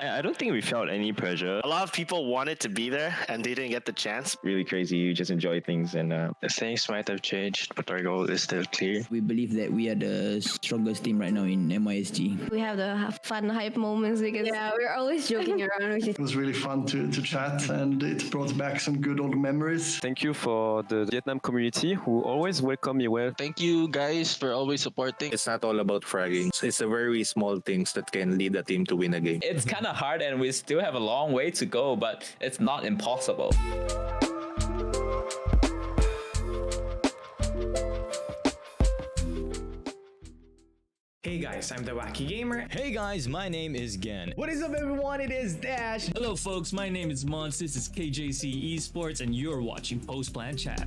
I don't think we felt any pressure. A lot of people wanted to be there and they didn't get the chance. Really crazy. You just enjoy things and things might have changed, but our goal is still clear. We believe that we are the strongest team right now in MISG. We have the fun hype moments because we're always joking around. It was really fun to chat and it brought back some good old memories. Thank you for the Vietnam community who always welcome me well. Thank you guys for always supporting. it's not all about fragging. It's the very small things that can lead a team to win a game. It's kind of hard and we still have a long way to go, but it's not impossible. Hey guys, I'm the Wacky Gamer. Hey guys, my name is Gen. What is up everyone, it is Dash. Hello folks, my name is Mons, this is KJC eSports and you're watching Post Plan Chat.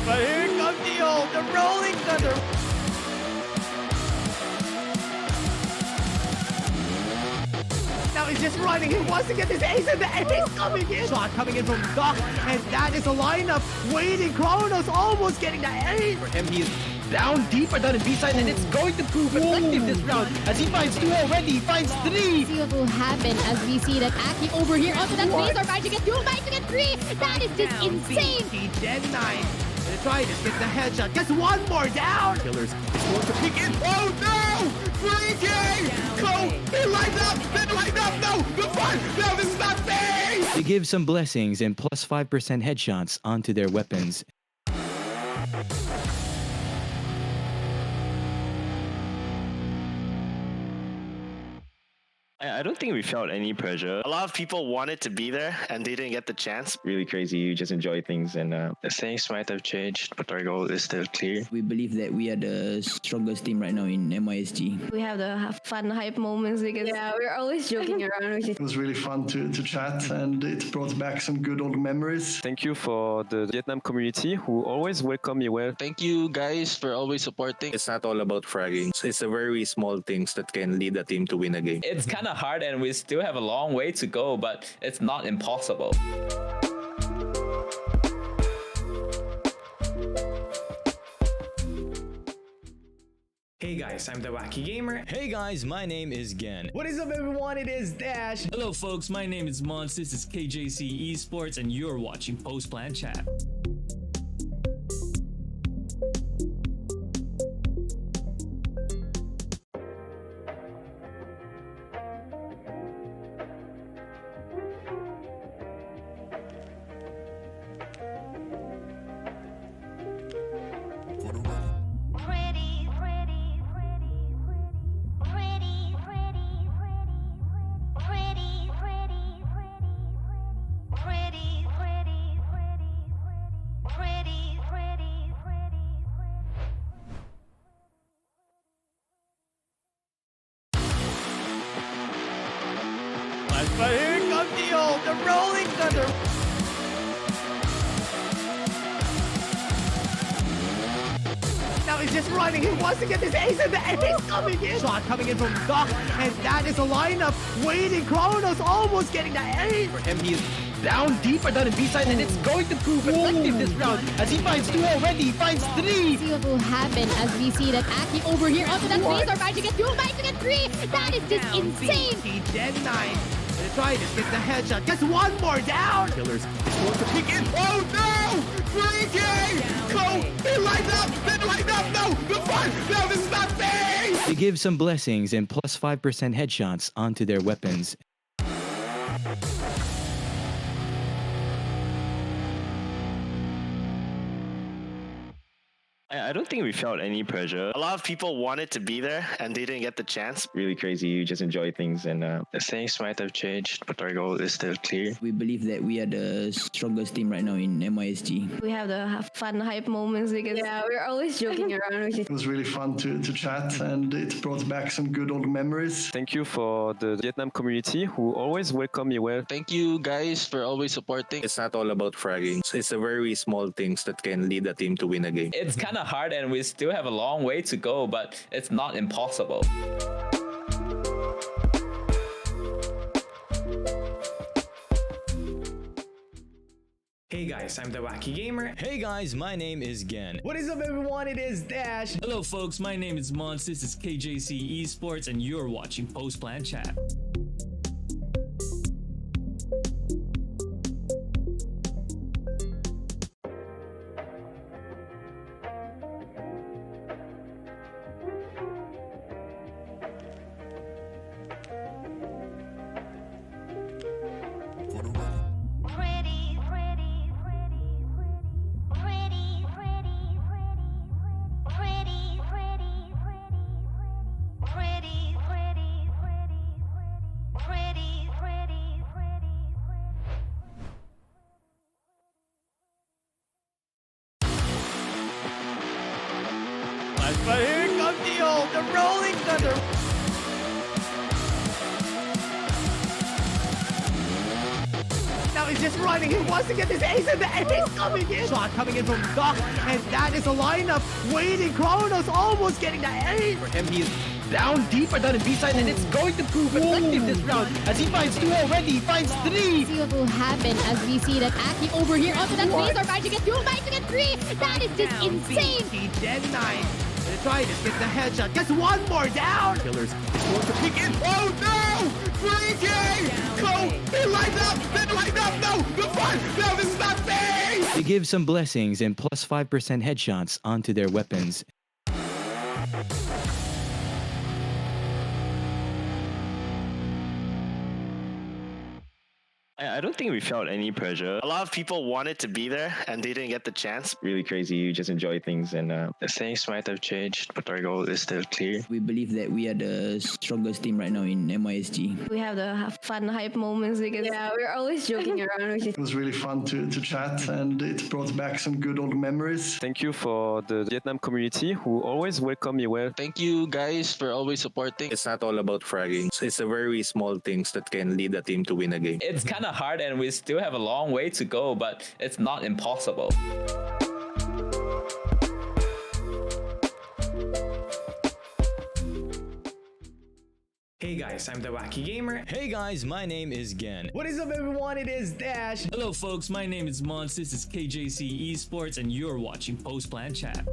But here comes the Rolling Thunder. Now he's just running. He wants to get this ace and the ace coming in. Shot coming in from Doc, and that is a lineup waiting. Kronos almost getting the ace. For him, he is down deeper down in B-side, and it's going to prove effective this round as he finds 2 already. He finds 3. See what will happen as we see that Aki over here onto that base are managing to get 2, managing to get 3. That is just insane. He dead 9. Gonna try to get the headshot. Gets one more down. Killers is going to peek in. Oh no! 3K! Go! They lined up! They lined up! No! The fun! No, this is not fair! They give some blessings and plus 5% headshots onto their weapons. I don't think we felt any pressure. A lot of people wanted to be there and they didn't get the chance. Really crazy. You just enjoy things and things might have changed, but our goal is still clear. We believe that we are the strongest team right now in MISG. We have the fun hype moments because we're always joking around. It was really fun to chat and it brought back some good old memories. Thank you for the Vietnam community who always welcome me well. Thank you guys for always supporting. it's not all about fragging. It's the very small things that can lead a team to win a game. It's kind of hard and we still have a long way to go, but it's not impossible. Hey guys, I'm the Wacky Gamer. Hey guys, my name is Gen. What is up everyone, it is Dash. Hello folks, my name is Mons, this is KJC eSports and you're watching Post Plan Chat. But here comes the Rolling Thunder. Now he's just running. He wants to get this ace and the ace coming in. Shot coming in from Doc, and that is a lineup waiting. Kronos almost getting the ace. For him, he is down deeper down in B-side, and it's going to prove effective this round as he finds 2 already. He finds 3. See what will happen as we see that Aki over here onto that base are managing to get 2, managing to get 3. That is just insane. He dead 9. Gonna try to get the headshot. Gets one more down. Killers is going to peek in. Oh no! 3K! Go! They lined up! They lined up! No! The fun! No, this is not fair! They give some blessings and plus 5% headshots onto their weapons. I don't think we felt any pressure. A lot of people wanted to be there and they didn't get the chance. Really crazy. You just enjoy things and Things might have changed, but our goal is still clear. We believe that we are the strongest team right now in MISG. We have the fun hype moments because we're always joking around. It was really fun to chat, and it brought back some good old memories. Thank you for the Vietnam community who always welcome me well. Thank you guys for always supporting. it's not all about fragging. It's a very small things that can lead a team to win a game. It's kind of hard and we still have a long way to go, but it's not impossible. Hey guys, I'm the Wacky Gamer. Hey guys, my name is Gen. What is up, everyone? It is Dash. Hello folks, my name is Mons. This is KJC Esports and you're watching Post Plan Chat. But here comes the Rolling Thunder. Now he's just running. He wants to get this ace in the ace coming in. Shot coming in from Doc, and that is a lineup waiting. Kronos almost getting the ace. For him, he is down deeper down in B-side, and it's going to prove effective this round as he finds 2 already. He finds 3. See what will happen as we see that Aki over here onto that base are managing to get 2, managing to get 3. That is just insane. He dead 9. Gonna try to get the headshot. Gets one more down. Killers is going to peek in. Oh no! 3K! Go! They lined up! They lined up! No! The fun! No, this is not fair! They give some blessings and plus 5% headshots onto their weapons. I don't think we felt any pressure. A lot of people wanted to be there and they didn't get the chance. Really crazy. You just enjoy things and Things might have changed, but our goal is still clear. We believe that we are the strongest team right now in MISG. We have the fun hype moments because we're always joking around. It was really fun to chat, and it brought back some good old memories. Thank you for the Vietnam community who always welcome me well. Thank you guys for always supporting. it's not all about fragging. It's a very small things that can lead a team to win a game. It's kind of hard and we still have a long way to go, but it's not impossible. Hey guys, I'm the Wacky Gamer. Hey guys, my name is Gen. What is up, everyone? It is Dash. Hello folks, my name is Mons. This is KJC Esports and you're watching Post Plan Chat.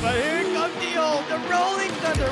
But here comes the Rolling Thunder.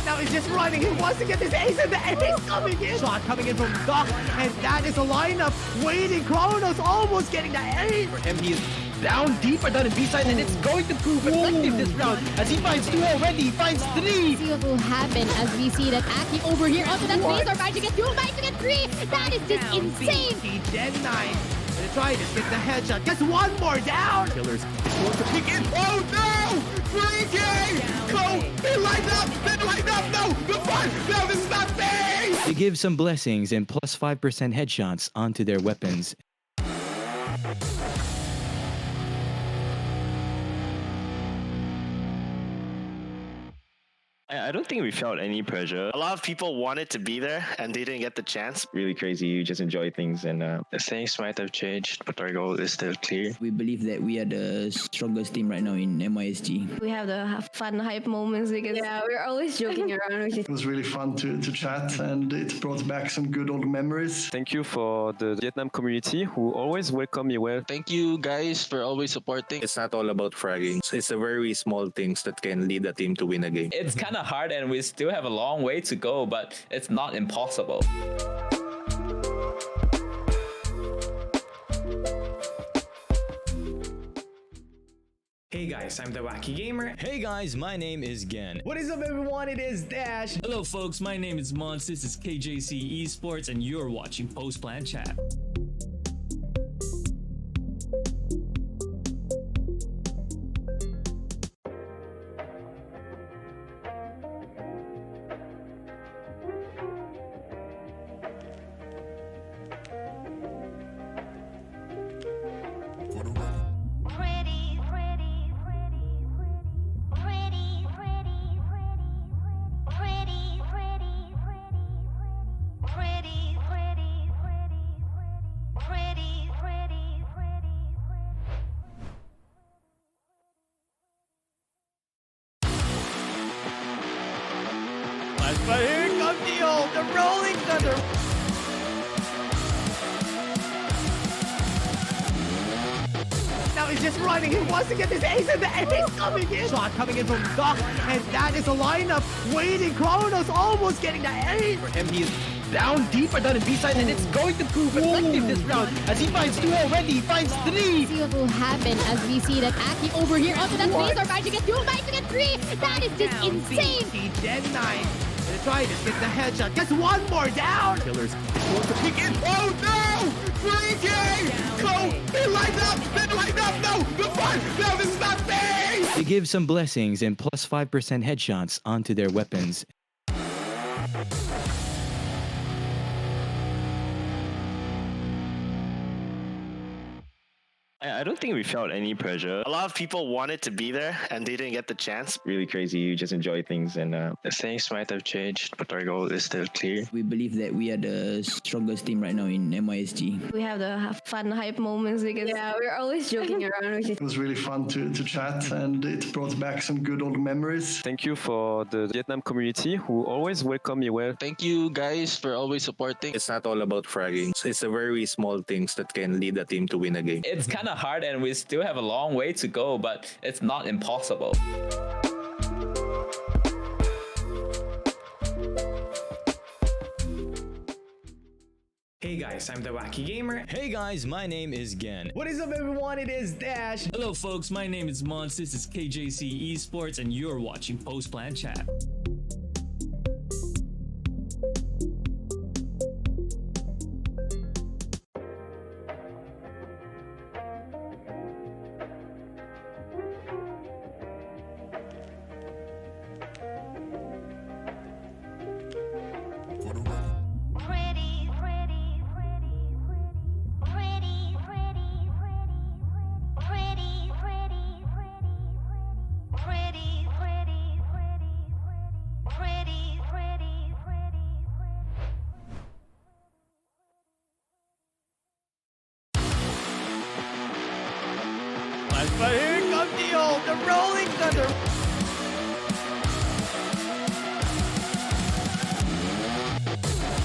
Now he's just running. He wants to get this ace in the ace coming in. Shot coming in from Doc, and that is a lineup waiting. Kronos almost getting the ace. For him, he is down deeper down in B-side, and it's going to prove effective this round as he finds 2 already. He finds 3. See what will happen as we see that Aki over here onto that base are managing to get 2, managing to get 3. That is just insane. He dead 9. Gonna try to get the headshot. Gets one more down. Killers is going to peek in. Oh no! 3K! Go! They lined up! They lined up! No! The fun! No, this is not fair! They give some blessings and plus 5% headshots onto their weapons. I don't think we felt any pressure. A lot of people wanted to be there and they didn't get the chance. Really crazy. You just enjoy things, and Things might have changed, but our goal is still clear. We believe that we are the strongest team right now in MIS G. We have the fun hype moments because we're always joking around, which is It was really fun to chat, and it brought back some good old memories. Thank you for the Vietnam community who always welcome me well. Thank you guys for always supporting. it's not all about fragging. It's the very small things that can lead a team to win a game. It's kind of hard and we still have a long way to go, but it's not impossible. Hey guys, I'm the Wacky Gamer. Hey guys, my name is Gen. What is up, everyone? It is Dash. Hello folks, my name is Mons, this is KJC Esports, and you're watching Post Plan Chat. But here comes the Rolling Thunder. Now he's just running. He wants to get this ace in the ace coming in. Shot coming in from Doc, and that is a lineup waiting. Kronos almost getting the ace. For him, he is down deeper down in B-side, and it's going to prove effective this round as he finds 2 already. He finds 3. See what will happen as we see that Aki over here onto that base are managing to get 2, managing to get 3. That is just insane. He dead 9. Gonna try to get the headshot. Gets one more down. Killers going to peek in. Oh no! 3K! Go! They lined up! They lined up! No! The fun! No, this is not fair! They give some blessings and plus 5% headshots onto their weapons. I don't think we felt any pressure. A lot of people wanted to be there and they didn't get the chance. Really crazy. You just enjoy things, and Things might have changed, but our goal is still clear. We believe that we are the strongest team right now in MIS G. we have the fun hype moments because we're always joking around, which is It was really fun to chat, and it brought back some good old memories. Thank you for the Vietnam community who always welcome me well. Thank you guys for always supporting. it's not all about fragging. It's the very small things that can lead a team to win a game. It's kind of hard and we still have a long way to go, but it's not impossible. Hey guys, I'm the Wacky Gamer. Hey guys, my name is Gen. What is up, everyone? It is Dash. Hello folks, my name is Mons, this is KJC Esports, and you're watching Post Plan Chat. But here comes the Rolling Thunder.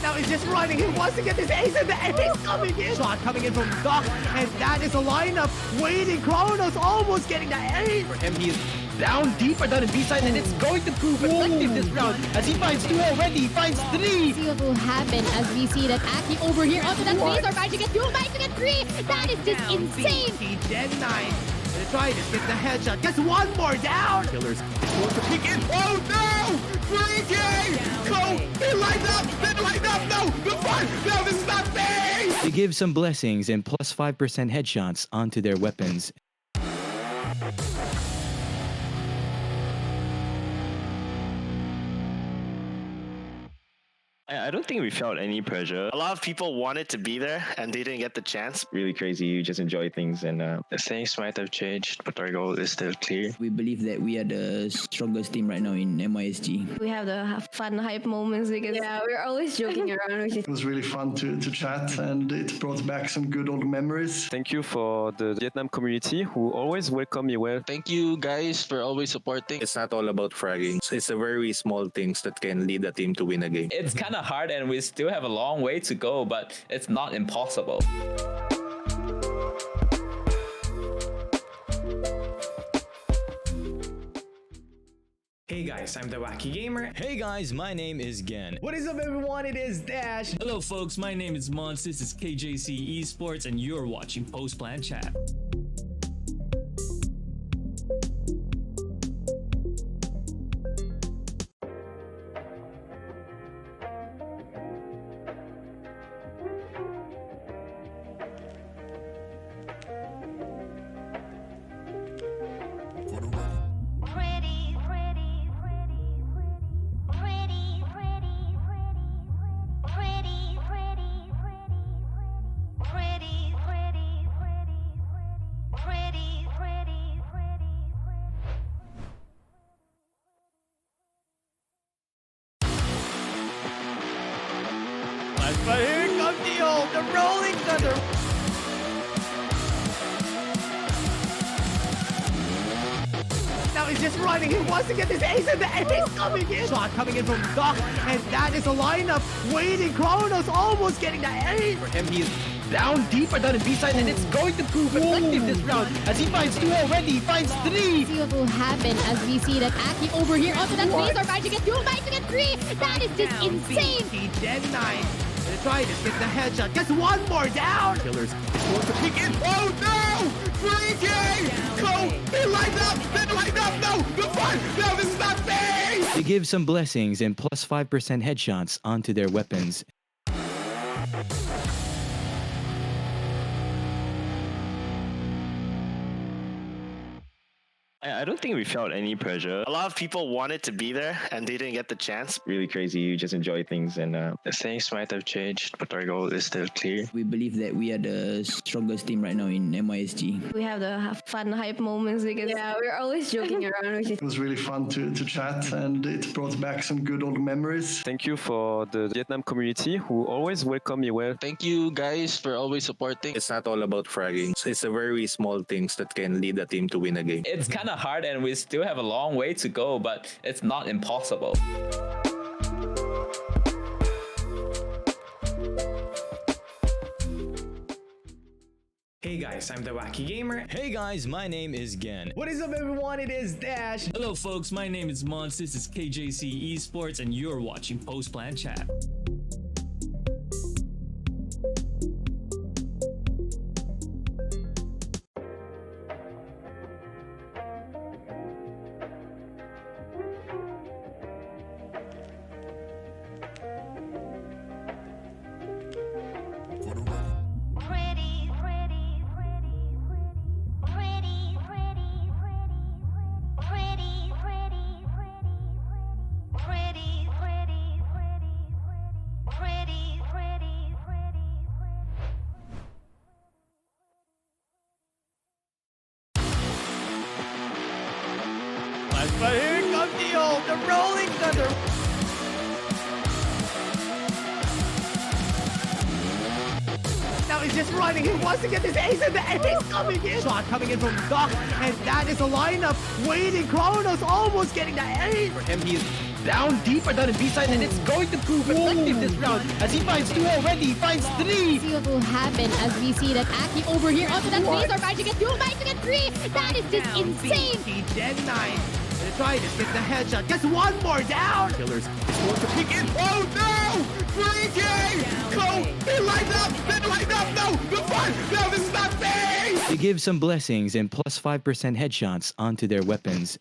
Now he's just running. He wants to get this ace in the ace coming in. Shot coming in from Doc, and that is a lineup waiting. Kronos almost getting the ace. For him, he is down deeper down in B-side, and it's going to prove effective this round as he finds 2 already. He finds 3. See what will happen as we see that Aki over here onto that base are managing to get 2, managing to get 3. That is just insane. He dead 9. Gonna try to get the headshot. Gets one more down. Killers going to peek in. Oh no! 3K! Go! They lined up! They lined up! No! The fun! No, this is not fair! They give some blessings and plus 5% headshots onto their weapons. I don't think we felt any pressure. A lot of people wanted to be there and they didn't get the chance. Really crazy. You just enjoy things and Things might have changed, but our goal is still clear. We believe that we are the strongest team right now in MISG. We have the fun hype moments because we're always joking around. It was really fun to chat, and it brought back some good old memories. Thank you for the Vietnam community who always welcome me well. Thank you guys for always supporting. it's not all about fragging. It's the very small things that can lead a team to win a game. It's kind of hard and we still have a long way to go, but it's not impossible. Hey guys, I'm the Wacky Gamer. Hey guys, my name is Gen. What is up, everyone? It is Dash. Hello folks, my name is Mons. This is KJC Esports and you're watching Post Plan Chat. But here comes the Rolling Thunder. Now he's just running. He wants to get this ace in the air. He's coming in. Shot coming in from Doc, and that is a lineup waiting. Kronos almost getting the ace. For him, he is down deeper down in B side, and it's going to prove effective this round as he finds two already. He finds three. See what will happen as we see that Aki over here onto that base are trying to get two, trying to get three. That is just insane. Gen 9. Gonna try to get the headshot. Gets one more down. Killers is going to pick in. Oh no! 3K! Go! They lined up! They lined up! No! The fun! No, this is not fair! They give some blessings and plus 5% headshots onto their weapons. I don't think we felt any pressure. A lot of people wanted to be there and they didn't get the chance. Really crazy. You just enjoy things and Things might have changed, but our goal is still clear. We believe that we are the strongest team right now in MISG. We have the fun hype moments because we're always joking around. It was really fun to chat, and it brought back some good old memories. Thank you for the Vietnam community who always welcome me well. Thank you guys for always supporting. it's not all about fragging. It's the very small things that can lead a team to win a game. It's kind of hard and we still have a long way to go, but it's not impossible. Hey guys, I'm the Wacky Gamer. Hey guys, my name is Gen. What is up, everyone? It is Dash. Hello folks, my name is Mons. This is KJC Esports and you're watching Post Plan Chat. But here comes the Rolling Thunder. Now he's just running. He wants to get this ace in the air. He's coming in. Shot coming in from Doc, and that is a lineup waiting. Kronos almost getting the ace. For him, he is down deeper down in B side, and it's going to prove effective this round as he finds two already. He finds three. See what will happen as we see that Aki over here onto that base are trying to get two, trying to get three. That is just insane. Gen 9. Gonna try to get the headshot. Gets one more down. Killers is going to pick in. Oh no! 3K! Go! They lined up! They lined up! No! The fun! No, this is not fair! They give some blessings and plus 5% headshots onto their weapons.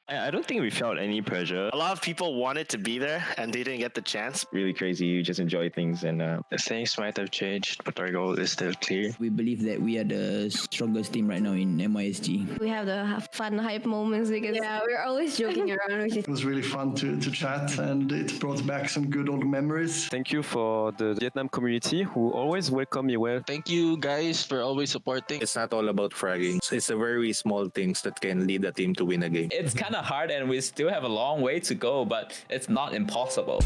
I don't think we felt any pressure. A lot of people wanted to be there and they didn't get the chance. Really crazy. You just enjoy things and Things might have changed, but our goal is still clear. We believe that we are the strongest team right now in MISG. We have the fun hype moments because we're always joking around. Which is It was really fun to chat, and it brought back some good old memories. Thank you for the Vietnam community who always welcome me well. Thank you guys for always supporting. it's not all about fragging. It's the very small things that can lead a team to win a game. It's kind of hard and we still have a long way to go, but it's not impossible.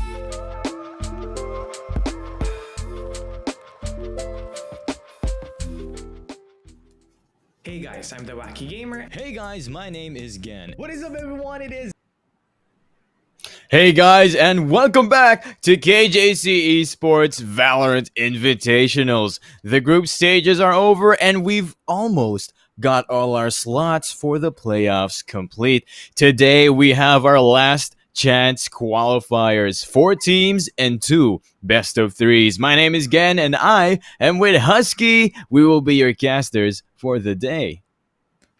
Hey guys, I'm the Wacky Gamer. Hey guys, my name is Gen. What is up, everyone? It is Hey guys, and welcome back to KJC Esports Valorant Invitationals. The group stages are over and we've almost got all our slots for the playoffs complete. Today we have our last chance qualifiers, 4 teams and 2 best of 3s. My name is Gen and I am with HusKKiee. We will be your casters for the day.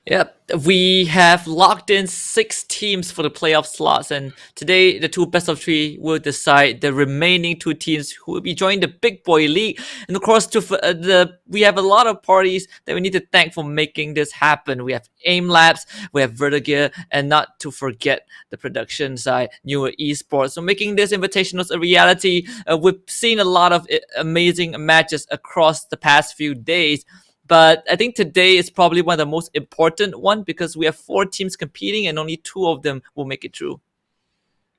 Yep, we have locked in 6 teams for the playoff slots, and today the 2 best of 3 will decide the remaining 2 teams who will be joining the Big Boy League. And of course, we have a lot of parties that we need to thank for making this happen. We have Aim Labs, we have Vertigear, and not to forget the production side, Newer Esports. So making this Invitationals a reality, we've seen a lot of amazing matches across the past few days. But I think today is probably one of the most important one because we have 4 teams competing and only 2 of them will make it through.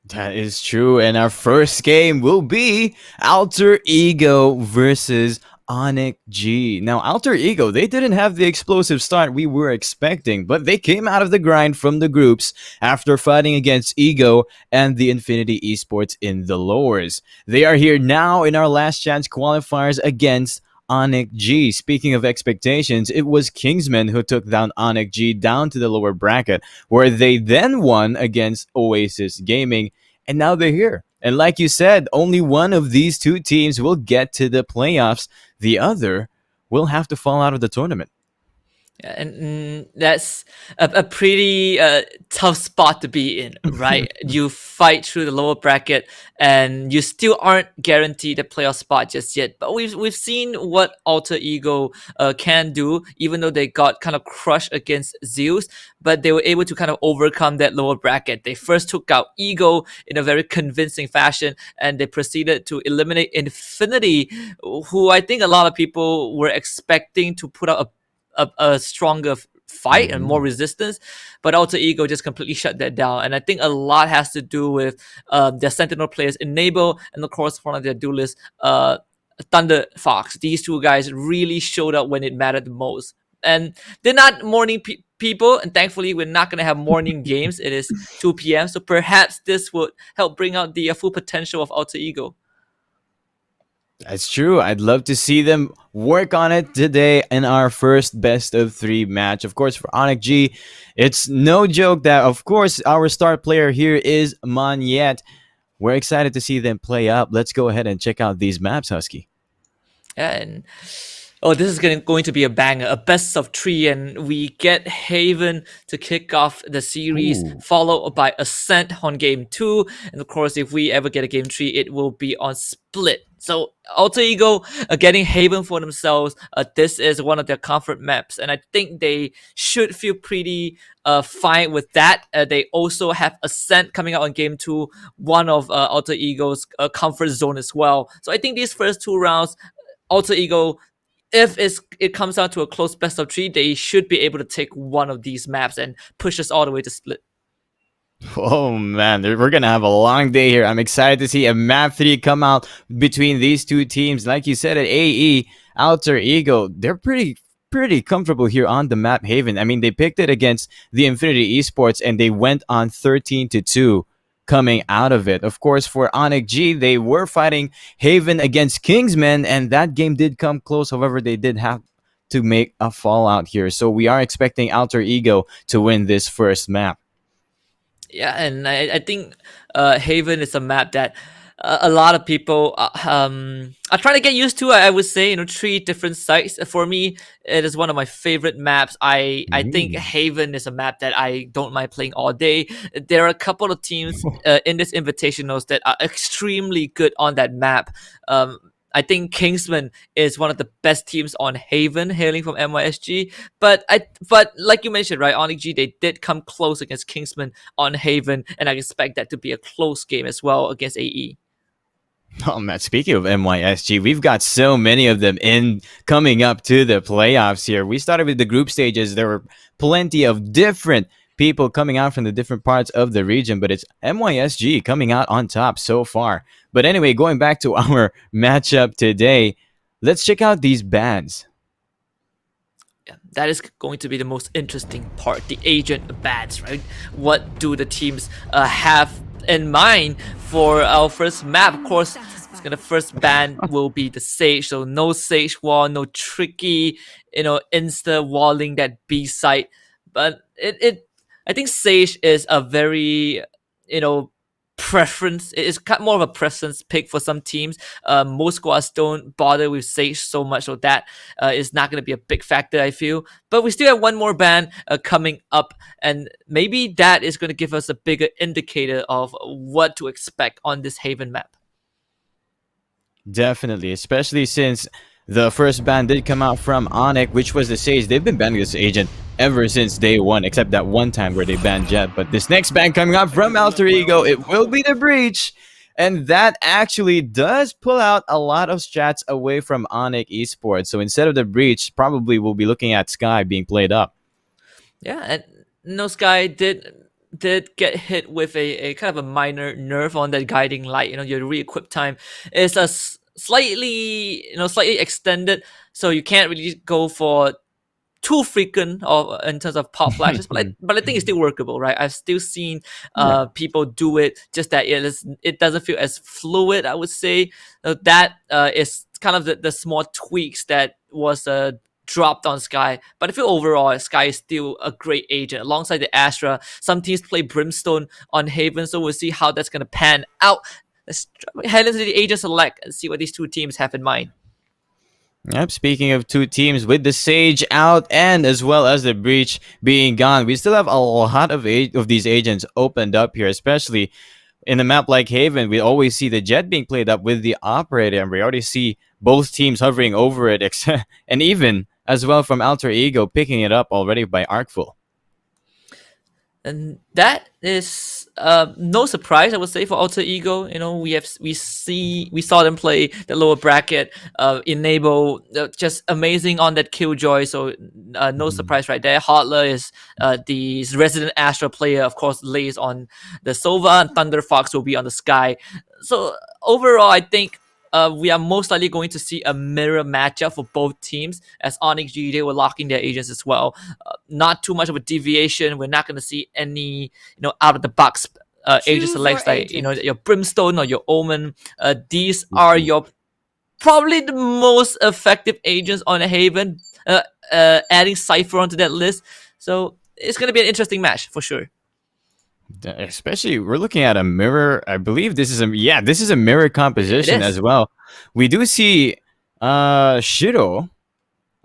That is true. And our first game will be Alter Ego versus ONIC G. Now, Alter Ego, they didn't have the explosive start we were expecting, but they came out of the grind from the groups after fighting against Ego and the Infinity Esports in the lowers. They are here now in our last chance qualifiers against ONIC G. Speaking of expectations, it was Kingsman who took down ONIC G down to the lower bracket, where they then won against Oasis Gaming, and now they're here. And like you said, only one of these 2 teams will get to the playoffs. The other will have to fall out of the tournament. Yeah, and that's a pretty tough spot to be in, right? You fight through the lower bracket and you still aren't guaranteed a playoff spot just yet. But we've seen what Alter Ego can do, even though they got kind of crushed against Zeus, but they were able to kind of overcome that lower bracket. They first took out Ego in a very convincing fashion, and they proceeded to eliminate Infinity, who I think a lot of people were expecting to put out a stronger fight and more resistance, but Alter Ego just completely shut that down. And I think a lot has to do with their Sentinel players Enable and of course one of their duelists Thunder Fox. These 2 guys really showed up when it mattered the most, and they're not morning people, and thankfully we're not going to have morning games. It is 2 p.m. so perhaps this would help bring out the full potential of Alter Ego. That's true. I'd love to see them work on it today in our first best of 3 match. Of course, for ONIC G, it's no joke that, of course, our star player here is Monyet. We're excited to see them play up. Let's go ahead and check out these maps, HusKKiee. Yeah, and this is going to be a banger, a best of 3, and we get Haven to kick off the series, followed by Ascent on game 2, and of course, if we ever get a game 3, it will be on Split. So Alter Ego getting Haven for themselves. This is one of their comfort maps, and I think they should feel pretty fine with that. They also have Ascent coming out on game 2, one of Alter Ego's comfort zone as well. So I think these first 2 rounds, Alter Ego, if it comes down to a close best of 3, they should be able to take one of these maps and push us all the way to Split. Oh man, we're gonna have a long day here. I'm excited to see a map 3 come out between these 2 teams. Like you said, at AE, Alter Ego, they're pretty comfortable here on the map Haven. I mean, they picked it against the Infinity Esports and they went on 13-2 coming out of it. Of course, for ONIC G, they were fighting Haven against Kingsman, and that game did come close. However, they did have to make a fallout here. So we are expecting Alter Ego to win this first map. Yeah, and I think Haven is a map that a lot of people are trying to get used to. I would say, 3 different sites. For me, it is one of my favorite maps. I think Haven is a map that I don't mind playing all day. There are a couple of teams in this invitationals that are extremely good on that map. I think Kingsman is one of the best teams on Haven, hailing from MYSG. But like you mentioned, right, ONIC G, they did come close against Kingsman on Haven, and I expect that to be a close game as well against AE. Oh man, speaking of MYSG, we've got so many of them coming up to the playoffs here. We started with the group stages. There were plenty of different people coming out from the different parts of the region, but it's MYSG coming out on top so far. But anyway, going back to our matchup today, let's check out these bans. Yeah, that is going to be the most interesting part, the agent bans, right? What do the teams have in mind for our first map? Of course, the first ban will be the Sage, so no Sage wall, no tricky, insta walling that B site. But I think Sage is a very, preference. It's more of a preference pick for some teams. Most squads don't bother with Sage so much, so that is not going to be a big factor, I feel. But we still have one more ban coming up, and maybe that is going to give us a bigger indicator of what to expect on this Haven map. Definitely, especially since the first ban did come out from ONIC, which was the Sage. They've been banning this agent ever since day one, except that one time where they banned Jet. But this next ban coming up from Alter Ego, it will be the Breach. And that actually does pull out a lot of strats away from ONIC Esports. So instead of the Breach, probably we'll be looking at Sky being played up. Yeah, and Sky did get hit with a kind of a minor nerf on that guiding light. Your re-equip time is a slightly extended, so you can't really go for too frequent in terms of pop flashes, but I think it's still workable, right? I've still seen people do it, just that it doesn't feel as fluid, I would say. That is kind of the small tweaks that was dropped on Sky, but I feel overall Sky is still a great agent alongside the Astra. Some teams play Brimstone on Haven, so we'll see how that's going to pan out. Let's head into the agent select and see what these two teams have in mind. Yep, speaking of two teams, with the Sage out and as well as the Breach being gone, we still have a lot of these agents opened up here, especially in a map like Haven. We always see the Jet being played up with the Operator, and we already see both teams hovering over it, and even as well from Alter Ego picking it up already by Arcful. And that is no surprise, I would say, for Alter Ego. We saw them play the lower bracket, enable, just amazing on that Killjoy. So no surprise right there. Hodler is the resident Astra player, of course, lays on the Sova, and Thunder Fox will be on the Sky. So overall, I think we are most likely going to see a mirror matchup for both teams, as ONIC G, they were locking their agents as well. Not too much of a deviation. We're not going to see any, out of the box agent selects like, your Brimstone or your Omen. These are your probably the most effective agents on Haven. Adding Cypher onto that list, so it's going to be an interesting match for sure. Especially, we're looking at a mirror. I believe this is a mirror composition as well. We do see Shiro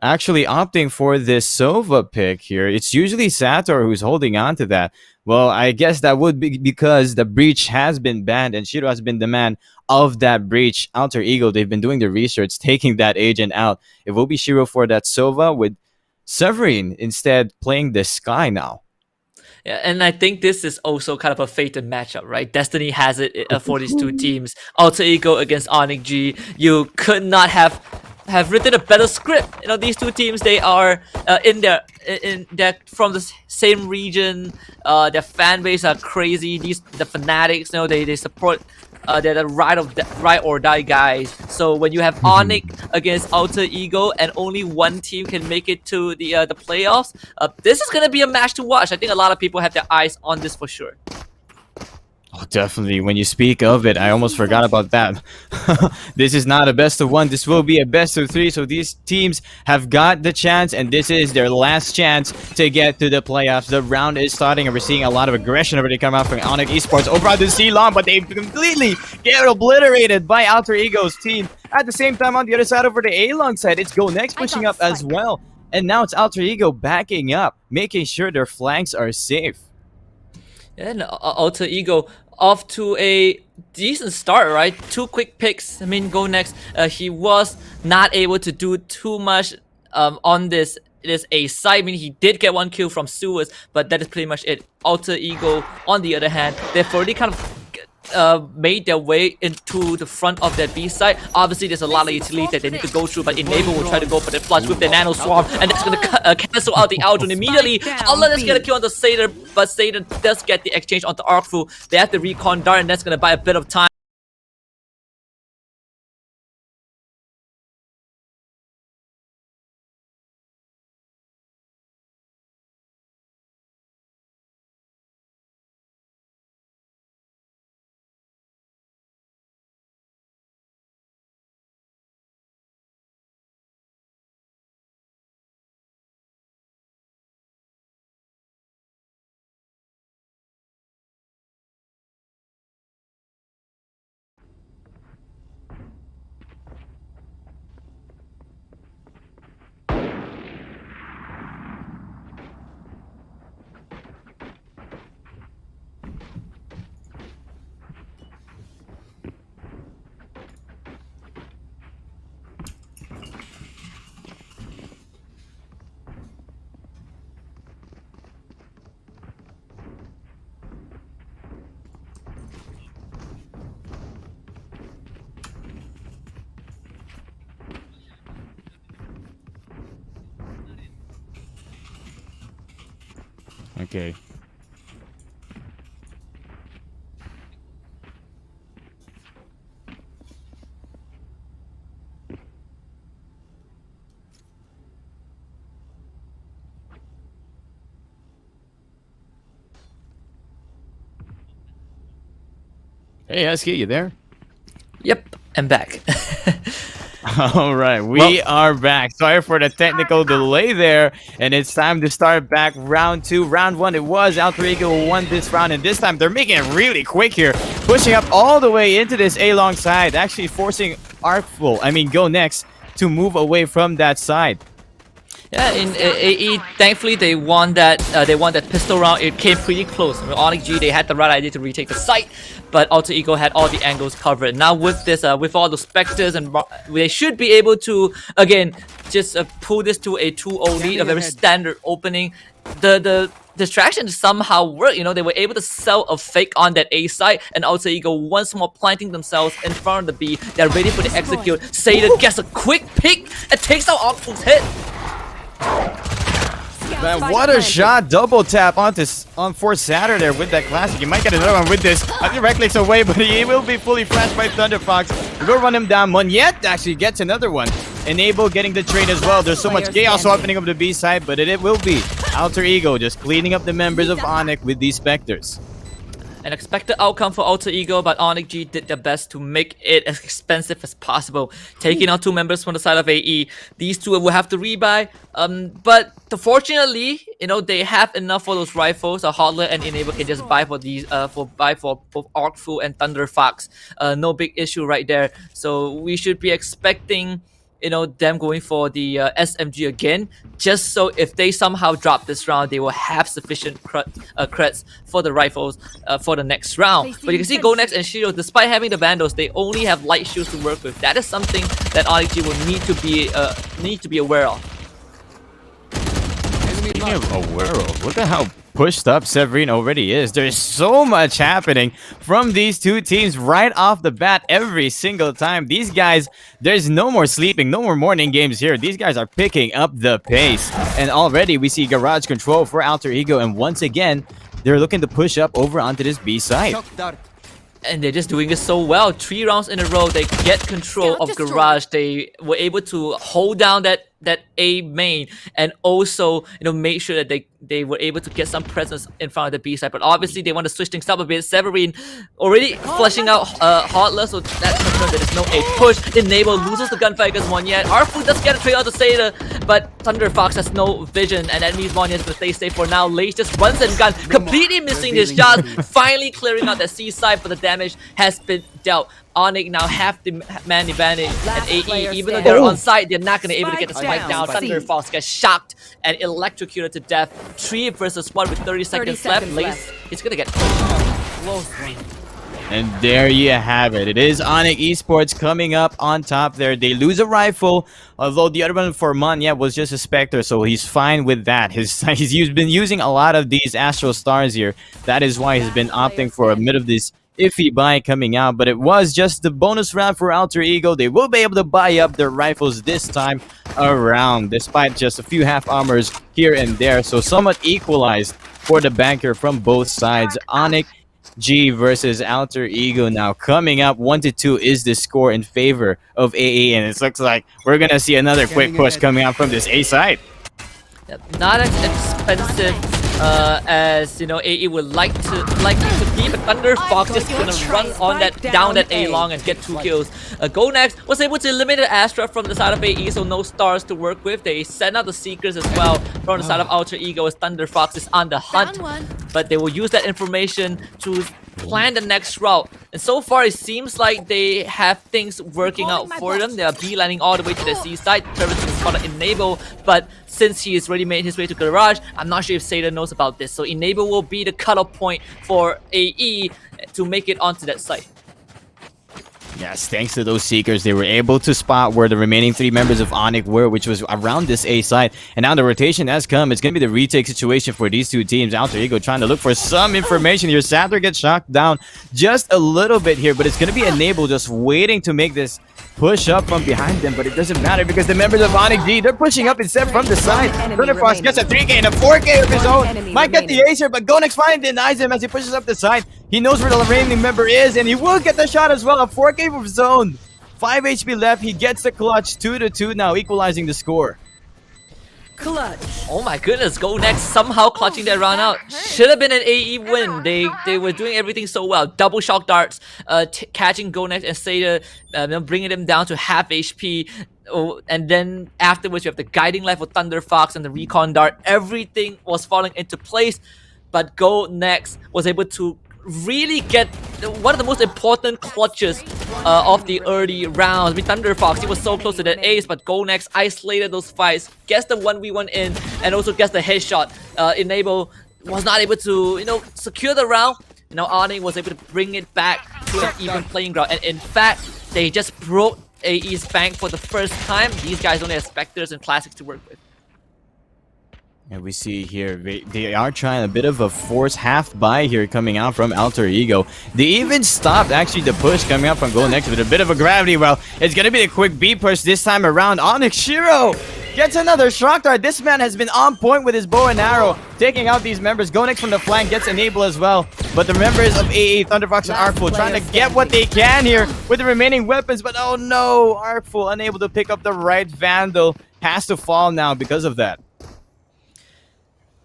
actually opting for this Sova pick here. It's usually Sator who's holding on to that. Well, I guess that would be because the Breach has been banned and Shiro has been the man of that Breach. Alter Ego, they've been doing the research, taking that agent out. It will be Shiro for that Sova, with Severine instead playing the Sky now. Yeah, and I think this is also kind of a fated matchup, right? Destiny has it for these two teams. Alter Ego against ONIC G. You could not have written a better script. These two teams, they are they're from the same region. Their fan base are crazy. The fanatics, they support. They're the ride or die guys. So when you have ONIC against Alter Ego and only one team can make it to the playoffs, this is gonna be a match to watch. I think a lot of people have their eyes on this for sure. Oh, definitely. When you speak of it, I almost forgot about that. This is not a best of one. This will be a best of three. So these teams have got the chance, and this is their last chance to get to the playoffs. The round is starting, and we're seeing a lot of aggression already come out from ONIC eSports over on the C-Long, but they completely get obliterated by Alter Ego's team. At the same time, on the other side, over the A-Long side, it's Go Next pushing up as well. And now it's Alter Ego backing up, making sure their flanks are safe. And Alter Ego off to a decent start, right? 2 quick picks. I mean, Go Next. He was not able to do too much on this A side. I mean, he did get 1 kill from Sewers, but that is pretty much it. Alter Ego, on the other hand, they've already kind of made their way into the front of that B side. Obviously, there's a lot of utilities that they need to go through, but Enable will try to go for the flush with the Nano Swarm, and that's going to cancel out the Aldrin immediately. Allah does get a kill on the Seder, but Seder does get the exchange on the Arcfu. They have the Recon Dart, and that's going to buy a bit of time. Okay. Hey, HusKKiee, you there? Yep, I'm back. All right, we are back. Sorry for the technical delay there, and it's time to start back round 2. Round 1, it was Alter Ego won this round, and this time they're making it really quick here, pushing up all the way into this A-Long side, actually forcing Go Next to move away from that side. Yeah, in AE, thankfully they won that pistol round. It came pretty close. I mean, ONIC G, they had the right idea to retake the site, but Alter Ego had all the angles covered. Now with this, with all the Spectres, and they should be able to again just pull this to a 2-0 lead, a very standard opening. The distraction somehow worked. You know, they were able to sell a fake on that A side, and Alter Ego once more planting themselves in front of the B. They're ready for the execute. Seder gets a quick pick and takes out Arcfu's hit. Man, what a shot! Double tap on for Saturn there with that classic. You might get another one with this. I think right clicks away, but he will be fully flashed by Thunderfox. We'll run him down. Monyet actually gets another one. Enable getting the trade as well. There's so much chaos opening up the B side, but it will be Alter Ego just cleaning up the members of ONIC with these Spectres. An expected outcome for Alter Ego, but ONIC G did their best to make it as expensive as possible, taking out 2 members from the side of AE. These 2 will have to rebuy, but fortunately, you know, they have enough for those rifles. A Hodler and Enable can just buy for these, for both Arcfu and Thunderfox. No big issue right there. So we should be expecting, you know, them going for the SMG again, just so if they somehow drop this round, they will have sufficient creds for the rifles for the next round. But you can see Go Next and Shiro, despite having the Vandals, they only have light shields to work with. That is something that ONIC G will need to be aware of. Speaking of aware of, look at how pushed up Severine already is. There's so much happening from these 2 teams right off the bat every single time. These guys, there's no more sleeping, no more morning games here. These guys are picking up the pace. And already we see garage control for Alter Ego, and once again, they're looking to push up over onto this B side. And they're just doing it so well. 3 rounds in a row, they get control of garage. They were able to hold down that that A main and also make sure that they were able to get some presence in front of the B side. But obviously they want to switch things up a bit. Severine already flushing out Hodler, so that confirms that there's no A push. Enable loses the gunfight against Monyet. Arfu does get a trade out to Seder, but Thunder Fox has no vision, and that means Monyet's gonna stay safe for now. Lace just runs and gun, completely missing his shots, finally clearing out the C side, but the damage has been dealt. ONIC now have the man advantage, and AE, even though they're on site, they're not going to be able to get the spike down. Thunder Fox gets shocked and electrocuted to death. 3 versus 1 with 30 seconds left. Lace is going to get close. And there you have it. It is ONIC Esports coming up on top there. They lose a rifle, although the other one for Monyet was just a Spectre, so he's fine with that. He's been using a lot of these Astro Stars here. That is why he's been opting for a mid of this iffy buy coming out, but it was just the bonus round for Alter Ego. They will be able to buy up their rifles this time around, despite just a few half armors here and there. So somewhat equalized for the banker from both sides. ONIC G versus Alter Ego now coming up. 1-2 is the score in favor of AA, and it looks like we're gonna see another quick push coming out from this A side. Yep, not as expensive as AE would like to be, but Thunder Fox just gonna run on that down that A long and get 2 kills. Go Next was able to eliminate Astra from the side of AE, so no stars to work with. They send out the Seekers as well from the side of Alter Ego as Thunder Fox is on the hunt, but they will use that information to plan the next route. And so far it seems like they have things working out for them. They are beelining all the way to the C side. Travis is gonna enable, but since he has already made his way to Garage, I'm not sure if Seder knows about this. So enable will be the cutoff point for AE to make it onto that site. Yes, thanks to those Seekers, they were able to spot where the remaining 3 members of ONIC were, which was around this A side. And now the rotation has come. It's going to be the retake situation for these 2 teams. Alter Ego trying to look for some information here. Satter gets shocked down just a little bit here, but it's going to be Enable just waiting to make this push up from behind them, but it doesn't matter because the members of ONIC G, they're pushing up instead from the side. Thunder Fox gets a 3K and a 4K of his own. Might get the ace here, but Gonex finally denies him as he pushes up the side. He knows where the remaining member is, and he will get the shot as well. A 4K of his own. 5 HP left. He gets the clutch. 2-2 now, equalizing the score. Clutch. Oh my goodness, Go Next somehow clutching that round out. Should have been an AE win. They were doing everything so well. Double shock darts, catching Go Next and Seder, bringing them down to half HP. Oh, and then afterwards you have the guiding light for Thunder Fox and the recon dart. Everything was falling into place, but Go Next was able to really get one of the most important clutches of the early rounds. With Thunder Fox, he was so close to that ace, but Go Next isolated those fights, gets the 1v1 in, and also gets the headshot. Enable was not able to, secure the round. ONIC was able to bring it back to an even playing ground, and in fact, they just broke AE's bank for the first time. These guys only have Spectres and Classics to work with. And we see here, they are trying a bit of a force half buy here coming out from Alter Ego. They even stopped actually the push coming out from Go Next with a bit of a gravity. Well, it's going to be the quick B push this time around. ONIC Shiro gets another shock dart. This man has been on point with his bow and arrow, taking out these members. Go Next from the flank gets Enable as well. But the members of AA, Thunder Fox and Artful trying to get what they can here with the remaining weapons. But oh no, Artful unable to pick up the right Vandal. Has to fall now because of that.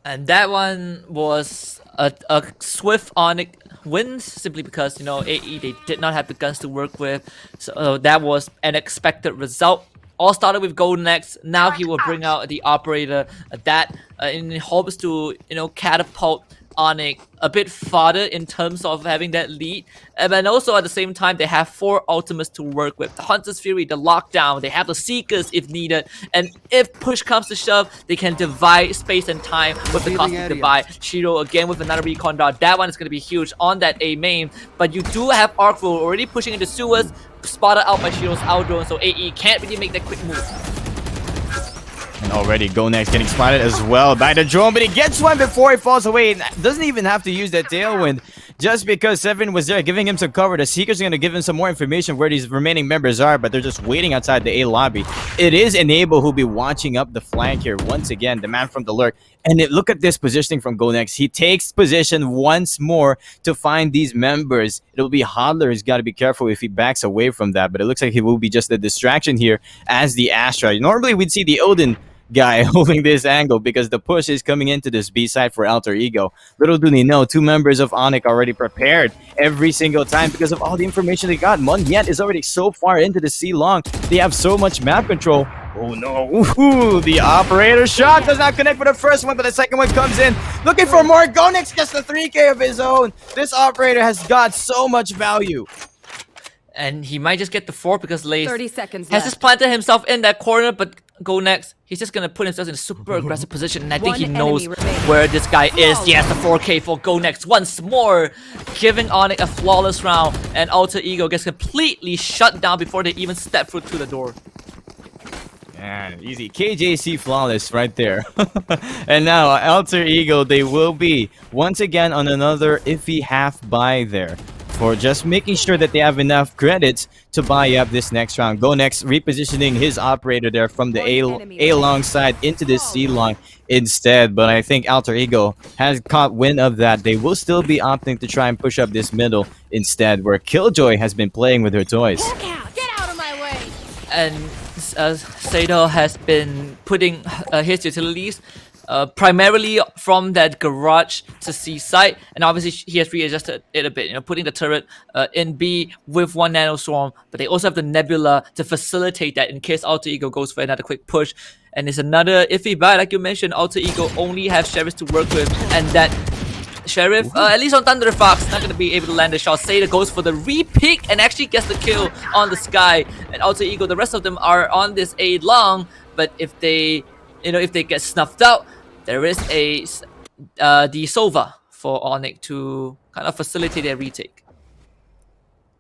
And that one was a swift ONIC win, simply because, AE, they did not have the guns to work with. So that was an expected result. All started with Go Next. Now he will bring out the operator that in hopes to, catapult ONIC a bit farther in terms of having that lead. And then also at the same time, they have 4 ultimates to work with. The Hunter's Fury, the Lockdown, they have the Seekers if needed. And if push comes to shove, they can divide space and time with the Cosmic Divide. Shiro again with another recon dart. That one is going to be huge on that A main. But you do have Arcful already pushing into sewers, spotted out by Shiro's outdrone, so AE can't really make that quick move. And already Go Next getting spotted as well by the drone, but he gets one before he falls away. Doesn't even have to use that tailwind. just because Severin was there giving him some cover. The Seekers are going to give him some more information where these remaining members are, but they're just waiting outside the A lobby. It is Enable who'll be watching up the flank here once again, the man from the lurk. And look at this positioning from GoNext. He takes position once more to find these members. It'll be Hodler who's got to be careful if he backs away from that, but it looks like he will be just a distraction here as the Astra. Normally we'd see the Odin guy holding this angle because the push is coming into this B side for Alter Ego. Little do they know, 2 members of ONIC already prepared every single time because of all the information they got. Munyet is already so far into the C long. They have so much map control. Oh no, ooh, the operator shot does not connect with the first one, but the second one comes in. Looking for more. GoNext gets the 3K of his own. This operator has got so much value. And he might just get the 4 because Lace 30 seconds has left. just planted himself in that corner, but GoNext, he's just gonna put himself in a super aggressive position, and I think he knows where this guy is. Yes, the 4K for GoNext once more, giving ONIC a flawless round, and Alter Ego gets completely shut down before they even step through to the door. Yeah, easy. KJC flawless right there. And now Alter Ego, they will be once again on another iffy half buy there, for just making sure that they have enough credits to buy up this next round. GoNext repositioning his operator there from the A long side into the C long instead. But I think Alter Ego has caught wind of that. They will still be opting to try and push up this middle instead, where Killjoy has been playing with her toys. Get out of my way! And Sado has been putting his utilities primarily from that garage to C site, and obviously he has readjusted it a bit, putting the turret in B with 1 nano swarm, but they also have the Nebula to facilitate that in case Alter Ego goes for another quick push. And it's another iffy buy, like you mentioned. Alter Ego only have Sheriff to work with, and that Sheriff, at least on Thunder Fox, not going to be able to land the shot. Seda goes for the re-pick and actually gets the kill on the Sky. And Alter Ego, the rest of them are on this A long, but if they, if they get snuffed out, there is the Sova for ONIC to kind of facilitate their retake.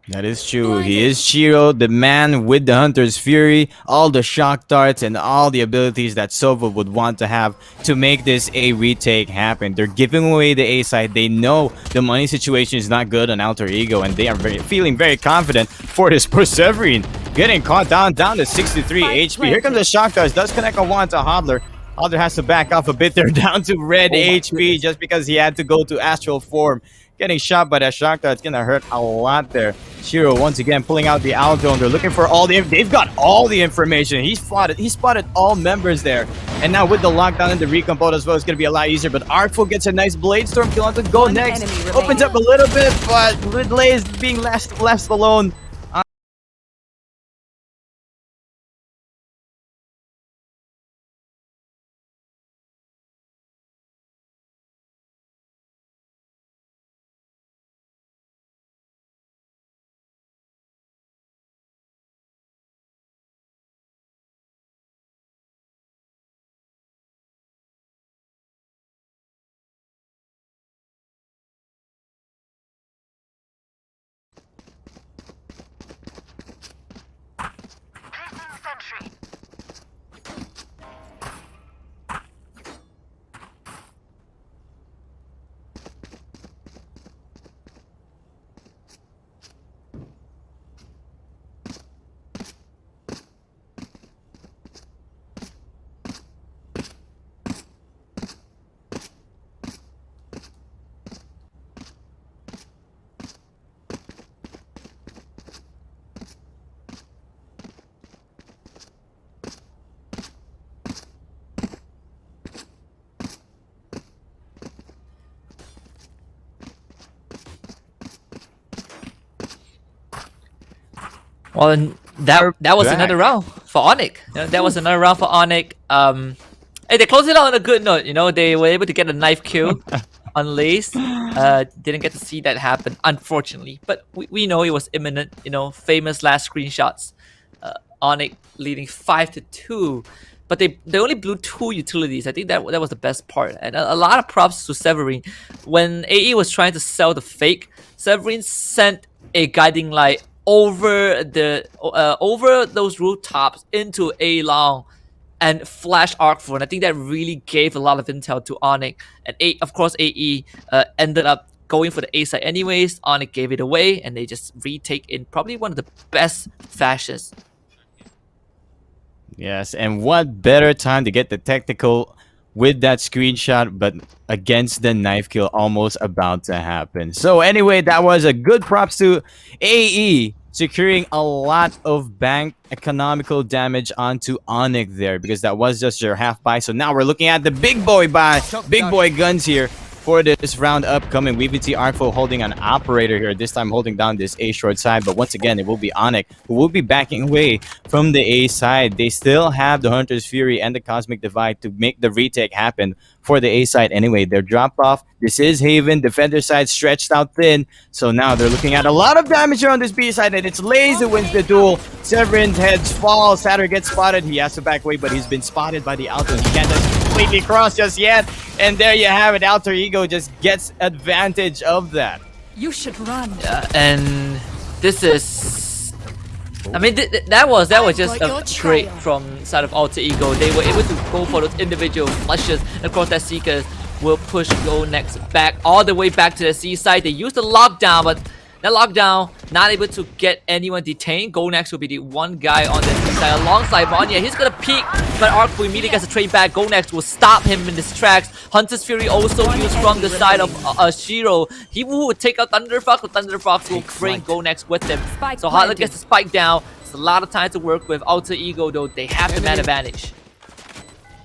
That is true. He is Shiro, the man with the Hunter's Fury, all the shock darts, and all the abilities that Sova would want to have to make this A retake happen. They're giving away the A side. They know the money situation is not good on Alter Ego, and they are feeling very confident for this Perseverine. Getting caught down to 63 HP. Here comes the shock darts. Does connect on one to Hodler. Hodler has to back off a bit there, down to red HP just because he had to go to astral form. Getting shot by that shock dart, it's gonna hurt a lot there. Shiro once again pulling out the Aldrone. They're looking for all the they've got all the information. He spotted all members there. And now with the lockdown and the recompose as well, it's gonna be a lot easier. But Artful gets a nice blade storm kill on to GoNext. Opens up a little bit, but Ridley is being left alone. Well, and that was another round for ONIC. That was another round for ONIC. Hey, they closed it out on a good note. They were able to get a knife kill on Lace. Didn't get to see that happen, unfortunately. But we know it was imminent. Famous last screenshots. ONIC leading 5-2. But they only blew 2 utilities. I think that was the best part. And a lot of props to Severin. When AE was trying to sell the fake, Severin sent a guiding light over those rooftops into A long and flash Artful, and I think that really gave a lot of intel to ONIC. And of course AE ended up going for the A side anyways. ONIC gave it away, and they just retake in probably one of the best fashions. Yes, and what better time to get the technical with that screenshot, but against the knife kill almost about to happen. So anyway, that was a good props to AE, securing a lot of bank economical damage onto ONIC there, because that was just your half buy. So now we're looking at the big boy guns here for this round upcoming. We even see Artful holding an operator here, this time holding down this A short side, but once again it will be ONIC who will be backing away from the A side. They still have the Hunter's Fury and the Cosmic Divide to make the retake happen for the A side anyway. They're dropped off. This is Haven, defender side stretched out thin, so now they're looking at a lot of damage here on this B side, and it's Laze who wins the duel. Severan's heads fall. Saturn gets spotted. He has to back away, but he's been spotted by the Alto. He can't just completely cross just yet. And there you have it. Alter Ego just gets advantage of that. You should run. Yeah, and this is... I mean, that was just a great from side of Alter Ego. They were able to go for those individual flushes. And of course, that Seekers will push Go next back all the way back to the C side. They used the lockdown, but that lockdown not able to get anyone detained. Go next will be the one guy on the C side alongside Monya. He's gonna peek, but Artful immediately gets a trade back. Go next will stop him in his tracks. Hunter's Fury also used from the side of Shiro. He will take out Thunder Fox, but Thunder Fox will bring Go next with him. So Heartless gets the spike down. It's a lot of time to work with. Alter Ego though, they have the man advantage.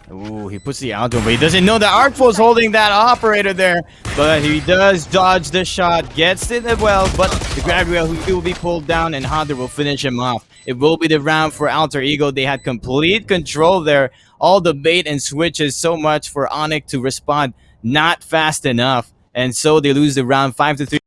Ooh, he puts the Alto, but he doesn't know that Artful's holding that operator there. But he does dodge the shot, gets it as well, but the grab rail will be pulled down and Hunter will finish him off. It will be the round for Alter Ego. They had complete control there. All the bait and switches, so much for ONIC to respond not fast enough. And so they lose the round 5-3.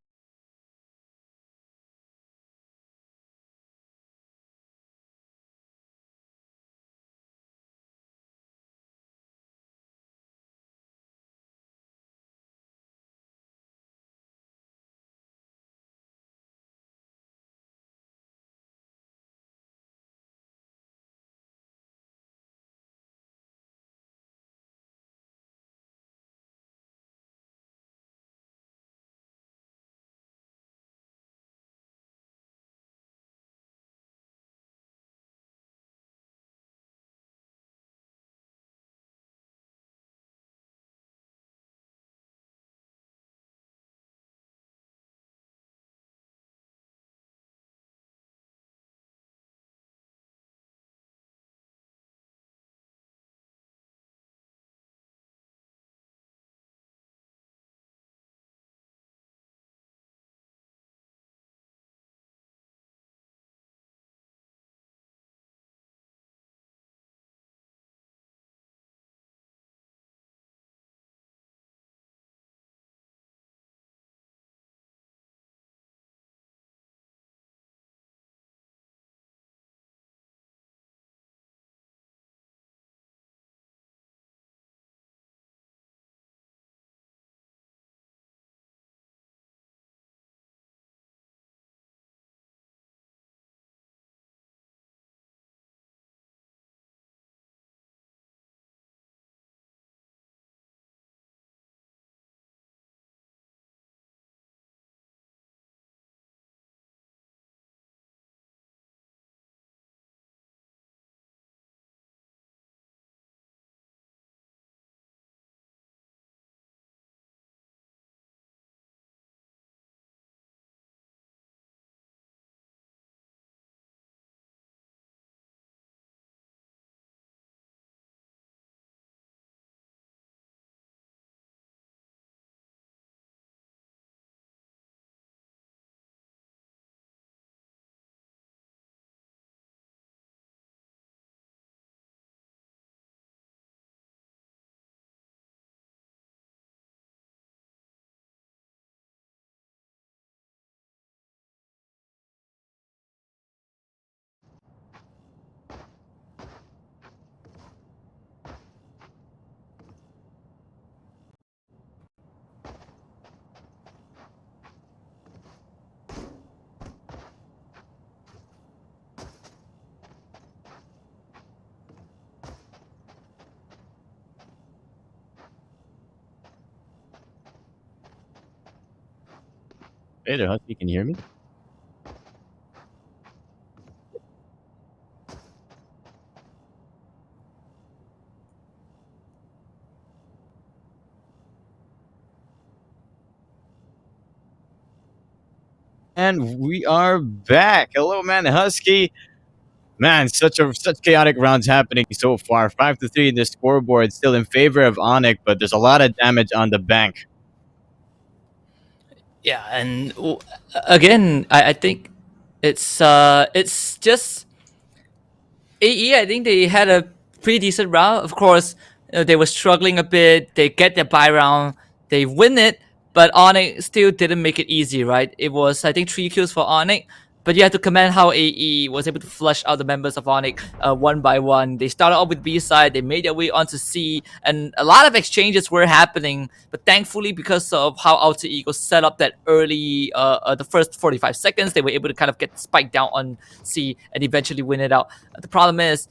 Hey there, Husky, can you hear me? And we are back. Hello, man, Husky. Man, such chaotic rounds happening so far. 5-3 in the scoreboard, still in favor of ONIC, but there's a lot of damage on the bank. Yeah, and again, I think it's just AE. I think they had a pretty decent round. Of course, they were struggling a bit. They get their bye round, they win it, but ONIC still didn't make it easy, right? It was, I think, 3 kills for ONIC. But you have to commend how AE was able to flush out the members of ONIC one by one. They started off with B side, they made their way onto C, and a lot of exchanges were happening. But thankfully, because of how Alter Ego set up that early, the first 45 seconds, they were able to kind of get spiked down on C and eventually win it out. The problem is,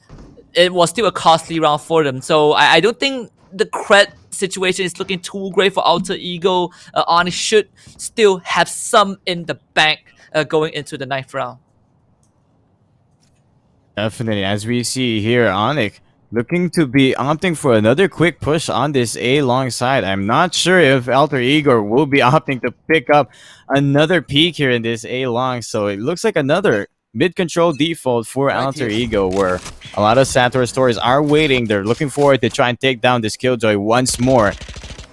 it was still a costly round for them. So I don't think the cred situation is looking too great for Alter Ego. ONIC should still have some in the bank going into the 9th round. Definitely, as we see here, ONIC looking to be opting for another quick push on this A long side. I'm not sure if Alter Ego will be opting to pick up another peak here in this A long, so it looks like another mid-control default for Alter Ego, where a lot of Sator stores are waiting. They're looking forward to try and take down this Killjoy once more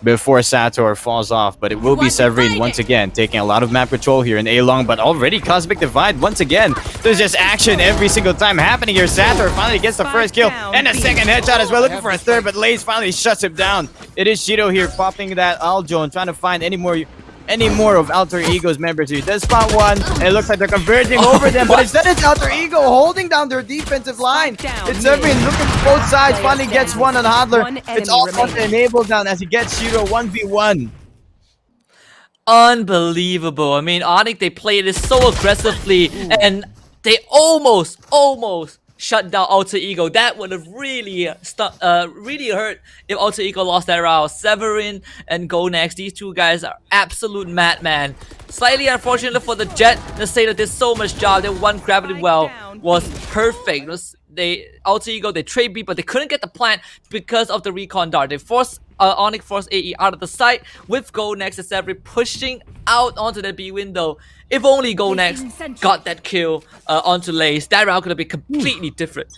before Sator falls off, but it will be Severin once again taking a lot of map control here in A-Long, but already Cosmic Divide once again. There's just action every single time happening here. Sator finally gets the first kill and a second headshot as well, looking for a third, but Laze finally shuts him down. It is Shido here popping that Aljo and trying to find any more of Alter Ego's members here. Does spot one, and it looks like they're converging over them, but instead it's Alter Ego holding down their defensive line. It's Severin looking for both sides, finally gets one on Hodler. It's almost enabled down as he gets Shiro 1v1. Unbelievable. I mean, ONIC, they played this so aggressively, and they almost shut down Alter Ego. That would have really really hurt if Alter Ego lost that round. Severin and Go Next, these two guys are absolute madman. Slightly unfortunate for the Jet. The Satyr did so much job. Their one gravity well was perfect. Alter Ego, they trade B, but they couldn't get the plant because of the recon dart. They forced ONIC forced AE out of the site with Go Next and Severin pushing out onto the B window. If only Go Next got that kill onto Lace, that round could have been completely different.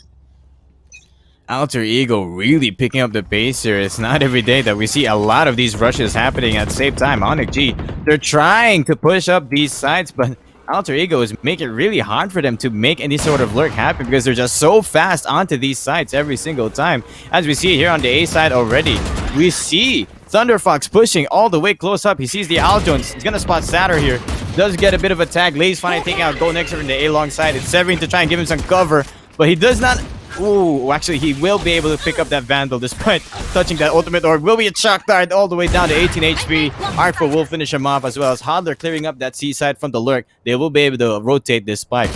Alter Ego really picking up the pace here. It's not every day that we see a lot of these rushes happening at the same time. ONIC G, they're trying to push up these sides, but Alter Ego is making it really hard for them to make any sort of lurk happen because they're just so fast onto these sides every single time. As we see here on the A side already, we see Thunderfox pushing all the way close up. He sees the Aljones. He's gonna spot Satyr here. Does get a bit of a tag. Laze finally taking out Go Next in the A long side. It's Severin to try and give him some cover, but he does not. Ooh, actually, he will be able to pick up that Vandal despite touching that ultimate orb. Will be a shock dart all the way down to 18 HP. Artful will finish him off as well as Hodler clearing up that C side from the lurk. They will be able to rotate this spike.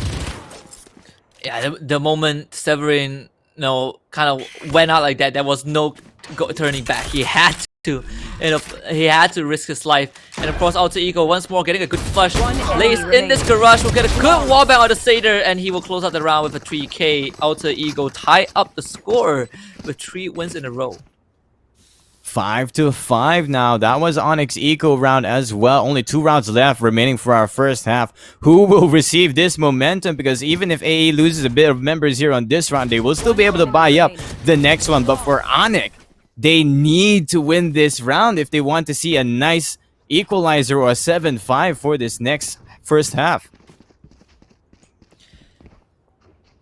Yeah, the moment Severin, kind of went out like that, there was no turning back. He had to, he had to risk his life. And of course, Alter Ego once more getting a good flush. Lace in this garage will get a good wallbang on the Satyr, and he will close out the round with a 3K. Alter Ego tie up the score with 3 wins in a row. 5-5 now. That was ONIC's Eco round as well. Only 2 rounds left remaining for our first half. Who will receive this momentum? Because even if AE loses a bit of members here on this round, they will still be able to buy up the next one. But for ONIC, they need to win this round if they want to see a nice equalizer or a 7-5 for this next first half.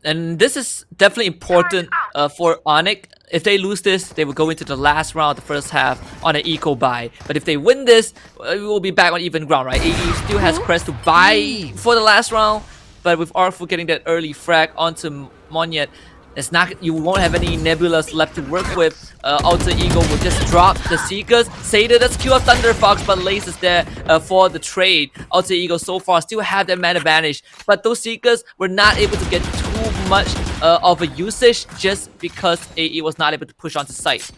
And this is definitely important for ONIC. If they lose this, they will go into the last round of the first half on an eco buy. But if they win this, we will be back on even ground, right? AE still has crest to buy for the last round, but with Artful getting that early frag onto Monyet, it's not, you won't have any Nebulas left to work with. Alter Ego will just drop the Seekers. Satyr does kill a Thunderfox, but Lace is there for the trade. Alter Ego so far still have that man advantage, but those Seekers were not able to get too much of a usage just because AE was not able to push onto site.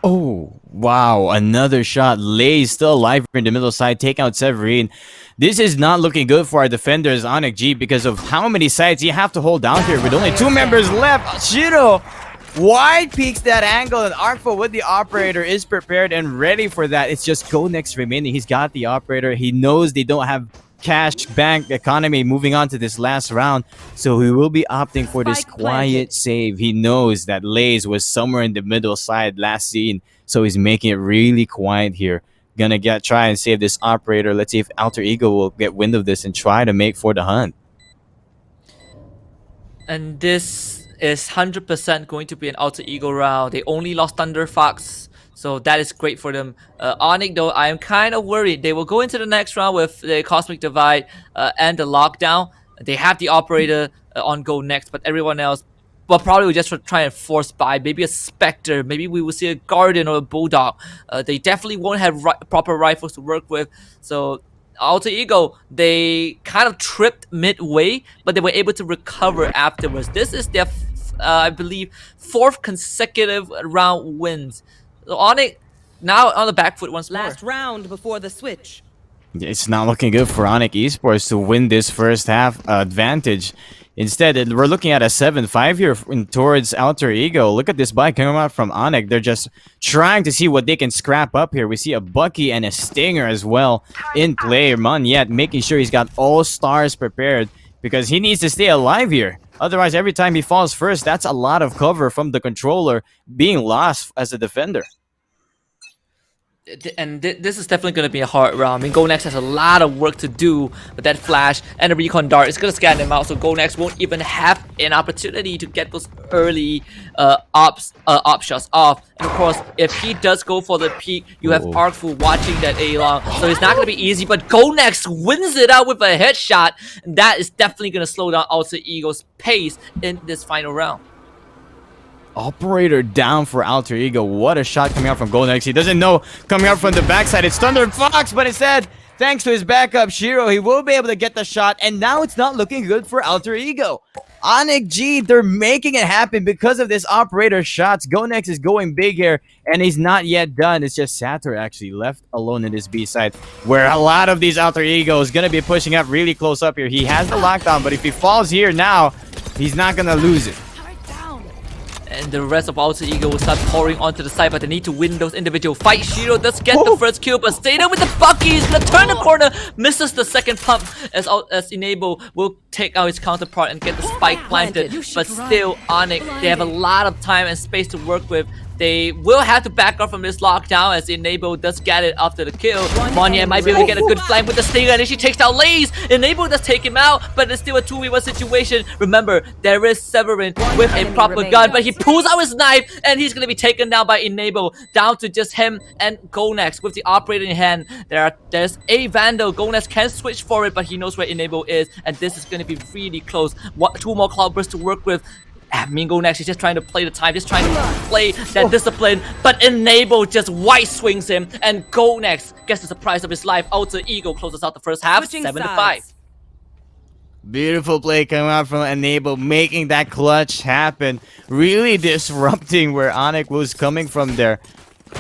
Oh, wow. Another shot. Lay still alive in the middle side. Take out Severine. This is not looking good for our defenders, ONIC G, because of how many sides you have to hold down here with only 2 members left. Shiro wide peeks that angle, and Artful with the operator is prepared and ready for that. It's just Go Next remaining. He's got the operator. He knows they don't have cash bank economy moving on to this last round, so he will be opting for this quiet save. He knows that Lays was somewhere in the middle side last scene, so he's making it really quiet here. Gonna try and save this operator. Let's see if Alter Ego will get wind of this and try to make for the hunt. And this is 100% going to be an Alter Ego round. They only lost Thunder Fox, so that is great for them. ONIC, though, I am kind of worried. They will go into the next round with the Cosmic Divide and the Lockdown. They have the Operator on Go Next, but everyone else will probably just try and force buy. Maybe a Spectre, maybe we will see a Guardian or a Bulldog. They definitely won't have proper rifles to work with, so Alter Ego, they kind of tripped midway, but they were able to recover afterwards. This is their, I believe, 4th consecutive round wins. So ONIC now on the back foot once more. Last round before the switch. It's not looking good for ONIC Esports to win this first half advantage. Instead, we're looking at a 7-5 here towards Alter Ego. Look at this buy coming out from ONIC. They're just trying to see what they can scrap up here. We see a Bucky and a Stinger as well in play. Monyet making sure he's got all stars prepared because he needs to stay alive here. Otherwise, every time he falls first, that's a lot of cover from the controller being lost as a defender. And this is definitely going to be a hard round. I mean, Go Next has a lot of work to do with that flash and the recon dart. It's going to scan them out, so Go Next won't even have an opportunity to get those early op shots off. And of course, if he does go for the peak, you have Artful watching that A-long, so it's not going to be easy. But Go Next wins it out with a headshot, and that is definitely going to slow down Alter Ego's pace in this final round. Operator down for Alter Ego. What a shot coming out from Go Next. He doesn't know coming out from the backside. It's Thunder Fox, but instead, thanks to his backup, Shiro, he will be able to get the shot. And now it's not looking good for Alter Ego. ONIC G, they're making it happen because of this operator shots. Go Next is going big here, and he's not yet done. It's just Sator actually left alone in this B side, where a lot of these Alter Egos going to be pushing up really close up here. He has the lockdown, but if he falls here now, he's not going to lose it. And the rest of Alter Ego will start pouring onto the side, but they need to win those individual fights. Shiro does get the first kill, but stay there with the Bucky. He's gonna turn the corner, misses the second pump as Enable will take out his counterpart and get the spike planted. But still, ONIC, they have a lot of time and space to work with. They will have to back off from this lockdown as Enable does get it after the kill. Monyet might be able to get a good flank with the Stinger, and then she takes down Lays. Enable does take him out, but it's still a 2v1 situation. Remember, there is Severin with a proper gun, but he pulls out his knife, and he's going to be taken down by Enable. Down to just him and Go Next with the operator in hand. There's a Vandal. Go Next can switch for it, but he knows where Enable is, and this is going to be really close. 2 more Cloudbursts to work with. Go Next is just trying to play the time, just trying to play that discipline, but Enable just white swings him, and Go Next gets the surprise of his life. Alter Ego closes out the first half, 7-5. Beautiful play coming out from Enable, making that clutch happen. Really disrupting where ONIC was coming from there.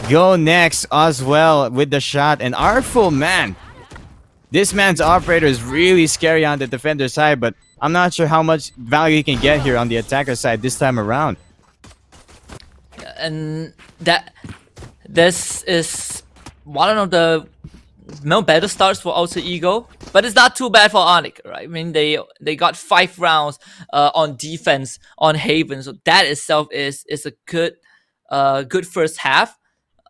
Go Next as well with the shot, and Artful, man. This man's operator is really scary on the defender side, but I'm not sure how much value he can get here on the attacker side this time around. And this is one of the better starts for Alter Ego, but it's not too bad for ONIC, right? I mean, they got 5 rounds on defense on Haven, so that itself is a good first half.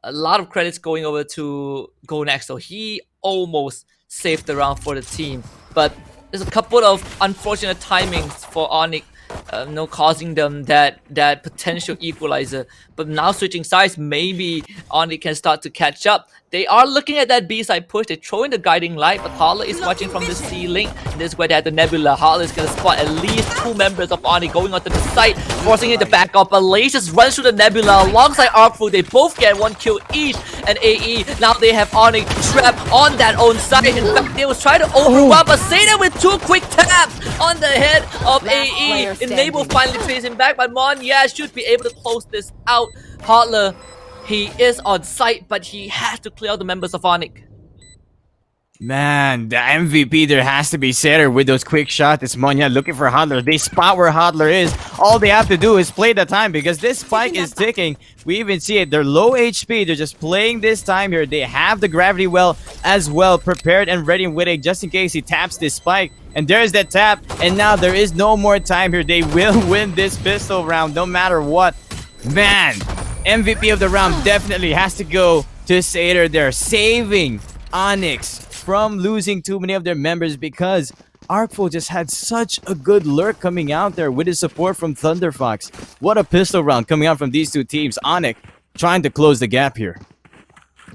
A lot of credits going over to Go Next, so he almost saved the round for the team, but there's a couple of unfortunate timings for ONIC, causing them that potential equalizer. But now switching sides, maybe ONIC can start to catch up. They are looking at that B side push. They throw in the guiding light, but Hala is watching from the C link. This is where they have the Nebula. Hala is gonna spot at least 2 members of ONIC going onto the site, forcing him to back up. But Lace just runs through the Nebula alongside Artful. They both get 1 kill each, and AE now they have ONIC trapped on that own side. In fact, they was trying to overwhelm, but Seda with 2 quick taps on the head of AE. Enable finally pays him back, but Monyet should be able to close this out. Hotler, He is on site, but he has to clear out the members of ONIC. Man, the MVP there has to be Setter with those quick shots. It's Monya looking for Hodler. They spot where Hodler is. All they have to do is play the time because this spike is ticking. We even see it. They're low HP. They're just playing this time here. They have the gravity well as well prepared and ready and waiting just in case he taps this spike. And there's that tap. And now there is no more time here. They will win this pistol round no matter what. Man, MVP of the round definitely has to go to Setter. They're saving ONIC from losing too many of their members because Artful just had such a good lurk coming out there with his support from Thunderfox. What a pistol round coming out from these two teams. ONIC trying to close the gap here.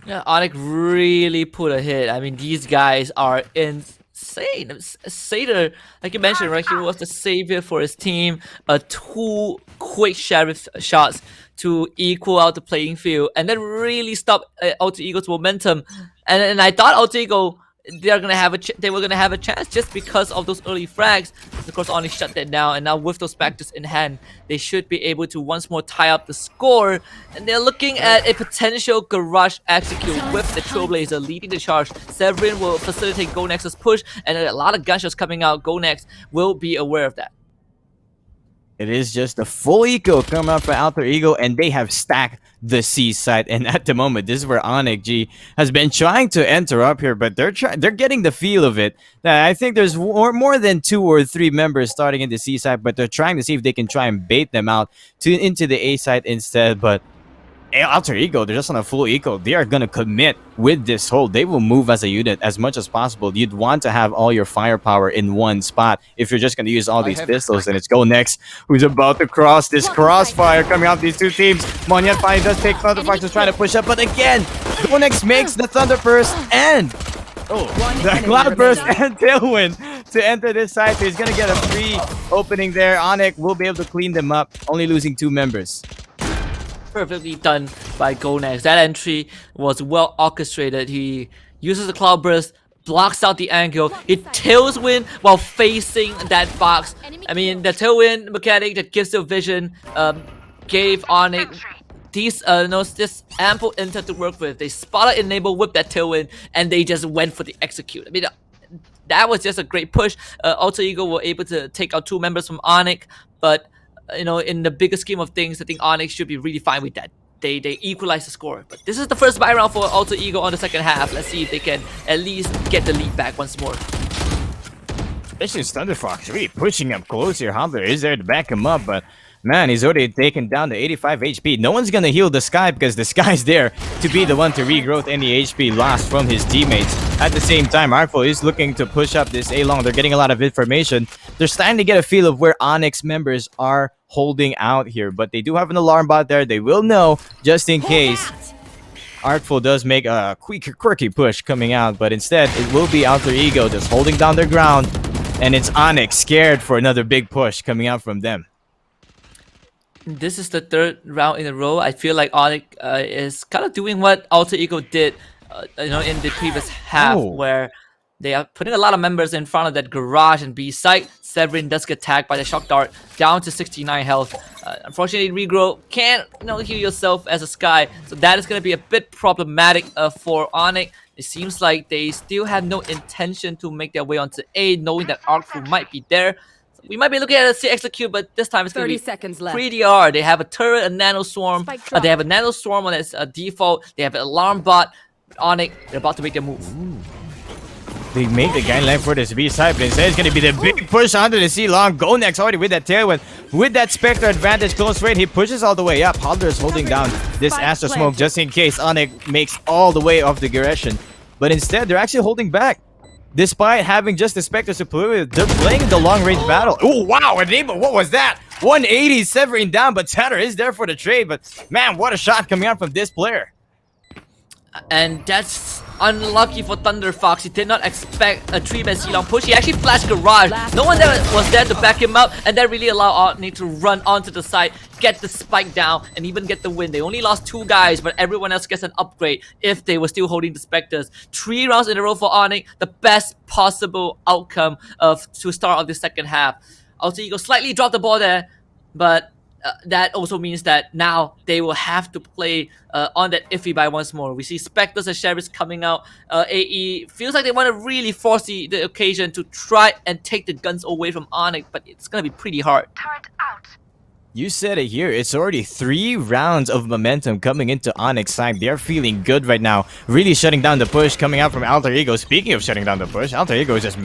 Yeah, ONIC really put a hit. I mean, these guys are insane. Setter, like you mentioned, right, he was the savior for his team. 2 quick sheriff shots to equal out the playing field and then really stop Alter Ego's momentum. And I thought Alter Ego, they were gonna have a chance just because of those early frags. Of course, ONIC shut that down, and now with those factors in hand, they should be able to once more tie up the score. And they're looking at a potential garage execute with the Trailblazer leading the charge. Severin will facilitate GoNex's push, and a lot of gunshots coming out. GoNex will be aware of that. It is just a full eco coming out for Alter Ego, and they have stacked the C side. And at the moment, this is where ONIC G has been trying to enter up here, but they're getting the feel of it. I think there's more than 2 or 3 members starting in the C side, but they're trying to see if they can try and bait them out into the A side instead. But Alter Ego, they're just on a full eco. They are going to commit with this hold. They will move as a unit as much as possible. You'd want to have all your firepower in one spot if you're just going to use all these pistols. And it's GoNex who's about to cross this crossfire coming out these two teams. Monyan finally does take Thunderfox is trying to push up, but again, GoNex makes the Thunderburst and the Cloudburst and Tailwind to enter this side. So he's going to get a free opening there. ONIC will be able to clean them up, only losing 2 members. Perfectly done by GoNex. That entry was well orchestrated. He uses the Cloudburst, blocks out the angle. He tailwind while facing that box. I mean, the tailwind mechanic that gives you vision gave ONIC this ample intel to work with. They spotted enable with that tailwind and they just went for the execute. I mean, that was just a great push. Alter Ego were able to take out 2 members from ONIC, but you know, in the bigger scheme of things, I think ONIC should be really fine with that. They equalize the score. But this is the first buy round for Alter Ego on the second half. Let's see if they can at least get the lead back once more. This is Thunderfox really pushing up close here. Hodler is there to back him up, but man, he's already taken down to 85 HP. No one's gonna heal the Sky because the Sky's there to be the one to regrowth any HP lost from his teammates. At the same time, Artful is looking to push up this A-Long. They're getting a lot of information. They're starting to get a feel of where ONIC members are holding out here, but they do have an alarm bot there. They will know just in case Artful does make a quirky push coming out, but instead it will be Alter Ego just holding down their ground, and it's ONIC scared for another big push coming out from them. This is the 3rd round in a row. I feel like ONIC is kind of doing what Alter Ego did in the previous half, where they are putting a lot of members in front of that garage and B site. Severin does get tagged by the shock dart, down to 69 health. Unfortunately, regrow can't heal yourself as a Sky, so that is going to be a bit problematic for ONIC. It seems like they still have no intention to make their way onto A, knowing that Artful might be there. So we might be looking at a C execute, but this time it's going to be 30 seconds left. pretty hard. They have a turret, a nano swarm. They have a nano swarm on its default. They have an alarm bot. ONIC, they're about to make their move. They make the guideline for this B side, but instead it's going to be the big push onto the C-Long. GoNex already with that tailwind. With that Spectre advantage close range, he pushes all the way up. Hodler is holding down this Astro Smoke just in case ONIC makes all the way off the aggression. But instead, they're actually holding back. Despite having just the Spectre to play with, they're playing the long-range battle. Oh, wow, enable, what was that? 180 Severin down, but Tanner is there for the trade. But man, what a shot coming out from this player. And that's unlucky for Thunderfox. He did not expect a 3-man C-Long push. He actually flashed garage. No one was there to back him up, and that really allowed ONIC to run onto the side, get the spike down, and even get the win. They only lost 2 guys, but everyone else gets an upgrade if they were still holding the Spectres. 3 rounds in a row for ONIC, the best possible outcome to start off the second half. Alter Ego slightly dropped the ball there, but that also means that now they will have to play on that iffy buy once more. We see Spectres and Sheriffs coming out. AE feels like they want to really force the occasion to try and take the guns away from ONIC, but it's going to be pretty hard. You said it here. It's already 3 rounds of momentum coming into ONIC side. They're feeling good right now. Really shutting down the push coming out from Alter Ego. Speaking of shutting down the push, Alter Ego is just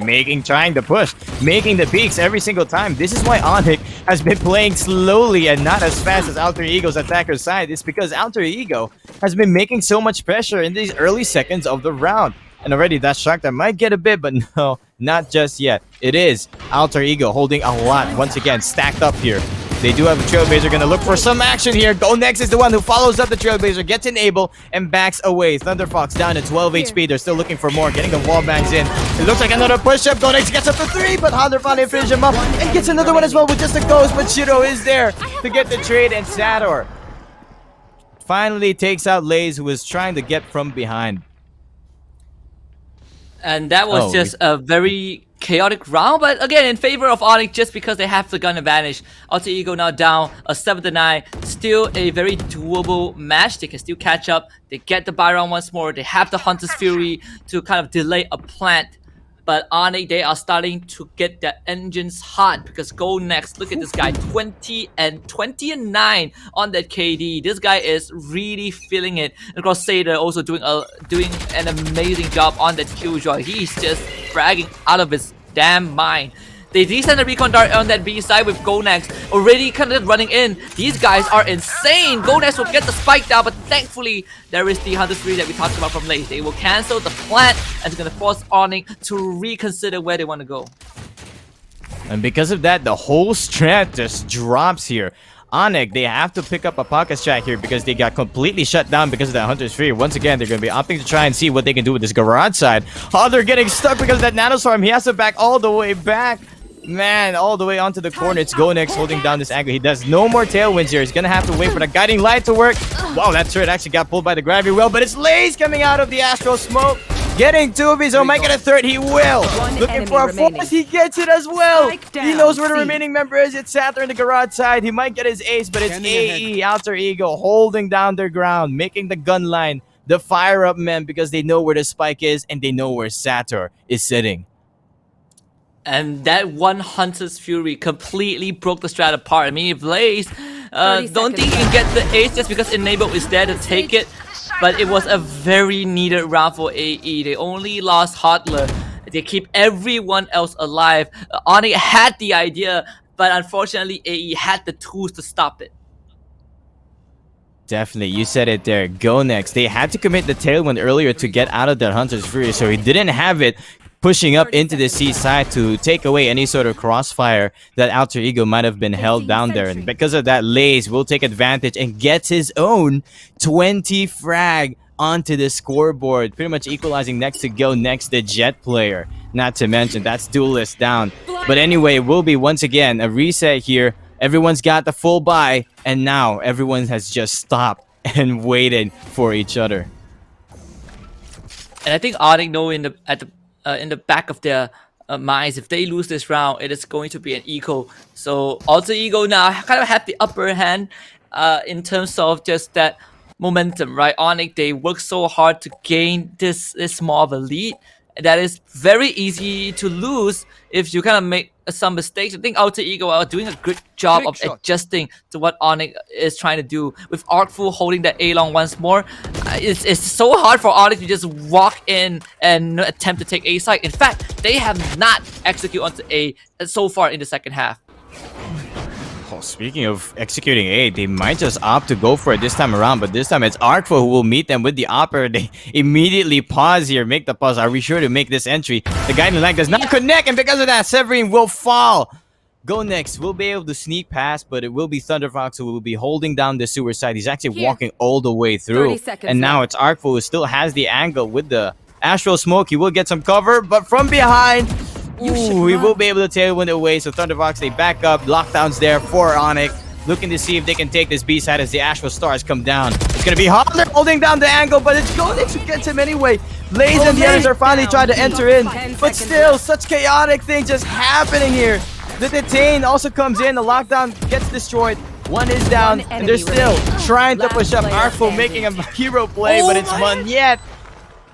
trying to push, making the peaks every single time. This is why ONIC has been playing slowly and not as fast as Alter Ego's attacker side. It's because Alter Ego has been making so much pressure in these early seconds of the round. And already that Shakhtar might get a bit, but no, not just yet. It is Alter Ego holding a lot once again, stacked up here. They do have a Trailblazer, gonna look for some action here. Go Next is the one who follows up the Trailblazer, gets Enable, and backs away. Thunderfox down to 12 HP. They're still looking for more, getting the wall bangs in. It looks like another push-up. Go Next gets up to 3, but Hunter finally finishes him up and gets another one as well with just a ghost. But Shiro is there to get the trade, and Sador finally takes out Lays, who was trying to get from behind. And that was just a very chaotic round, but again in favor of ONIC just because they have the gun advantage. Alter Ego now down a 7-9, still a very doable match. They can still catch up. They get the buy round once more. They have the Hunter's Fury to kind of delay a plant. But ONIC, they are starting to get their engines hot because Go Next. Look at this guy, 20 and 9 on that KD. This guy is really feeling it. And of course, Seder also doing an amazing job on that Killjoy. He's just fragging out of his damn mind. They descend the recon dart on that B side with Go Next already kind of running in. These guys are insane. Go Next will get the spike down, but thankfully there is the Hunter's Fury that we talked about from late. They will cancel the plant and it's going to force ONIC to reconsider where they want to go. And because of that, the whole strat just drops here. ONIC, they have to pick up a pocket strat here because they got completely shut down because of that Hunter's Fury. Once again, they're going to be opting to try and see what they can do with this garage side. Oh, they're getting stuck because of that Nanoswarm. He has to back all the way back. Man, all the way onto the corner. It's Go Next holding down this angle. He does no more tailwinds here. He's gonna have to wait for the guiding light to work. Wow, that turret actually got pulled by the gravity well, but it's Lays coming out of the Astral Smoke. Getting 2 of his own. Might get a third. He will. Looking for a 4th. He gets it as well. He knows where the remaining member is. It's Saturn in the garage side. He might get his ace, but it's AE, Alter Ego, holding down their ground, making the gun line the fire up men because they know where the spike is and they know where Saturn is sitting. And that one Hunter's Fury completely broke the strat apart. I mean, if Lays don't think he can get the ace just because Enable is there to take it. But it was a very needed round for AE. They only lost Hodler. They keep everyone else alive. ONIC had the idea, but unfortunately AE had the tools to stop it. Definitely, you said it there. Go Next. They had to commit the tailwind earlier to get out of that Hunter's Fury, so he didn't have it pushing up into the C side to take away any sort of crossfire that Alter Ego might have been held down there. And because of that, Lays will take advantage and gets his own 20 frag onto the scoreboard, pretty much equalizing next to Go Next, the Jet player. Not to mention, that's Duelist down. But anyway, it will be once again a reset here. Everyone's got the full buy, and now everyone has just stopped and waited for each other. And I think ONIC know in the back of their minds, if they lose this round, it is going to be an eco. So Alter Ego now kind of have the upper hand in terms of just that momentum, right? ONIC, they work so hard to gain this small of a lead that is very easy to lose if you kind of make some mistakes. I think Alter Ego are doing a good job of adjusting to what ONIC is trying to do. With Artful holding that A-long once more, it's so hard for ONIC to just walk in and attempt to take A side. In fact, they have not executed onto A so far in the second half. Oh, speaking of executing A, they might just opt to go for it this time around, but this time it's Artful who will meet them with the Opera. They immediately pause here, make the pause. Are we sure to make this entry? The guiding light does not connect, and because of that, Severine will fall. Go Next will be able to sneak past, but it will be Thunderfox who will be holding down the sewer side. He's actually walking all the way through, and now it's Artful who still has the angle with the Astral Smoke. He will get some cover, but from behind, ooh, he will be able to tailwind away. So Thunderfox, they back up. Lockdowns there for ONIC. Looking to see if they can take this B side as the Astral Stars come down. It's going to be Hodler holding down the angle, but it's Go Next who gets him anyway. Lays and the others are finally trying to enter in. But still, such chaotic things just happening here. The Detain also comes in. The Lockdown gets destroyed. One is down, and they're still trying to push up. Arfo making a hero play, but it's Monyet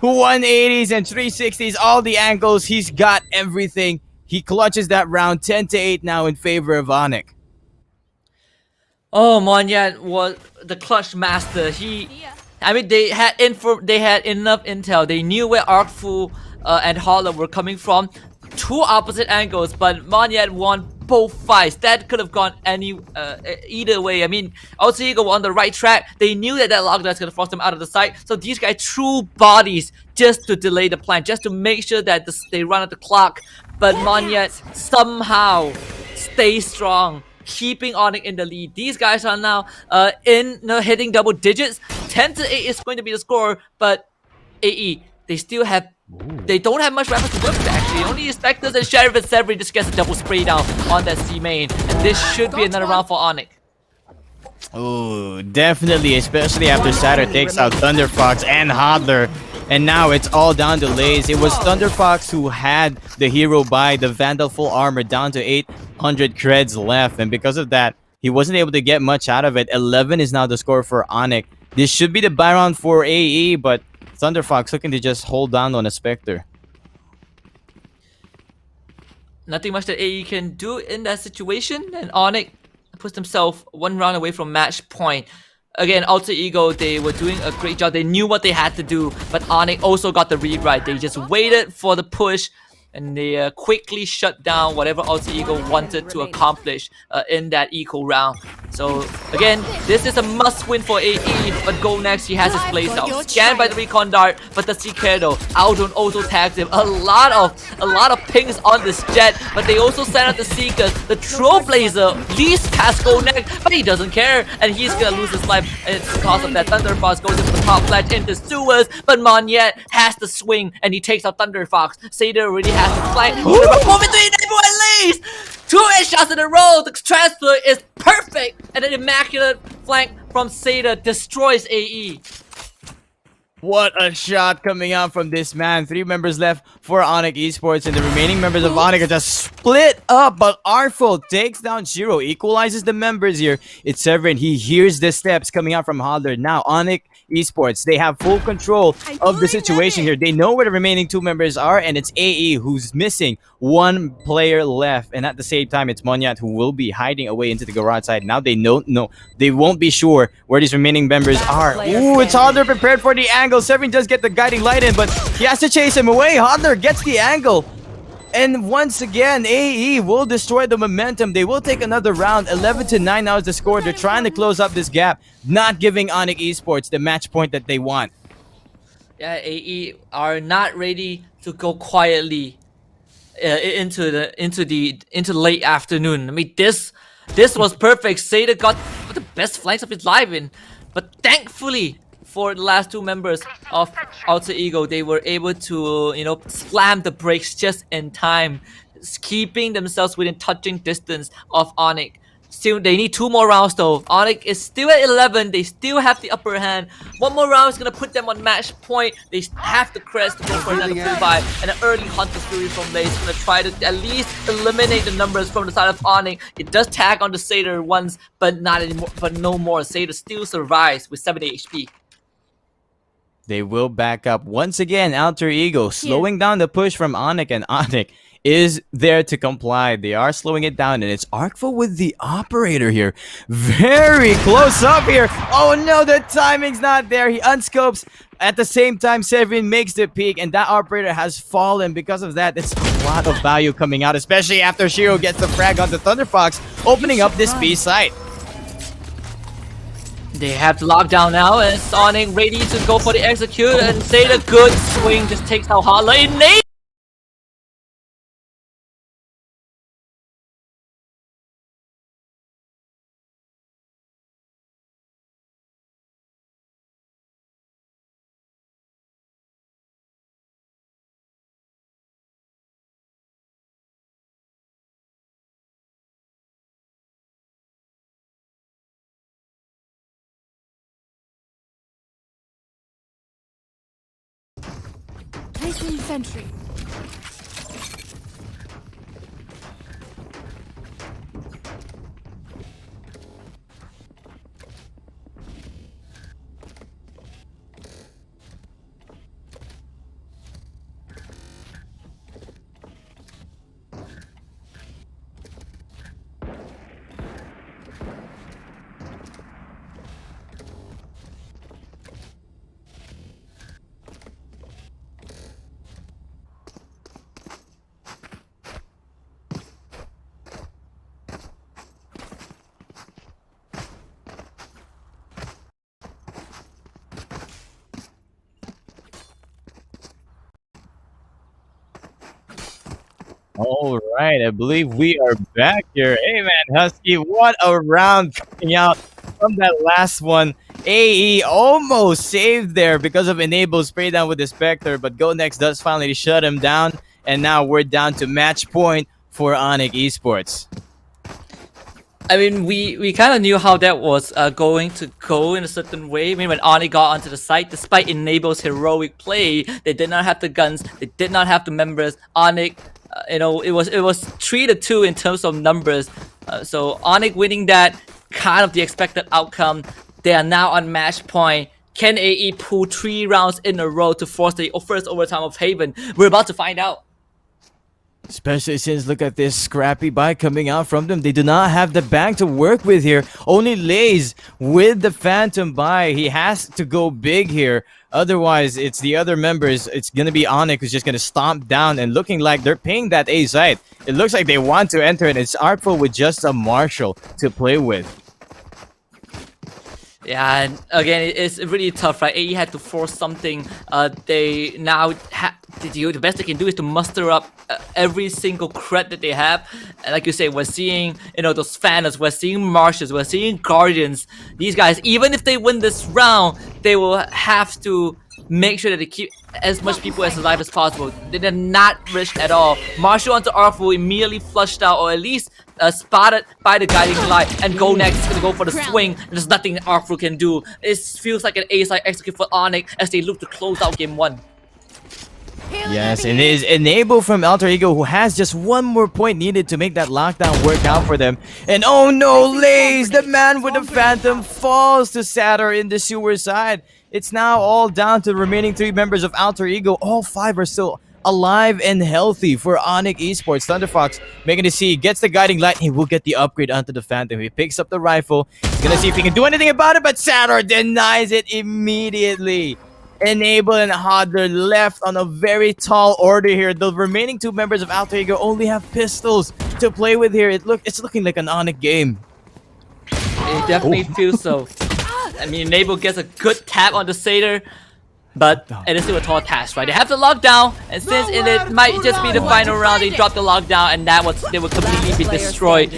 who 180s and 360s, all the angles. He's got everything. He clutches that round 10-8 now in favor of ONIC. Oh, Monyet was the clutch master. They had enough intel. They knew where Artful and Holler were coming from. Two opposite angles, but Monyet won both fights. That could have gone either way. I mean, also Eagle were on the right track. They knew that lockdown was going to force them out of the sight. So these guys threw bodies just to delay the plan, just to make sure that they run out the clock. But Monyet somehow stays strong, keeping ONIC in the lead. These guys are now hitting double digits. 10-8 is going to be the score, but AE, they don't have much weapons to work with actually. Only Spectres and Sheriff and Severin just gets a double spray down on that C main. And this should be another round for ONIC. Oh, definitely, especially after Satter takes out Thunder Fox and Hodler. And now it's all down to Lays. It was Thunder Fox who had the hero buy the Vandal full armor down to 800 creds left. And because of that, he wasn't able to get much out of it. 11 is now the score for ONIC. This should be the buy round for AE, but Thunder Fox looking to just hold down on a Spectre. Nothing much that AE can do in that situation, and ONIC puts themselves one round away from match point. Again, Alter Ego, they were doing a great job. They knew what they had to do, but ONIC also got the read right. They just waited for the push, and they quickly shut down whatever Alter Ego wanted to accomplish in that eco round. So again, this is a must-win for AE, but Go Next, he has his place out. Scanned by the recon dart, but does he care though? Aldon also tags him. A lot of pings on this Jet, but they also send out the Seekers. The Trailblazer leaves past Go Next, but he doesn't care, and he's gonna lose his life. And it's because of that. Thunder Fox goes into the top ledge into sewers, but Monyet has the swing, and he takes out Thunder Fox. Seder already has the flank. Move between everyone leaves! 2 headshots in a row. The transfer is perfect, and an immaculate flank from Seder destroys AE. What a shot coming out from this man. 3 members left for ONIC Esports, and the remaining members of ONIC are just split up. But Artful takes down Shiro, equalizes the members here. It's Severin. He hears the steps coming out from Hodler. Now ONIC Esports, they have full control of the situation here. They know where the remaining 2 members are, and it's AE who's missing 1 player left. And at the same time, it's Monyet who will be hiding away into the garage side. Now they don't know. They won't be sure where these remaining members are. Ooh, it's Hodler prepared for the angle. Severin does get the guiding light in, but he has to chase him away. Hodler gets the angle. And once again, AE will destroy the momentum. They will take another round. 11-9 now is the score. They're trying to close up this gap, not giving ONIC Esports the match point that they want. Yeah, AE are not ready to go quietly into late afternoon. I mean, this was perfect. Seder got the best flanks of his life in, but thankfully for the last 2 members of Alter Ego, they were able to, slam the brakes just in time, keeping themselves within touching distance of ONIC. Still, they need 2 more rounds though. ONIC is still at 11. They still have the upper hand. 1 more round is gonna put them on match point. They have the crest to go for another full buy, and an early Hunter's Fury from Lace is gonna try to at least eliminate the numbers from the side of ONIC. It does tag on the Seder once, but not anymore. But no more. Seder still survives with 70 HP. They will back up once again. Alter Ego slowing down the push from ONIC, and ONIC is there to comply. They are slowing it down, and it's Artful with the operator here. Very close up here. Oh no, the timing's not there. He unscopes. At the same time, Severin makes the peak, and that operator has fallen. Because of that, it's a lot of value coming out, especially after Shiro gets the frag on the Thunder Fox, opening up this B site. They have the lockdown now, and Sonic ready to go for the execute, and say the good swing just takes out Harley. Placing sentry. All right, I believe we are back here. Hey man, HusKKiee, what a round coming out from that last one. AE almost saved there because of Enable spray down with the Spectre, but Go Next does finally shut him down, and now we're down to match point for ONIC Esports. I mean, we kind of knew how that was going to go in a certain way. I mean, when ONIC got onto the site, despite Enable's heroic play, they did not have the guns, they did not have the members. ONIC, it was 3-2 in terms of numbers. So ONIC winning that, kind of the expected outcome. They are now on match point. Can AE pull 3 rounds in a row to force the first overtime of Haven? We're about to find out. Especially since look at this scrappy buy coming out from them. They do not have the bank to work with here. Only Lays with the Phantom buy. He has to go big here. Otherwise, it's the other members. It's going to be ONIC who's just going to stomp down, and looking like they're paying that A site. It looks like they want to enter, and it's Artful with just a Marshall to play with. Yeah, and again, it's really tough, right? AE had to force something. They now the best they can do is to muster up every single cred that they have. And like you say, we're seeing, those Phantoms, we're seeing Marshes, we're seeing Guardians. These guys, even if they win this round, they will have to make sure that they keep as much people as alive as possible. They did not risk at all. Marshall onto Artful immediately flushed out, or at least spotted by the guiding light, and Go Next is gonna go for the swing. There's nothing Artful can do. It feels like an A-side execute for ONIC as they look to close out game 1. Yes, and it is Enable from Alter Ego, who has just one more point needed to make that lockdown work out for them. And oh no, Lays, the man with the Phantom, falls to Satter in the sewer side. It's now all down to the remaining 3 members of Alter Ego. All 5 are still alive and healthy for ONIC Esports. Thunderfox making a see, gets the guiding light. He will get the upgrade onto the Phantom. He picks up the rifle. He's gonna see if he can do anything about it, but Satter denies it immediately. Enable and Hodler left on a very tall order here. The remaining 2 members of Alter Ego only have pistols to play with here. It's looking like an ONIC game. It definitely feels so. I mean, Enable gets a good tap on the Satyr, but it is still a tall task, right? They have the lockdown, and since it might just be the final round, they drop the lockdown, and they will completely be destroyed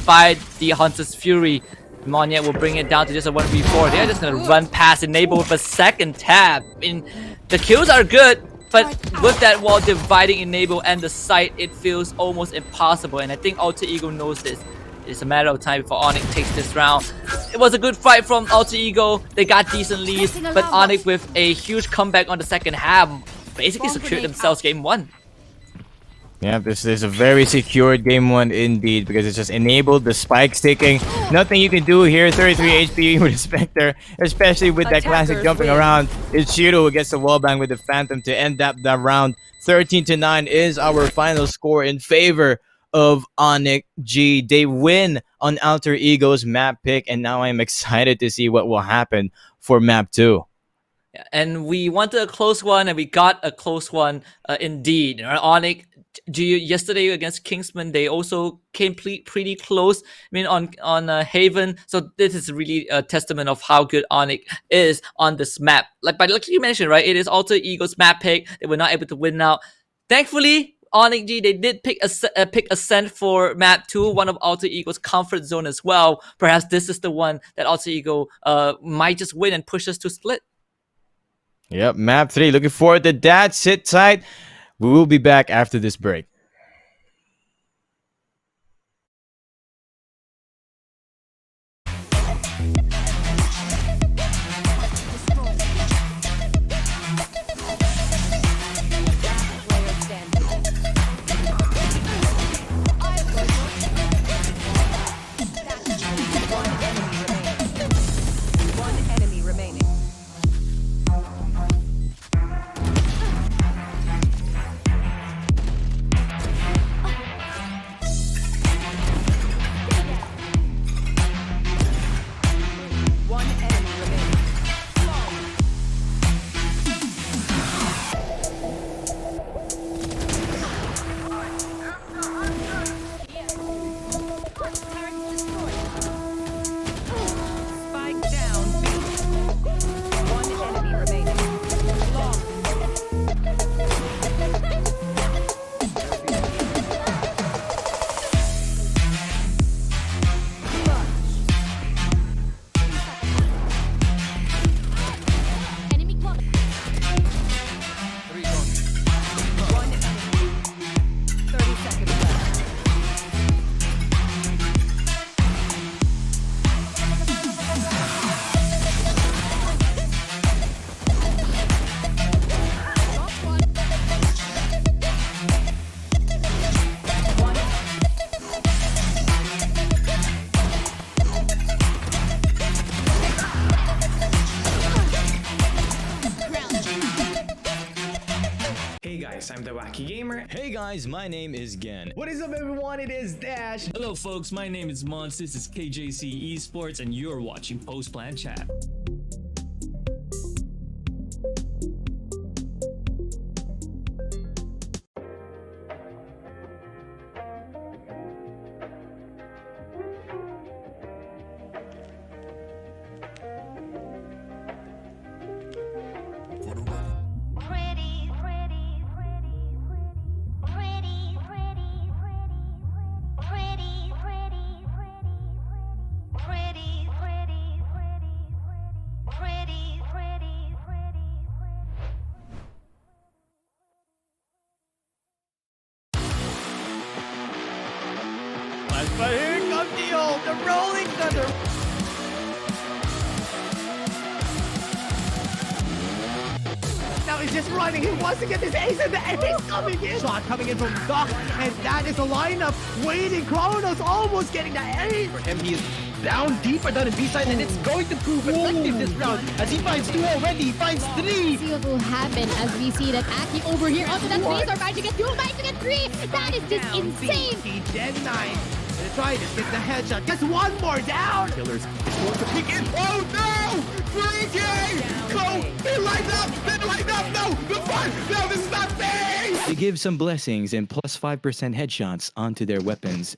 by the Hunter's Fury. Monyet will bring it down to just a 1v4. They're just gonna run past Enable with a second tap. I mean, the kills are good, but with that wall dividing Enable and the site, it feels almost impossible. And I think Alter Ego knows this. It's a matter of time before ONIC takes this round. It was a good fight from Alter Ego. They got decent leads, but ONIC with a huge comeback on the second half basically secured themselves game 1. Yeah, this is a very secured game 1 indeed, because it's just enabled, the spikes ticking. Nothing you can do here. 33 HP with the Spectre, especially with that classic jumping around. It's Shiro who gets the wallbang with the Phantom to end up that round. 13-9 is our final score in favor of ONIC G. They win on Alter Ego's map pick, and now I'm excited to see what will happen for map 2. And we wanted a close one, and we got a close one indeed. ONIC G yesterday against Kingsman, they also came pretty close. I mean, on Haven. So this is really a testament of how good ONIC is on this map. Like you mentioned, right? It is Alter Ego's map pick. They were not able to win out. Thankfully, ONIC G, they did pick Ascent for map 2, one of Alter Ego's comfort zone as well. Perhaps this is the one that Alter Ego might just win and push us to split. Yep, map 3. Looking forward to that. Sit tight. We will be back after this break. I'm the Wacky Gamer. Hey guys, my name is Gen. What is up, everyone? It is Dash. Hello, folks. My name is Mons. This is KJC Esports, and you're watching Post Plan Chat. But here comes the Rolling Thunder. Now he's just running. He wants to get this ace in the ace coming in. Shot coming in from Doc, and that is a lineup waiting. Kronos almost getting that ace. For him, he is down deeper down in B-side, and it's going to prove effective this round as he finds 2 already. He finds 3. See what will happen as we see that Aki over here onto that base are managing to get 2, managing to get 3. That is just insane. Gen 9. Gonna try to get the headshot. Gets one more down. Killers is going to peek in. Oh no! 3K! Go! They lined up! They lined up! No! The fun! No, this is not fair! They give some blessings and plus 5% headshots onto their weapons.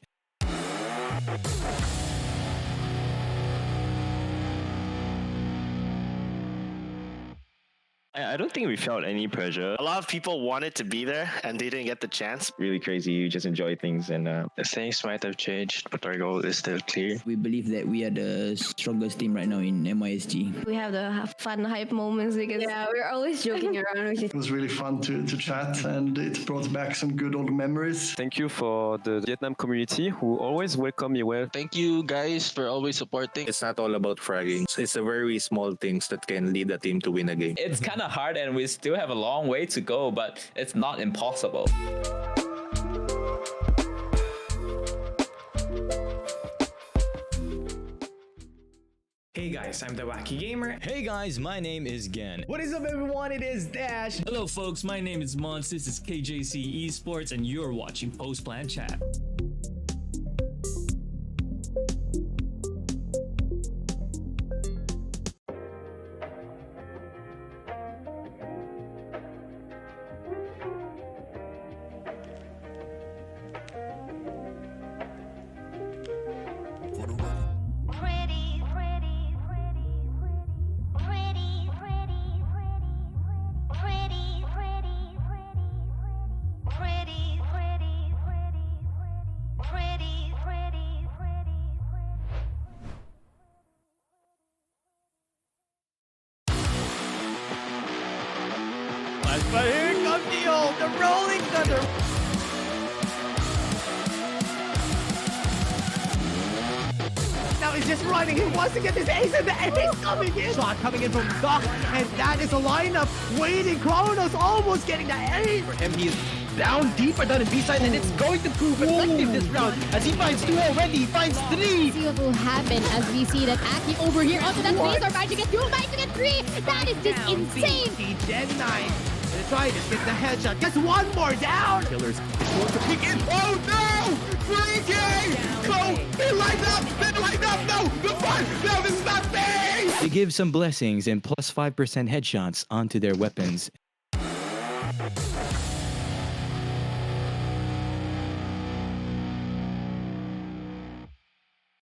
I don't think we felt any pressure. A lot of people wanted to be there and they didn't get the chance. Really crazy. You just enjoy things and Things might have changed, but our goal is still clear. We believe that we are the strongest team right now in MISG. We have the fun hype moments because we're always joking around. It was really fun to chat, and it brought back some good old memories. Thank you for the Vietnam community who always welcome me well. Thank you guys for always supporting. it's not all about fragging. It's the very small things that can lead a team to win a game. It's kind of hard and we still have a long way to go, but it's not impossible. Hey guys, I'm the Wacky Gamer. Hey guys, my name is Gen. What is up, everyone? It is Dash. Hello, folks. My name is Mons. This is KJC Esports, and you're watching Post Plan Chat. But here comes the Rolling Thunder. Now he's just running. He wants to get this ace in the ace coming in. Shot coming in from Doc, and that is a lineup waiting. Kronos almost getting that ace. For him, he is down deeper down in B-side, and it's going to prove effective this round as he finds 2 already. He finds 3. See what will happen as we see that Aki over here onto that base are managing to get 2, managing to get 3. That is just insane. Gen 9. Gonna try to get the headshot. Gets one more down. Killers is going to peek in. Oh no! 3K! Go! They lined up! They lined up! No! The fun! No, this is not fair! They give some blessings and plus 5% headshots onto their weapons.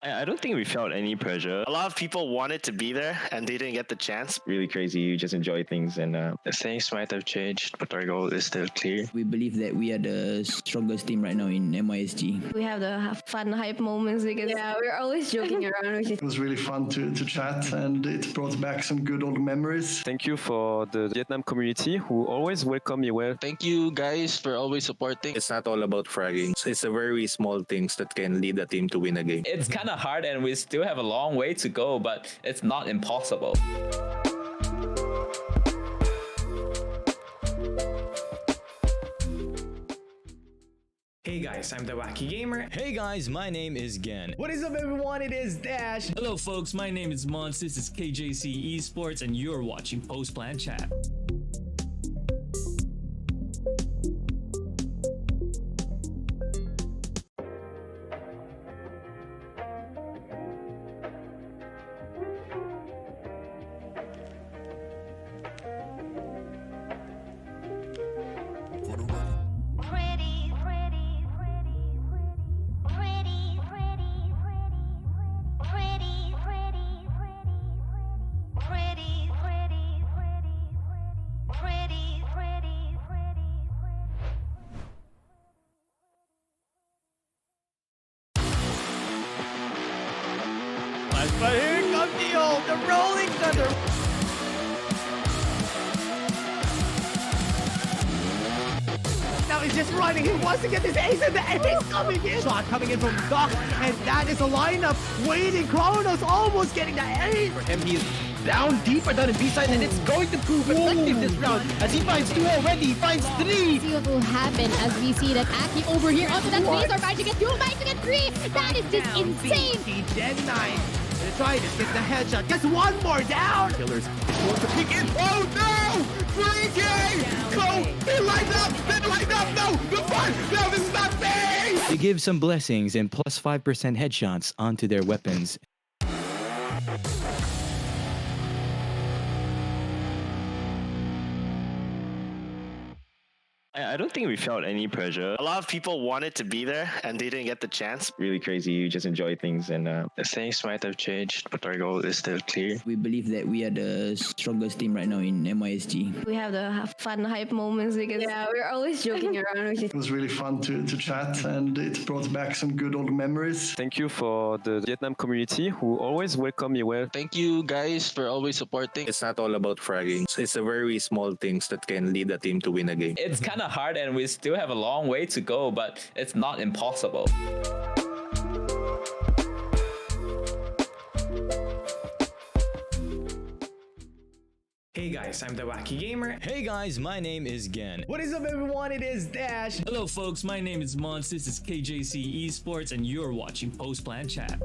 I don't think we felt any pressure. A lot of people wanted to be there and they didn't get the chance. Really crazy. You just enjoy things and Things might have changed, but our goal is still clear. We believe that we are the strongest team right now in MISG. We have the fun hype moments because we're always joking around. It was really fun to chat, and it brought back some good old memories. Thank you for the Vietnam community who always welcome me well. Thank you guys for always supporting. it's not all about fragging. It's the very small things that can lead a team to win a game. It's kind of hard and we still have a long way to go, but it's not impossible. Hey guys, I'm the Wacky Gamer. Hey guys, my name is Gen. What is up, everyone? It is Dash. Hello, folks. My name is Mons. This is KJC Esports, and you're watching Post Plan Chat. thunder. Now he's just running. He wants to get this ace in the ace coming in. Shot coming in from Doc, and that is a lineup waiting. Kronos almost getting the ace. For him, he's down deeper down in B side, and it's going to prove effective this round as he finds 2 already. He finds 3. See what will happen as we see that HusKKiee over here onto that base are managing to get 2, managing to get 3. That is just insane. Gen 9. Gonna try to get the headshot. Gets one more down. Killers is going to peek in. Oh no! 3K! Go! They lined up! They lined up! No! The fun! No, this is not fair! They give some blessings and plus 5% headshots onto their weapons. I don't think we felt any pressure. A lot of people wanted to be there and they didn't get the chance. Really crazy. You just enjoy things and Things might have changed, but our goal is still clear. We believe that we are the strongest team right now in G. We have the fun hype moments because we're always joking around. It was really fun to chat, and it brought back some good old memories. Thank you for the Vietnam community who always welcome you well. Thank you guys for always supporting. it's not all about fragging. It's the very small things that can lead a team to win a game. It's kind of hard and we still have a long way to go, but it's not impossible. Hey guys, I'm the Wacky Gamer. Hey guys, my name is Gen. What is up, everyone? It is Dash. Hello folks, my name is Mons, this is KJC Esports, and you're watching Post Plan Chat.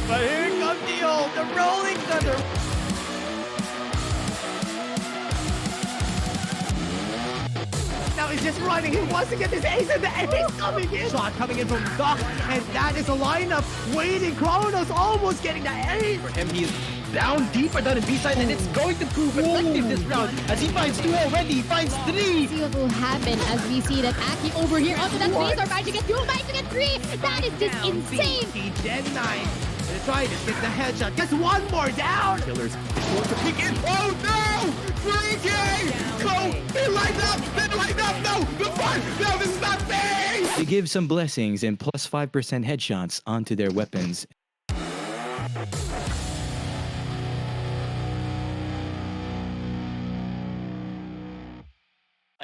But here comes the rolling thunder. Now he's just running. He wants to get this ace, and the ace coming in. Shot coming in from Doc, and that is a lineup waiting. Kronos almost getting the ace. For him, he's down deeper down in B side, and it's going to prove effective this round as he finds 2 already. He finds 3. See what will happen as we see that HusKKiee over here onto that base are managing to get 2, managing to get 3. That is just insane. Gen 9. Gonna try to get the headshot. Gets one more down. Killers is going to peek in. Oh no! 3K! Go! They lined up! They lined up! No! The fun! No, this is not fair! They give some blessings and plus 5% headshots onto their weapons.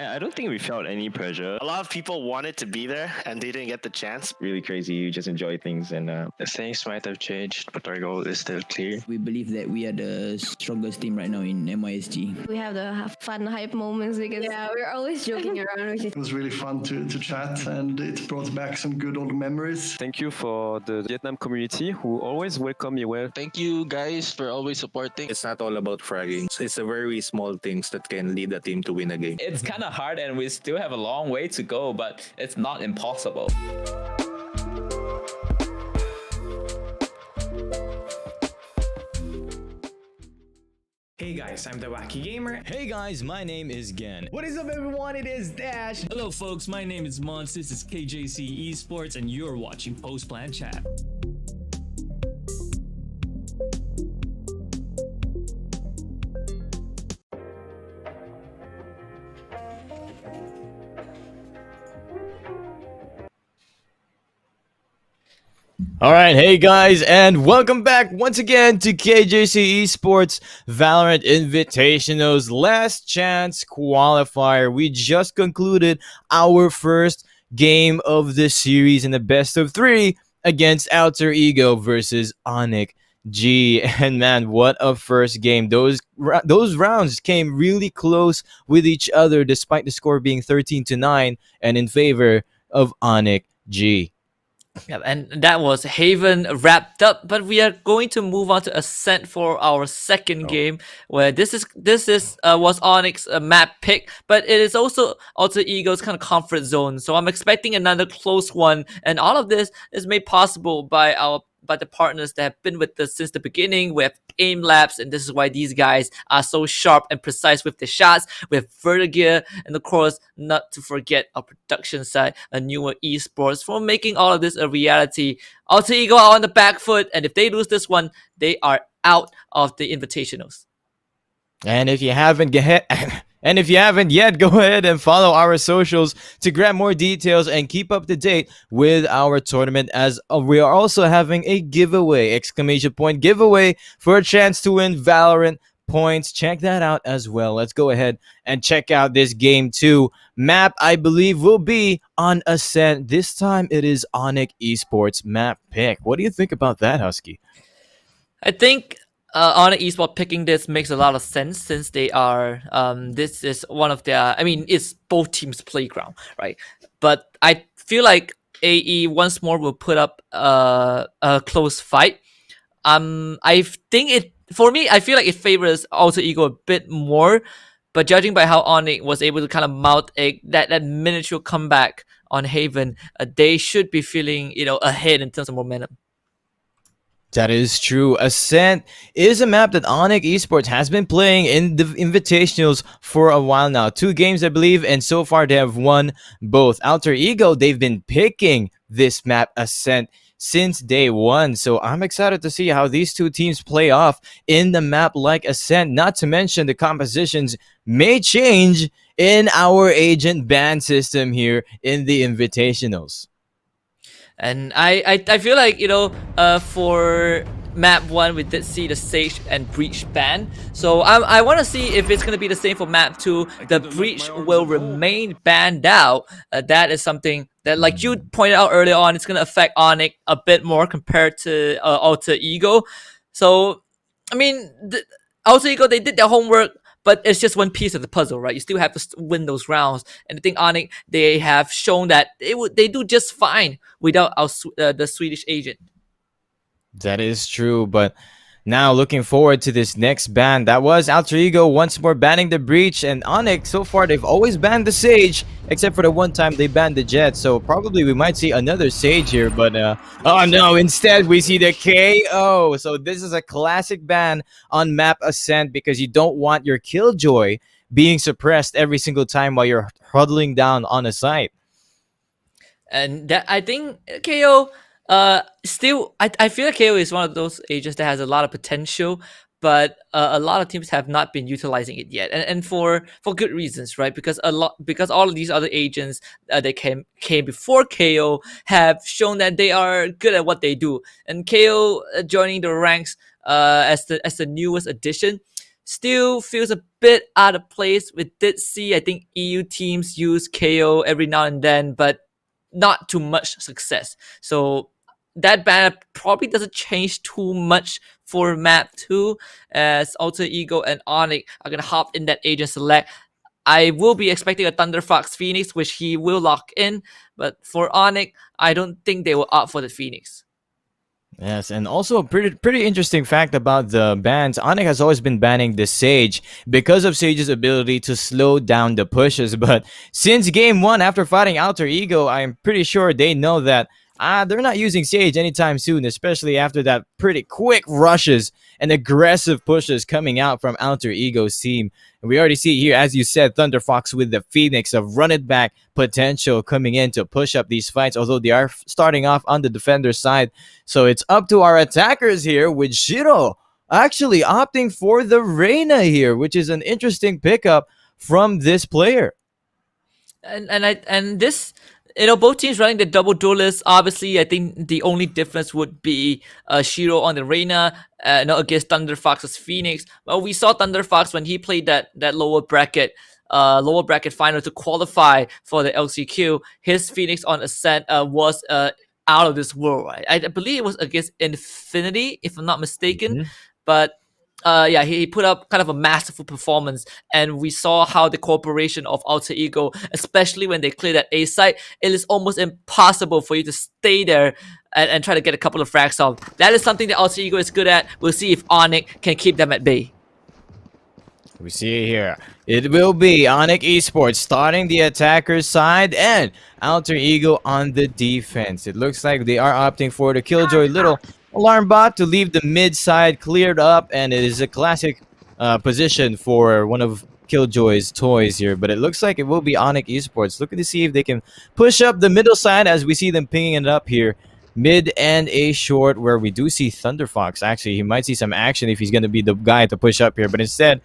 I don't think we felt any pressure. A lot of people wanted to be there and they didn't get the chance. Really crazy. You just enjoy things and Things might have changed, but our goal is still clear. We believe that we are the strongest team right now in G. We have the fun hype moments because we're always joking around. It was really fun to chat, and it brought back some good old memories. Thank you for the Vietnam community who always welcome you well. Thank you guys for always supporting. it's not all about fragging. It's the very small things that can lead a team to win a game. It's kind of hard and we still have a long way to go, but it's not impossible. Hey guys, I'm the Wacky Gamer. Hey guys, my name is Gen. What is up, everyone? It is Dash. Hello folks, my name is Mons, this is KJC Esports, and you're watching Post Plan Chat. Alright, hey guys, and welcome back once again to KJC Esports VALORANT Invitational's last chance qualifier. We just concluded our first game of the series in the best of 3 against Alter Ego versus ONIC G. And man, what a first game. Those rounds came really close with each other despite the score being 13-9 and in favor of ONIC G. Yeah, and that was Haven wrapped up, but we are going to move on to Ascent for our second game, where this was ONIC's map pick, but it is also Alter Ego's kind of comfort zone. So I'm expecting another close one, and all of this is made possible by the partners that have been with us since the beginning. We have aim labs, and this is why these guys are so sharp and precise with the shots. We have Vertigear, and of course, not to forget our production side, a newer eSports, for making all of this a reality. Alter Ego are on the back foot, and if they lose this one, they are out of the invitationals. And if you haven't yet, go ahead and follow our socials to grab more details and keep up to date with our tournament, as we are also having a giveaway, exclamation point giveaway, for a chance to win Valorant points. Check that out as well. Let's go ahead and check out this game 2 map. I believe will be on Ascent. This time it is ONIC eSports map pick. What do you think about that, HusKKiee? I think ONIC eSports picking this makes a lot of sense, since they are this is one of their, I mean, it's both teams' playground, right? But I feel like AE once more will put up a close fight. I think it, for me, I feel like it favors Alter Ego a bit more, but judging by how ONIC was able to kind of mount that miniature comeback on Haven, they should be feeling, ahead in terms of momentum. That is true. Ascent is a map that ONIC Esports has been playing in the Invitationals for a while now. 2 games, I believe, and so far they have won both. Alter Ego, they've been picking this map, Ascent, since day 1. So I'm excited to see how these 2 teams play off in the map like Ascent. Not to mention the compositions may change in our agent ban system here in the Invitationals. And I feel like, for map 1, we did see the Sage and Breach ban. So I want to see if it's going to be the same for map 2. The Breach will remain banned out. That is something that, like you pointed out earlier on, it's going to affect ONIC a bit more compared to Alter Ego. So, I mean, Alter Ego, they did their homework, but it's just one piece of the puzzle, right? You still have to win those rounds. And I think ONIC, they have shown that they do just fine without the Swedish agent. That is true, but now looking forward to this next ban. That was Alter Ego once more banning the Breach, and ONIC, so far they've always banned the Sage, except for the one time they banned the Jet. So probably we might see another Sage here, but oh no, instead we see the KO. So this is a classic ban on map Ascent, because you don't want your Killjoy being suppressed every single time while you're huddling down on a site. And that, I think KO, still, I feel like KO is one of those agents that has a lot of potential, but a lot of teams have not been utilizing it yet, and for good reasons, right? Because all of these other agents that came before KO have shown that they are good at what they do, and KO joining the ranks as the newest addition still feels a bit out of place. We did see, I think, EU teams use KO every now and then, but not too much success. So that ban probably doesn't change too much for map 2, as Alter Ego and ONIC are gonna hop in that agent select. I will be expecting a Thunder Fox Phoenix, which he will lock in, but for ONIC, I don't think they will opt for the Phoenix. Yes, and also a pretty interesting fact about the bans. ONIC has always been banning the Sage because of Sage's ability to slow down the pushes. But since game 1, after fighting Alter Ego, I'm pretty sure they know that they're not using Sage anytime soon, especially after that pretty quick rushes and aggressive pushes coming out from Alter Ego's team. And we already see here, as you said, Thunder Fox with the Phoenix of run it back potential coming in to push up these fights, although they are starting off on the defender side. So it's up to our attackers here, with Shiro actually opting for the Reyna here, which is an interesting pickup from this player. And this, both teams running the double duelist. Obviously, I think the only difference would be Shiro on the Reyna, against Thunder Fox's Phoenix. Well, we saw Thunder Fox when he played that lower bracket final to qualify for the LCQ. His Phoenix on Ascent was out of this world, right? I believe it was against Infinity, if I'm not mistaken. But yeah, he put up kind of a masterful performance, and we saw how the cooperation of Alter Ego, especially when they clear that A site, it is almost impossible for you to stay there and try to get a couple of frags off. That is something that Alter Ego is good at. We'll see if ONIC can keep them at bay. We see it here. It will be ONIC Esports starting the attacker's side and Alter Ego on the defense. It looks like they are opting for the Killjoy little alarm bot to leave the mid side cleared up, and it is a classic position for one of Killjoy's toys here. But it looks like it will be ONIC Esports looking to see if they can push up the middle side as we see them pinging it up here. Mid and A short, where we do see ThunderFox. Actually, he might see some action if he's going to be the guy to push up here, but instead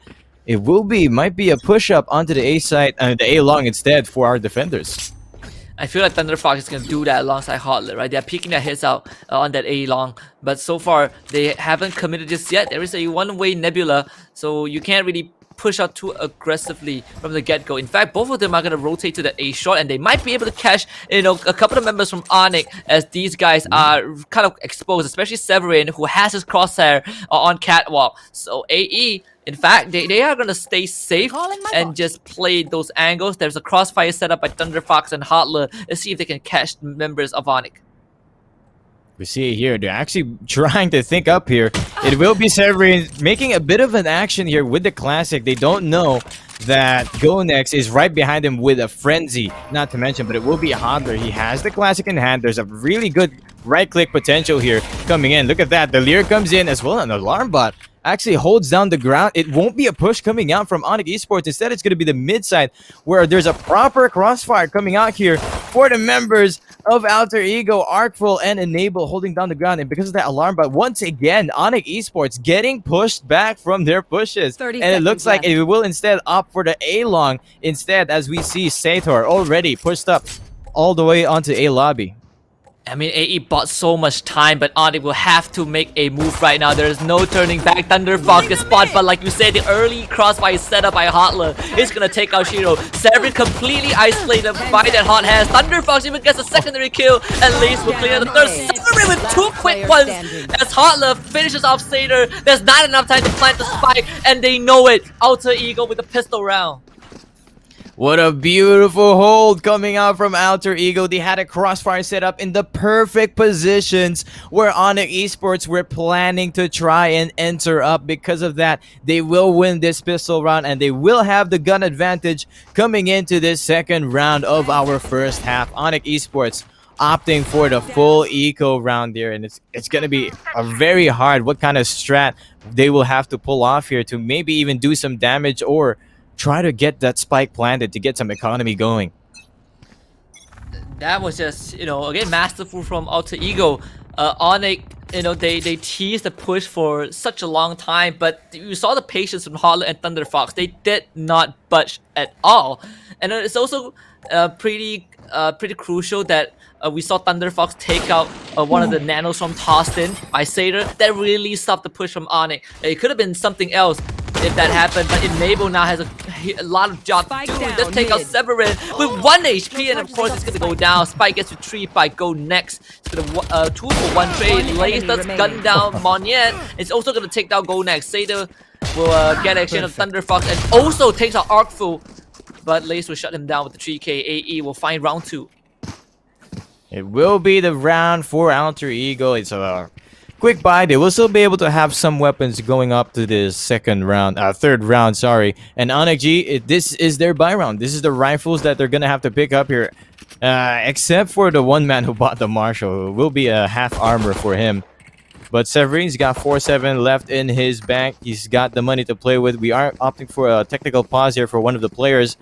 it might be a push up onto the A side, the A long instead for our defenders. I feel like ThunderFox is going to do that alongside Hotler, right? They're peeking their heads out on that A long, but so far they haven't committed just yet. There is a one-way nebula, so you can't really push out too aggressively from the get-go. In fact, both of them are going to rotate to the A short, and they might be able to catch, you know, a couple of members from ONIC as these guys are kind of exposed, especially Severin, who has his crosshair on catwalk. So AE, in fact, they are going to stay safe and just play those angles. There's a crossfire set up by ThunderFox and Hotler. Let's see if they can catch members of ONIC. We see it here. They're actually trying to think up here. It will be Severin making a bit of an action here with the classic. They don't know that GoNext is right behind him with a frenzy. Not to mention, but it will be Hodler. He has the classic in hand. There's a really good right-click potential here coming in. Look at that. The Lear comes in as well. An alarm bot actually holds down the ground. It won't be a push coming out from ONIC Esports. Instead, it's going to be the mid side where there's a proper crossfire coming out here for the members of Alter Ego, Arcful, and Enable holding down the ground. And because of that alarm, but once again, ONIC Esports getting pushed back from their pushes. And it looks like it will instead opt for the A-long instead, as we see Sator already pushed up all the way onto A lobby. I mean, AE bought so much time, but ONIC will have to make a move right now. There is no turning back. ThunderFox gets spot, but like you said, the early crossfire set up by Hotler is going to take out Shiro. Severin completely isolated by that hot hands. ThunderFox even gets a secondary kill, and Lace will clear the third. Severin with two quick ones as Hotler finishes off Sator. There's not enough time to plant the spike, and they know it. Alter Ego with the pistol round. What a beautiful hold coming out from Alter Ego. They had a crossfire set up in the perfect positions where ONIC Esports were planning to try and enter up. Because of that, they will win this pistol round, and they will have the gun advantage coming into this second round of our first half. ONIC Esports opting for the full eco round there, and it's going to be a very hard what kind of strat they will have to pull off here to maybe even do some damage or try to get that spike planted to get some economy going. That was just, you know, again, masterful from Alter Ego. ONIC, you know, they teased the push for such a long time, but you saw the patience from Hotler and ThunderFox. They did not budge at all. And it's also pretty crucial that we saw ThunderFox take out one of the nanos from Tostin by Sator. That really stopped the push from ONIC. It could have been something else if that happened, but Enable now has a lot of job to do. Let's take out Severin with 1 HP, and of course it's gonna go down. Spike gets retrieved by GoNext. It's gonna 2-for-1 trade. Lace does gun down Monyen. It's also gonna take down GoNext. Sator will get exchange of ThunderFox and also takes out Arcful, but Lace will shut him down with the 3K. AE will find round 2. It will be the round for Alter Ego. It's a quick buy. They will still be able to have some weapons going up to the third round, sorry. And ONIC G, this is their buy round. This is the rifles that they're gonna have to pick up here. Except for the one man who bought the Marshall. It will be a half armor for him. But Severin's got 4-7 left in his bank. He's got the money to play with. We are opting for a technical pause here for one of the players,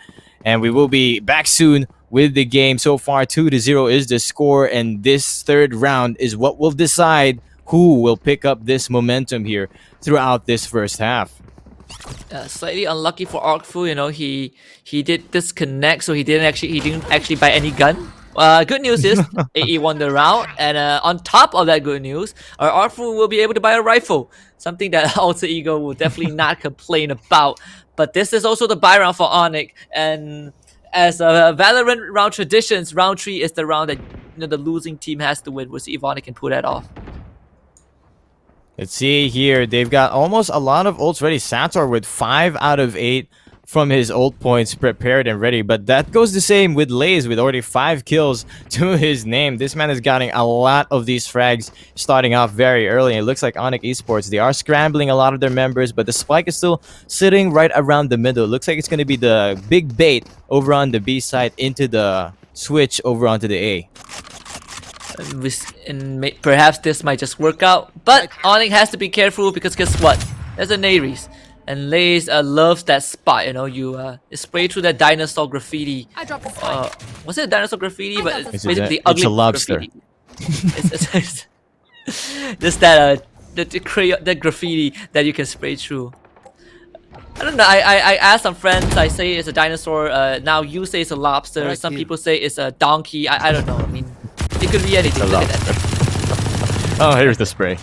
and we will be back soon with the game. So far, 2-0 is the score, and this third round is what will decide who will pick up this momentum here throughout this first half. Slightly unlucky for Arcful, you know, he did disconnect, so he didn't actually buy any gun. Good news is AE won the round, and on top of that good news, Arcful will be able to buy a rifle, something that Alter Ego will definitely not complain about. But this is also the buy round for ONIC, and as Valorant round traditions, round 3 is the round that, you know, the losing team has to win. We'll see if ONIC can pull that off. Let's see here. They've got almost a lot of ults ready. Sator with 5 out of 8 from his ult points prepared and ready. But that goes the same with Lays with already 5 kills to his name. This man is getting a lot of these frags starting off very early. It looks like ONIC Esports, they are scrambling a lot of their members, but the spike is still sitting right around the middle. It looks like it's going to be the big bait over on the B side into the switch over onto the A. And perhaps this might just work out, but ONIC has to be careful because guess what? There's an Ares, and Lays loves that spot. You know, you spray through that dinosaur graffiti. Was it a dinosaur graffiti? But it's basically ugly. It's a lobster. Graffiti. it's just that the graffiti that you can spray through. I don't know. I asked some friends. I say it's a dinosaur. Now you say it's a lobster. Some people say it's a donkey. I don't know. I mean, it could be anything. Look at that. Oh, here's the spray.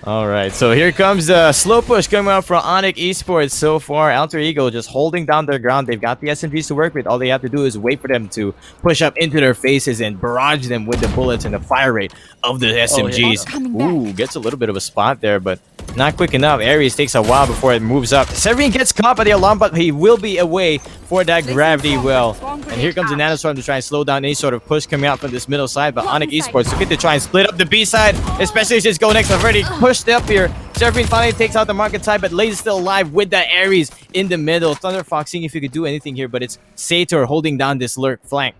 Alright, so here comes the slow push coming out from ONIC Esports so far. Alter Ego just holding down their ground. They've got the SMGs to work with. All they have to do is wait for them to push up into their faces and barrage them with the bullets and the fire rate of the SMGs. Ooh, gets a little bit of a spot there, but not quick enough. Ares takes a while before it moves up. Severin gets caught by the alarm, but he will be away for that gravity well. And here comes the Nanostorm to try and slow down any sort of push coming out from this middle side. But ONIC Esports looking to try and split up the B side, especially since Go Next have already pushed up here. Severin finally takes out the market side, but Lays is still alive with that Ares in the middle. Thunder Fox seeing if he could do anything here, but it's Sator holding down this lurk flank.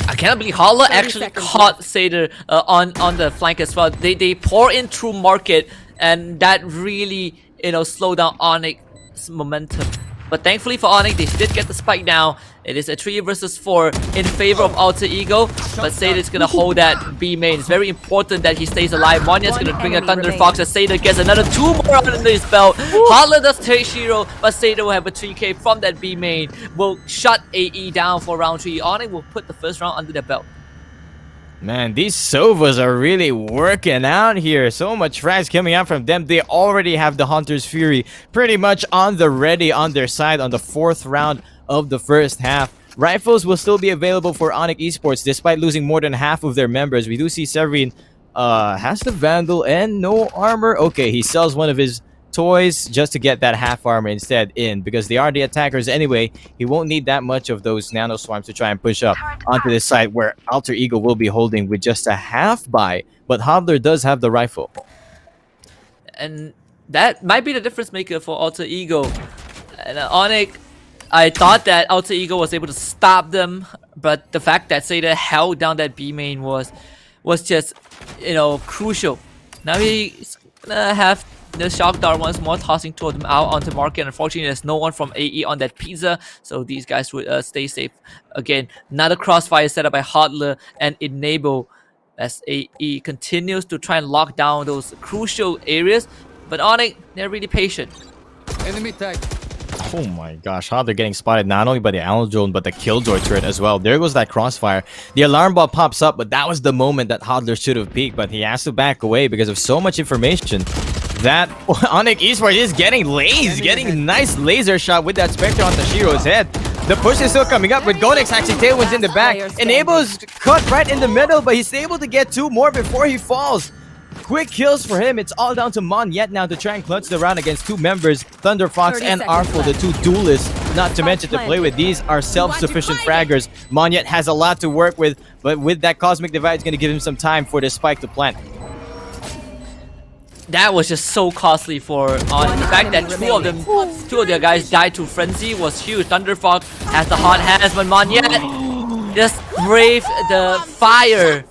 I cannot believe Hala actually caught Sator on the flank as well. They pour in through market, and that really, you know, slowed down ONIC's momentum. But thankfully for ONIC, they did get the spike down. It is a 3 versus 4 in favor of Alter Ego, but Sator is gonna hold that B main. It's very important that he stays alive. Monya's gonna bring a Thunder Fox as Sator gets another 2 more under his belt. Hala does take Shiro, but Sator will have a 3k from that B main. Will shut AE down for round 3. ONIC will put the first round under their belt. Man, these Sovas are really working out here. So much frags coming out from them. They already have the Hunter's Fury pretty much on the ready on their side on the 4th round of the first half. Rifles will still be available for ONIC Esports despite losing more than half of their members. We do see Severin has the Vandal and no armor. Okay, he sells one of his toys just to get that half armor instead in, because they are the attackers anyway. He won't need that much of those nano swarms to try and push up onto this side where Alter Ego will be holding with just a half buy, but Hodler does have the rifle. And that might be the difference maker for Alter Ego. And ONIC, I thought that Alter Ego was able to stop them, but the fact that Sator held down that B main was just, you know, crucial. Now he's gonna have the Shock Dart once more, tossing two of them out onto market. Unfortunately, there's no one from AE on that pizza, so these guys would stay safe. Again, another crossfire set up by Hodler and Enable as AE continues to try and lock down those crucial areas. But ONIC, they're really patient. Enemy tag. Oh my gosh, how they're getting spotted not only by the Anal Drone but the Killjoy turret as well. There goes that crossfire. The alarm bell pops up, but that was the moment that Hodler should have peeked, but he has to back away because of so much information. That ONIC Esports is getting a nice laser shot with that Spectre on Tashiro's head. The push is still coming up with Gonex actually tailwinds in the back. Enables cut right in the middle, but he's able to get 2 more before he falls. Quick kills for him. It's all down to Monyet now to try and clutch the round against 2 members, Thunder Fox and Artful, the 2 duelists, not to mention to play with. These are self-sufficient fraggers. Monyet has a lot to work with, but with that Cosmic Divide, it's going to give him some time for the spike to plant. That was just so costly for ONIC. The fact that two of their guys died to Frenzy was huge. Thunder Fox has the hot hands, but Monyet just braved the fire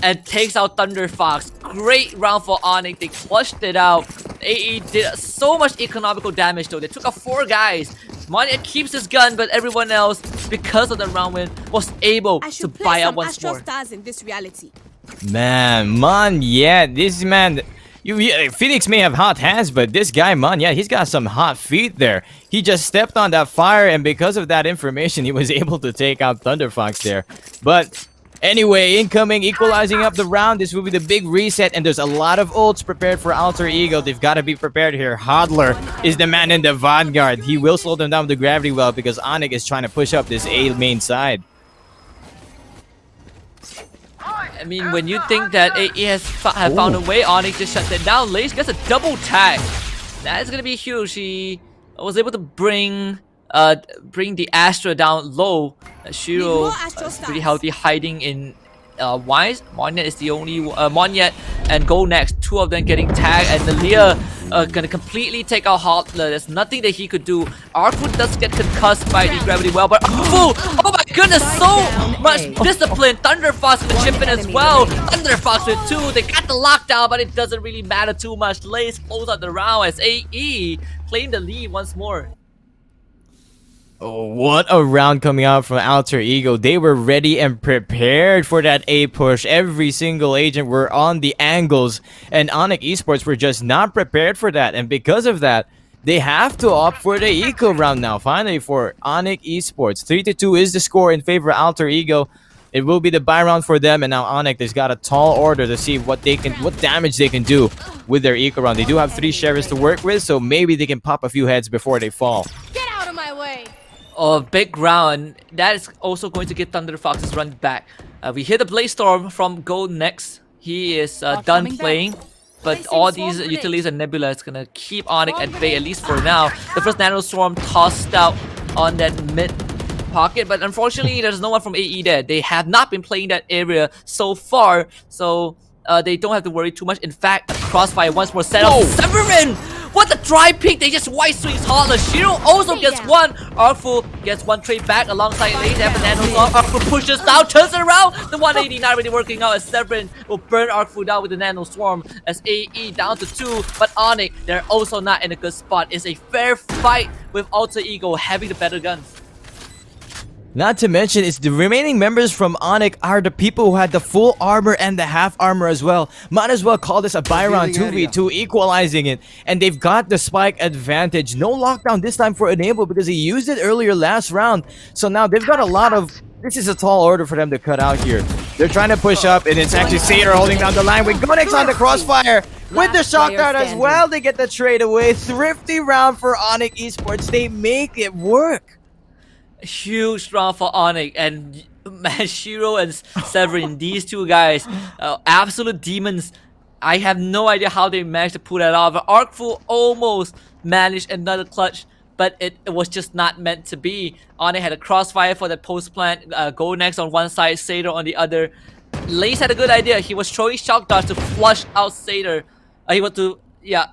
and takes out Thunder Fox. Great round for ONIC. They clutched it out. AE did so much economical damage though. They took out 4 guys. Monyet keeps his gun, but everyone else, because of the round win, was able to buy up once more. In this reality. Man, Monyet, this man... Phoenix may have hot hands, but this guy, Monyet, he's got some hot feet there. He just stepped on that fire, and because of that information, he was able to take out Thunder Fox there. But anyway, incoming, equalizing up the round. This will be the big reset, and there's a lot of ults prepared for Alter Ego. They've got to be prepared here. Hodler is the man in the vanguard. He will slow them down with the gravity well because ONIC is trying to push up this A main side. I mean, when you think that AE have found a way, ONIC just shuts it down. Lace gets a double tag. That's gonna be huge. He was able to bring the Astra down low. Shiro is pretty healthy, hiding in Wise. Monyet is the only Monyet and Go Next. Two of them getting tagged, and Nalia gonna completely take out Hotler. There's nothing that he could do. Arcfoot does get concussed by the gravity well, but oh my goodness, so much discipline. Thunderfox gonna chip in as well. Thunderfox with 2. They got the lockdown, but it doesn't really matter too much. Lace close out the round as AE claim the lead once more. Oh, what a round coming out from Alter Ego. They were ready and prepared for that A push. Every single agent were on the angles, and ONIC Esports were just not prepared for that. And because of that, they have to opt for the eco round now. Finally, for ONIC Esports, 3-2 is the score in favor of Alter Ego. It will be the buy round for them, and now ONIC has got a tall order to see what damage they can do with their eco round. They do have 3 sheriffs to work with, so maybe they can pop a few heads before they fall. Get out of my way! Oh, big round. That is also going to get Thunder Fox's run back. We hear the Blaze Storm from Go Next. He is done playing. But all these utilities and Nebula is going to keep ONIC at bay, at least for now. The first Nano Storm tossed out on that mid pocket. But unfortunately, there's no one from AE there. They have not been playing that area so far. So they don't have to worry too much. In fact, a crossfire once more set up. Severin! What the dry peek! They just white swings Hotler. Shiro also gets one. Artful gets one trade back alongside Lace. They have a Nano Storm. Artful pushes down, turns it around. The 180 not really working out as Severin will burn Artful down with the Nano Storm as AE down to 2. But ONIC, they're also not in a good spot. It's a fair fight with Alter Ego having the better guns. Not to mention, it's the remaining members from ONIC are the people who had the full armor and the half armor as well. Might as well call this a buy round 2v2, equalizing it. And they've got the spike advantage. No lockdown this time for Enable because he used it earlier last round. So now they've got a lot of... This is a tall order for them to cut out here. They're trying to push up, and it's actually Satyr holding down the line with Gonex on the crossfire. With the shock dart as well, they get the trade away. Thrifty round for ONIC Esports. They make it work. Huge round for ONIC, and man, Shiro and Severin, these two guys, absolute demons. I have no idea how they managed to pull that off. Artful almost managed another clutch, but it was just not meant to be. ONIC had a crossfire for the post plant. Go Next on one side, Satyr on the other. Lace had a good idea. He was throwing shock darts to flush out Satyr.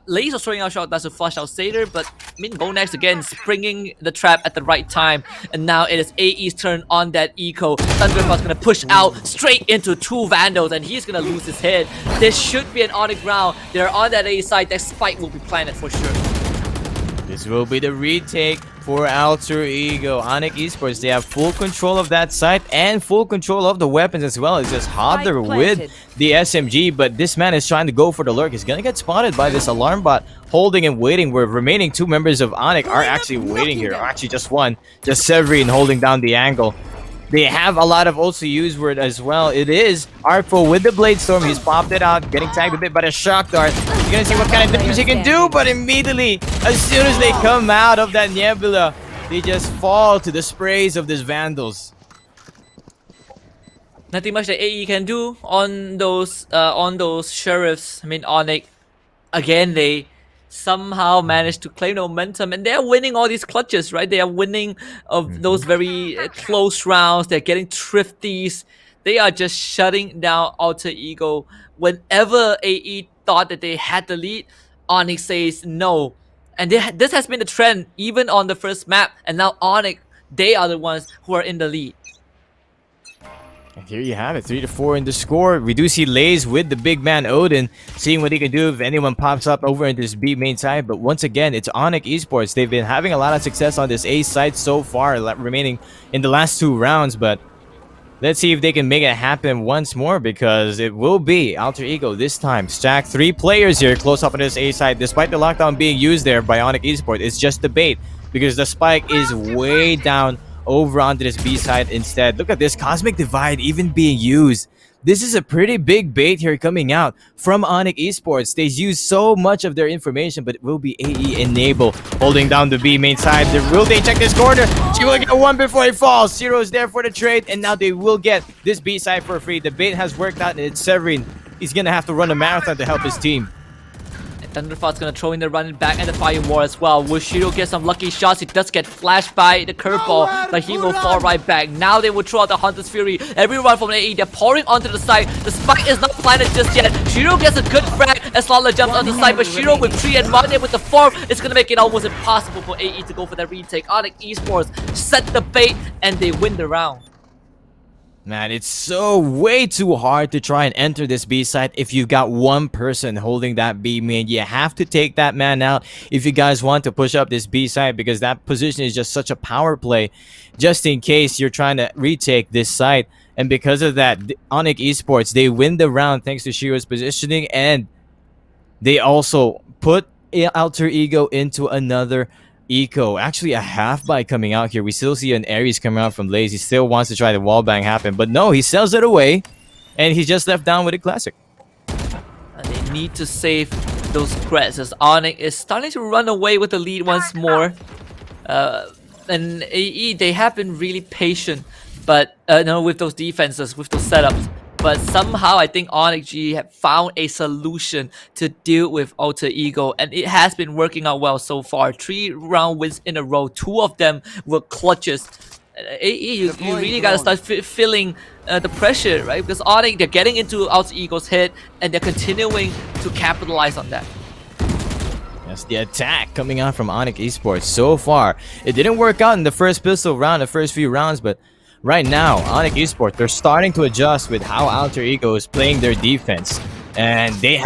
Lace was throwing out shock darts to flush out Satyr, but Go Next again, springing the trap at the right time. And now it is AE's turn on that eco. Thunderfox gonna push out straight into 2 Vandals, and he's gonna lose his head. This should be an ONIC round. They're on that A side. That spike will be planted for sure. This will be the retake for Alter Ego. ONIC Esports, they have full control of that site and full control of the weapons as well. It's just Hodler with the SMG, but this man is trying to go for the lurk. He's gonna get spotted by this alarm bot, holding and waiting, where remaining 2 members of ONIC are actually waiting here. Actually, just one. Just Severin holding down the angle. They have a lot of also used word as well. It is Artful with the Blade Storm. He's popped it out, getting tagged a bit by the Shock Dart. You're gonna see what kind of damage he can do, but immediately, as soon as they come out of that Nebula, they just fall to the sprays of these Vandals. Nothing much that AE can do on those sheriffs. I mean, ONIC, again, they somehow managed to claim the momentum, and they're winning all these clutches, right? They are winning of those very close rounds. They're getting thrifties. They are just shutting down Alter Ego. Whenever AE thought that they had the lead, ONIC says no. And this has been the trend even on the first map, and now ONIC, they are the ones who are in the lead. And here you have it, 3-4 in the score. We do see Lays with the big man Odin, seeing what he can do if anyone pops up over into this B main side. But once again, it's ONIC Esports. They've been having a lot of success on this A side so far, remaining in the last 2 rounds. But let's see if they can make it happen once more, because it will be Alter Ego this time. Stack 3 players here close up on this A side. Despite the lockdown being used there by ONIC Esports, it's just the bait, because the spike is way down over onto this B side instead. Look at this Cosmic Divide even being used. this is a pretty big bait here coming out from ONIC Esports. They use so much of their information, but it will be AE Enable holding down the B main side. Will they check this corner? She will get one before he falls. Zero is there for the trade, and now they will get this B side for free. The bait has worked out, and it's Severin. He's gonna have to run a marathon to help his team. Thunderfox's gonna throw in the running back and the fire war as well. Will Shiro get some lucky shots? He does get flashed by the curveball, but he will fall right back. Now they will throw out the Hunter's Fury. Everyone from AE, they're pouring onto the side. The spike is not planted just yet. Shiro gets a good frag as Lala jumps on the side, but Shiro with 3 and Mane with the 4, it's gonna make it almost impossible for AE to go for that retake. ONIC Esports set the bait and they win the round. Man, it's so way too hard to try and enter this B side if you've got one person holding that B main. You have to take that man out if you guys want to push up this B side, because that position is just such a power play just in case you're trying to retake this side. And because of that, ONIC Esports, they win the round thanks to Shiro's positioning, and they also put Alter Ego into another eco. Actually, a half buy coming out here. We still see an Ares coming out from Lazy. Still wants to try the wallbang happen, but no, he sells it away, and he's just left down with a classic. They need to save those creds as ONIC is starting to run away with the lead once more. And AE, they have been really patient, but no, with those defenses, with those setups. But somehow, I think ONIC G have found a solution to deal with Alter Ego, and it has been working out well so far. 3 round wins in a row, 2 of them were clutches. AE, you really gotta start feeling the pressure, right? Because ONIC, they're getting into Alter Ego's head, and they're continuing to capitalize on that. That's the attack coming out from ONIC Esports so far. It didn't work out in the first pistol round, the first few rounds, but right now, ONIC Esports, they're starting to adjust with how Alter Ego is playing their defense, and they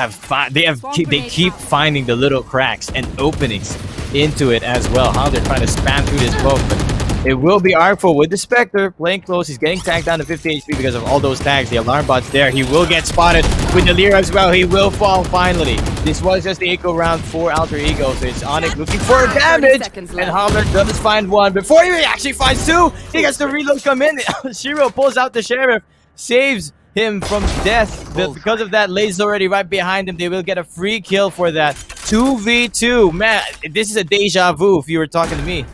keep finding the little cracks and openings into it as well. How they're trying to spam through this smoke, but it will be artful with the Spectre playing close. He's getting tagged down to 50 HP because of all those tags. The alarm bot's there. He will get spotted with the Lyra as well. He will fall finally. This was just the eco round for Alter Ego, so it's ONIC looking for damage, and Holler does find one before he actually finds 2. He gets the reload come in. Shiro pulls out the Sheriff, saves him from death, but because of that, Lay's already right behind him. They will get a free kill for that. 2v2. Man, this is a deja vu if you were talking to me.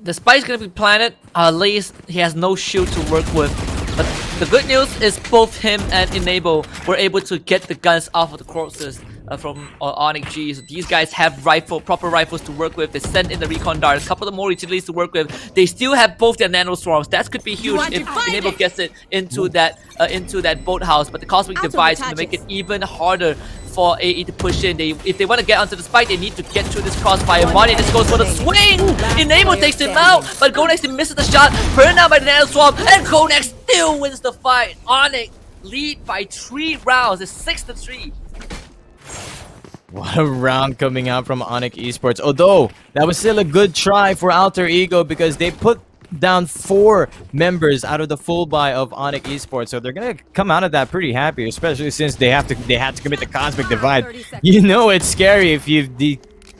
The spike's gonna be planted. Lace, he has no shield to work with. But the good news is both him and Enable were able to get the guns off of the corpses from ONIC G. So these guys have proper rifles to work with. They send in the recon darts, a couple of more utilities to work with. They still have both their nano swarms. That could be huge if Enable gets it into that boathouse. But the cosmic device is gonna make it even harder for AE to push in. If they want to get onto the spike, they need to get through this crossfire. Money just goes for the swing. Enable takes him out, but GoNext misses the shot. Burned out by the nano swarm, and GoNext still wins the fight. ONIC lead by 3 rounds. It's 6-3. What a round coming out from ONIC Esports. Although that was still a good try for Alter Ego, because they put down 4 members out of the full buy of ONIC Esports, so they're gonna come out of that pretty happy, especially since they had to commit the cosmic divide. You know it's scary if the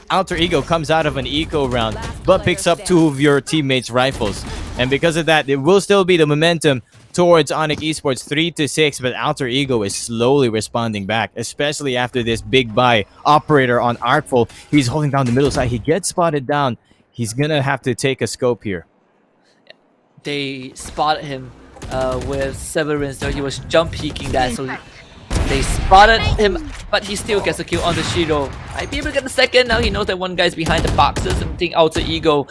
Alter Ego comes out of an eco round but picks up 2 of your teammates' rifles, and because of that, it will still be the momentum towards ONIC Esports 3-6, but Alter Ego is slowly responding back, especially after this big buy operator on Artful. He's holding down the middle side. He gets spotted down. He's gonna have to take a scope here. They spotted him with Severin, so he was jump peeking that, so they spotted him, but he still gets a kill on the Shiro. Might be able to get the second. Now he knows that one guy's behind the boxes, and I think Alter Ego,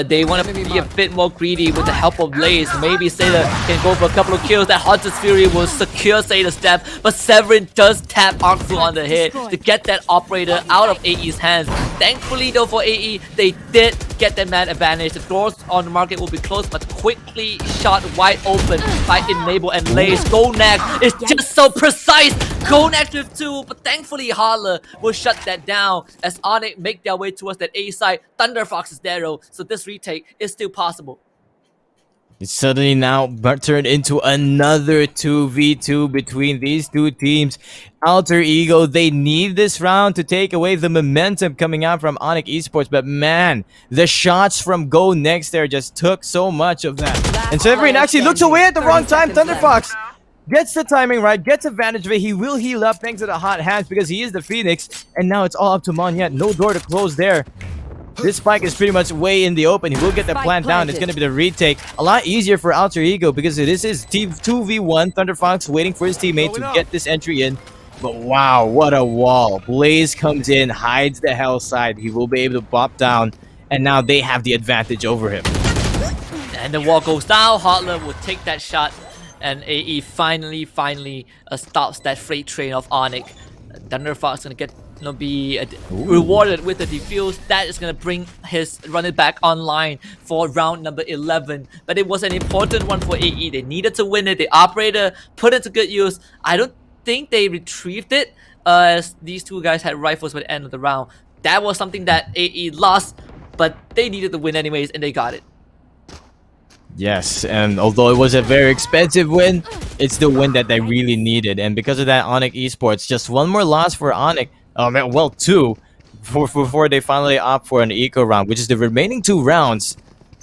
they want to be a bit more greedy with the help of Lays. Maybe Seda can go for a couple of kills. That Hunter's Fury will secure Seda's step, but Severin does tap Arcful on the head to get that operator out of AE's hands. Thankfully though for AE, they did get that man advantage. The doors on the market will be closed, but quickly shot wide open by Enable and Lays. GoNext is just so precise. GoNext with 2, but thankfully Holler will shut that down as ONIC make their way towards that A side. Thunderfox is there though, so this retake is still possible. It's suddenly now turned into another 2v2 between these two teams. Alter Ego, they need this round to take away the momentum coming out from ONIC Esports, but man, the shots from Go Next there just took so much of that. And Severin actually looks away at the wrong time. Thunderfox gets the timing right, gets advantage of it. He will heal up thanks to the hot hands because he is the Phoenix, and now it's all up to Monyet. No door to close there. This spike is pretty much way in the open. He will get the plant down. It's going to be the retake. A lot easier for Alter Ego because it is his 2v1. Thunderfox waiting for his teammate to get this entry in. But wow, what a wall. Blaze comes in, hides the hell side. He will be able to pop down. And now they have the advantage over him. And the wall goes down. Hotler will take that shot. And AE finally stops that freight train of ONIC. Thunderfox going to get be rewarded with the defuse. That is going to bring his running back online for round number 11. But it was an important one for AE. They needed to win it. The operator put it to good use. I don't think they retrieved it as these two guys had rifles by the end of the round. That was something that AE lost, but they needed to win anyways, and they got it. Yes, and although it was a very expensive win, it's the win that they really needed. And because of that, ONIC Esports, just one more loss for ONIC. Well, two, before they finally opt for an eco round, which is the remaining 2 rounds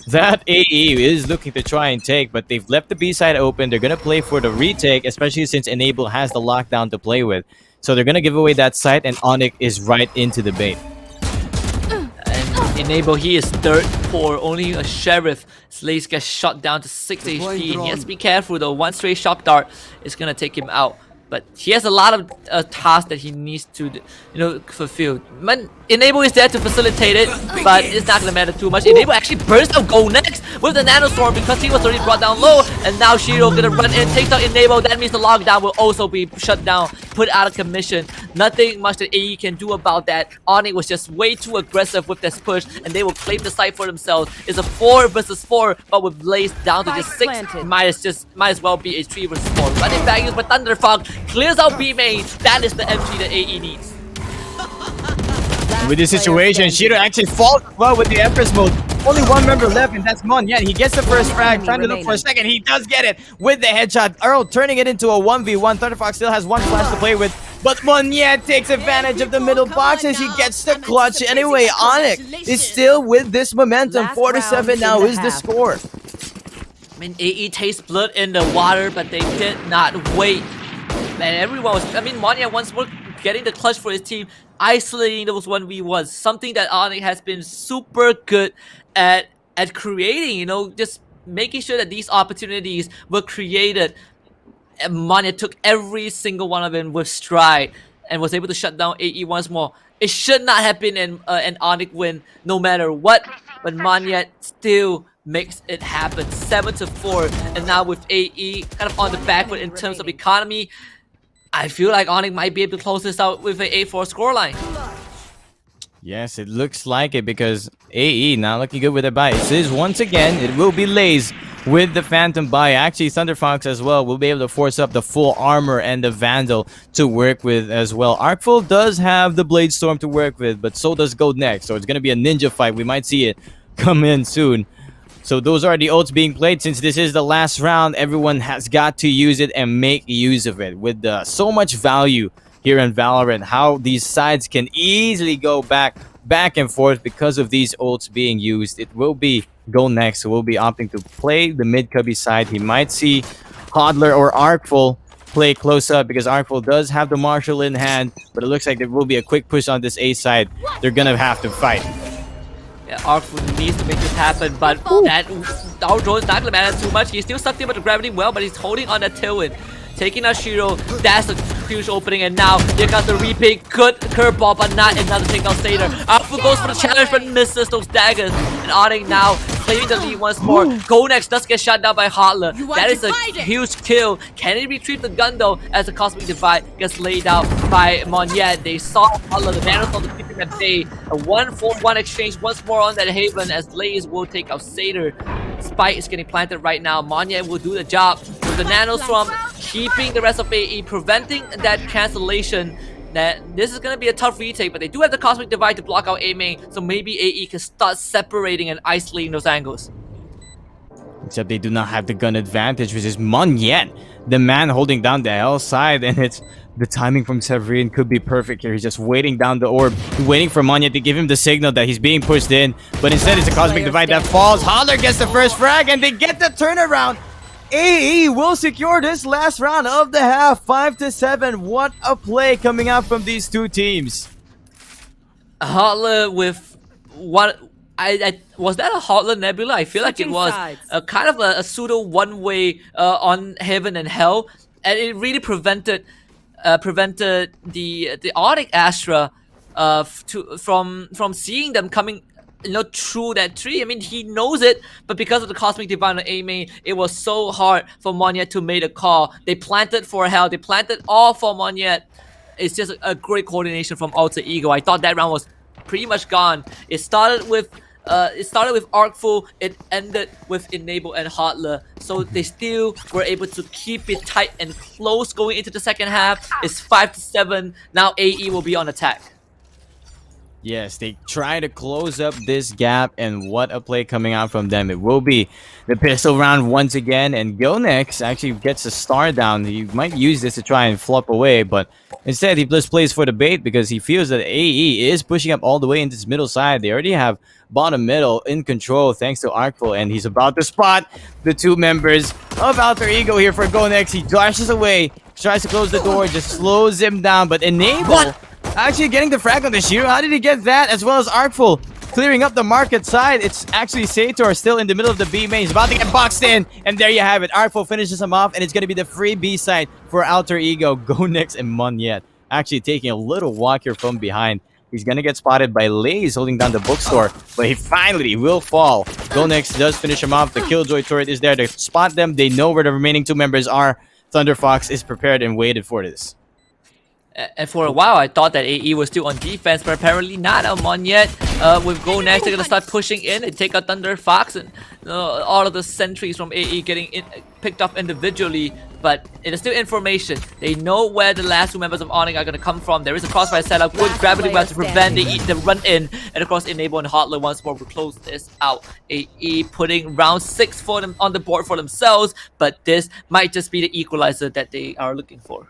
that AE is looking to try and take, but they've left the B side open. They're going to play for the retake, especially since Enable has the lockdown to play with. So they're going to give away that site, and ONIC is right into the bait. And Enable, he is dirt poor, only a Sheriff. Slays gets shot down to 6 HP, and he has to be careful though. One stray shock dart is going to take him out. But he has a lot of tasks that he needs to, fulfill. Enable is there to facilitate it, but it's not gonna matter too much. Enable actually bursts out Go Next with the Nanostorm because he was already brought down low, and now Shiro gonna run in, takes out Enable. That means the lockdown will also be shut down, put out of commission. Nothing much that AE can do about that. ONIC was just way too aggressive with this push, and they will claim the site for themselves. It's a 4 versus 4, but with Blaze down to just 6, might as well be a 3 versus 4. Running back used by Thunderfox, clears out B main. That is the MG that AE needs. With this situation, Shiro actually falls well with the Empress mode. Only one member left, and that's Mon. Yeah, he gets the first frag. Trying to look for a second. He does get it with the headshot. Earl turning it into a 1v1. Thunderfox still has one flash to play with. But Monyet takes advantage of the middle box as he gets the clutch. Anyway, ONIC is still with this momentum. 4-7 now is the score. I mean, AE tastes blood in the water, but they did not wait. Man, everyone was... Monyet once more getting the clutch for his team, isolating those 1v1s. Something that ONIC has been super good at creating, just making sure that these opportunities were created. And Monyet took every single one of them with stride and was able to shut down AE once more. It should not have been an ONIC win no matter what, but Monyet still makes it happen. 7-4, and now with AE kind of on the back foot in terms of economy, I feel like ONIC might be able to close this out with an 8-4 scoreline. Yes, it looks like it because AE now looking good with their buy. It is once again, it will be Lays with the Phantom buy. Actually, Thunderfox as well will be able to force up the full armor and the Vandal to work with as well. Artful does have the Blade Storm to work with, but so does Go Next. So it's going to be a ninja fight. We might see it come in soon. So those are the ults being played. Since this is the last round, everyone has got to use it and make use of it. With so much value here in Valorant, how these sides can easily go back and forth because of these ults being used. It will be Go Next, who will be opting to play the mid-cubby side. He might see Hodler or Artful play close up because Artful does have the Marshal in hand, but it looks like there will be a quick push on this A side. They're gonna have to fight. Yeah, Artful needs to make this happen, but that our drone is not gonna matter too much. He's still sucked in with the gravity well, but he's holding on that tailwind. Taking out Shiro, that's a huge opening, and now here comes the repick. Good curveball, but not another takedown Stater. Artful goes for the challenge, but misses those daggers. And ONIC now claiming the lead once more. Go Next does get shot down by Hotler. That is a huge kill. Can he retrieve the gun though, as the Cosmic Divide gets laid out by Monyet? They saw Hotler, the Nanostorm to keep him at bay. A 1-4-1 exchange once more on that Haven as Blaze will take out Satyr. Spike is getting planted right now. Monyet will do the job with the Nanostorm, keeping the rest of AE, preventing that cancellation. That this is going to be a tough retake, but they do have the Cosmic Divide to block out A main, so maybe AE can start separating and isolating those angles. Except they do not have the gun advantage, which is Monyet, the man holding down the L side, and it's the timing from Severin could be perfect here. He's just waiting down the orb, waiting for Monyet to give him the signal that he's being pushed in, but instead it's a Cosmic Divide that falls. Holler gets the first frag, and they get the turnaround. AE will secure this last round of the half, 5-7. What a play coming out from these two teams. Holler with what I was that a Hotler Nebula? I feel like it was a kind of a pseudo one-way on Heaven and Hell, and it really prevented the ONIC Astra from seeing them coming, through that tree. I mean, he knows it, but because of the Cosmic Divine on A main, it was so hard for Monyet to make a call. They planted for Hell. They planted all for Monyet. It's just a great coordination from Alter Ego. I thought that round was pretty much gone. It started with Artful, it ended with Enable and Hotler. So they still were able to keep it tight and close going into the second half. It's 5-7. Now AE will be on attack. Yes, they try to close up this gap, and what a play coming out from them. It will be the pistol round once again, and GoNex actually gets a star down. He might use this to try and flop away, but instead he just plays for the bait because he feels that AE is pushing up all the way into this middle side. They already have bottom middle in control thanks to Artful, and he's about to spot the two members of Alter Ego here for GoNex. He dashes away, tries to close the door, just slows him down, but Enable actually getting the frag on the Shiro. How did he get that? As well as Artful clearing up the market side. It's actually Sator still in the middle of the B main. He's about to get boxed in, and there you have it. Artful finishes him off, and it's going to be the free B side for Alter Ego. GoNex and Monyet actually taking a little walk here from behind. He's going to get spotted by Lays holding down the bookstore, but he finally will fall. GoNex does finish him off. The Killjoy turret is there to spot them. They know where the remaining two members are. Thunder Fox is prepared and waited for this. And for a while, I thought that AE was still on defense, but apparently not. Monyet with GoNex, they're going to start pushing in and take out Thunder Fox, and all of the sentries from AE getting picked up individually. But it is still information. They know where the last two members of ONIC are going to come from. There is a crossfire setup, good gravity well to prevent the run in. And of course, Enable and Hotler once more will close this out. AE putting round 6 for them on the board for themselves, but this might just be the equalizer that they are looking for.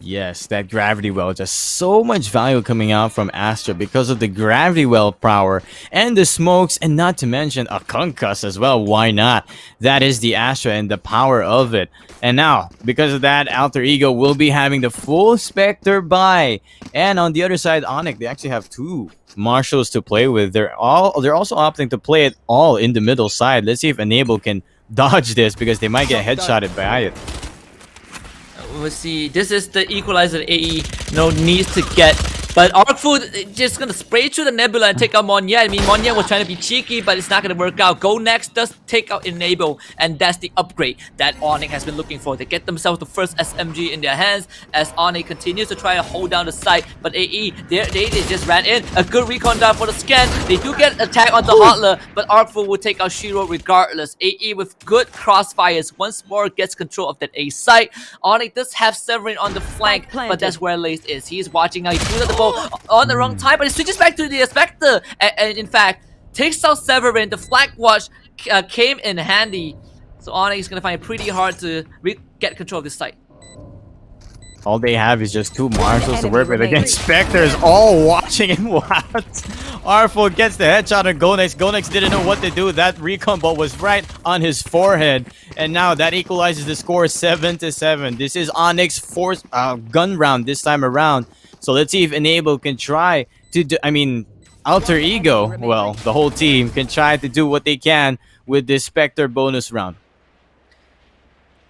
Yes, that gravity well, just so much value coming out from Astra because of the gravity well power and the smokes, and not to mention a concuss as well. Why not? That is the Astra and the power of it. And now, because of that, Alter Ego will be having the full Spectre buy. And on the other side, ONIC, they actually have two Marshals to play with. They're also opting to play it all in the middle side. Let's see if Enable can dodge this, because they might get headshotted by it. We'll see. This is the equalizer AE needs to get. But Artful just gonna spray through the Nebula and take out Monyet. I mean, Monyet was trying to be cheeky, but it's not gonna work out. GoNex does take out Enable, and that's the upgrade that ONIC has been looking for. They get themselves the first SMG in their hands as ONIC continues to try to hold down the site. But AE, they just ran in. A good recon down for the scan. They do get attack onto Hotler, but Artful will take out Shiro regardless. AE with good crossfires once more gets control of that A site. ONIC does have Severin on the flank, but that's where Lace is. He is watching how he threw the ball on the wrong time, but he switches back to the Spectre, and in fact takes out Severin. The flag watch came in handy, so ONIC is gonna find it pretty hard to get control of this site. All they have is just two Marshals to work with against Spectres, all watching him. What? Artful gets the headshot on GoNex. GoNex didn't know what to do. That recon ball was right on his forehead. And now that equalizes the score 7-7. This is ONIC's fourth gun round this time around. So let's see if Enable can try to do, Alter Ego, well, the whole team can try to do what they can with this Spectre bonus round.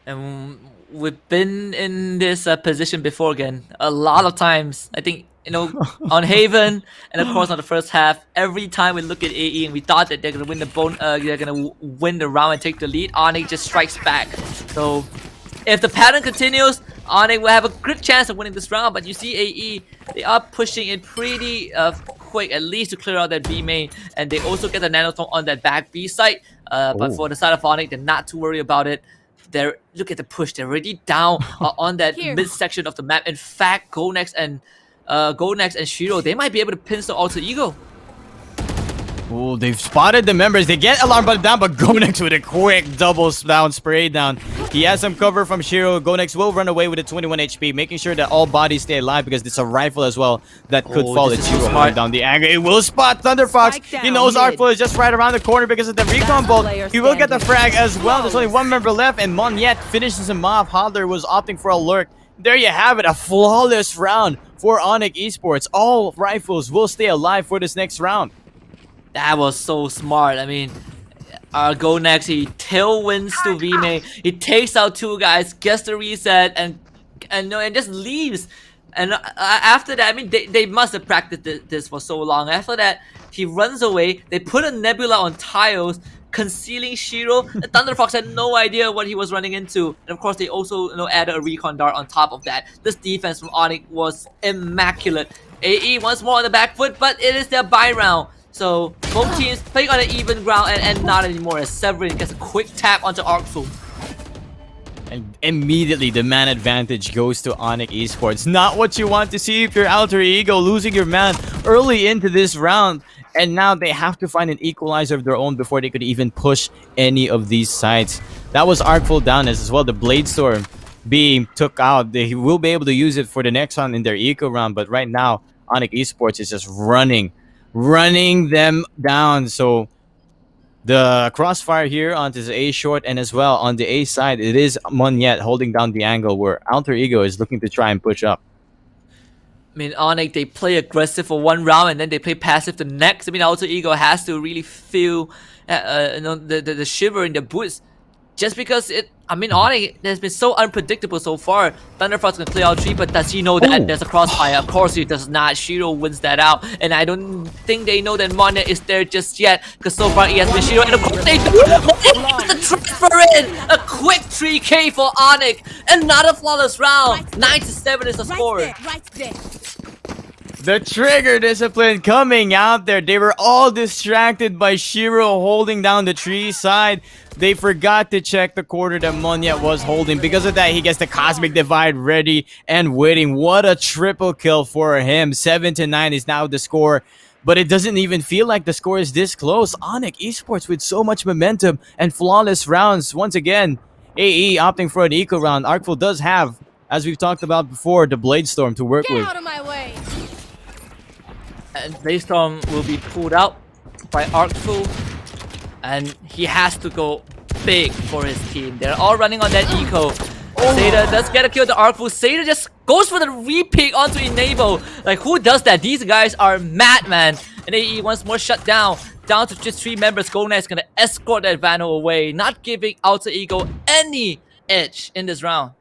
And we've been in this position before again, a lot of times. I think, on Haven, and of course on the first half, every time we look at AE and we thought that they're gonna win the round and take the lead, ONIC just strikes back. So if the pattern continues, ONIC will have a good chance of winning this round. But you see AE, they are pushing it pretty quick, at least to clear out that B main, and they also get the Nanotome on that back B site. But for the side of ONIC, they're not too worried about it. Look at the push. They're already down on that midsection of the map. In fact, GoNex and Shiro, they might be able to pinch the Alter Ego. Oh, they've spotted the members. They get alarm button down, but Gonex with a quick double down spray down. He has some cover from Shiro. Gonex will run away with a 21 HP, making sure that all bodies stay alive because it's a rifle as well that could fall at Shiro holding down the angle. It will spot Thunder Fox. He knows Artful is just right around the corner because of the recon bolt. He will get the frag as well. There's only one member left, and Monyet finishes him off. Hodler was opting for a lurk. There you have it, a flawless round for ONIC Esports. All rifles will stay alive for this next round. That was so smart. I mean, Gonex, he tailwinds to V-main. He takes out two guys, gets the reset, and just leaves. And after that, I mean, they must have practiced this for so long. After that, he runs away. They put a nebula on tiles, concealing Shiro. The Thunder Fox had no idea what he was running into. And of course, they also added a recon dart on top of that. This defense from ONIC was immaculate. AE once more on the back foot, but it is their bye round. So both teams playing on an even ground and not anymore as Severin gets a quick tap onto Artful. And immediately the man advantage goes to ONIC Esports. Not what you want to see if you're Alter Ego, losing your man early into this round. And now they have to find an equalizer of their own before they could even push any of these sides. That was Artful down as well. The Bladestorm being took out. They will be able to use it for the next round in their eco round. But right now, ONIC Esports is just running them down. So the crossfire here onto the A short, and as well on the A side, it is Monyet holding down the angle where Alter Ego is looking to try and push up. I mean, ONIC, they play aggressive for one round and then they play passive the next. I mean, Alter Ego has to really feel the shiver in the boots. Just because ONIC has been so unpredictable so far. Thunderfox can play all three, but does he know that there's a crossfire? Of course he does not. Shiro wins that out. And I don't think they know that Monyet is there just yet. Because so far he has been Shiro. And of course they do. The transfer in! A quick 3K for ONIC. Another flawless round. 9-7 is the score. The trigger discipline coming out there. They were all distracted by Shiro holding down the tree side. They forgot to check the quarter that Monyet was holding. Because of that, he gets the Cosmic Divide ready and waiting. What a triple kill for him. 7-9 is now the score. But it doesn't even feel like the score is this close. ONIC Esports with so much momentum and flawless rounds. Once again, AE opting for an eco round. Artful does have, as we've talked about before, the Bladestorm to work with. Out of my way. And Bladestorm will be pulled out by Artful. And he has to go big for his team. They're all running on that eco. Seda does get a kill to Artful. Seda just goes for the repick onto Enable. Like, who does that? These guys are madman. And AE once more shut down to just 3 members. Gonex is gonna escort that Vano away, not giving Alter Ego any edge in this round.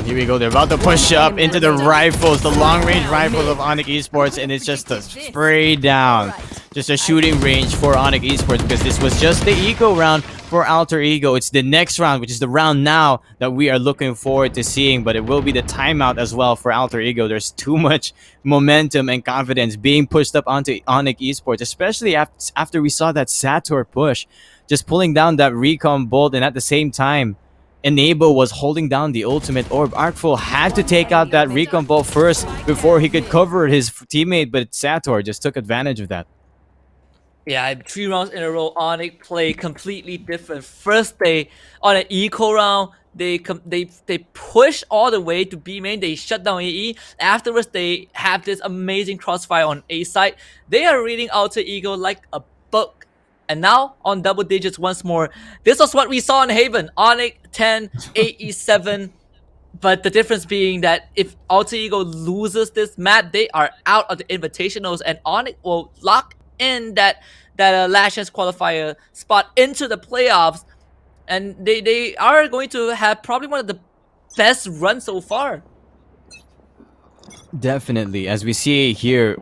Here we go. They're about to push up into the rifles, the long-range rifles of ONIC Esports, and it's just a spray down. Just a shooting range for ONIC Esports because this was just the eco round for Alter Ego. It's the next round, which is the round now that we are looking forward to seeing, but it will be the timeout as well for Alter Ego. There's too much momentum and confidence being pushed up onto ONIC Esports, especially after we saw that Sator push, just pulling down that recon bolt, and at the same time, Enable was holding down the ultimate orb. Artful had to take out that recon bolt first before he could cover his teammate, but Sator just took advantage of that. Yeah, 3 rounds in a row, ONIC play completely different. First, they on an eco round, they push all the way to B main. They shut down AE. Afterwards, they have this amazing crossfire on A side. They are reading Alter Ego like a book. And now on double digits once more. This was what we saw in Haven. ONIC 10, AE 7. But the difference being that if Alter Ego loses this map, they are out of the Invitationals, and ONIC will lock in that last chance qualifier spot into the playoffs, and they are going to have probably one of the best runs so far. Definitely, as we see here,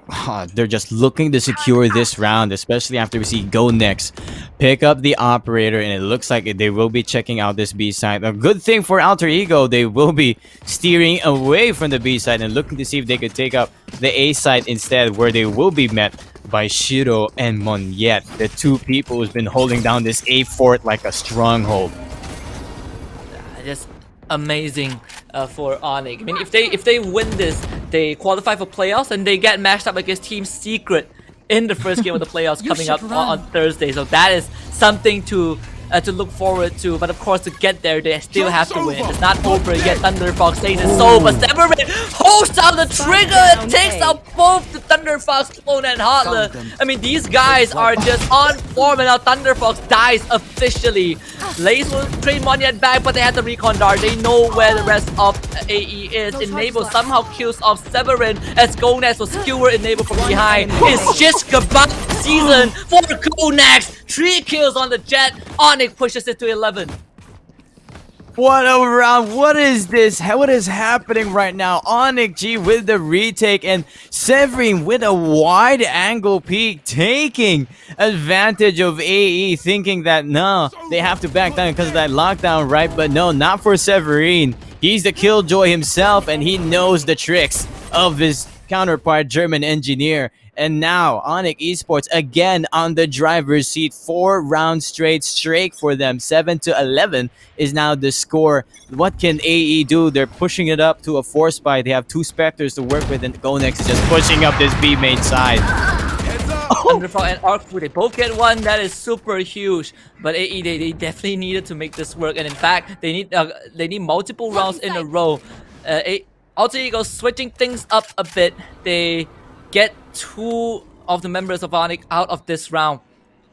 they're just looking to secure this round, especially after we see Gonex pick up the operator, and it looks like they will be checking out this B side. A good thing for Alter Ego, they will be steering away from the B side and looking to see if they could take up the A side instead, where they will be met by Shiro and Monyet, the 2 people who's been holding down this A fort like a stronghold. Just amazing for ONIC. I mean, if they win this, they qualify for playoffs and they get matched up against Team Secret in the first game of the playoffs coming up on Thursday. So that is something to look forward to, but of course to get there they still have to win. It's not over yet. Thunder Fox stays his soul, but Severin holds down the trigger and takes out both the Thunder Fox clone and Hotler. I mean, these guys are just on form, and now Thunder Fox dies officially. Lace will trade Monyet back, but they have the recon dart. They know where the rest of AE is. Enable somehow kills off Severin as Gonax will skewer Enable from behind. It's just goodbye season for Gonax. 3 kills on the Jet. ONIC pushes it to 11. What a round. What is this? What is happening right now? ONIC G with the retake and Severin with a wide angle peek, taking advantage of AE, thinking that no, they have to back down because of that lockdown, right? But no, not for Severin. He's the killjoy himself and he knows the tricks of his counterpart, German engineer. And now, ONIC Esports again on the driver's seat. 4 rounds straight for them. 7-11 is now the score. What can AE do? They're pushing it up to a 4 spy. They have 2 Spectres to work with, and Gonex is just pushing up this B main side. Thunderfall and Arcfu, they both get 1. That is super huge. But AE, they definitely needed to make this work. And in fact, they need multiple rounds in a row. Alter Ego switching things up a bit. They get 2 of the members of ONIC out of this round,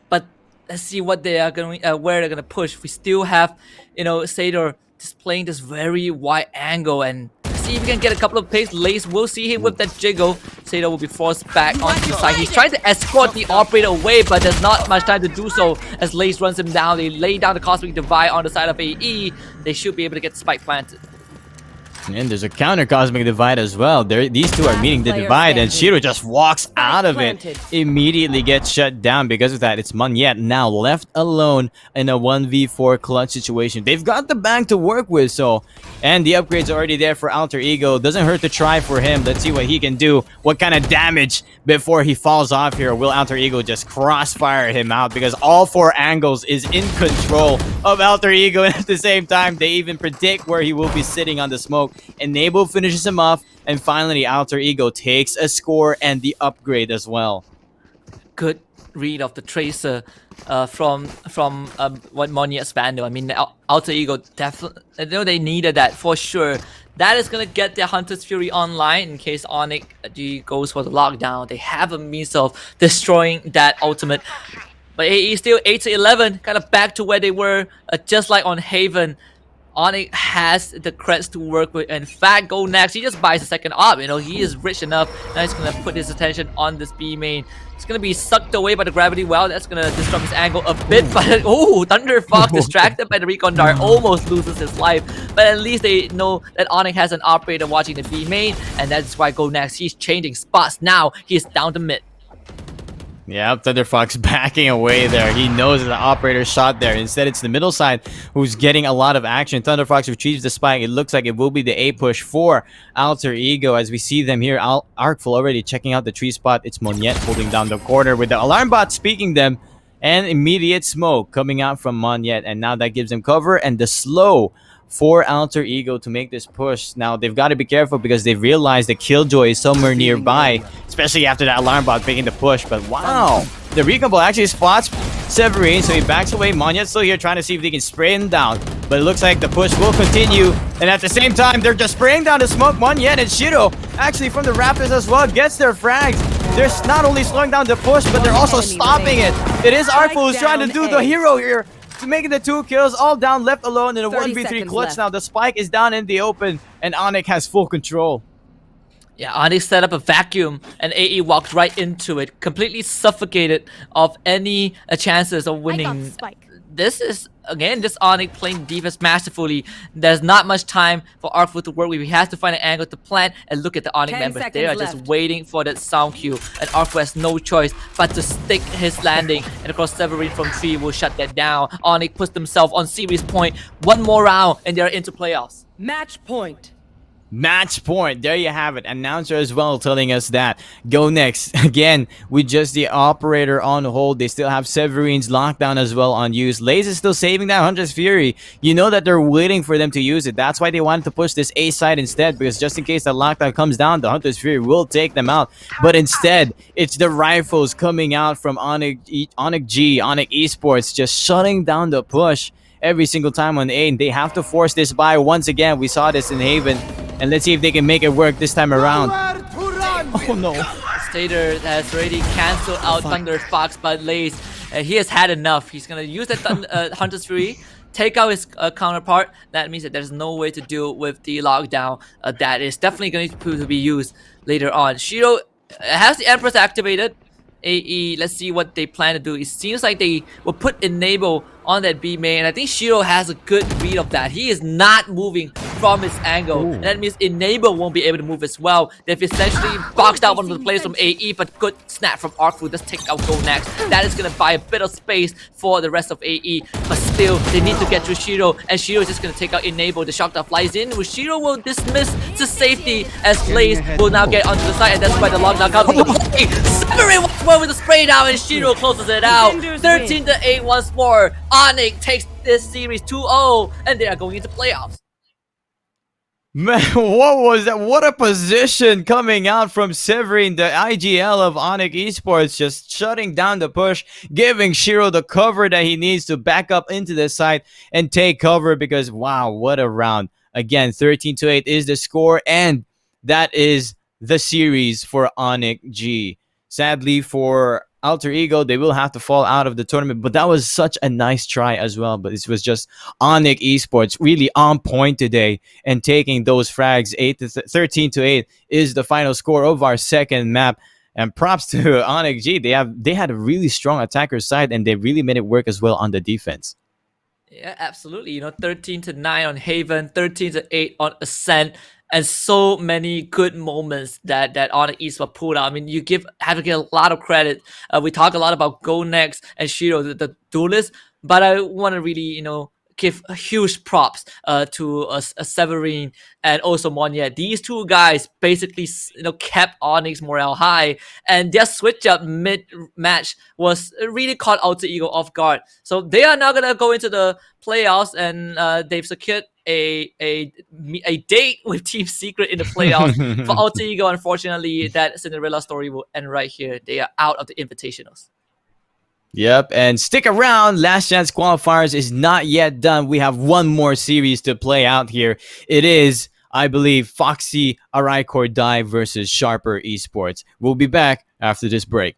but let's see what they are going, where they're gonna push. We still have, Sador displaying this very wide angle, and see if we can get a couple of picks. Lace will see him with that jiggle. Sador will be forced back onto the side. He's trying to escort the operator away, but there's not much time to do so as Lace runs him down. They lay down the Cosmic Divide on the side of AE. They should be able to get the spike planted. And there's a counter Cosmic Divide as well. These two are meeting the divide, and Shiro just walks out of it. Immediately gets shut down because of that. It's Monyet now left alone in a 1v4 clutch situation. They've got the bank to work with, so... And the upgrades are already there for Alter Ego. Doesn't hurt to try for him. Let's see what he can do. What kind of damage before he falls off here. Will Alter Ego just crossfire him out? Because all 4 angles is in control of Alter Ego. And at the same time, they even predict where he will be sitting on the smoke. Enable finishes him off. And finally, Alter Ego takes a score and the upgrade as well. Good read of the Tracer from what Monyet's Vandal. I mean, Alter Ego definitely, I know they needed that for sure. That is going to get their Hunter's Fury online in case ONIC G goes for the lockdown. They have a means of destroying that ultimate. But AE still 8-11, kind of back to where they were, just like on Haven. ONIC has the creds to work with. In fact, Gonax, he just buys a second op. He is rich enough. Now he's going to put his attention on this B main. It's going to be sucked away by the gravity well. That's going to disrupt his angle a bit. But Thunder Fox distracted by the recon dart almost loses his life. But at least they know that ONIC has an operator watching the B main. And that's why Gonax, he's changing spots. Now he's down to mid. Yeah, Thunder Fox backing away there. He knows that the operator shot there. Instead, it's the middle side who's getting a lot of action. Thunder Fox retrieves the spike. It looks like it will be the A push for Alter Ego as we see them here. Arcful already checking out the tree spot. It's Monyet holding down the corner with the alarm bot speaking them. And immediate smoke coming out from Monyet. And now that gives them cover. And the slow for Alter Ego to make this push. Now, they've got to be careful because they've realized the Killjoy is somewhere nearby, especially after that alarm bot making the push. But wow, the recon ball actually spots Severin, so he backs away. Monyet's still here trying to see if they can spray him down. But it looks like the push will continue. And at the same time, they're just spraying down the smoke. Monyet and Shiro, actually from the Raptors as well, gets their frags. They're not only slowing down the push, but they're also stopping it. It is Arcful who's trying to do the hero here. Making the 2 kills, all down, left alone in a 1v3 clutch now. The spike is down in the open, and ONIC has full control. Yeah, ONIC set up a vacuum, and AE walked right into it, completely suffocated of any chances of winning. This is, again, just ONIC playing defense masterfully. There's not much time for Arcful to work with. He has to find an angle to plant, and look at the ONIC members. They are just waiting for that sound cue, and Arcful has no choice but to stick his landing. And of course, Severin from 3 will shut that down. ONIC puts themselves on series point. 1 more round, and they're into playoffs. Match point. Match point. There you have it. Announcer as well telling us that. Go next. Again, with just the operator on hold. They still have Severine's lockdown as well on use. Laze is still saving that Hunter's Fury. You know that they're waiting for them to use it. That's why they wanted to push this A side instead, because just in case the lockdown comes down, the Hunter's Fury will take them out. But instead, it's the rifles coming out from ONIC G, ONIC Esports, just shutting down the push every single time on A. And they have to force this by once again. We saw this in Haven. And let's see if they can make it work this time around. Oh no. Stater has already cancelled out Thunder Fox, but Laze, he has had enough. He's going to use that Hunter's Fury, take out his counterpart. That means that there's no way to deal with the lockdown. That is definitely going to be used later on. Shiro has the Empress activated. AE, let's see what they plan to do. It seems like they will put Enable on that B main, and I think Shiro has a good read of that. He is not moving from his angle, and that means Enable won't be able to move as well. They've essentially boxed out one of the players from AE, but good snap from Arcfu. Let's take out Go next. That is going to buy a bit of space for the rest of AE, but still, they need to get through Shiro, and Shiro is just going to take out Enable. The shock that flies in, which Shiro will dismiss to safety as Blaze will now get onto the side, and that's why the lockdown comes into play. Severin once more with the spray down, and Shiro closes it out. 13-8 once more. ONIC takes this series 2-0, and they are going into playoffs. Man, what was that? What a position coming out from Severin, the IGL of ONIC Esports, just shutting down the push, giving Shiro the cover that he needs to back up into the side and take cover, because wow, what a round. Again, 13-8 is the score, and that is the series for ONIC G. Sadly for Alter Ego, they will have to fall out of the tournament, but that was such a nice try as well. But this was just ONIC Esports really on point today and taking those frags. 13-8 is the final score of our second map. And props to ONIC G. They had a really strong attacker side, and they really made it work as well on the defense. Yeah, absolutely. You know, 13-9 on Haven, 13-8 on Ascent, and so many good moments that ONIC Esports pulled out. I mean, have to give a lot of credit. We talk a lot about Go Next and Shiro, the duelist, but I want to really, give huge props to Severin and also Monya. These two guys basically, kept ONIC's morale high, and their switch up mid-match was really caught Alter Ego off guard. So they are now gonna go into the playoffs, and they've secured a date with Team Secret in the playoffs. For Alter Ego, unfortunately, that Cinderella story will end right here. They are out of the Invitationals. Yep, and stick around. Last Chance Qualifiers is not yet done. We have one more series to play out here. It is, I believe, Foxy Araikordai versus Sharper Esports. We'll be back after this break.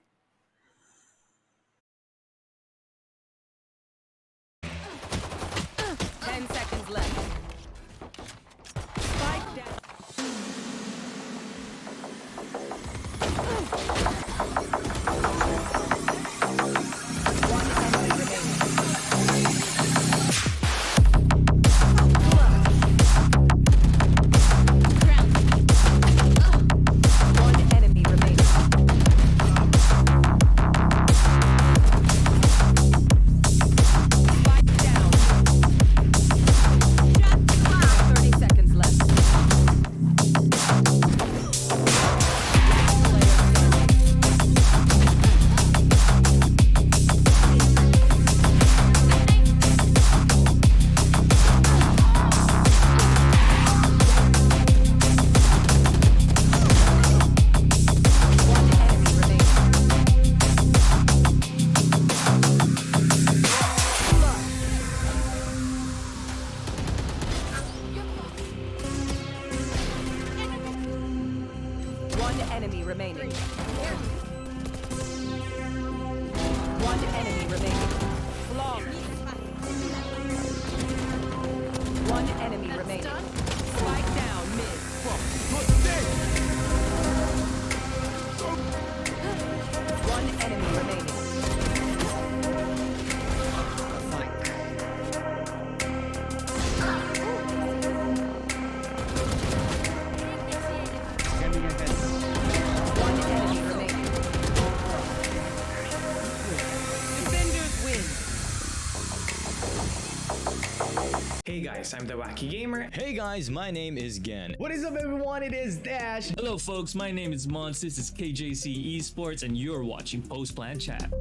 Hey guys, I'm the Wacky Gamer. Hey guys, my name is Gen. What is up, everyone? It is Dash. Hello, folks. My name is Mons. This is KJC Esports, and you're watching Post Plan Chat.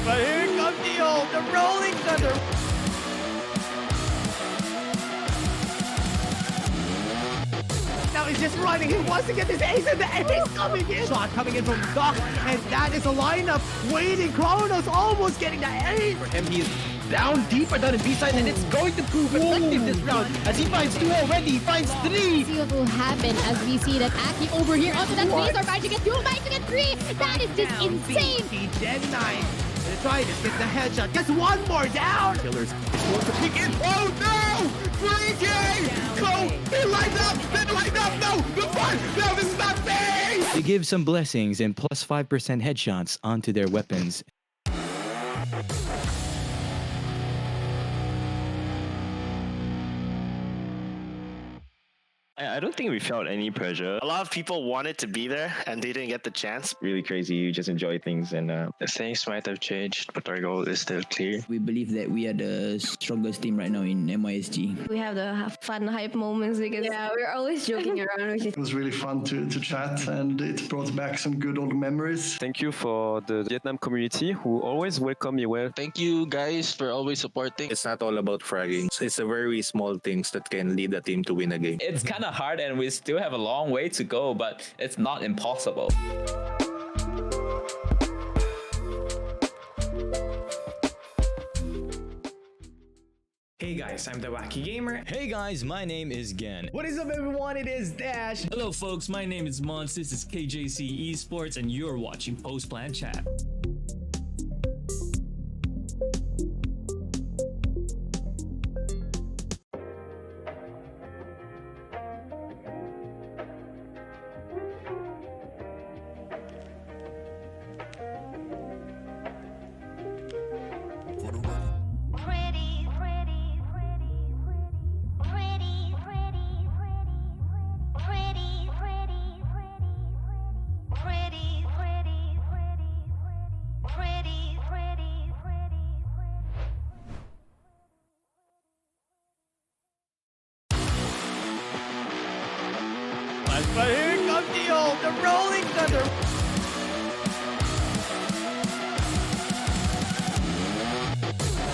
But here comes the Rolling Thunder. Now he's just running. He wants to get this ace in the ace coming in. Shot coming in from Doc, and that is a lineup waiting. Kronos almost getting that ace. For him, he is down deeper down in B side, and it's going to prove effective this round as he finds 2 already. He finds 3. See what will happen as we see that Aki over here onto that base are about to get 2, about to get 3. That is just insane. Gen 9. Gonna try this, get the headshot, gets one more down! Killers is going to peek in. Oh no! 3K! Go! They lined up! They lined up! No! The fun! No, this is not fair! They give some blessings and plus 5% headshots onto their weapons. I don't think we felt any pressure. A lot of people wanted to be there and they didn't get the chance. Really crazy. You just enjoy things, and things might have changed, but our goal is still clear. We believe that we are the strongest team right now in MISG. We have the fun hype moments because we're always joking around. It was really fun to chat, and it brought back some good old memories. Thank you for the Vietnam community who always welcome me well. Thank you guys for always supporting. It's not all about fragging. It's the very small things that can lead a team to win a game. It's kind of hard and we still have a long way to go, but it's not impossible. Hey guys, I'm the Wacky Gamer. Hey guys, my name is Gen. What is up, everyone? It is Dash. Hello, folks. My name is Mons. This is KJC, eSports, and you're watching Post Plan Chat. What is up, everyone? It is Dash. Hello, folks. My name is Mons. This is KJC, Esports, and you're watching Post Plan Chat. What is up, everyone? It is Dash. Hello, folks. My name is Mons. This is KJC Esports, and you're watching Post Plan Chat. But here comes the Rolling Thunder.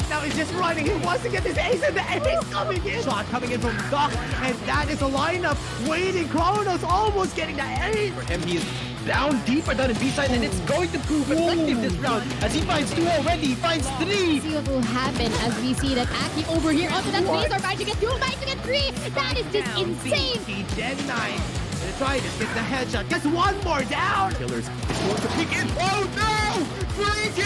Now he's just running. He wants to get this ace in the ace coming in. Shot coming in from Doc, and that is a lineup waiting. Kronos almost getting that ace. For him, he is down deeper down in B side, and it's going to prove effective this round as he finds 2 already. He finds 3. See what will happen as we see that Aki over here onto that base are about to get 2, about to get 3. That is just insane. Gen 9. Gonna try this, get the headshot, gets one more down! Killers is going to peek in. Oh no! 3K!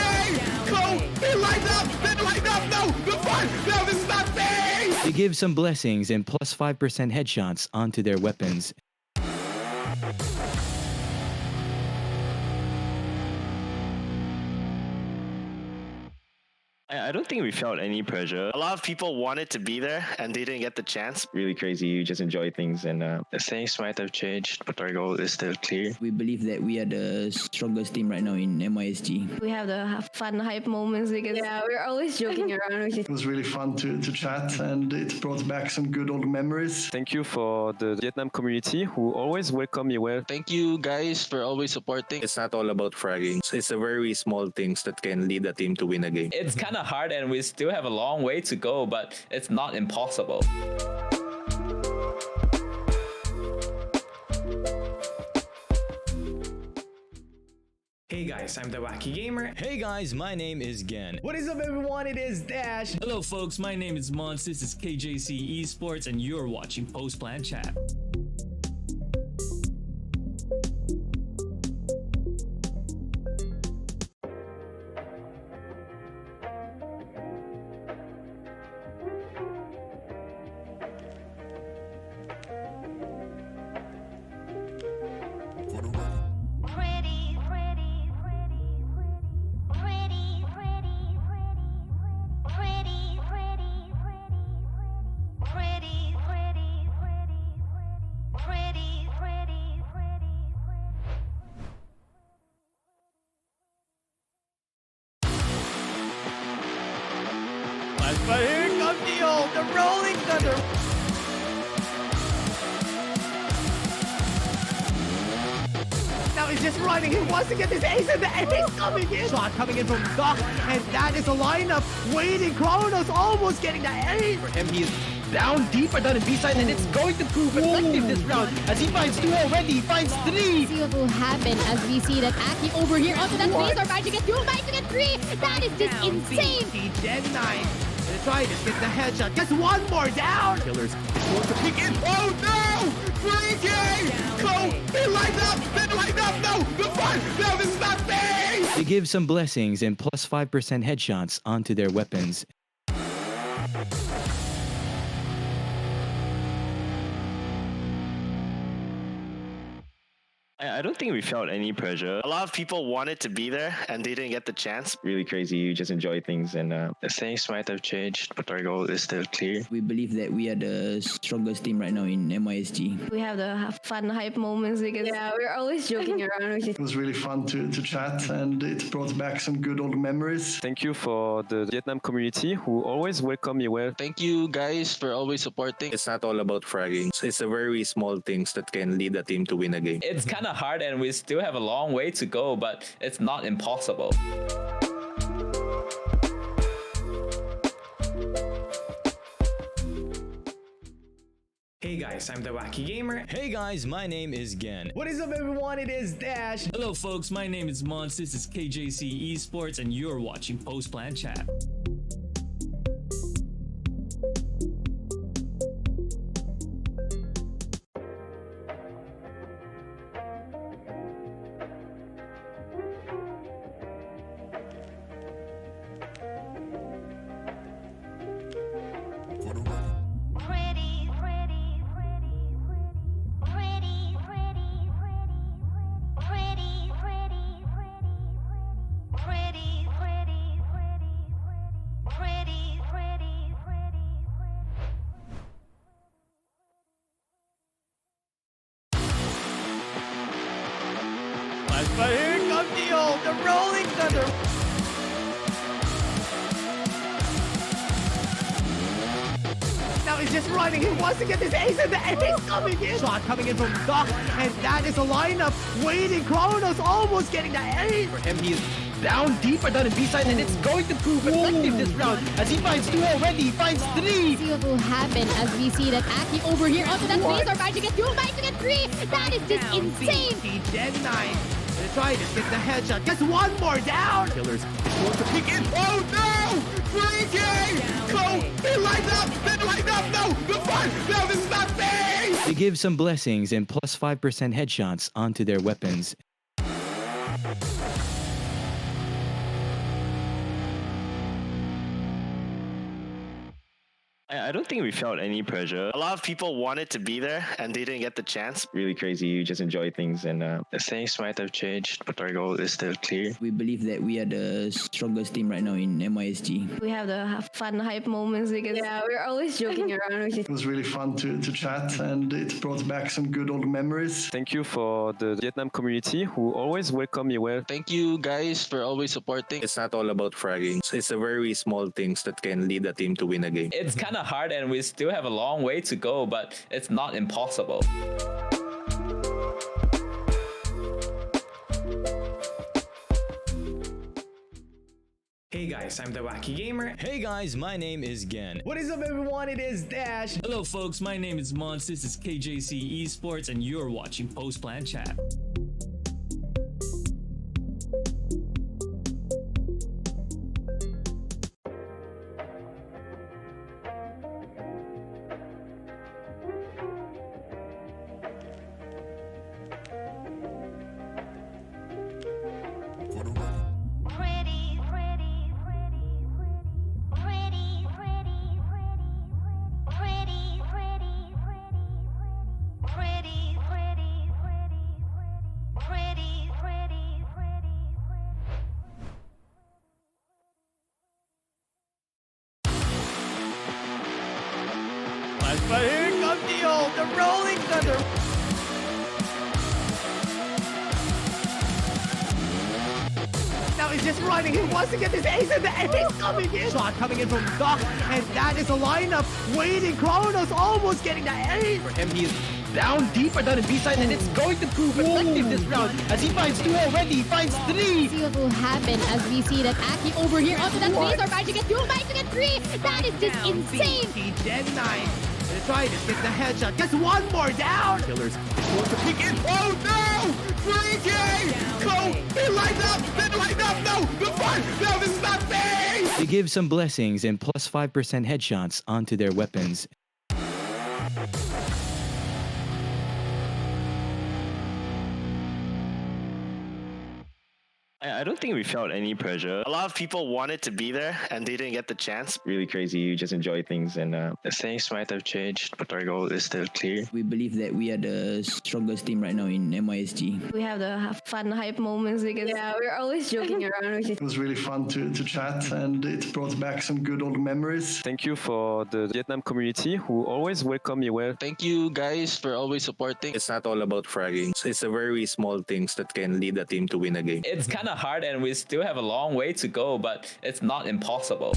Go! They lined up! They lined up! No! The fun! No, this is not fair! They give some blessings and plus 5% headshots onto their weapons. I don't think we felt any pressure. A lot of people wanted to be there and they didn't get the chance. Really crazy. You just enjoy things, and things might have changed, but our goal is still clear. We believe that we are the strongest team right now in MISG. We have the fun hype moments because we're always joking around. It was really fun to chat, and it brought back some good old memories. Thank you for the Vietnam community who always welcome me well. Thank you guys for always supporting. It's not all about fragging. It's the very small things that can lead a team to win a game. It's kind of hard and we still have a long way to go, but it's not impossible. Hey guys, I'm the Wacky Gamer. Hey guys, my name is Gen. What is up, everyone? It is Dash. Hello, folks. My name is Mons. This is KJC Esports, and you're watching Post Plan Chat. But here comes the Rolling Thunder. Now he's just running. He wants to get this ace in the ace coming in. Shot coming in from Doc, and that is a lineup waiting. Kronos almost getting the ace. For him, he is down deeper down in B-side, and it's going to prove effective this round as he finds 2 already. He finds 3. See what will happen as we see that Aki over here onto that base are trying to get 2, trying to get 3. That is just insane. Gen 9. Gonna try to get the headshot. Just one more down. Killers. Want to pick in. Oh no! 3K! Go! They lined up! They lined up! No! The fun! No, this is not fair! They give some blessings and plus 5% headshots onto their weapons. I don't think we felt any pressure. A lot of people wanted to be there and they didn't get the chance. Really crazy. You just enjoy things, and things might have changed, but our goal is still clear. We believe that we are the strongest team right now in G. We have the fun hype moments because we're always joking around. It was really fun to chat, and it brought back some good old memories. Thank you for the Vietnam community who always welcome you well. Thank you guys for always supporting. It's not all about fragging. It's the very small things that can lead a team to win a game. It's kind of hard and we still have a long way to go, but it's not impossible. Hey guys, I'm the Wacky Gamer. Hey guys, my name is Gen. What is up everyone, it is Dash. Hello folks, my name is Mons, this is KJC Esports and you're watching Post Plan Chat. But here comes the Rolling Thunder. Now he's just running. He wants to get this ace in the ace coming in. Shot coming in from Doc, and that is a lineup waiting. Kronos almost getting the ace. For him, he is down deeper down in B-side, and it's going to prove effective this round as he finds 2 already. He finds 3. See what will happen as we see that Aki over here onto that base are trying to get 2, trying to get 3. That is just insane. Gen 9. Gonna try to get the headshot. Just one more down. Killers. Want to pick in. Oh no! 3K! Go! They lined up! They lined up! No! The fun! No, this is not fair! They give some blessings and plus 5% headshots onto their weapons. I don't think we felt any pressure. A lot of people wanted to be there and they didn't get the chance. Really crazy. You just enjoy things, and things might have changed, but our goal is still clear. We believe that we are the strongest team right now in G. We have the fun hype moments because we're always joking around. It was really fun to chat, and it brought back some good old memories. Thank you for the Vietnam community who always welcome you well. Thank you guys for always supporting. It's not all about fragging. It's the very small things that can lead a team to win a game. It's kind of hard and we still have a long way to go, but it's not impossible. Hey guys, I'm the Wacky Gamer. Hey guys, my name is Gen. What is up everyone, it is Dash. Hello folks, my name is Mons, this is KJC Esports and you're watching Post Plan Chat. But here comes the Rolling Thunder. Now he's he's just running. He wants to get this ace in the ace coming in. Shot coming in from Doc, and that is a lineup waiting. Kronos almost getting the ace. For him, he's down deeper down in B side, and it's going to prove effective this round as he finds 2 already. He finds 3. See what will happen as we see that Aki over here onto that base are managing to get 2, managing to get 3. That is just insane. Gen 9. Gonna try to get the headshot. Gets one more down. Killers. To kick in. Oh no! 3K! Go! They lined up! They lined up! No! The fun! No, this is not fair! They give some blessings and plus 5% headshots onto their weapons. I don't think we felt any pressure. A lot of people wanted to be there and they didn't get the chance. Really crazy. You just enjoy things, and things might have changed, but our goal is still clear. We believe that we are the strongest team right now in MIS G. We have the fun hype moments because we're always joking around. It was really fun to chat, and it brought back some good old memories. Thank you for the Vietnam community who always welcome me well. Thank you guys for always supporting. It's not all about fragging. It's the very small things that can lead a team to win a game. It's kind of hard and we still have a long way to go, but it's not impossible.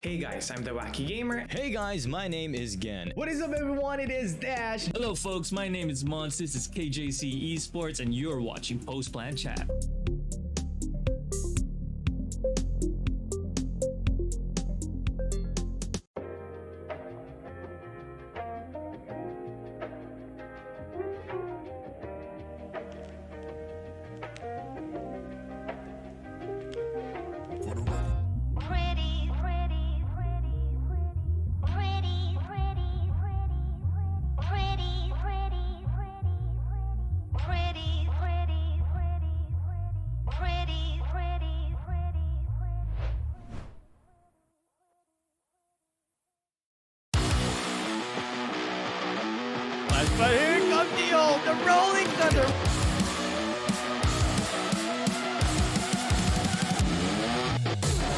Hey guys, I'm the Wacky Gamer. Hey guys, my name is Gen. What is up everyone, it is Dash. Hello folks, my name is Mons, this is KJC Esports and you're watching Post Plan Chat. But here comes the rolling thunder.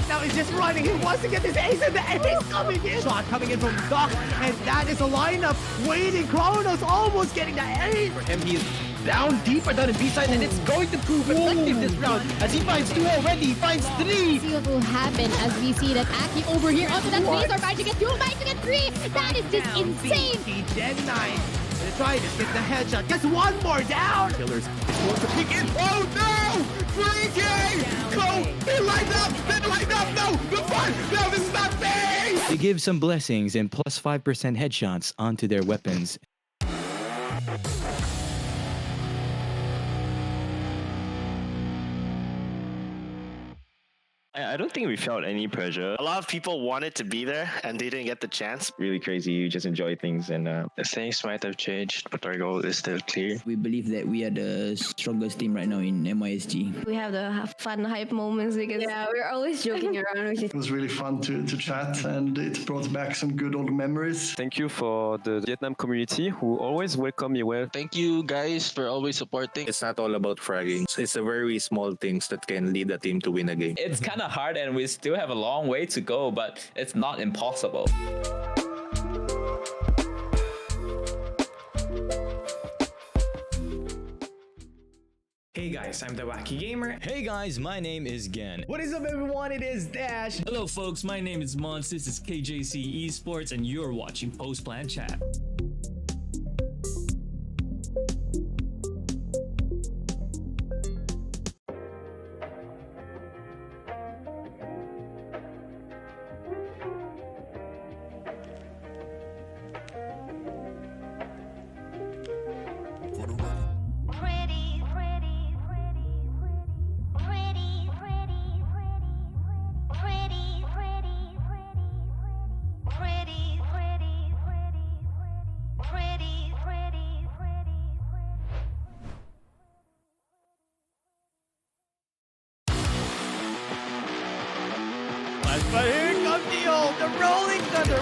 Now he's just running. He wants to get this ace in the ace coming in. Shot coming in from Doc, and that is a lineup waiting. Kronos almost getting the ace. For him, he's down deeper down in B side, and it's going to prove effective this round as he finds 2 already. He finds 3. See what will happen as we see that Aki over here onto that base are managing to get 2, managing to get 3. That is just insane. Gen 9. Gonna try to get the headshot. Gets one more down. Killers. To kick in. Oh no! 3K! Go! They lined up! They lined up! No! The fun! No, this is not fair! They give some blessings and plus 5% headshots onto their weapons. I don't think we felt any pressure. A lot of people wanted to be there and they didn't get the chance. Really crazy. You just enjoy things, and things might have changed, but our goal is still clear. We believe that we are the strongest team right now in MIS G. We have the fun hype moments because we're always joking around. It was really fun to chat, and it brought back some good old memories. Thank you for the Vietnam community who always welcome me well. Thank you guys for always supporting. It's not all about fragging. It's the very small things that can lead a team to win a game. It's kind of hard and we still have a long way to go, but it's not impossible. Hey guys, I'm the Wacky Gamer. Hey guys, my name is Gen. What is up everyone, it is Dash. Hello folks, my name is Mons, this is KJC Esports and you're watching Post Plan Chat. But here comes the rolling thunder.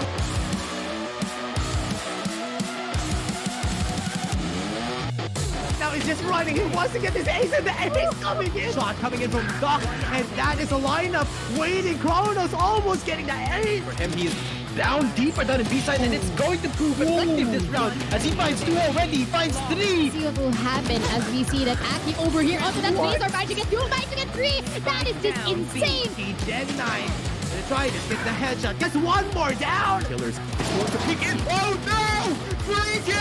Now he's just running. He wants to get this ace in the ace coming in. Shot coming in from Doc, and that is a lineup waiting. Kronos almost getting the ace. For him, he's down deeper down in B side, and it's going to prove effective this round as he finds two already. He finds three. See what will happen as we see that Aki over here onto that base are managing to get two, managing to get three. That is just insane. Gen 9. Gonna try to get the headshot. Gets one more down. Killers. Peek in. Oh no! 3K!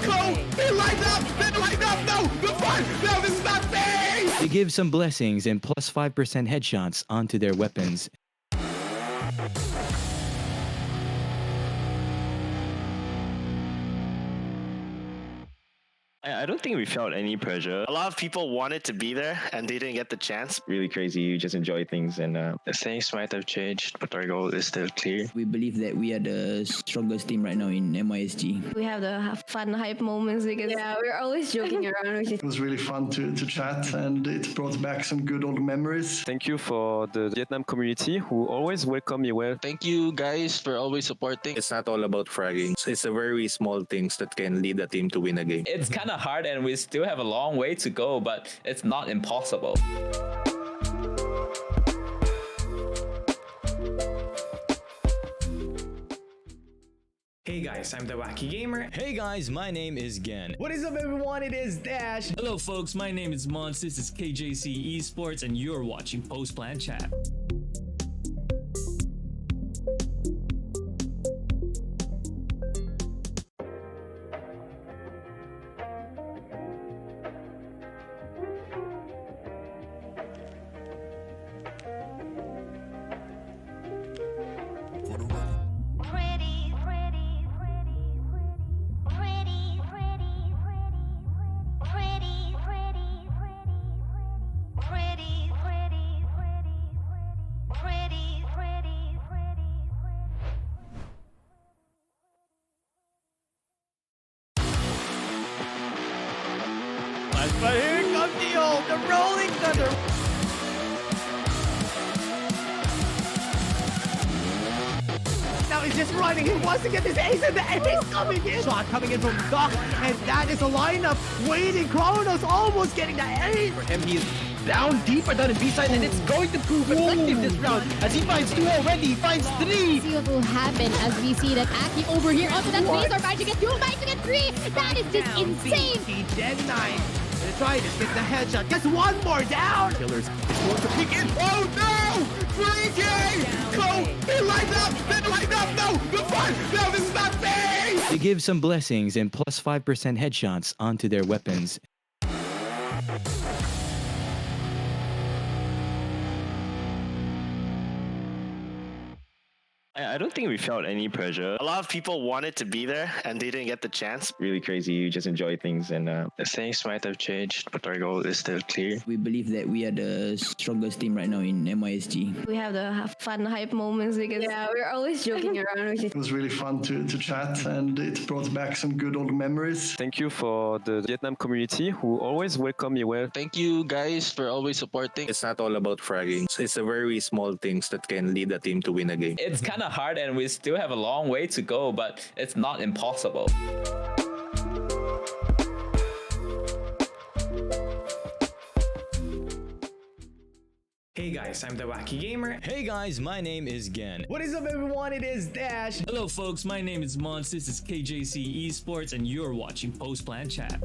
Go! They lined up! They lined up! No! The front! No, this is not fair! They give some blessings and plus 5% headshots onto their weapons. I don't think we felt any pressure. A lot of people wanted to be there and they didn't get the chance. Really crazy. You just enjoy things, and things might have changed, but our goal is still clear. We believe that we are the strongest team right now in MISG. We have the fun hype moments because we're always joking around. It was really fun to chat, and it brought back some good old memories. Thank you for the Vietnam community who always welcome me well. Thank you guys for always supporting. It's not all about fragging. It's the very small things that can lead a team to win a game. It's kind of hard and we still have a long way to go, but it's not impossible. Hey guys, I'm the Wacky Gamer. Hey guys, my name is Gen. What is up everyone? It is Dash. Hello folks, my name is Mons. This is KJC Esports and you're watching Post Plan Chat. But here comes the rolling thunder. Now he's just running. He wants to get this ace in the ace coming in. Shot coming in from Doc, and that is a lineup waiting. Kronos almost getting the ace. For him, he is down deeper down in B side, and it's going to prove effective this round as he finds two already. He finds three. See what will happen as we see that Aki over here onto that base are managing to get two, managing to get three. That is just insane. Gen 9. Gonna try to get the headshot. Gets one more down. Killers. Peek in. Oh no! 3K! Go! They lined up! They lined up! No! The front! No, this is not fair! They give some blessings and plus 5% headshots onto their weapons. I don't think we felt any pressure. A lot of people wanted to be there and they didn't get the chance. Really crazy. You just enjoy things, and things might have changed, but our goal is still clear. We believe that we are the strongest team right now in MISG. We have the fun hype moments because we're always joking around. It was really fun to chat, and it brought back some good old memories. Thank you for the Vietnam community who always welcome me well. Thank you guys for always supporting. It's not all about fragging. It's the very small things that can lead a team to win a game. It's kind of hard and we still have a long way to go, but it's not impossible. Hey guys, I'm the Wacky Gamer. Hey guys, my name is Gen. What is up everyone? It is Dash. Hello folks, my name is Mons. This is KJC Esports and you're watching Post Plan Chat.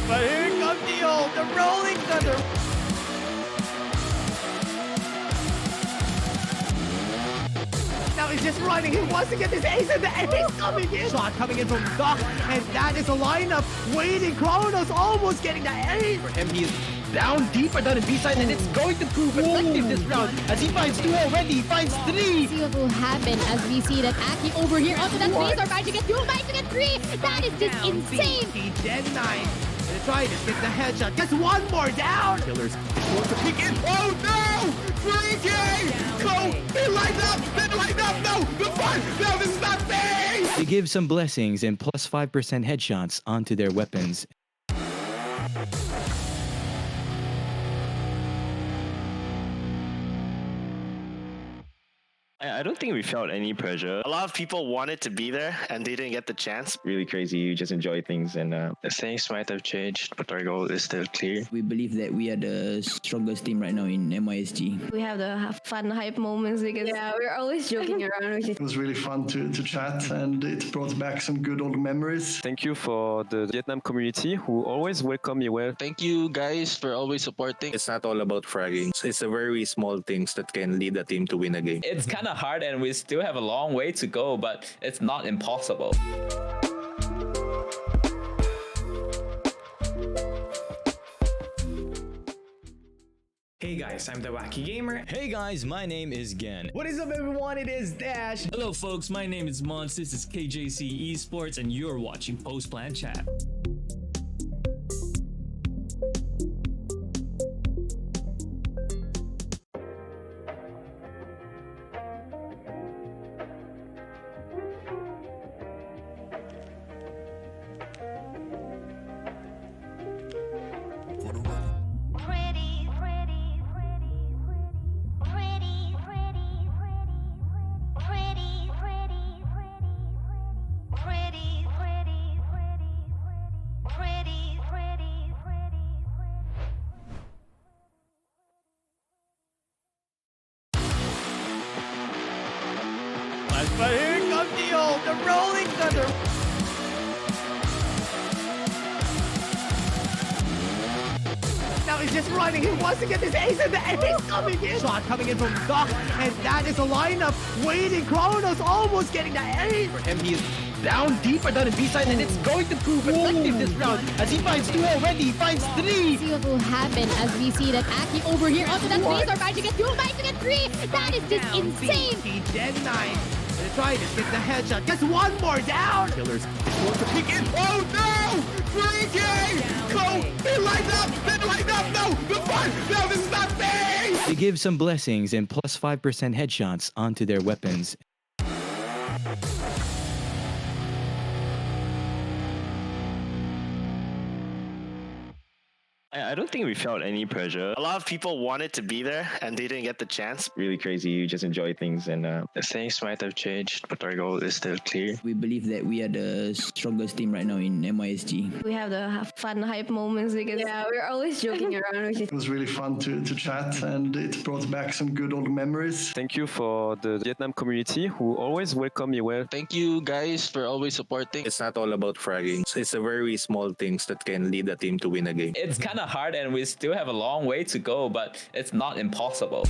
But here comes the rolling thunder. Now he's just running. He wants to get this ace in the ace coming in. Shot coming in from Doc, and that is a lineup waiting. Kronos almost getting the ace. For him, he is down deeper down in B side, and it's going to prove effective this round as he finds two already, he finds three. See what will happen as we see that Aki over here onto that base are managing to get two, managing to get three. That is just insane. He dead 9. Gonna try to get the headshot. Gets one more down. Killers going to peek in. Oh no! Freaky! Go! They lined up! They lined up! No! The fun! No, this is not fair! They give some blessings and plus 5% headshots onto their weapons. I don't think we felt any pressure. A lot of people wanted to be there and they didn't get the chance. Really crazy. You just enjoy things, and things might have changed, but our goal is still clear. We believe that we are the strongest team right now in G. We have the fun hype moments because we're always joking around. It was really fun to chat, and it brought back some good old memories. Thank you for the Vietnam community who always welcome me well. Thank you guys for always supporting. It's not all about fragging. It's the very small things that can lead a team to win a game. It's kind of hard and we still have a long way to go, but it's not impossible. Hey guys, I'm the Wacky Gamer. Hey guys, my name is Gen. What is up everyone, it is Dash. Hello folks, my name is Mons, this is KJC Esports and you're watching Post Plan Chat. But here comes the rolling thunder. Now he's just running. He wants to get this ace in the ace coming in. Shot coming in from Doc, and that is a lineup waiting. Kronos almost getting the ace. For him, he is down deeper down in B side, and it's going to prove effective this round as he finds two already, he finds three. See what will happen as we see that Aki over here onto that base are managing to get two, managing to get three. That is just insane. He dead 9. Gonna try to get the headshot. Gets one more down. Killers going to peek in. Oh no! Freaky! Go! They lined up! They lined up! No! The fun! No, this is not fair! They give some blessings and plus 5% headshots onto their weapons. I don't think we felt any pressure. A lot of people wanted to be there and they didn't get the chance. Really crazy. You just enjoy things, and things might have changed, but our goal is still clear. We believe that we are the strongest team right now in G. We have the fun hype moments because we're always joking around. It was really fun to chat, and it brought back some good old memories. Thank you for the Vietnam community who always welcome me well. Thank you guys for always supporting. It's not all about fragging. It's the very small things that can lead a team to win a game. It's kind of hard and we still have a long way to go, but it's not impossible.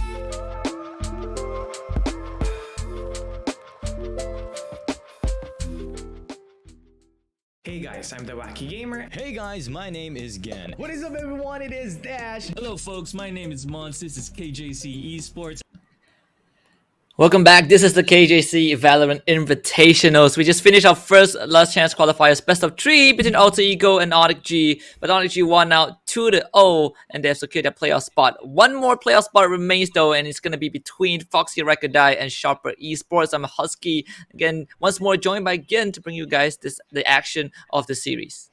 Hey guys, I'm the Wacky Gamer. Hey guys, my name is Gen. What is up everyone, it is Dash. Hello folks, my name is Mons, this is KJC Esports. Welcome back. This is the KJC Valorant Invitationals. We just finished our first last chance qualifiers, best of 3 between Alter Ego and ONIC G. But ONIC G won out 2-0 and they have secured their playoff spot. One more playoff spot remains though, and it's going to be between Foxy, Araikordai, and Sharper Esports. I'm HusKKiee. Again, once more joined by Gen to bring you guys the action of the series.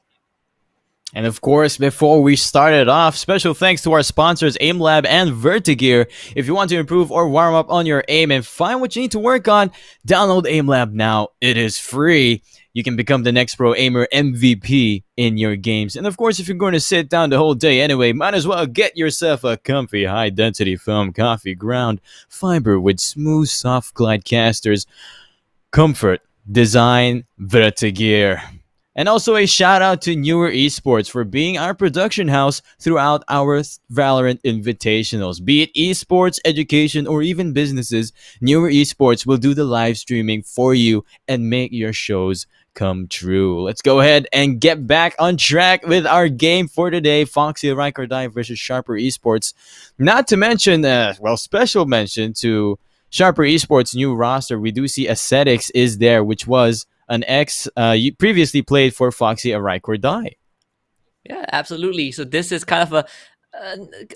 And of course, before we started off, special thanks to our sponsors AimLab and Vertigear. If you want to improve or warm up on your aim and find what you need to work on, download AimLab now. It is free. You can become the next pro aimer MVP in your games. And of course, if you're going to sit down the whole day anyway, might as well get yourself a comfy high-density foam coffee ground fiber with smooth, soft glide casters. Comfort, design, Vertigear. And also a shout out to Newer Esports for being our production house throughout our Valorant invitationals. Be it esports, education, or even businesses, Newer Esports will do the live streaming for you and make your shows come true. Let's go ahead and get back on track with our game for today. Foxy Araikordai versus Sharper Esports. Not to mention, special mention to Sharper Esports' new roster. We do see Ascetics is there, which was an you previously played for Foxy Araikordai. Yeah, absolutely. So this is kind of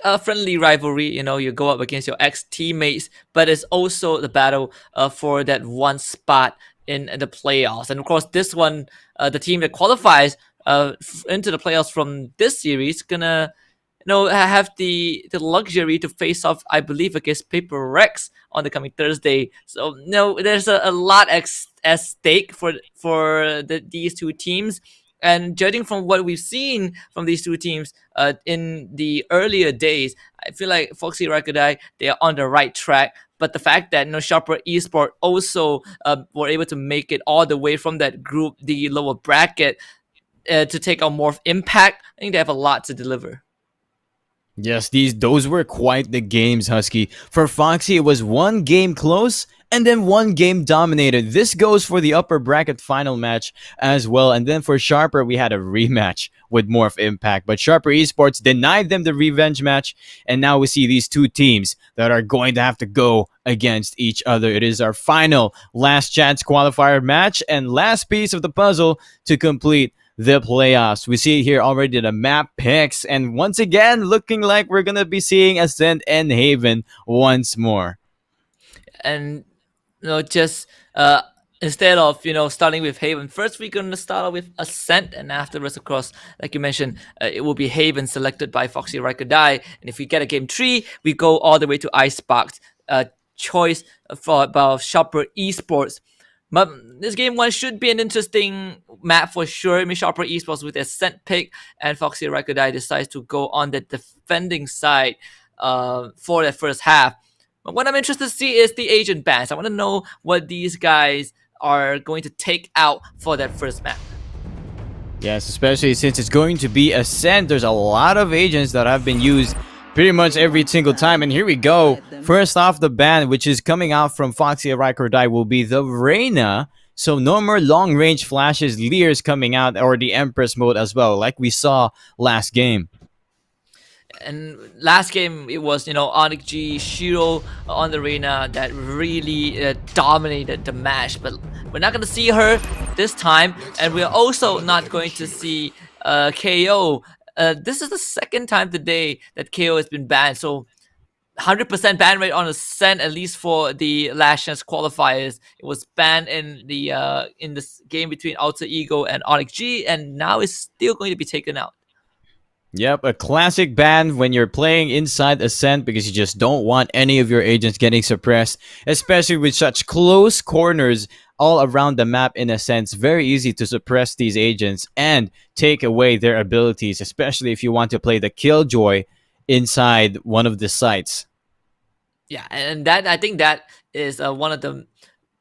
a friendly rivalry. You know, you go up against your ex-teammates, but it's also the battle for that one spot in the playoffs. And of course, this one, the team that qualifies into the playoffs from this series, gonna have the luxury to face off, I believe, against Paper Rex on the coming Thursday. So there's a lot at stake for these two teams. And judging from what we've seen from these two teams in the earlier days, I feel like Foxy Araikordai, they are on the right track. But the fact that Sharper Esport also were able to make it all the way from that group, the lower bracket, to take on more impact, I think they have a lot to deliver. Yes, those were quite the games, HusKKiee. For Foxy, it was one game close and then one game dominated. This goes for the upper bracket final match as well. And then for Sharper, we had a rematch with more of impact. But Sharper Esports denied them the revenge match. And now we see these two teams that are going to have to go against each other. It is our final last chance qualifier match and last piece of the puzzle to complete the playoffs. We see here already the map picks, and once again, looking like we're gonna be seeing Ascent and Haven once more. And just instead of starting with Haven, first we're gonna start off with Ascent, and afterwards, of course, like you mentioned, it will be Haven selected by Foxy Araikordai. And if we get a game 3, we go all the way to Icebox. Choice for about Sharper Esports. But this game 1 should be an interesting map for sure. Sharper Esports with their Ascent pick, and Foxy Araikordai decides to go on the defending side for the first half. But what I'm interested to see is the agent bans. I want to know what these guys are going to take out for that first map. Yes, especially since it's going to be Ascent. There's a lot of agents that have been used pretty much every single time. And here we go. First off the ban, which is coming out from Foxy Araikordai, will be the Reyna. So no more long range flashes. Lear's coming out, or the Empress mode as well, like we saw last game. And last game, it was, ONIC G, Shiro on the Reyna that really dominated the match. But we're not going to see her this time. And we're also not going to see KO. This is the second time today that KO has been banned. So 100% ban rate on Ascent, at least for the last chance qualifiers. It was banned in this game between Alter Ego and ONIC G, and now it's still going to be taken out. Yep, a classic ban when you're playing inside Ascent because you just don't want any of your agents getting suppressed, especially with such close corners all around the map. In a sense, very easy to suppress these agents and take away their abilities, especially if you want to play the Killjoy inside one of the sites. Yeah, and I think that is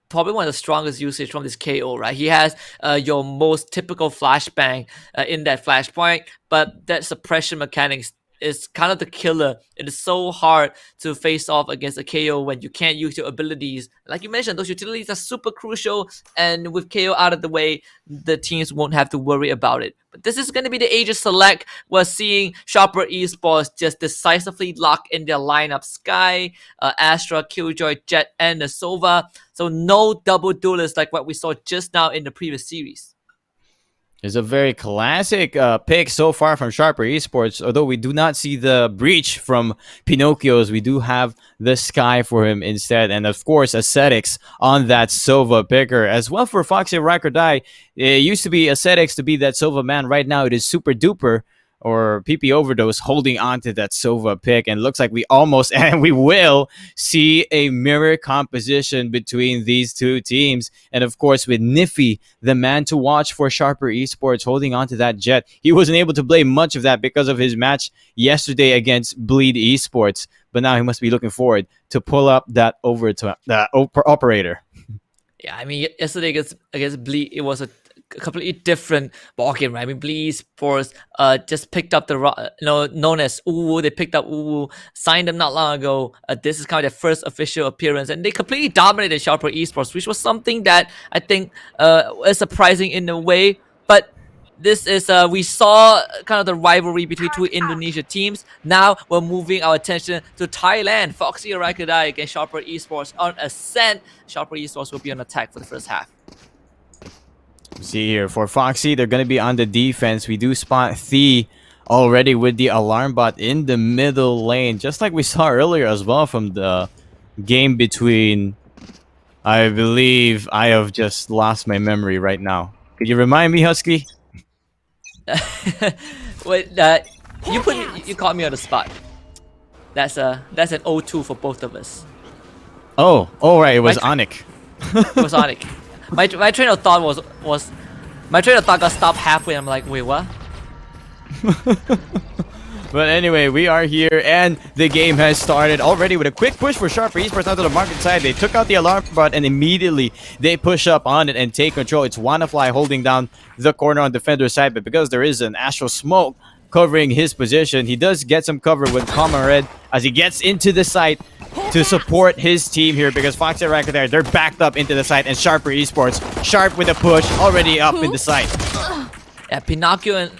probably one of the strongest usage from this KO, right? He has your most typical flashbang in that flashpoint, but that suppression mechanics is kind of the killer. It is so hard to face off against a KO when you can't use your abilities. Like you mentioned, those utilities are super crucial, and with KO out of the way, the teams won't have to worry about it. But this is going to be the Agent Select. We're seeing Sharper Esports just decisively lock in their lineup. Sky, Astra, Killjoy, Jet, and the Sova. So no double duelists like what we saw just now in the previous series. It's a very classic pick so far from Sharper Esports. Although we do not see the breach from Pinocchio's, we do have the Sky for him instead. And of course, Ascetics on that Sova picker. As well for Foxy Araikordai, it used to be Ascetics to be that Sova man. Right now, it is Super Duper or PP Overdose holding on to that Sova pick. And looks like we almost, and we will, see a mirror composition between these two teams. And of course, with Niffy, the man to watch for Sharper Esports, holding on to that Jet. He wasn't able to play much of that because of his match yesterday against Bleed Esports. But now he must be looking forward to pull up that operator. Yeah, I mean, yesterday against Bleed, it was a a completely different ballgame, right? I mean, Bleed Esports just picked up known as Uwu. They picked up Uwu, signed them not long ago. This is kind of their first official appearance, and they completely dominated Sharper Esports, which was something that I think is surprising in a way. But this is we saw kind of the rivalry between two Indonesia teams. Now we're moving our attention to Thailand. Foxy Araikordai against Sharper Esports on Ascent. Sharper Esports will be on attack for the first half. See here, for Foxy, they're going to be on the defense. We do spot Thee already with the alarm bot in the middle lane, just like we saw earlier as well from the game between, I believe, I have just lost my memory right now. Could you remind me, HusKKiee? Wait, you caught me on the spot. That's an 0-2 for both of us. Oh, right, it was ONIC. It was ONIC. My train of thought was my train of thought got stopped halfway. I'm like, wait, what? But anyway, we are here and the game has started already with a quick push for Sharper Esports onto the market side. They took out the alarm bot and immediately they push up on it and take control. It's WannaFly holding down the corner on defender side, but because there is an Astral Smoke covering his position, he does get some cover with Common Red as he gets into the site to support his team here, because Foxy Araikordai, they're backed up into the site, and Sharper Esports, Sharp with a push, already up in the site. Yeah, Pinocchio and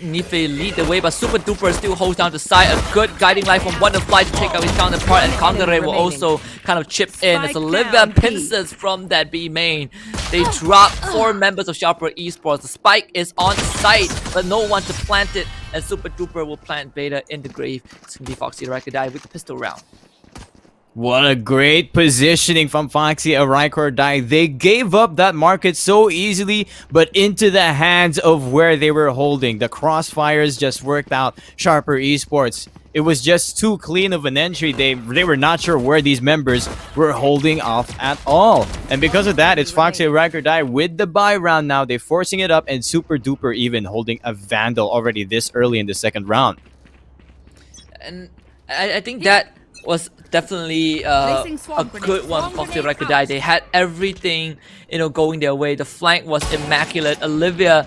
Nife lead the way, but Super Duper still holds down the side. A good guiding light from WannaFly to take out his counterpart, and Kongere will also kind of chip in as Olivia pinces from that B main. They drop 4 members of Sharper Esports. The spike is on site, but no one to plant it, and Super Duper will plant Beta in the grave. It's gonna be Foxy Araikordai with the pistol round. What a great positioning from Foxy Araikordai. They gave up that market so easily, but into the hands of where they were holding. The crossfires just worked out Sharper Esports. It was just too clean of an entry. They were not sure where these members were holding off at all. And because of that, it's Foxy Araikordai with the buy round now. They're forcing it up, and Super Duper even holding a Vandal already this early in the second round. And I think that was definitely a good one for Foxy Araikordai. They had everything, going their way. The flank was immaculate. Olivia,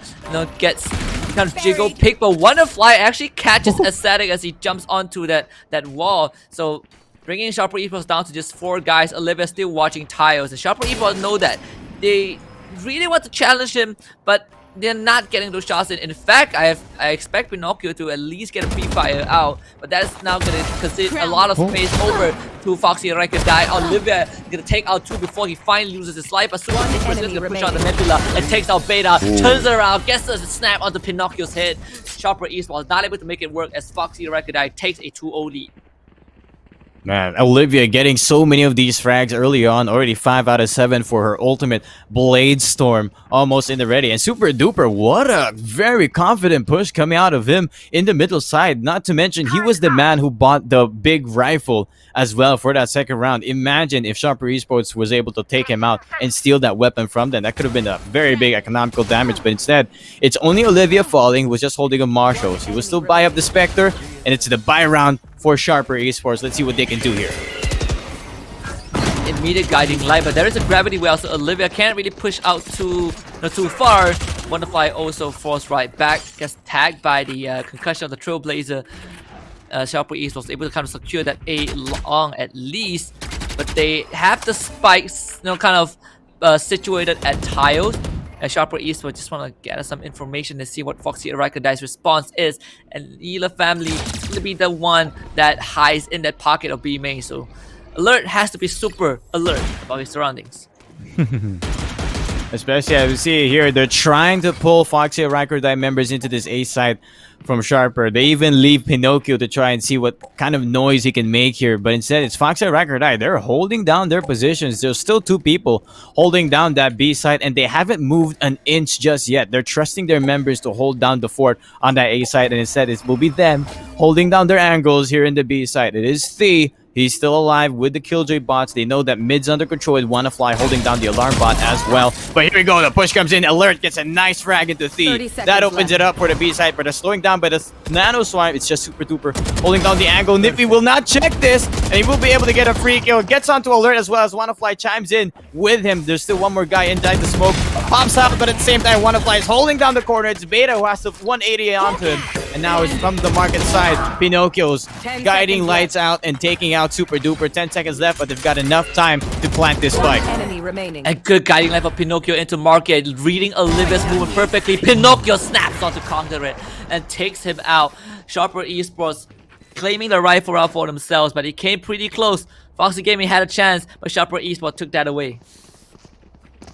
gets kind of jiggle pick, but WannaFly actually catches Aesthetic as he jumps onto that wall. So bringing Sharper Esports down to just 4 guys. Olivia still watching tiles. The Sharper Esports know that they really want to challenge him, but they're not getting those shots in. In fact, I expect Pinocchio to at least get a pre-fire out, but that's now going to concede a lot of space over to Foxy Araikordai. Olivia is going to take out 2 before he finally loses his life, but Super Duper is going to push out the Nebula and takes out Beta, turns around, gets a snap onto Pinocchio's head. Sharper Esports not able to make it work as Foxy Araikordai takes a 2-0 lead. Man, Olivia getting so many of these frags early on, already 5 out of 7 for her ultimate Blade Storm, almost in the ready. And Super Duper, what a very confident push coming out of him in the middle side. Not to mention, he was the man who bought the big rifle as well for that second round. Imagine if Sharper Esports was able to take him out and steal that weapon from them. That could have been a very big economical damage, but instead, it's only Olivia falling, who was just holding a Marshall. She will still buy up the Spectre, and it's the buy round for Sharper Esports. Let's see what they can do here. Immediate guiding light, but there is a gravity well, so Olivia can't really push out too far. WannaFly also falls right back, gets tagged by the concussion of the Trailblazer. Sharper Esports able to kind of secure that A long at least, but they have the spikes, kind of situated at tiles. Sharper Esports just want to gather some information to see what Foxy Araikordai's response is, and Ela family is going to be the one that hides in that pocket of B main. So Alert has to be super alert about his surroundings. Especially, as we see here, they're trying to pull Foxy Araikordai members into this A side from Sharper. They even leave Pinocchio to try and see what kind of noise he can make here. But instead, it's Foxy Araikordai. They're holding down their positions. There's still 2 people holding down that B side, and they haven't moved an inch just yet. They're trusting their members to hold down the fort on that A side, and instead, it will be them holding down their angles here in the B side. It is Thee. He's still alive with the Killjoy bots. They know that mid's under control with WannaFly holding down the alarm bot as well. But here we go. The push comes in. Alert gets a nice frag into Thee. That opens it up for the B side, but they're slowing down by the Nano Swarm. It's just Super Duper holding down the angle. Nippy will not check this, and he will be able to get a free kill. Gets onto Alert as well as WannaFly chimes in with him. There's still one more guy inside the smoke. pops out, but at the same time, Wanafly is holding down the corner. It's Beta who has to 180 onto him. And now it's from the market side. Pinocchio's guiding lights out and taking out Super Duper. 10 seconds left, but they've got enough time to plant this spike. A good guiding light for Pinocchio into market, reading Olivia's movement perfectly. Pinocchio snaps onto counter it and takes him out. Sharper Esports claiming the rifle round for themselves, but he came pretty close. Foxy Gaming had a chance, but Sharper Esports took that away.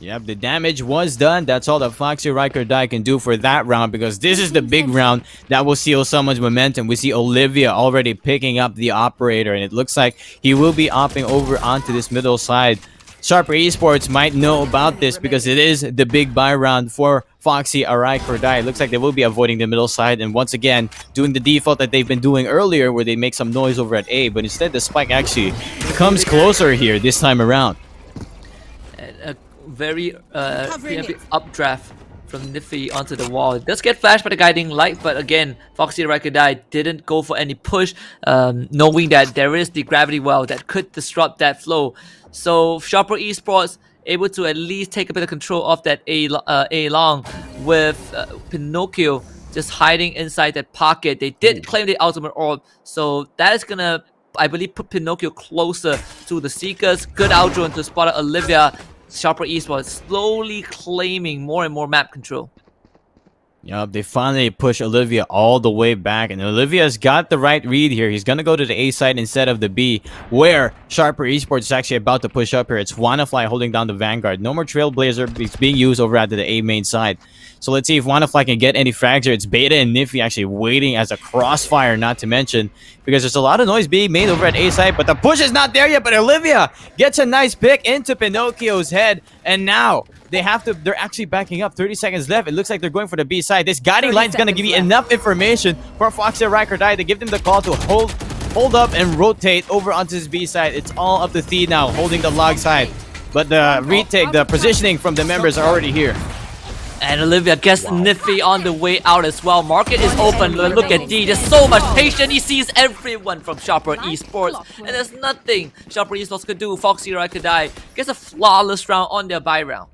Yep, the damage was done. That's all that Foxy Araikordai can do for that round, because this is the big round that will seal someone's momentum. We see Olivia already picking up the operator, and it looks like he will be opting over onto this middle side. Sharper Esports might know about this because it is the big buy round for Foxy Araikordai. It looks like they will be avoiding the middle side and once again doing the default that they've been doing earlier, where they make some noise over at A, but instead the spike actually comes closer here this time around. A very preemptive updraft from Niffy onto the wall. It does get flashed by the guiding light, but again, Foxy Araikordai didn't go for any push, knowing that there is the gravity well that could disrupt that flow. So Sharper Esports able to at least take a bit of control of that A long with Pinocchio just hiding inside that pocket. They did claim the ultimate orb, so that is gonna, I believe, put Pinocchio closer to the Seekers. Good outdraw into spot Olivia. Sharper Esports slowly claiming more and more map control. Yup, they finally push Olivia all the way back, and Olivia's got the right read here. He's gonna go to the A side instead of the B, where Sharper Esports is actually about to push up here. It's Wanafly holding down the Vanguard. No more Trailblazer. It's being used over at the A main side. So let's see if Wanafly can get any frags here. It's Beta and Niffy actually waiting as a crossfire, not to mention, because there's a lot of noise being made over at A side, but the push is not there yet. But Olivia gets a nice pick into Pinocchio's head, and now they're actually backing up. 30 seconds left. It looks like they're going for the B side. This guiding line is going to give you enough information for Foxy Araikordai to give them the call to hold up and rotate over onto this B side. It's all up to Thee now, holding the log side. But the retake, the positioning from the members are already here. And Olivia gets Niffy on the way out as well. Market is open. Look at D. There's so much patience. He sees everyone from Sharper Esports. And there's nothing Sharper Esports could do. Foxy Araikordai gets a flawless round on their buy round.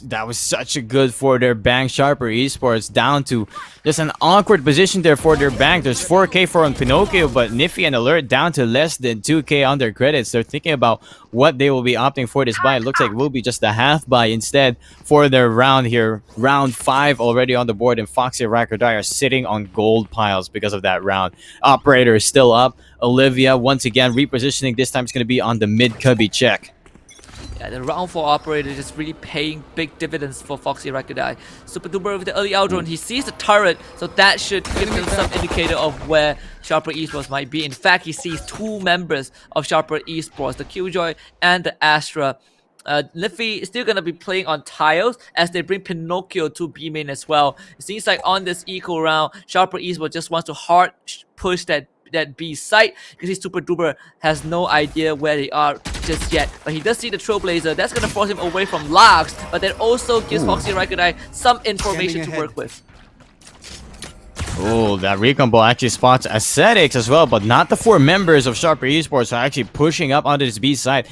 That was such a good for their bank. Sharper Esports down to just an awkward position there for their bank. There's 4K for on Pinocchio, but Niffy and Alert down to less than 2K on their credits. They're thinking about what they will be opting for this buy. It looks like it will be just a half buy instead for their round here. Round 5 already on the board, and Foxy Araikordai are sitting on gold piles because of that round. Operator is still up. Olivia once again repositioning. This time it's going to be on the mid cubby check. Yeah, the round 4 operator is really paying big dividends for Foxy Araikordai. Super Duper with the early outdraw, and he sees the turret, so that should give him some indicator of where Sharper Esports might be. In fact, he sees 2 members of Sharper Esports, the Killjoy and the Astra. Niffy is still going to be playing on tiles as they bring Pinocchio to B main as well. It seems like on this eco round, Sharper Esports just wants to hard push that B site because his Super Duper has no idea where they are just yet. But he does see the Trailblazer. That's going to force him away from Larks, but that also gives Foxy Araikordai some information to work with. Oh, that recombo actually spots Ascetics as well, but not the 4 members of Sharper Esports are actually pushing up onto this B side.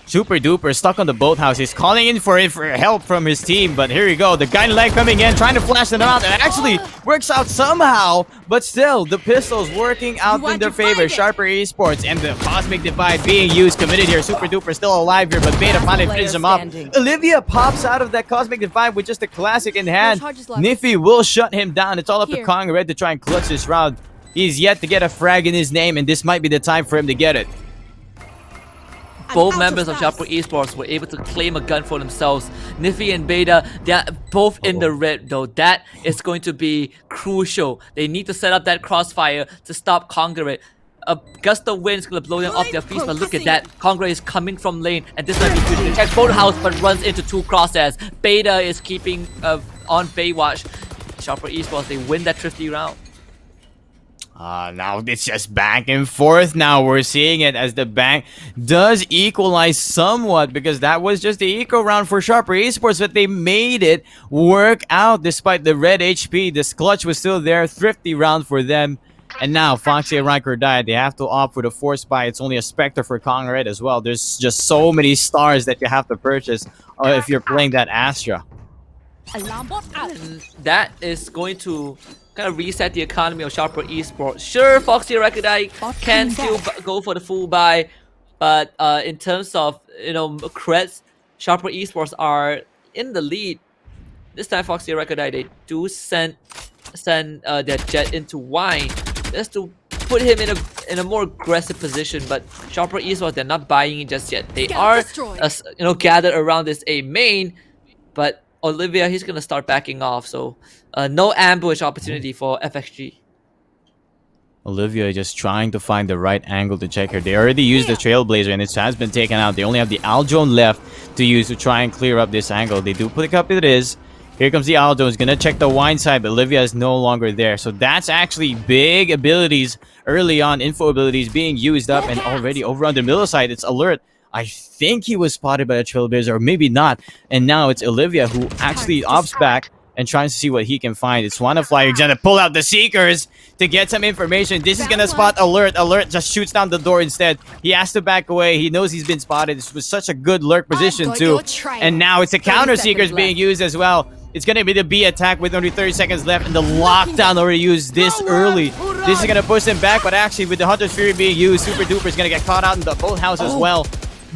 Super Duper stuck on the boathouse. He's calling in for help from his team, but here you go. The guiding light coming in, trying to flash them out. It actually works out somehow, but still, the pistols working out in their favor. Sharper Esports and the Cosmic Divide being used, committed here. Super Duper still alive here, but Beta finally finishes him up. Olivia pops out of that Cosmic Divide with just a classic in hand. Niffy will shut him down. It's all up to Kong Red to try and clutch this round. He's yet to get a frag in his name, and this might be the time for him to get it. Both members of Sharper Esports were able to claim a gun for themselves. Niffy and Beta, they're both in the red though. That is going to be crucial. They need to set up that crossfire to stop Conqueror. A gust of wind is going to blow them off their feet, but look at that. Conqueror is coming from lane, and this might be good. He checks both house, but runs into 2 crosshairs. Beta is keeping on Baywatch. Sharper Esports, they win that thrifty round. Now it's just back and forth. Now we're seeing it as the bank does equalize somewhat, because that was just the eco round for Sharper Esports, but they made it work out despite the red HP. This clutch was still there. Thrifty round for them. And now Foxy and Araikordai, they have to opt for the force buy. It's only a Spectre for Conrad as well. There's just so many stars that you have to purchase if you're playing that Astra. And that is going to kind of reset the economy of Sharper Esports. Sure, Foxy and Araikordai can still go for the full buy, but in terms of creds, Sharper Esports are in the lead. This time, Foxy and Araikordai, they do send their jet into wine just to put him in a more aggressive position. But Sharper Esports, they're not buying it just yet. They are gathered around this A main, but Olivia, he's gonna start backing off. So no ambush opportunity for FXG. Olivia just trying to find the right angle to check her. They already used the Trailblazer and it has been taken out. They only have the Aldrone left to use to try and clear up this angle. They do pick up it is. Here comes the Aldrone. He's gonna check the wine side, but Olivia is no longer there. So that's actually big abilities early on, info abilities being used up, and already over on the middle side, it's Alert. I think he was spotted by a Trailblazer, or maybe not. And now it's Olivia who actually opts back and tries to see what he can find. It's WannaFly. He's gonna pull out the Seekers to get some information. This is gonna spot Alert. Alert just shoots down the door instead. He has to back away. He knows he's been spotted. This was such a good lurk position too. And now it's a counter Seekers being used as well. It's gonna be the B attack with only 30 seconds left, and the lockdown already used this early. This is gonna push him back, but actually with the Hunter's Fury being used, Super Duper is gonna get caught out in the boathouse as well.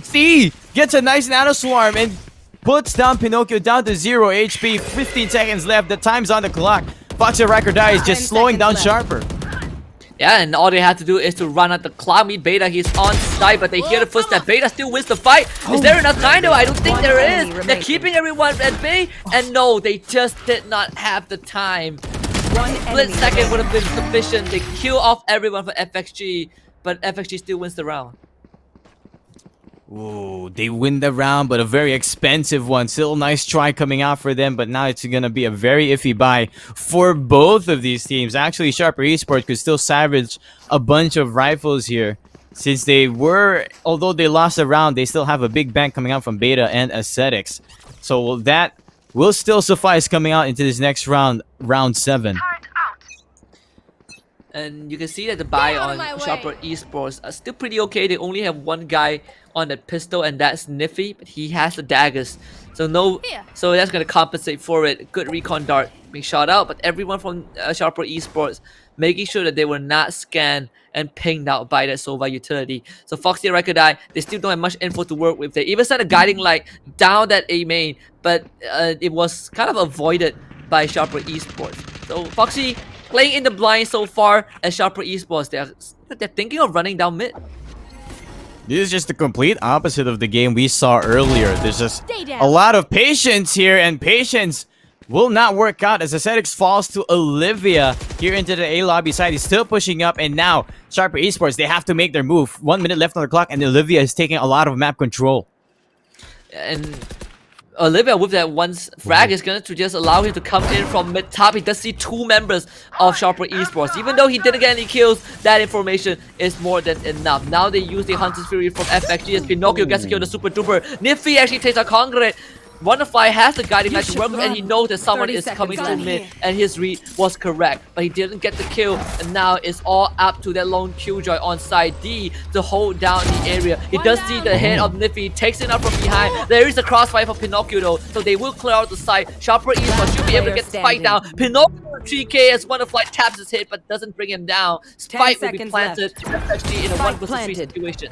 C gets a nice Nano Swarm and puts down Pinocchio down to 0 HP. 15 seconds left. The time's on the clock. Foxy and Araikordai is just slowing down Sharper. Yeah, and all they have to do is to run out the clock. Meet Beta, he's on site, but they hear the footstep. Beta still wins the fight. Is there enough time though? I don't think there is. They're keeping everyone at bay, and no, they just did not have the time. Split second would have been sufficient. They kill off everyone for FXG, but FXG still wins the round. Ooh, they win the round, but a very expensive one. Still a nice try coming out for them, but now it's going to be a very iffy buy for both of these teams. Actually, Sharper Esports could still salvage a bunch of rifles here. Since they were, although they lost a round, they still have a big bank coming out from Beta and Ascetics. So that will still suffice coming out into this next round, round 7. And you can see that the buy on Sharper Esports are still pretty okay. They only have one guy on the pistol, and that's Niffy, but he has the daggers. So so that's gonna compensate for it. Good recon dart being shot out, but everyone from Sharper Esports making sure that they were not scanned and pinged out by that Sova utility. So Foxy and Araikordai, they still don't have much info to work with. They even sent a guiding light down that A main, but it was kind of avoided by Sharper Esports. So Foxy playing in the blind so far, as Sharper Esports, they're thinking of running down mid. This is just the complete opposite of the game we saw earlier. There's just a lot of patience here, and patience will not work out as Ascetics falls to Olivia here into the A lobby side. He's still pushing up, and now Sharper Esports, they have to make their move. 1 minute left on the clock, and Olivia is taking a lot of map control. And Olivia with that one frag is going to just allow him to come in from mid-top. He does see 2 members of Sharper Esports. Even though he didn't get any kills, that information is more than enough. Now they use the Hunter's Fury from FXG as Pinocchio gets to kill the Super Duper. Niffy actually takes a Congrade. WannaFly has the guiding light to work with, and he knows that someone is coming through mid, and his read was correct, but he didn't get the kill, and now it's all up to that lone Killjoy on side D to hold down the area. He does see the head of Niffy, takes it out from behind. There is a crossfire for Pinocchio though, so they will clear out the site. Sharper Esports should be able to get the spike down. Pinocchio 3K as WannaFly taps his hit, but doesn't bring him down. Spike will be planted, actually in a 1-3 situation.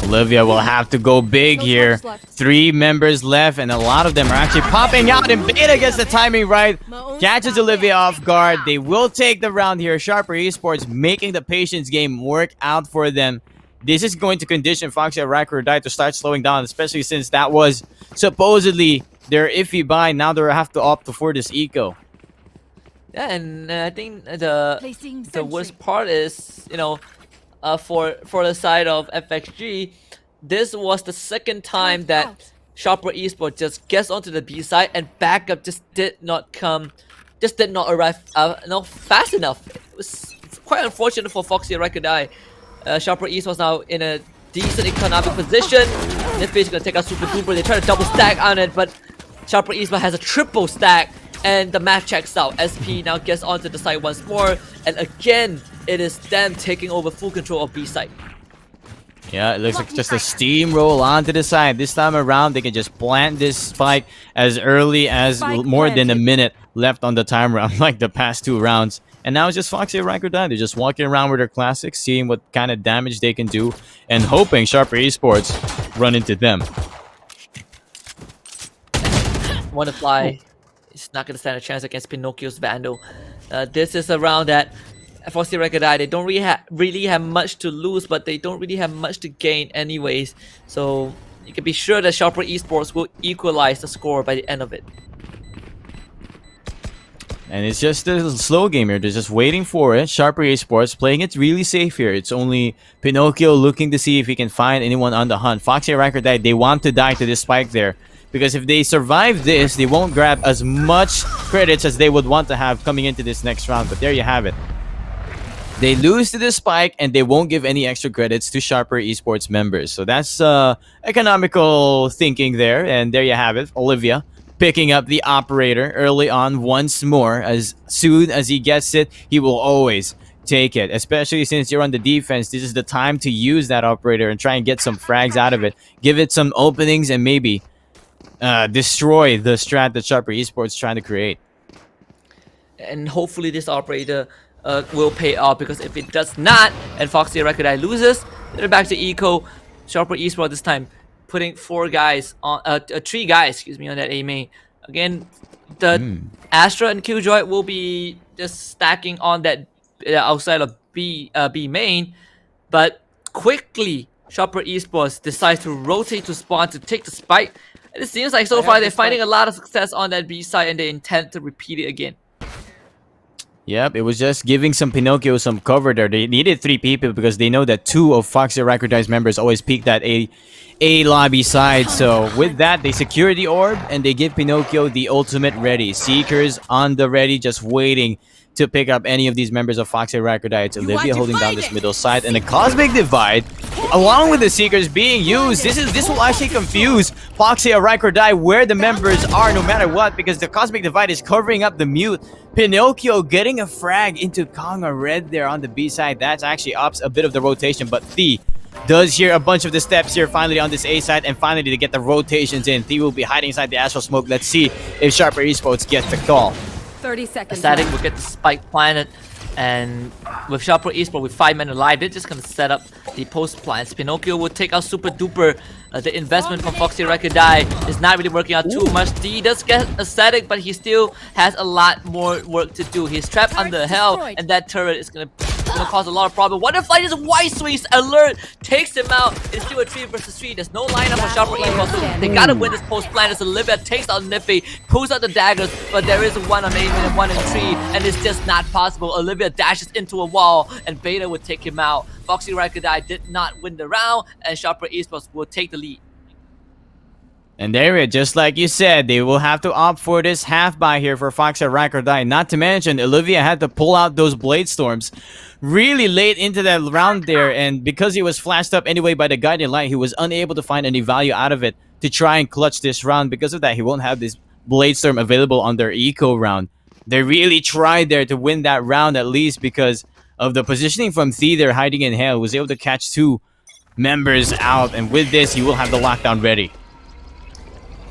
Olivia will have to go big here. 3 members left, and a lot of them are actually popping out, and Beta gets the timing right. Catches Olivia off guard. They will take the round here. Sharper Esports making the patience game work out for them. This is going to condition Foxy and Araikordai to start slowing down, especially since that was supposedly their iffy buy. Now they have to opt for this eco. Yeah, and I think the worst part is, for the side of FXG, this was the second time that Sharper Esports just gets onto the B side, and backup just did not arrive fast enough. It was quite unfortunate for Foxy and Araikordai. Sharper Esports now in a decent economic position. Niffy is gonna take out Super Duper. They try to double stack on it, but Sharper Esports has a triple stack. and the map checks out. SP now gets onto the site once more, and again, it is them taking over full control of B site. Yeah, it looks like just a steamroll onto the side. This time around, they can just plant this spike as early as more than a minute left on the time round, like the past 2 rounds. And now it's just Foxy and Araikordai. They're just walking around with their classics, seeing what kind of damage they can do, and hoping Sharper Esports run into them. Wanna Fly is not gonna stand a chance against Pinocchio's Vandal. This is a round that Foxy and Araikordai, they don't really have much to lose, but they don't really have much to gain anyways. So you can be sure that Sharper Esports will equalize the score by the end of it. And it's just a slow game here. They're just waiting for it. Sharper Esports playing it really safe here. It's only Pinocchio looking to see if he can find anyone on the hunt. Foxy and Araikordai, they want to die to this spike there. Because if they survive this, they won't grab as much credits as they would want to have coming into this next round. But there you have it. They lose to the spike, and they won't give any extra credits to Sharper Esports members. So that's economical thinking there. And there you have it. Olivia picking up the operator early on once more. As soon as he gets it, he will always take it. Especially since you're on the defense, this is the time to use that operator and try and get some frags out of it. Give it some openings and maybe destroy the strat that Sharper Esports trying to create. And hopefully this operator will pay off, because if it does not and Foxy and Araikordai loses, they're back to eco. Sharper Esports this time putting 3 guys on on that A main. Again, the Astra and Killjoy will be just stacking on that outside of B main, but quickly Sharper Esports decides to rotate to spawn to take the spike. And it seems like so far they're finding a lot of success on that B side, and they intend to repeat it again. Yep, it was just giving some Pinocchio some cover there. They needed 3 people because they know that 2 of Foxy Araikordai's members always peek that A lobby side. So with that, they secure the orb and they give Pinocchio the ultimate ready. Seekers on the ready, just waiting to pick up any of these members of Foxy Araikordai. It's Olivia holding down this middle side, and the Cosmic Divide, along with the Seekers being used, this will actually confuse Foxy Araikordai where the members are no matter what, because the Cosmic Divide is covering up the mute. Pinocchio getting a frag into Konga Red there on the B side. That's actually ups a bit of the rotation, but Thee does hear a bunch of the steps here finally on this A side, and finally to get the rotations in. Thee will be hiding inside the Astral Smoke. Let's see if Sharper Esports gets the call. 30 seconds. Static will get the spike planted, and with Sharper Esports with 5 men alive, they're just gonna set up the post plants. Pinocchio will take out Super Duper. The investment from Foxy Araikordai is not really working out too much. D does get a static, but he still has a lot more work to do. He's trapped under hell, and that turret is gonna cause a lot of problem. Wonderfly just wide swings alert, takes him out. It's still a 3 versus 3. There's no lineup for Sharper Esports, so they gotta win this post plant. As Olivia takes out Nippy, pulls out the daggers, but there is 1 on 8 and 1 in 3, and it's just not possible. Olivia dashes into a wall, and Beta would take him out. Foxy Araikordai did not win the round, and Sharper Esports will take the lead. And there it, just like you said, they will have to opt for this half buy here for Foxy Araikordai. Not to mention, Olivia had to pull out those Blade Storms really late into that round there, and because he was flashed up anyway by the Guiding Light, he was unable to find any value out of it to try and clutch this round. Because of that, he won't have this Blade Storm available on their eco round. They really tried there to win that round, at least because of the positioning from Thee there hiding in hell. Was able to catch 2 members out, and with this, he will have the lockdown ready.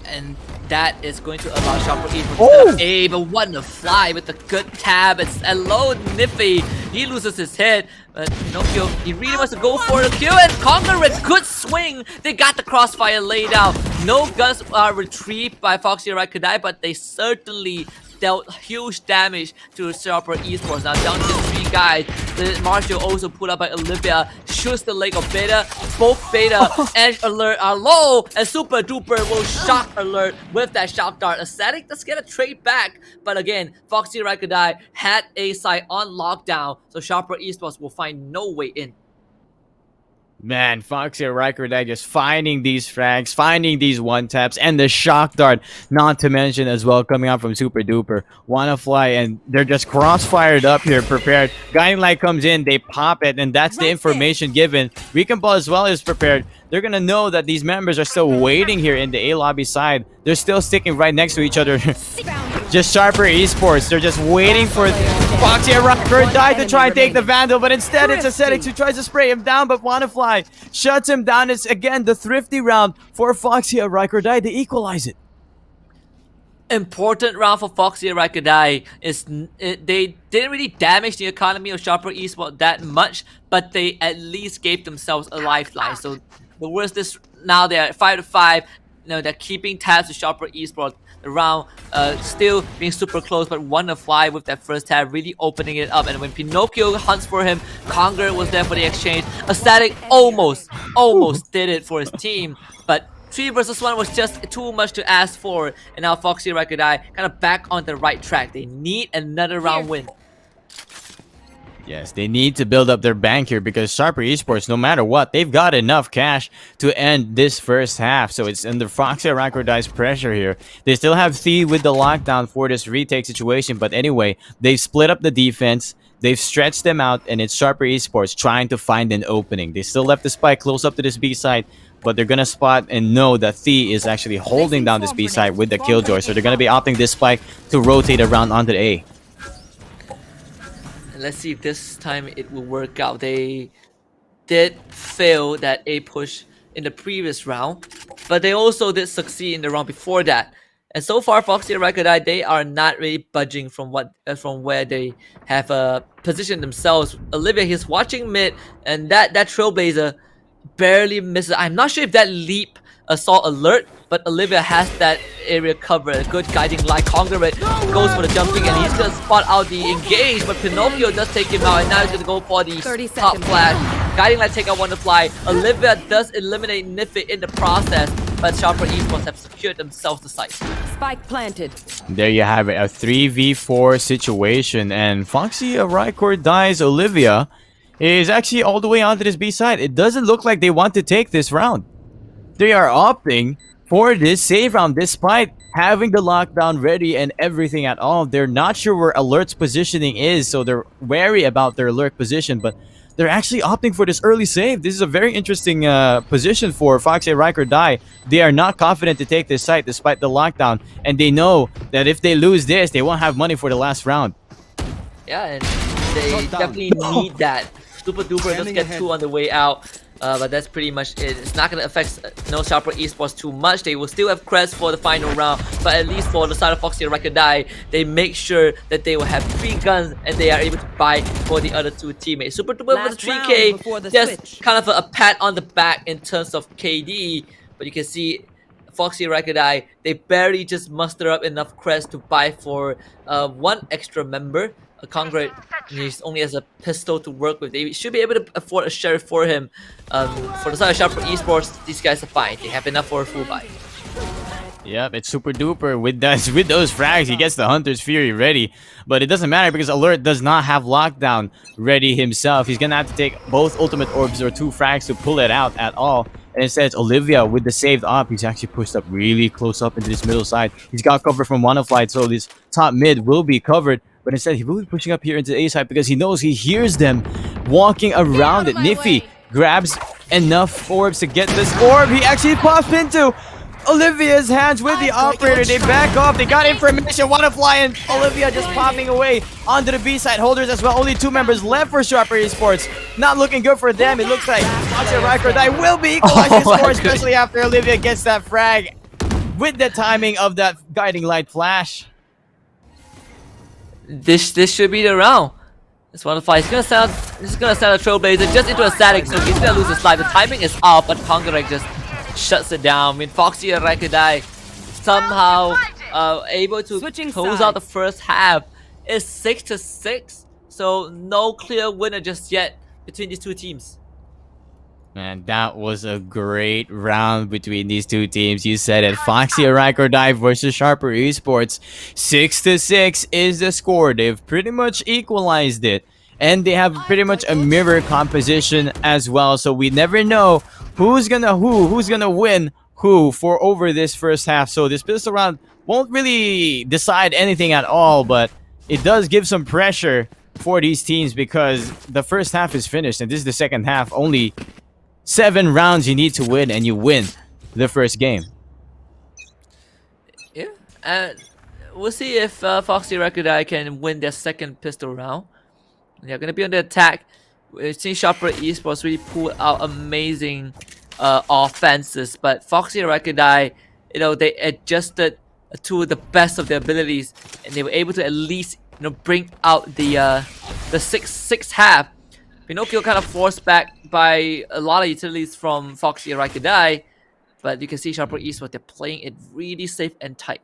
And that is going to allow Sharper Esports to set up A, but Wonderfly with the good tab. It's a low Nippy. He loses his head, but Pinocchio, he really wants to go for the kill, and Konga Red, good swing. They got the crossfire laid out. No guns are retrieved by Foxy Araikordai, but they certainly dealt huge damage to Sharper Esports. Now down to 3 guys. The Marshall also pulled up by Olivia, shoots the leg of Beta. Both Beta and Alert are low, and Super Duper will shock Alert with that shock dart. Aesthetic does get a trade back, but again, Foxy Araikordai had A side on lockdown, so Sharper Esports will find no way in. Man, Foxy Araikordai just finding these frags, finding these one-taps, and the shock dart, not to mention as well, coming out from Super Duper. Wanna Fly, and they're just cross-fired up here, prepared. Guiding Light comes in, they pop it, and that's the information given. Recon Ball as well is prepared. they're gonna know that these members are still waiting here in the A lobby side. They're still sticking right next to each other. Just Sharper Esports, they're just waiting for Foxy Araikordai to try and take the Vandal, but instead it's Ascetics who tries to spray him down, but WannaFly shuts him down. It's again the thrifty round for Foxy Araikordai. They equalize it. Important round for Foxy Araikordai is they didn't really damage the economy of Sharper Esports that much, but they at least gave themselves a lifeline. So the worst is now they're at 5-5. They're keeping tabs to Sharper Esports. The round still being super close, but WannaFly with that first tab really opening it up. And when Pinocchio hunts for him, Conger was there for the exchange. Aesthetic almost did it for his team, but 3 versus 1 was just too much to ask for. And now Foxy Araikordai kind of back on the right track. They need another round win. Yes, they need to build up their bank here because Sharper Esports, no matter what, they've got enough cash to end this first half. So it's under Foxy Araikordai's pressure here. They still have Thee with the lockdown for this retake situation. But anyway, they've split up the defense. They've stretched them out, and it's Sharper Esports trying to find an opening. They still left the spike close up to this B side, but they're going to spot and know that Thee is actually holding down this B side with the Killjoy. So they're going to be opting this spike to rotate around onto the A. Let's see if this time it will work out. They did fail that A push in the previous round, but they also did succeed in the round before that. And so far, Foxy Araikordai, they are not really budging from where they have positioned themselves. Olivia, he's watching mid, and that Trailblazer barely misses. I'm not sure if that leap assault alert, but Olivia has that area covered. A good guiding light. Conger goes for the jumping, and he's gonna spot out the engage, but Pinocchio does take him out, and now he's gonna go for the top flash. Guiding light take out WannaFly. Olivia does eliminate Nifit in the process, but Sharper Esports have secured themselves the site. Spike planted. There you have it, a 3v4 situation, and Foxy Araikordai's Olivia is actually all the way onto this B side. It doesn't look like they want to take this round. They are opting for this save round despite having the lockdown ready and everything at all. They're not sure where Alert's positioning is, so they're wary about their Alert position, but they're actually opting for this early save. This is a very interesting position for Foxy Araikordai. They are not confident to take this site despite the lockdown, and they know that if they lose this, they won't have money for the last round. Yeah, and they definitely need that. Super Duper does get 2 on the way out. But that's pretty much it. It's not going to affect Sharper Esports too much. They will still have creds for the final round, but at least for the side of Foxy Araikordai, they make sure that they will have 3 guns and they are able to buy for the other 2 teammates. Super Duper with the 3k, just kind of a pat on the back in terms of KD, but you can see Foxy Araikordai, they barely just muster up enough creds to buy for 1 extra member. Congrate, he only has a pistol to work with. They should be able to afford a sheriff for him. For the side of Sharper Esports, these guys are fine. They have enough for a full buy. Yep, it's Super Duper with those frags. He gets the Hunter's Fury ready, but it doesn't matter because Alert does not have lockdown ready himself. He's gonna have to take both ultimate orbs or 2 frags to pull it out at all. And instead, it's Olivia with the saved op. He's actually pushed up really close up into this middle side. He's got cover from WannaFly, so this top mid will be covered. But instead, he will be pushing up here into the A side because he knows he hears them walking around it. Nifty grabs enough orbs to get this orb. He actually pops into Olivia's hands with the operator. They back off. They got information. WannaFly and Olivia just popping away onto the B side holders as well. Only 2 members left for Sharper Esports. Not looking good for them. It looks like Foxy Araikordai will be equalizing score, especially after Olivia gets that frag with the timing of that guiding light flash. This should be the round. This WannaFly is gonna send a Trailblazer just into a static, so he's gonna lose his life. The timing is off, but Congerek just shuts it down. I mean, Foxy Araikordai somehow able to close out the first half. It's 6-6, so no clear winner just yet between these 2 teams. Man, that was a great round between these 2 teams. You said it. Foxy Araikordai versus Sharper Esports. 6-6 is the score. They've pretty much equalized it. And they have pretty much a mirror composition as well. So we never know who's gonna win who for over this first half. So this pistol round won't really decide anything at all, but it does give some pressure for these teams because the first half is finished and this is the second half. Only 7 rounds you need to win, and you win the first game. Yeah, and we'll see if Foxy Araikordai can win their second pistol round. They're gonna be on the attack. We've seen Sharper eSports really pull out amazing offenses, but Foxy Araikordai, they adjusted to the best of their abilities, and they were able to at least bring out the sixth half. Pinocchio kind of forced back by a lot of utilities from Foxy Araikordai, but you can see Sharper eSports, they're playing it really safe and tight.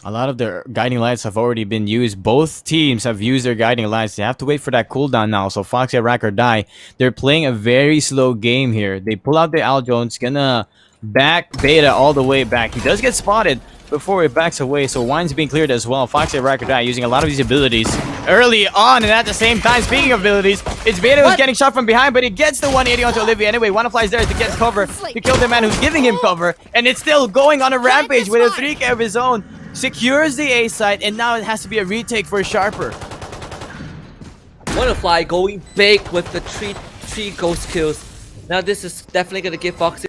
A lot of their guiding lights have already been used. Both teams have used their guiding lights. They have to wait for that cooldown now. So Foxy Araikordai, they're playing a very slow game here. They pull out the Al Jones, gonna back Beta all the way back. He does get spotted before it backs away, so Wine's being cleared as well. Foxy Araikordai using a lot of these abilities early on, and at the same time, speaking of abilities, it's Beta who's getting shot from behind, but he gets the 180 onto Olivia. Anyway, WannaFly's there to get cover, to kill the man who's giving him cover, and it's still going on a rampage with a 3K of his own. Secures the A site, and now it has to be a retake for Sharper. WannaFly going big with the three ghost kills. Now this is definitely going to give Foxy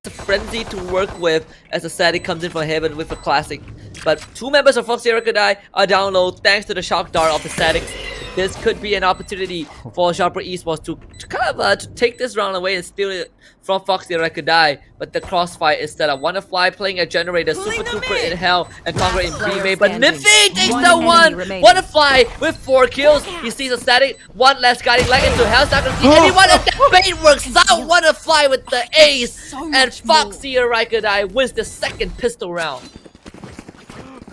a frenzy to work with as the static comes in from heaven with a classic. But 2 members of Foxy Araikordai are down low thanks to the shock dart of the statics. This could be an opportunity for Sharper eSports to kind of to take this round away and steal it from Foxy Araikordai, but the crossfire is set up. WannaFly playing a generator, super duper in hell, and Conqueror in B-May, but Nifty takes the one! WannaFly with 4 kills, he sees a static, 1 less guiding light into hell, not gonna see anyone, and that bait works out! WannaFly with the ace, and Foxy Araikordai wins the second pistol round.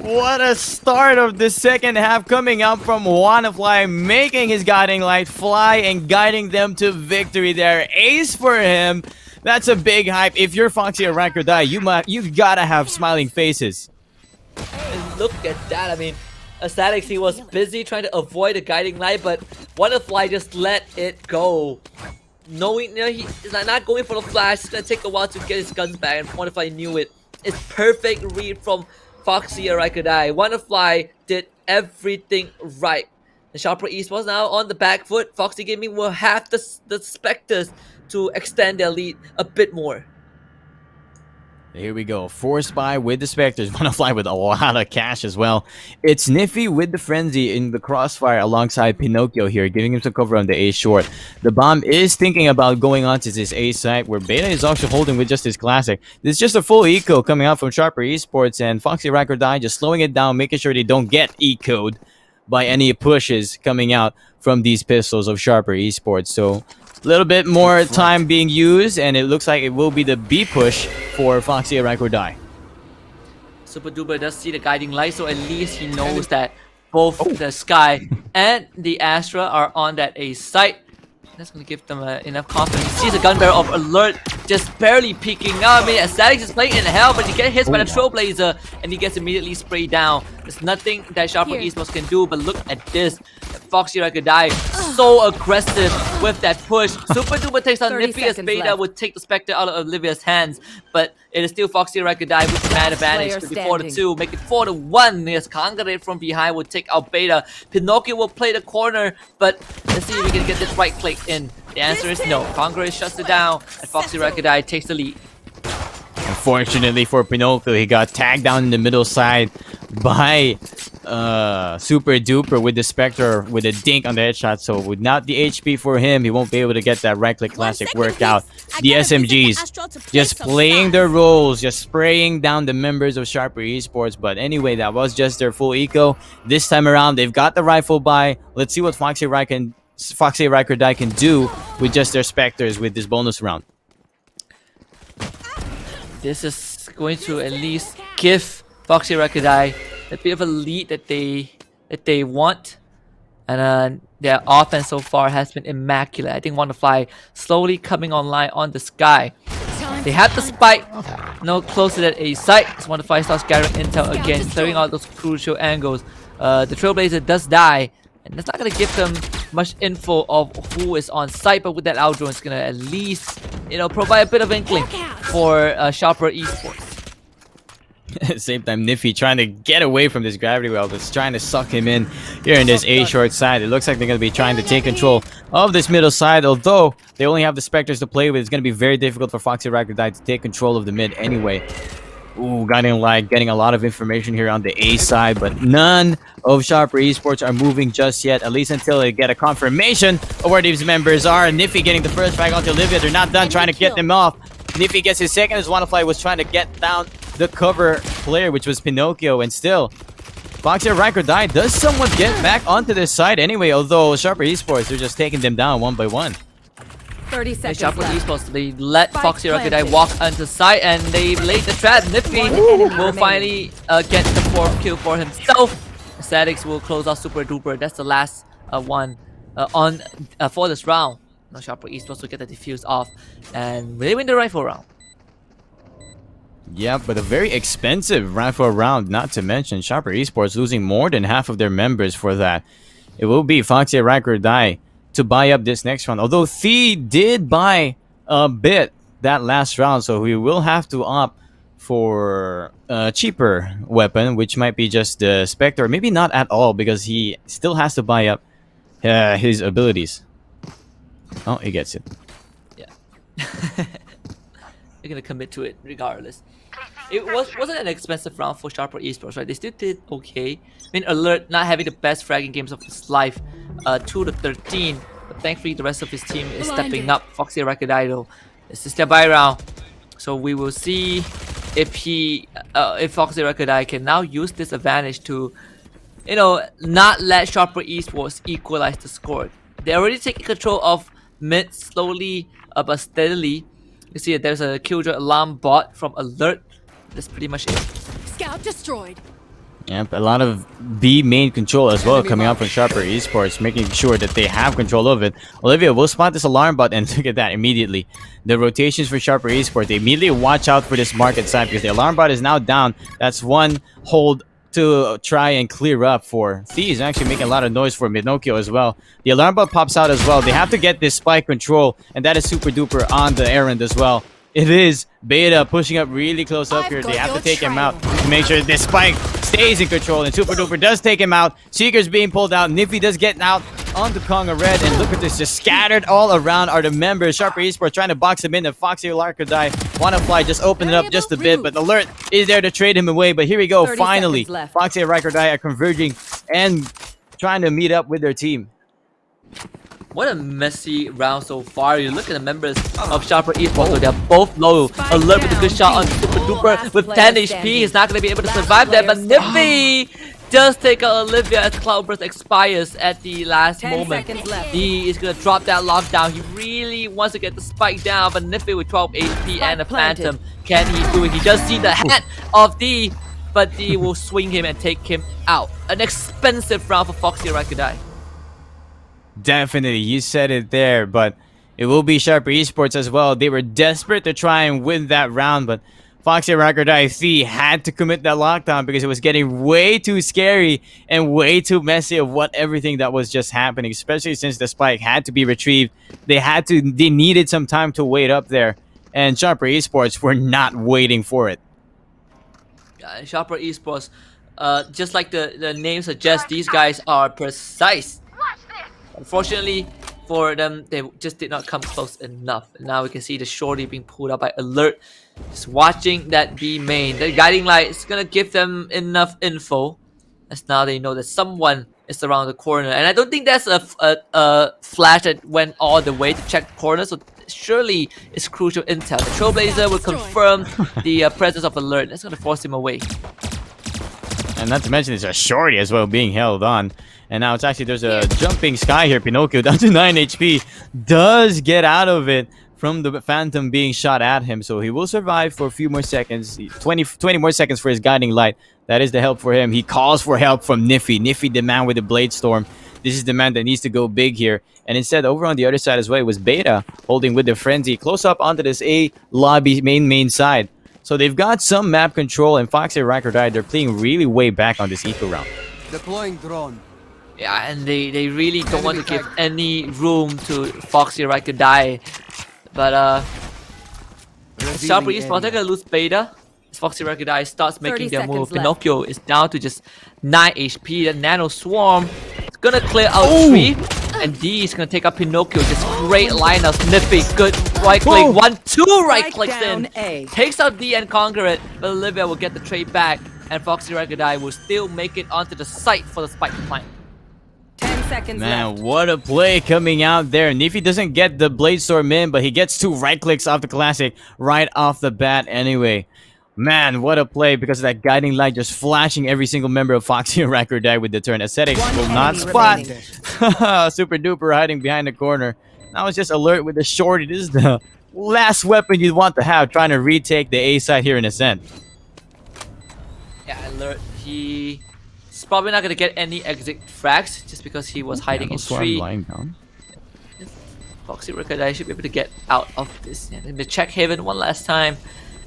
What a start of the second half coming out from WannaFly, making his guiding light fly and guiding them to victory there. Ace for him. That's a big hype. If you're Foxy Araikordai, you gotta have smiling faces. And look at that. I mean, Statics, he was busy trying to avoid a guiding light, but WannaFly just let it go. Knowing he's not going for the flash, it's gonna take a while to get his guns back, and WannaFly knew it. It's perfect read from Foxy Araikordai. WannaFly did everything right. The Sharper eSports now on the back foot. Foxy Gaming will have the Spectres to extend their lead a bit more. Here we go. Force buy with the Spectres. WannaFly with a lot of cash as well. It's Niffy with the Frenzy in the crossfire alongside Pinocchio here, giving him some cover on the A short. The bomb is thinking about going on to this A site, where Beta is also holding with just his classic. This is just a full eco coming out from Sharper eSports, and Foxy Araikordai just slowing it down, making sure they don't get ecoed by any pushes coming out from these pistols of Sharper eSports. So a little bit more time being used, and it looks like it will be the B push for Foxy Araikordai. Super Duper does see the guiding light, so at least he knows that both the Sky and the Astra are on that A site. That's going to give them enough confidence. He sees a gun barrel of Alert just barely peeking out. I mean, Statics is playing in hell, but he gets hit by the Trailblazer, and he gets immediately sprayed down. There's nothing that Sharper eSports can do, but look at this. Foxy Araikordai so aggressive with that push. Super Duper takes on Niffy as Beta would take the Spectre out of Olivia's hands, but it is still Foxy Araikordai with the man advantage. 4-2, make it 4-1. Yes, Conqueror from behind will take out Beta. Pinocchio will play the corner, but let's see if we can get this right click in. The answer is no. Conqueror shuts it down, and Foxy Araikordai takes the lead. Unfortunately for Pinocchio, he got tagged down in the middle side by Super Duper with the Spectre with a dink on the headshot. So without the HP for him, he won't be able to get that right click classic workout. The SMGs just playing their roles, just spraying down the members of Sharper eSports. But anyway, that was just their full eco. This time around, they've got the rifle buy. Let's see what Foxy Araikordai can do with just their Spectres with this bonus round. This is going to at least give Foxy Araikordai a bit of a lead that they want, and their offense so far has been immaculate. I think WannaFly slowly coming online on the Sky. They have the spike, no close to that A site. As WannaFly starts gathering intel again, clearing out those crucial angles. The Trailblazer does die, and that's not gonna give them much info of who is on site, but with that outdraw, it's gonna at least, provide a bit of inkling for Sharper eSports. At the same time, Nifty trying to get away from this gravity well, that's trying to suck him in here in this A short side. It looks like they're going to be trying to take control of this middle side, although they only have the Spectres to play with. It's going to be very difficult for Foxy Araikordai to take control of the mid anyway. Ooh, getting a lot of information here on the A side, but none of Sharper Esports are moving just yet, at least until they get a confirmation of where these members are. Nifty getting the first frag onto Olivia. They're not done trying to get them off. Nifty gets his second as Wanafly was trying to get down the cover player, which was Pinocchio, and still Foxy Araikordai does somewhat get back onto this side anyway, although Sharper Esports, they're just taking them down one by one. 30 seconds Sharper left. Esports, they let Foxy Araikordai walk onto the side and they laid the trap. Nifty will finally get the 4th kill for himself. Statics will close out Super Duper. That's the last one for this round. Now Sharper Esports will get the defuse off and they win the rifle round. Yeah, but a very expensive rifle round, not to mention Sharper Esports losing more than half of their members for that. It will be Foxy Araikordai to buy up this next round. Although Thee did buy a bit that last round, so we will have to opt for a cheaper weapon, which might be just the Spectre, or maybe not at all, because he still has to buy up his abilities. Oh, he gets it. Yeah. They're gonna commit to it regardless. It wasn't an expensive round for Sharper Esports, right? They still did okay. I mean, Alert not having the best fragging games of his life, 2-13. But thankfully, the rest of his team is stepping up. Foxy Araikordai though, this is their buy round, so we will see if Foxy Araikordai can now use this advantage to, you know, not let Sharper Esports equalize the score. They're already taking control of mid slowly but steadily. You see that there's a Killjoy alarm bot from Alert. That's pretty much it. Scout destroyed. Yep, a lot of B main control as well coming out from Sharper Esports, making sure that they have control of it. Olivia will spot this alarm bot and look at that immediately. The rotations for Sharper Esports, they immediately watch out for this market side because the alarm bot is now down. That's one hold to try and clear up for. Thee is actually making a lot of noise for Pinocchio as well. The alarm bot pops out as well. They have to get this spike control, and that is Super Duper on the errand as well. It is Beta pushing up really close up here. They have to take him out to make sure this spike stays in control, and Super Duper does take him out. Seeker's being pulled out. Nifty does get out onto Konga Red, and look at this, just scattered all around are the members. Sharper Esports trying to box him in, and Foxy Araikordai Wanafly just opened it up just a bit, but Alert is there to trade him away. But here we go, finally. Foxy Araikordai are converging and trying to meet up with their team. What a messy round so far. You look at the members of Sharper Esports, so they're both low. Alert with a good shot on Super Duper with 10 HP. He's not going to be able to survive that, but Nifty does take out Olivia as Cloudburst expires at the last moment. He is going to drop that lockdown. He really wants to get the spike down, but Nifty with 12 HP and a Phantom. Can he do it? He does see the hat of D, but D will swing him and take him out. An expensive round for Foxy Araikordai. Definitely, you said it there, but it will be Sharper Esports as well. They were desperate to try and win that round, but Foxy Araikordai Thee had to commit that lockdown because it was getting way too scary and way too messy of what everything that was just happening, especially since the spike had to be retrieved. They needed some time to wait up there, and Sharper Esports were not waiting for it. Sharper Esports, just like the name suggests, these guys are precise. Unfortunately for them, they just did not come close enough. And now we can see the shorty being pulled out by Alert. Just watching that B main. The guiding light is going to give them enough info, as now they know that someone is around the corner. And I don't think that's a flash that went all the way to check the corner, so surely it's crucial intel. The Trailblazer will confirm the presence of Alert. That's going to force him away. And not to mention there's a shorty as well being held on. And now it's actually, there's a jumping Sky here. Pinocchio down to 9 HP. Does get out of it from the Phantom being shot at him. So he will survive for a few more seconds. 20 more seconds for his guiding light. That is the help for him. He calls for help from Nifty. Nifty, the man with the Blade Storm. This is the man that needs to go big here. And instead, over on the other side as well, it was Beta holding with the Frenzy. Close up onto this A lobby main side. So they've got some map control, and Foxy Araikordai, they're playing really way back on this eco round. Deploying drone. Yeah, and they really don't want to give any room to Foxy Araikordai. But Sharper Esports, they're gonna lose Beta. As Foxy Raikordai starts making 30 their move, seconds left. Pinocchio is down to just 9 HP. The Nano Swarm is gonna clear out 3. And D is gonna take up Pinocchio. Just great lineup. Nifty, good right click. 1-2 right clicks in. Takes out D and conquer it. But Olivia will get the trade back. And Foxy Raikordai will still make it onto the site for the spike plant. 10 seconds Man, left. what a play coming out there. Nifty doesn't get the Blade Storm in, but he gets 2 right clicks off the Classic right off the bat anyway. Man, what a play because of that guiding light just flashing every single member of Foxy and Raikordai with the turn. Ascetics will not spot. Super duper hiding behind the corner. Now it's just alert with the shorty. This is the last weapon you'd want to have trying to retake the A side here in Ascent. Yeah, alert. He's probably not gonna get any exit frags just because he was hiding in tree. Lying down. Foxy Raikordai should be able to get out of this. And the check haven one last time.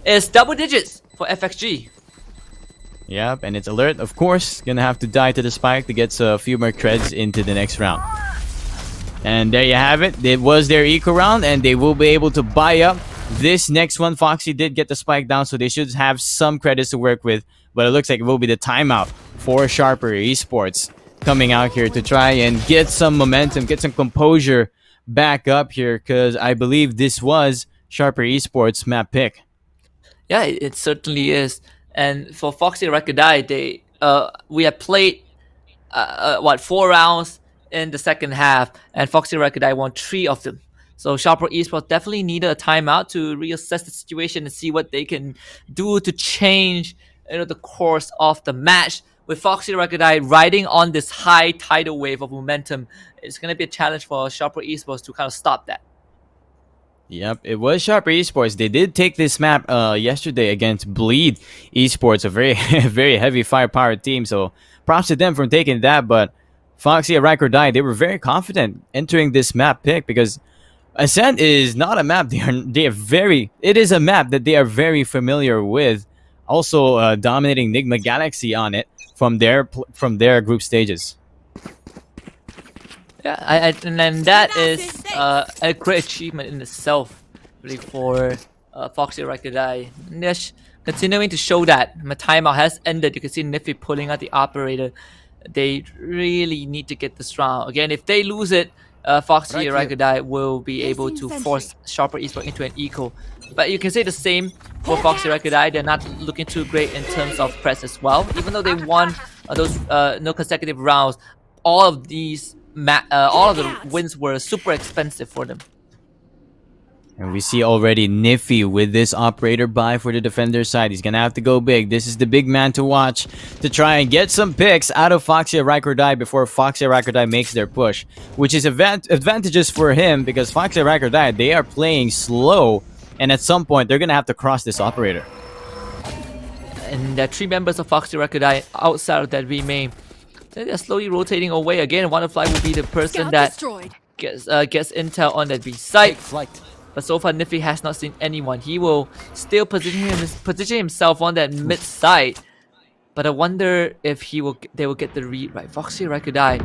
It's double digits for FXG. Yep, and it's alert, of course. Gonna have to die to the spike to get a few more creds into the next round. And there you have it. It was their eco round, and they will be able to buy up this next one. Foxy did get the spike down, so they should have some credits to work with. But it looks like it will be the timeout for Sharper Esports coming out here to try and get some momentum, get some composure back up here, because I believe this was Sharper Esports map pick. Yeah, it certainly is. And for Foxy Raikordai, we have played 4 rounds in the second half, and Foxy Raikordai won 3 of them. So Sharper Esports definitely needed a timeout to reassess the situation and see what they can do to change, the course of the match. With Foxy Raikordai riding on this high tidal wave of momentum, it's going to be a challenge for Sharper Esports to kind of stop that. Yep, it was Sharper Esports. They did take this map yesterday against Bleed Esports, a very very heavy firepower team. So props to them for taking that. But Foxy and Raikordai, they were very confident entering this map pick because Ascent is not a map it is a map that they are very familiar with. Also dominating Nigma Galaxy on it from their group stages. Yeah, and then that is a great achievement in itself, really, for Foxy Raikordai. Nish continuing to show that my timeout has ended. You can see Nifty pulling out the operator. They really need to get this round. Again, if they lose it, Foxy Raikordai will be able to force Sharper Esports into an eco. But you can say the same for Foxy Raikordai. They're not looking too great in terms of press as well. Even though they won those no consecutive rounds, all of these all of the wins were super expensive for them. And we see already Nifty with this operator buy for the defender side. He's gonna have to go big. This is the big man to watch to try and get some picks out of Foxy Raikordai before Foxy Raikordai makes their push, which is advantageous for him because Foxy Raikordai, they are playing slow, and at some point they're gonna have to cross this operator. And there are 3 members of Foxy Raikordai outside of that remain. They're slowly rotating away. Again, Wonderfly will be the person that gets intel on that B site. But so far, Nifty has not seen anyone. He will still position himself on that mid side. But I wonder if they will get the read right. Foxy Raikordai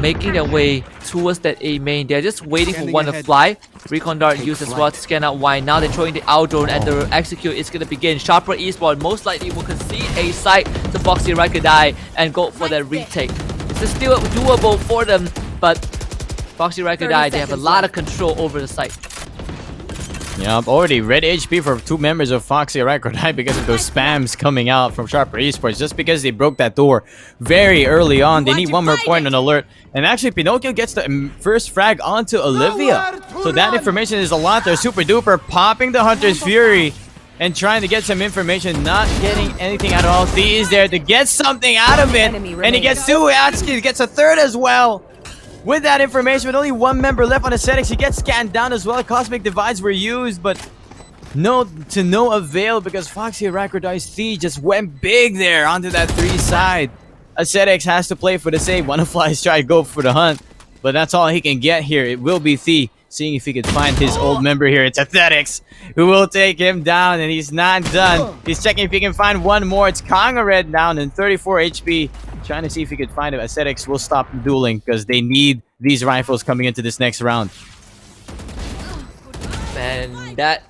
making their way towards that A main. They're just waiting for one to fly. Recon Dart used as well to scan out Y. Now they're throwing the out drone and the execute is going to begin. Sharper Esports most likely will concede a site to Foxy Raikordai and go for that retake. This is still doable for them, but Foxy Raikordai, they have a lot of control over the site. Yep, already red HP for 2 members of Foxy Raikordai because of those spams coming out from Sharper Esports. Just because they broke that door very early on. They need one more point on alert. And actually, Pinocchio gets the first frag onto Olivia. So that information is a lot. They're super duper popping the Hunter's Fury and trying to get some information. Not getting anything at all. Thee is there to get something out of it. And he gets 2. Atsuki gets a 3rd as well. With that information, with only 1 member left on Ascetics, he gets scanned down as well. Cosmic Divides were used, but to no avail because Foxy Raikordai's Thee just went big there onto that 3 side. Ascetics has to play for the save. Wonderfly's try to go for the hunt, but that's all he can get here. It will be Thee, seeing if he could find his old member here. It's Athletics who will take him down, and he's not done. He's checking if he can find one more. It's Kongared down in 34 HP. Trying to see if he could find him. Ascetics will stop dueling because they need these rifles coming into this next round. And that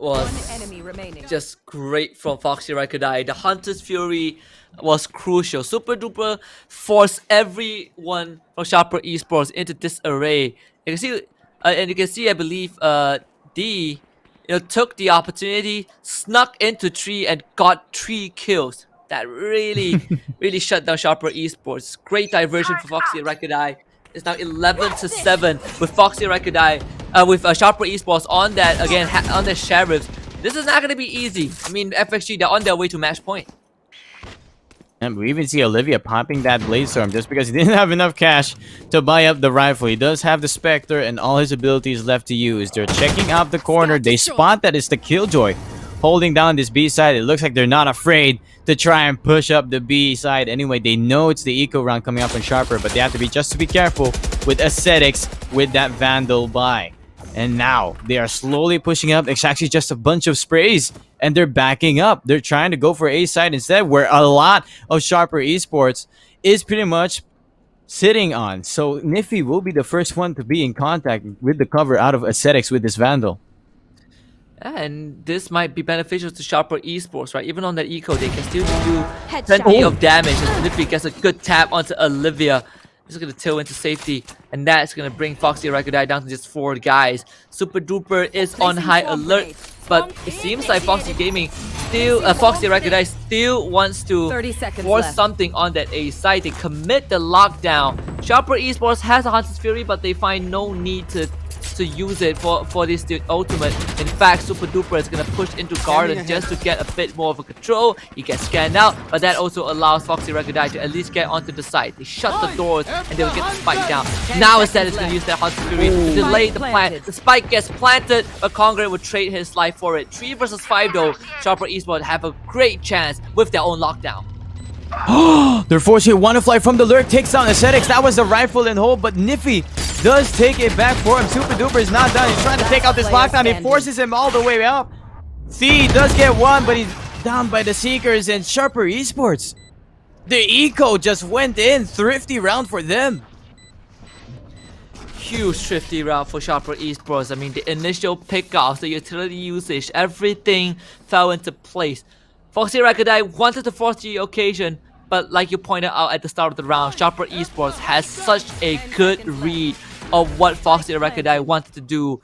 was enemy remaining. just great from Foxy Araikordai. The Hunter's Fury was crucial. Super duper forced everyone from Sharper Esports into disarray. You can see, I believe, D, took the opportunity, snuck into 3 and got 3 kills. That really, really shut down Sharper Esports. Great diversion for Foxy Araikordai. It's now 11-7 with Foxy Araikordai, with Sharper Esports on that again, on the Sheriffs. This is not gonna be easy. I mean, FXG, they're on their way to match point. And we even see Olivia popping that Blade Storm just because he didn't have enough cash to buy up the rifle. He does have the Spectre and all his abilities left to use. They're checking out the corner. They spot that it's the Killjoy holding down this B side. It looks like they're not afraid to try and push up the B side. Anyway, they know it's the eco round coming up on Sharper, but they have to be just to be careful with Ascetics with that Vandal buy. And now they are slowly pushing up. It's actually just a bunch of sprays and they're backing up. They're trying to go for A side instead, where a lot of Sharper Esports is pretty much sitting on. So Nifty will be the first one to be in contact with the cover out of Ascetics with this Vandal. And this might be beneficial to Sharper Esports, right? Even on that eco, they can still do plenty of damage as Nifty gets a good tap onto Olivia. He's going to tilt into safety, and that's going to bring Foxy Araikordai down to just 4 guys. Super Duper is on high alert, but it seems like Foxy Araikordai still wants to force something on that A side. They commit the lockdown. Sharper Esports has a Hunter's Fury, but they find no need to use it for this ultimate. In fact, Super Duper is going to push into Garden just to get a bit more of a control. He gets scanned out, but that also allows Foxy Araikordai to at least get onto the side. They shut the doors and they will get the spike down. Now Ascetics is going to use that Hunter's Fury to delay the plant. The spike gets planted, but Congress will trade his life for it. 3 versus 5 though. Sharper Esports have a great chance with their own lockdown. They're forcing Wanafly from the lurk, takes down Ascetics. That was the rifle and hold, but Nifty does take it back for him. Super Duper is not done. He's trying to take out this lockdown. He forces him all the way up. C does get one, but he's down by the Seekers and Sharper Esports. The eco just went in. Thrifty round for them. Huge thrifty round for Sharper Esports. I mean, the initial pickoffs, the utility usage, everything fell into place. Foxy Araikordai wanted to force the occasion, but like you pointed out at the start of the round, Sharper Esports has such a good read of what Foxy Araikordai wanted to do,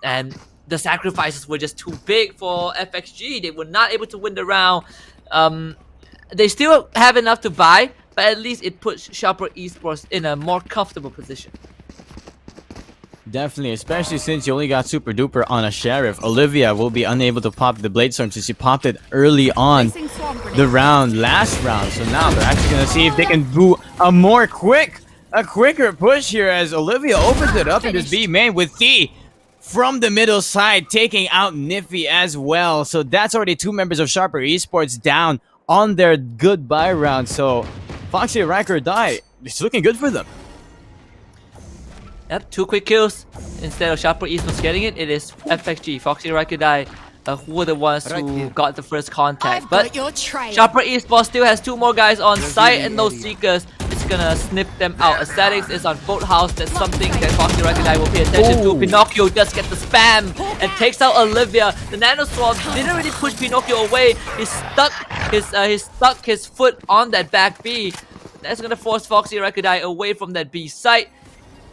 and the sacrifices were just too big for FXG. They were not able to win the round. They still have enough to buy, but at least it puts Sharper Esports in a more comfortable position. Definitely, especially since you only got Super Duper on a Sheriff. Olivia will be unable to pop the Blade Storm since she popped it early on the round, last round. So now they're actually going to see if they can do a quicker push here as Olivia opens it up in this B main with T from the middle side, taking out Nifty as well. So that's already 2 members of Sharper Esports down on their goodbye round. So Foxy Araikordai, it's looking good for them. Yep, 2 quick kills. Instead of Sharper Esports getting it, it is FXG, Foxy Araikordai, who were the ones who got the first contact. But Sharper Esports still has 2 more guys on site and those Seekers. It's gonna snip them out. Ascetics is on Boathouse. That's something that Foxy Araikordai will pay attention to. Pinocchio does get the spam and takes out Olivia. The Nano Swamp didn't really push Pinocchio away. He stuck his foot on that back B. That's gonna force Foxy Araikordai away from that B site.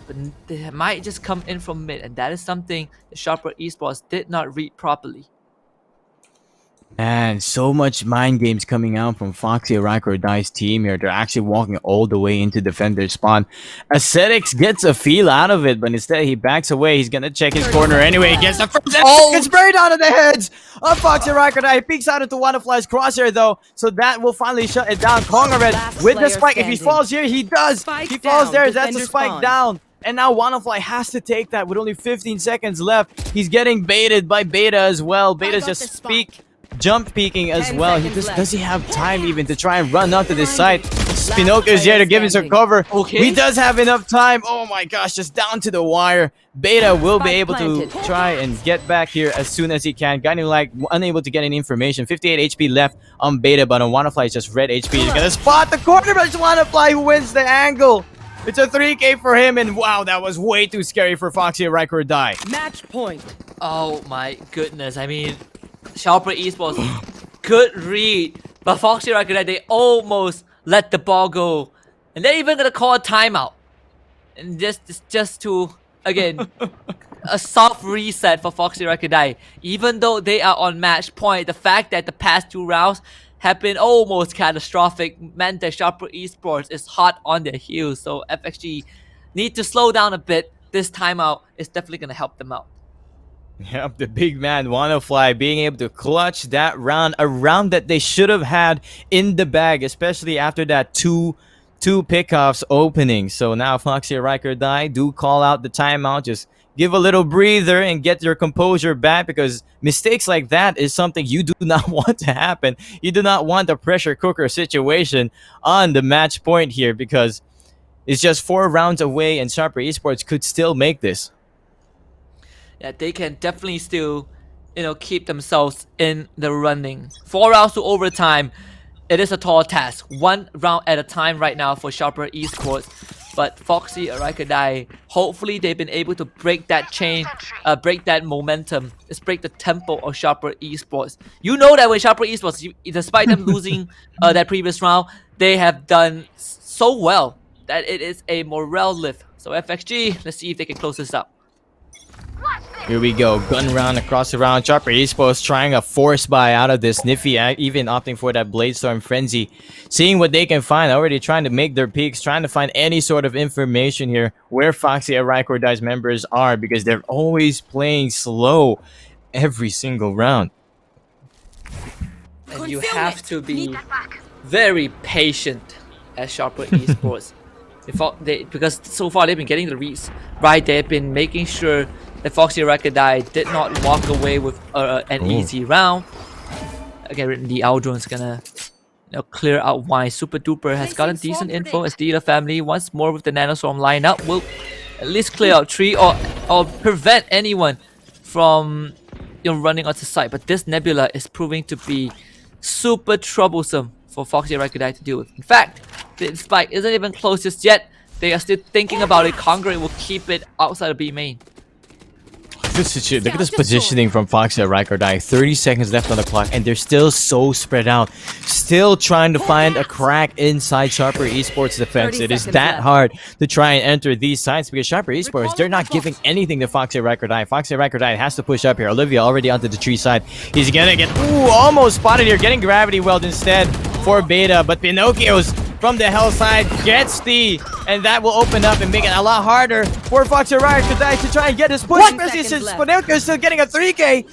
But they might just come in from mid, and that is something the Sharper Esports did not read properly. And so much mind games coming out from Foxy Araikordai's team here. They're actually walking all the way into defender spawn. Ascetics gets a feel out of it, but instead he backs away. He's gonna check his corner anyway. He gets the first gets sprayed out of the heads of Foxy Araikordai. He peeks out into Wanafly's crosshair though, so that will finally shut it down. Kongared with the spike. If he falls here, he does. He falls there. That's a spike down. And now Wanafly has to take that with only 15 seconds left. He's getting baited by Beta as well. Beta's just jump peeking as well. Does he have time even to try and run up to this side? Pinocchio's here to give him some cover. He does have enough time. Oh my gosh, just down to the wire. Beta will be able to try and get back here as soon as he can. Guiding Light unable to get any information. 58 HP left on Beta, but on Wanafly is just red HP. He's gonna spot the corner, but it's Wanafly who wins the angle. It's a 3K for him, and wow, that was way too scary for Foxy Araikordai. Match point. Oh my goodness. I mean, Sharper Esports, good read. But Foxy Araikordai, they almost let the ball go. And they're even going to call a timeout. And just to, again, a soft reset for Foxy Araikordai. Even though they are on match point, the fact that the past 2 rounds have been almost catastrophic meant that Sharper Esports is hot on their heels. So FXG need to slow down a bit. This timeout is definitely going to help them out. Yep, the big man WannaFly being able to clutch that round, a round that they should have had in the bag, especially after that two pickoffs opening. So now Foxy Araikordai do call out the timeout, just give a little breather and get your composure back, because mistakes like that is something you do not want to happen. You do not want a pressure cooker situation on the match point here, because it's just 4 rounds away and Sharper Esports could still make this. Yeah, they can definitely still, keep themselves in the running. 4 rounds to overtime. It is a tall task. 1 round at a time right now for Sharper Esports. But Foxy Araikordai, hopefully they've been able to break that chain, break that momentum. Let's break the tempo of Sharper Esports. You know that when Sharper Esports, despite them losing that previous round, they have done so well that it is a morale lift. So FXG, let's see if they can close this up. Here we go, gun round across the round. Sharper Esports trying a force buy out of this. Nifty even opting for that Bladestorm Frenzy. Seeing what they can find, already trying to make their peaks, trying to find any sort of information here where Foxy Araikordai's members are, because they're always playing slow every single round. And you have to be very patient as Sharper Esports. Because so far they've been getting the reads right. They've been making sure that Foxy Araikordai did not walk away with an easy round. Again, the Aldron's gonna clear out why. Super Duper has gotten decent info as Dealer family once more with the Nanoswarm lineup will at least clear out 3 or prevent anyone from running onto site. But this Nebula is proving to be super troublesome for Foxy Araikordai to deal with. In fact, the spike isn't even close just yet. They are still thinking about it. Conqueror will keep it outside of B main. Look at this positioning from Foxy Araikordai. 30 seconds left on the clock, and they're still so spread out. Still trying to find a crack inside Sharper Esports defense. It is that hard to try and enter these sites, because Sharper Esports, they're not giving anything to Foxy Araikordai. Foxy Araikordai has to push up here. Olivia already onto the tree side. He's gonna get, almost spotted here. Getting Gravity Weld instead for Beta, but Pinocchio's from the hell side gets the, and that will open up and make it a lot harder for Foxy Araikordai to try and get his push, especially since Pinocchio is still getting a 3K.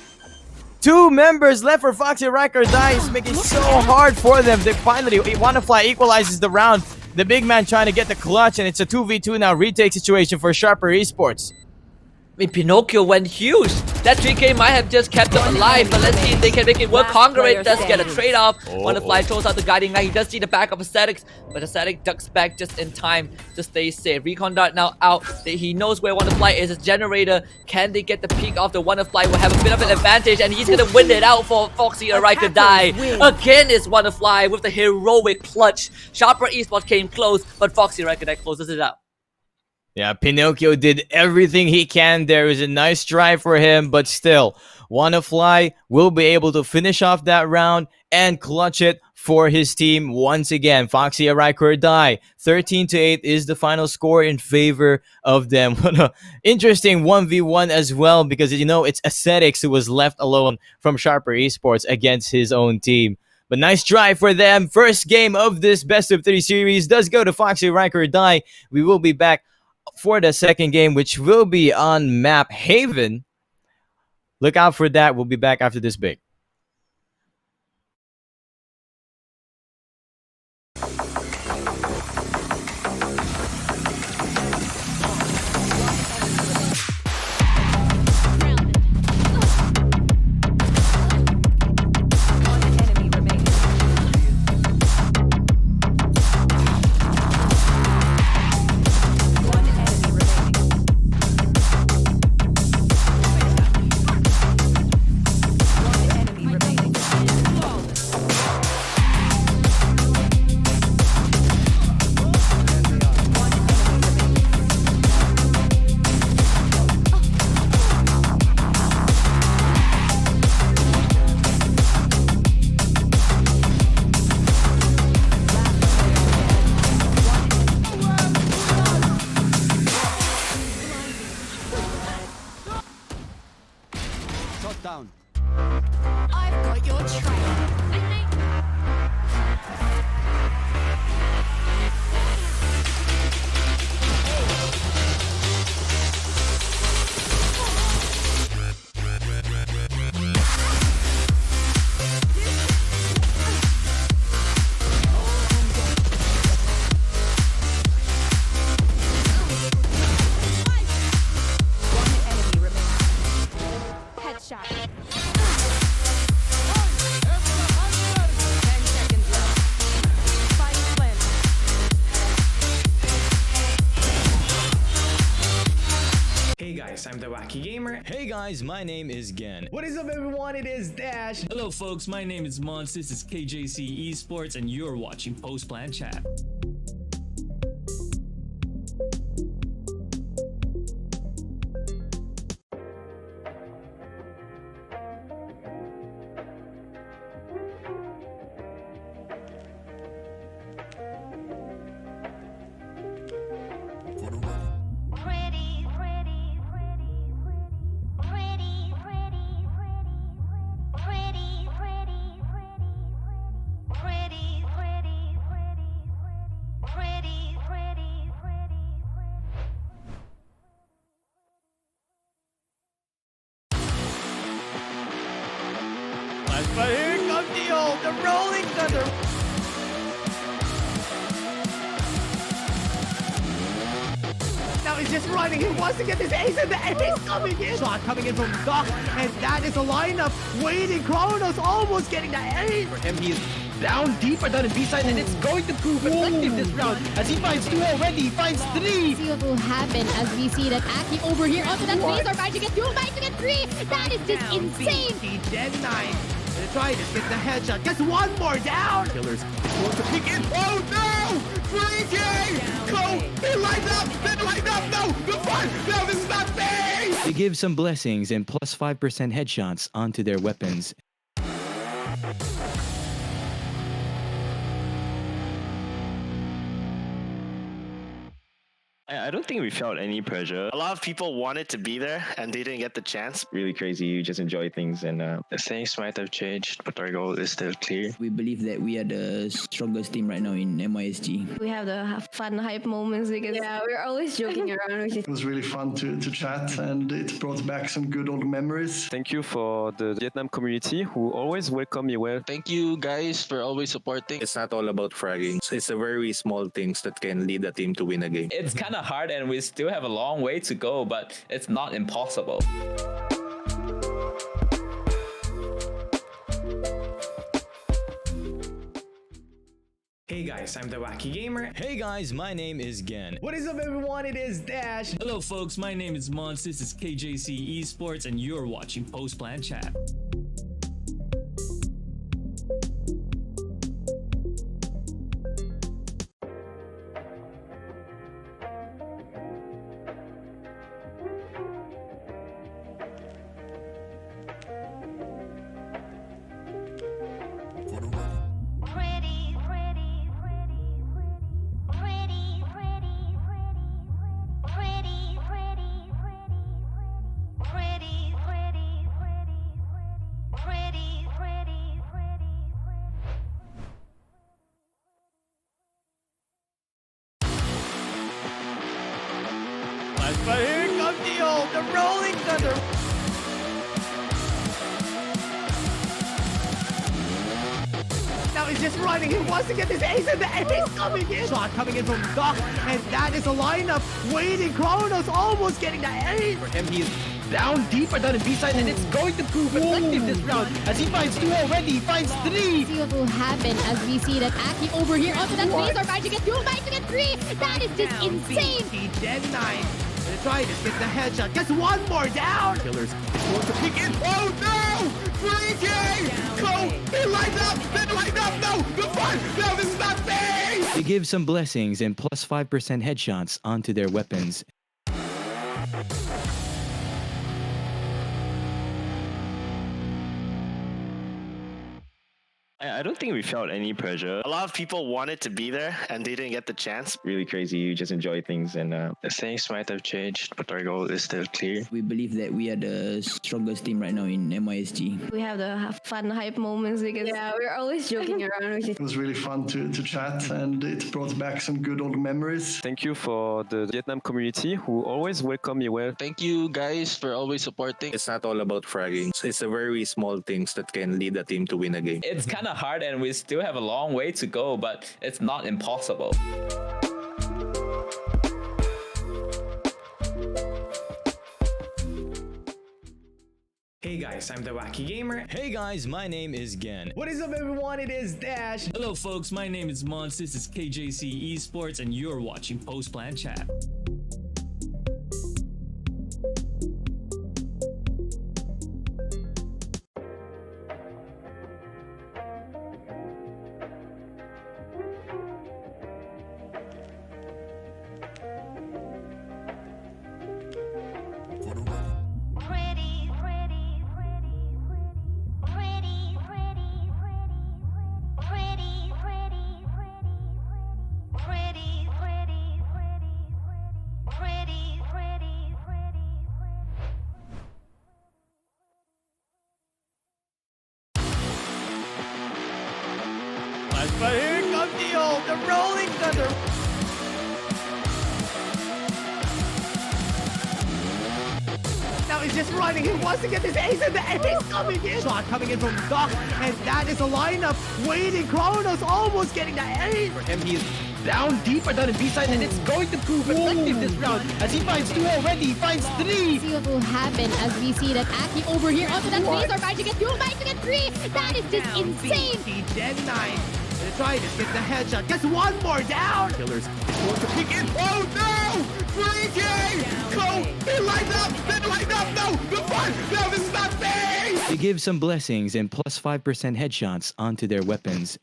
2 members left for Foxy Araikordai. It's making it so hard for them. They finally, WannaFly equalizes the round. The big man trying to get the clutch, and it's a 2v2 now retake situation for Sharper Esports. I mean, Pinocchio went huge. That 3K might have just kept him alive, but let's see if they can make it work. Conqueror does get a trade-off. WannaFly throws out the guiding knight. He does see the back of Ascetics, but Ascetic ducks back just in time to stay safe. Recon Dart now out. He knows where WannaFly is. His generator, can they get the peak off the WannaFly? Will have a bit of an advantage, and he's gonna win it out for Foxy Araikordai. Again, is WannaFly with the heroic clutch. Sharper Esports came close, but Foxy Araikordai closes it out. Yeah, Pinocchio did everything he can. There was a nice drive for him, but still, WannaFly will be able to finish off that round and clutch it for his team once again. Foxy Araikordai, 13-8 is the final score in favor of them. What an interesting 1v1 as well, because it's Ascetics who was left alone from Sharper Esports against his own team. But nice drive for them. First game of this best of 3 series does go to Foxy Araikordai. We will be back for the second game, which will be on map Haven. Look out for that. We'll be back after this break. guys, I'm the Wacky Gamer. Hey guys, my name is Gen. What is up, everyone? It is Dash. Hello folks, my name is Mons, this is KJC Esports, and you're watching Post Plan Chat. But here comes the Rolling Thunder. Now he's just running. He wants to get this ace in the ace coming in. Shot coming in from Doc, and that is a lineup waiting. Kronos almost getting that ace. For him, he is down deeper down in B-side, and it's going to prove effective this round as he finds 2 already. He finds 3. See what will happen as we see that Aki over here onto that base are managing to get 2, managing to get 3. That is just insane. He dead 9. Gonna try to get the headshot. Gets one more down. Killers going to peek in. Oh no! 3K! Go! They lined up! They lined up! No! The fun! No, this is not fair! They give some blessings and plus 5% headshots onto their weapons. I don't think we felt any pressure. A lot of people wanted to be there and they didn't get the chance. Really crazy. You just enjoy things, and things might have changed, but our goal is still clear. We believe that we are the strongest team right now in G. We have the fun hype moments because we're always joking around. It was really fun to chat, and it brought back some good old memories. Thank you for the Vietnam community who always welcome me well. Thank you guys for always supporting. It's not all about fragging. It's the very small things that can lead a team to win a game. It's kind of hard and we still have a long way to go, but it's not impossible. Hey guys, I'm the Wacky Gamer. Hey guys, my name is Gen. What is up, everyone? It is Dash. Hello folks, my name is Mons, this is KJC Esports, and you're watching Post Plan Chat. But here comes the Rolling Thunder. Now he's just running. He wants to get this ace in the ace coming in. Shot coming in from Doc, and that is a lineup waiting. Kronos almost getting that ace. For him, he is down deeper down in B-side, and it's going to prove effective this round as he finds 2 already. He finds 3. See what will happen as we see that Aki over here onto that base are managing to get 2, managing to get 3. That is just insane. He dead 9. Gonna try to get the headshot. Gets one more down. Killers going to peek in. Oh no! 3K! Go! They lined up! They lined up! No! The fun! No, this is not fair! They give some blessings and plus 5% headshots onto their weapons. I don't think we felt any pressure. A lot of people wanted to be there and they didn't get the chance. Really crazy. You just enjoy things, and things might have changed, but our goal is still clear. We believe that we are the strongest team right now in G. We have the fun hype moments because we're always joking around. It was really fun to chat, and it brought back some good old memories. Thank you for the Vietnam community who always welcome me well. Thank you guys for always supporting. It's not all about fragging. It's the very small things that can lead a team to win a game. It's kind of hard and we still have a long way to go, but it's not impossible. Hey guys, I'm the Wacky Gamer. Hey guys, my name is Gen. What is up, everyone? It is Dash. Hello folks, my name is Mons, this is KJC Esports, and you're watching Post Plan Chat. he's just running. He wants to get this ace in the ace coming in. Shot coming in from Doc, and that is a lineup waiting. Kronos almost getting the ace. For him, he's down deeper down in B side, and it's going to prove effective this round as he finds 2 already. He finds 3. See what will happen as we see that Aki over here onto that base are about to get 2, about to get 3. That is just insane. He dead 9. Gonna try to get the headshot. Gets one more down. Killers. Want to pick it? Oh no! 3K! Go! They lined up! They lined up! No! The front! No, this is not fair! They give some blessings and plus 5% headshots onto their weapons.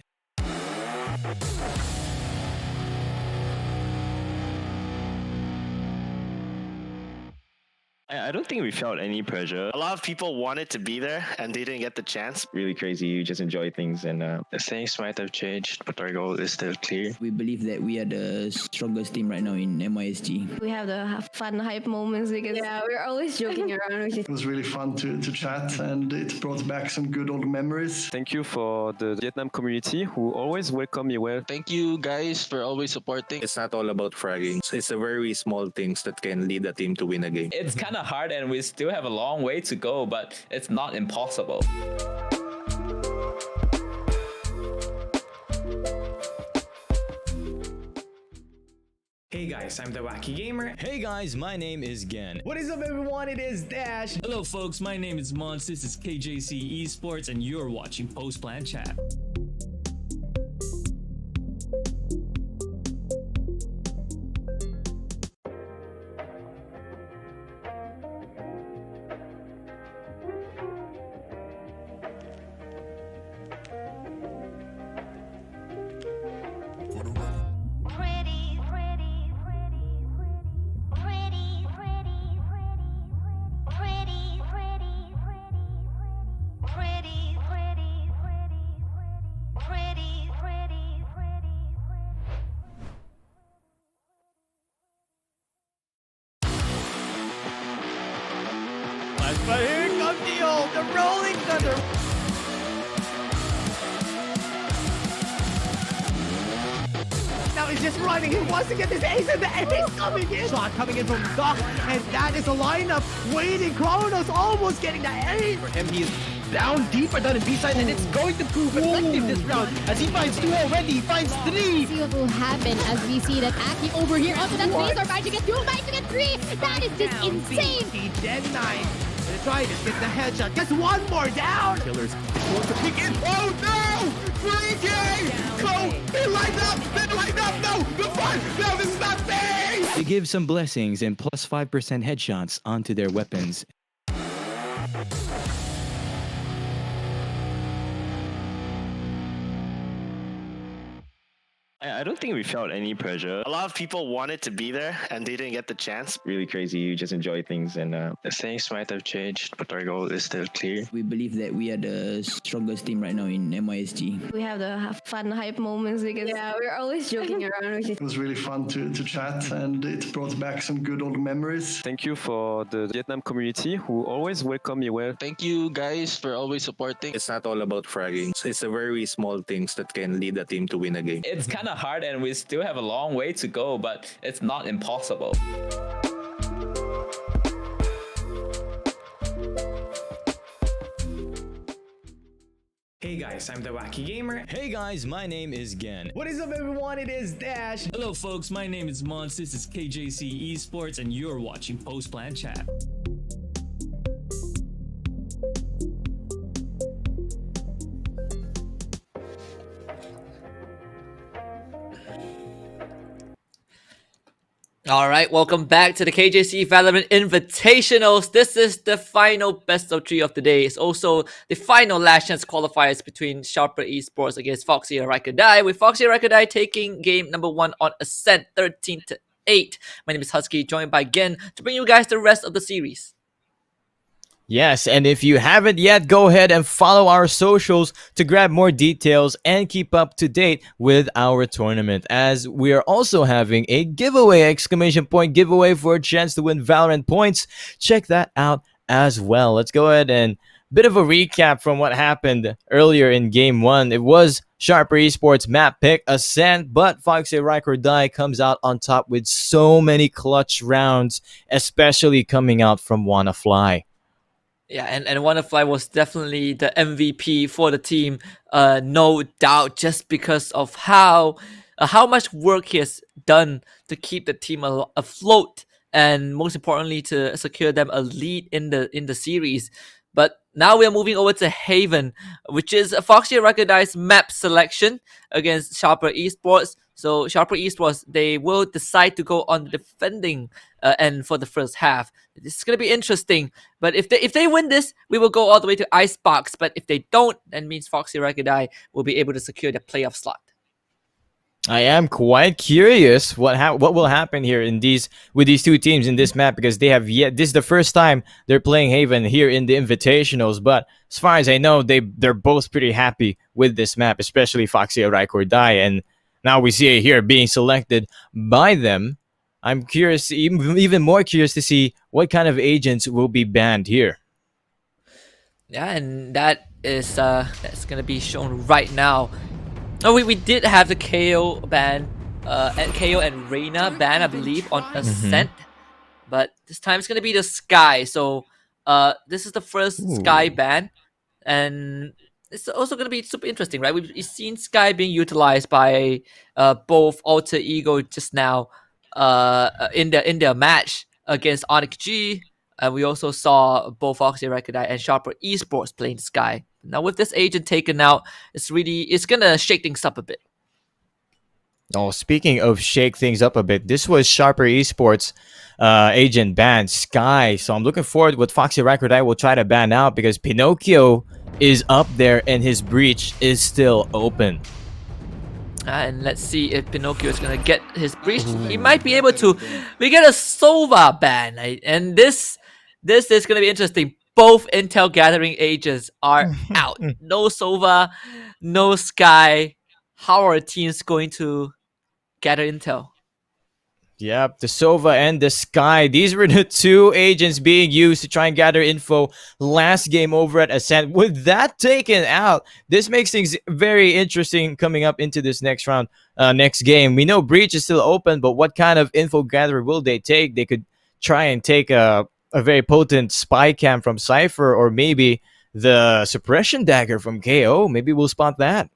I don't think we felt any pressure. A lot of people wanted to be there and they didn't get the chance. Really crazy. You just enjoy things, and things might have changed, but our goal is still clear. We believe that we are the strongest team right now in MISG. We have the fun hype moments because we're always joking around. It was really fun to chat, and it brought back some good old memories. Thank you for the Vietnam community who always welcome me well. Thank you guys for always supporting. It's not all about fragging. It's the very small things that can lead a team to win a game. It's kind of hard and we still have a long way to go, but it's not impossible. Hey guys, I'm the Wacky Gamer. Hey guys, my name is Gen. What is up, everyone? It is Dash. Hello folks, my name is Mons. This is KJC Esports and you're watching Post Plan Chat. But here comes the Rolling Thunder. Now he's just running. He wants to get this ace in the ace coming in. Shot coming in from Doc, and that is a lineup waiting. Kronos almost getting the ace. For him, he's down deeper down in B side, and it's going to prove effective this round as he finds 2 already. He finds 3. See what will happen as we see that Aki over here onto that base are about to get 2, about to get 3. That is just insane. He dead 9. Gonna try to get the headshot. Gets one more down. Killers. Want to pick it? Oh no! 3K! Go! They lined up! They lined up! No! The front! No, this is not fair! They give some blessings and plus 5% headshots onto their weapons. I don't think we felt any pressure. A lot of people wanted to be there and they didn't get the chance. Really crazy. You just enjoy things, and things might have changed, but our goal is still clear. We believe that we are the strongest team right now in MISG. We have the fun hype moments because we're always joking around. It was really fun to chat, and it brought back some good old memories. Thank you for the Vietnam community who always welcome me well. Thank you guys for always supporting. It's not all about fragging. It's the very small things that can lead a team to win a game. It's kind of hard and we still have a long way to go, but it's not impossible. Hey guys, I'm the Wacky Gamer. Hey guys, my name is Gen. What is up, everyone? It is Dash. Hello folks, my name is Mons. This is KJC Esports and you're watching Post Plan Chat. All right, welcome back to the KJC VALORANT Invitationals. This is the final best of 3 of the day. It's also the final last chance qualifiers between Sharper Esports against Foxy and Araikordai, with Foxy and Araikordai taking game number 1 on Ascent 13-8. My name is HusKKiee, joined by Gen to bring you guys the rest of the series. Yes, and if you haven't yet, go ahead and follow our socials to grab more details and keep up to date with our tournament, as we are also having a giveaway, exclamation point giveaway, for a chance to win Valorant points. Check that out as well. Let's go ahead and bit of a recap from what happened earlier in game 1. It was Sharper Esports map pick Ascent, but Foxy Araikordai comes out on top with so many clutch rounds, especially coming out from Wanna Fly. Yeah, and Wonderfly was definitely the MVP for the team, no doubt, just because of how much work he has done to keep the team afloat, and most importantly to secure them a lead in the series. But now we are moving over to Haven, which is Foxy Araikordai's map selection against Sharper Esports. So Sharper Esports, they will decide to go on the defending end for the first half. This is going to be interesting. But if they win this, we will go all the way to Icebox. But if they don't, that means Foxy Araikordai will be able to secure the playoff slot. I am quite curious what will happen here with these two teams in this map, because this is the first time they're playing Haven here in the Invitationals. But as far as I know, they're both pretty happy with this map, especially Foxy Araikordai, and now we see it here being selected by them. I'm curious, even more curious to see what kind of agents will be banned here. Yeah, and that's gonna be shown right now. Oh, we did have the KO ban, KO and Reina ban, I believe, on Ascent, but this time it's gonna be the Sky. So, this is the first Sky ban, and it's also gonna be super interesting, right? We've seen Sky being utilized by both Alter Ego just now, in their match against ONIC G. We also saw both Foxy Araikordai and Sharper Esports playing Sky. Now with this agent taken out, it's gonna shake things up a bit. Oh, speaking of shake things up a bit, this was Sharper Esports agent ban, Sky. So I'm looking forward to what Foxy Araikordai will try to ban out, because Pinocchio is up there and his breach is still open. And let's see if Pinocchio is gonna get his breach. He might be able to. We get a Sova ban, right? And this is gonna be interesting. Both Intel Gathering agents are out. No Sova, no Sky. How are teams going to gather intel? Yep, the Sova and the Sky. These were the two agents being used to try and gather info last game over at Ascent. With that taken out, this makes things very interesting coming up into this next round, next game. We know Breach is still open, but what kind of info gatherer will they take? They could try and take a very potent spy cam from Cypher, or maybe the suppression dagger from KO. Maybe we'll spot that.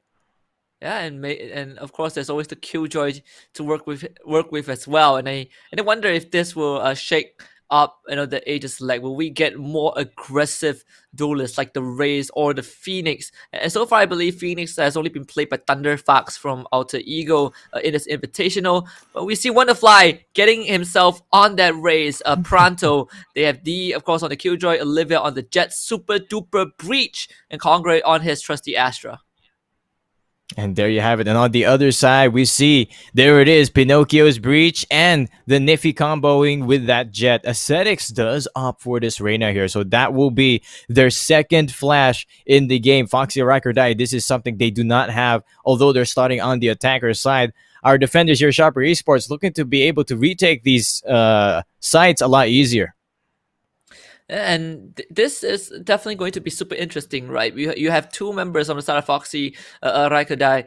Yeah, and of course there's always the Killjoy to work with as well. And I wonder if this will shake up the agents select. Will we get more aggressive duelists like the Raze or the Phoenix? And so far I believe Phoenix has only been played by Thunderfox from Alter Ego in this Invitational. But we see Wonderfly getting himself on that Raze pronto. They have D of course on the Killjoy, Olivia on the Jet, super duper Breach, and Congray on his trusty Astra. And there you have it. And on the other side, we see, there it is, Pinocchio's Breach and the Niffy comboing with that Jet. Ascetics does opt for this Reina here, so that will be their second flash in the game. Foxy Araikordai, this is something they do not have, although they're starting on the attacker side. Our defenders here, Sharper Esports, looking to be able to retake these sites a lot easier. And this is definitely going to be super interesting, right? You have two members on the side of Foxy Araikordai,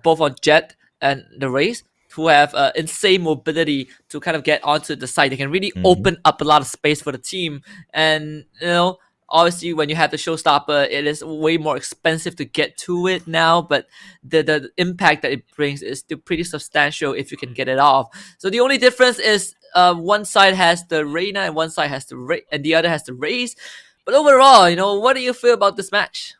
both on Jet and the Raze, who have insane mobility to kind of get onto the site. They can really open up a lot of space for the team. And, obviously when you have the showstopper, it is way more expensive to get to it now, but the impact that it brings is still pretty substantial if you can get it off. So the only difference is one side has the Reina and one side has the other has the Raze. But overall, what do you feel about this match?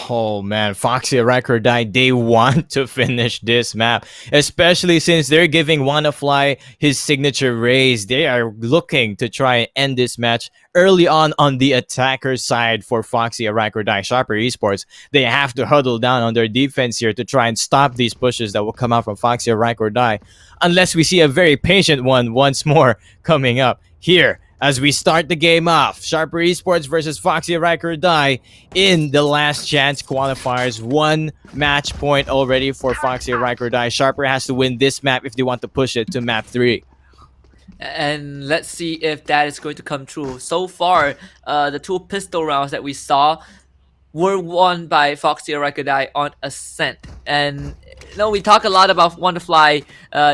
Oh man, Foxy Araikordai, they want to finish this map, especially since they're giving Wannafly his signature Raze. They are looking to try and end this match early on the attacker side for Foxy Araikordai. Sharper Esports, they have to huddle down on their defense here to try and stop these pushes that will come out from Foxy Araikordai, unless we see a very patient one once more coming up here. As we start the game off, Sharper Esports versus Foxy Araikordai in the last chance qualifiers. 1 match point already for Foxy Araikordai. Sharper has to win this map if they want to push it to map 3. And let's see if that is going to come true. So far, the 2 pistol rounds that we saw were won by Foxy Araikordai on Ascent. And we talk a lot about Wonderfly.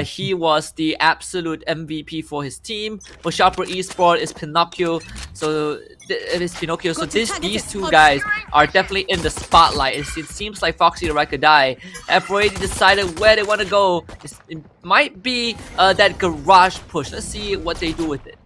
He was the absolute MVP for his team. For Sharper Esport is Pinocchio. So these two guys are definitely in the spotlight. It seems like Foxy Araikordai have already decided where they want to go. It might be that garage push. Let's see what they do with it.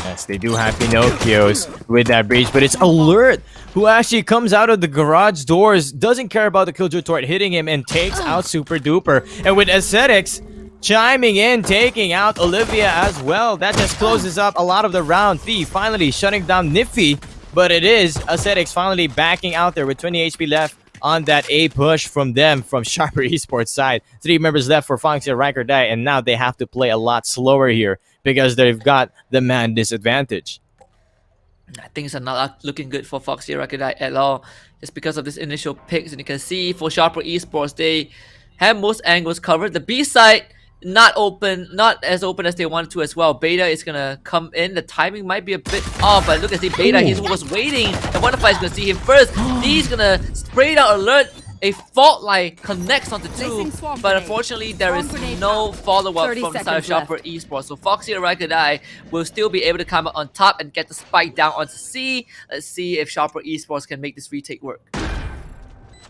Yes, they do have Pinocchios with that breach, but it's Alert who actually comes out of the garage doors, doesn't care about the Killjoy Turret hitting him, and takes out Super Duper. And with Aesthetics chiming in, taking out Olivia as well, that just closes up a lot of the round. Fee finally shutting down Niffy, but it is Aesthetics finally backing out there with 20 HP left on that A push from them, from Sharper Esports side. 3 members left for Foxy Araikordai, and now they have to play a lot slower here because they've got the man disadvantage. Things are not looking good for Foxy Araikordai at all, just because of this initial picks. And you can see for Sharper Esports, they have most angles covered. The B side not as open as they wanted to as well. Beta is gonna come in. The timing might be a bit off, but look at the Beta. He was waiting, and Wonderfly is gonna see him first. He's gonna spray down Alert. A fault line connects onto 2, but unfortunately there is no follow-up from the side of Sharper Esports. So Foxy Araikordai will still be able to come out on top and get the spike down onto C. Let's see if Sharper Esports can make this retake work.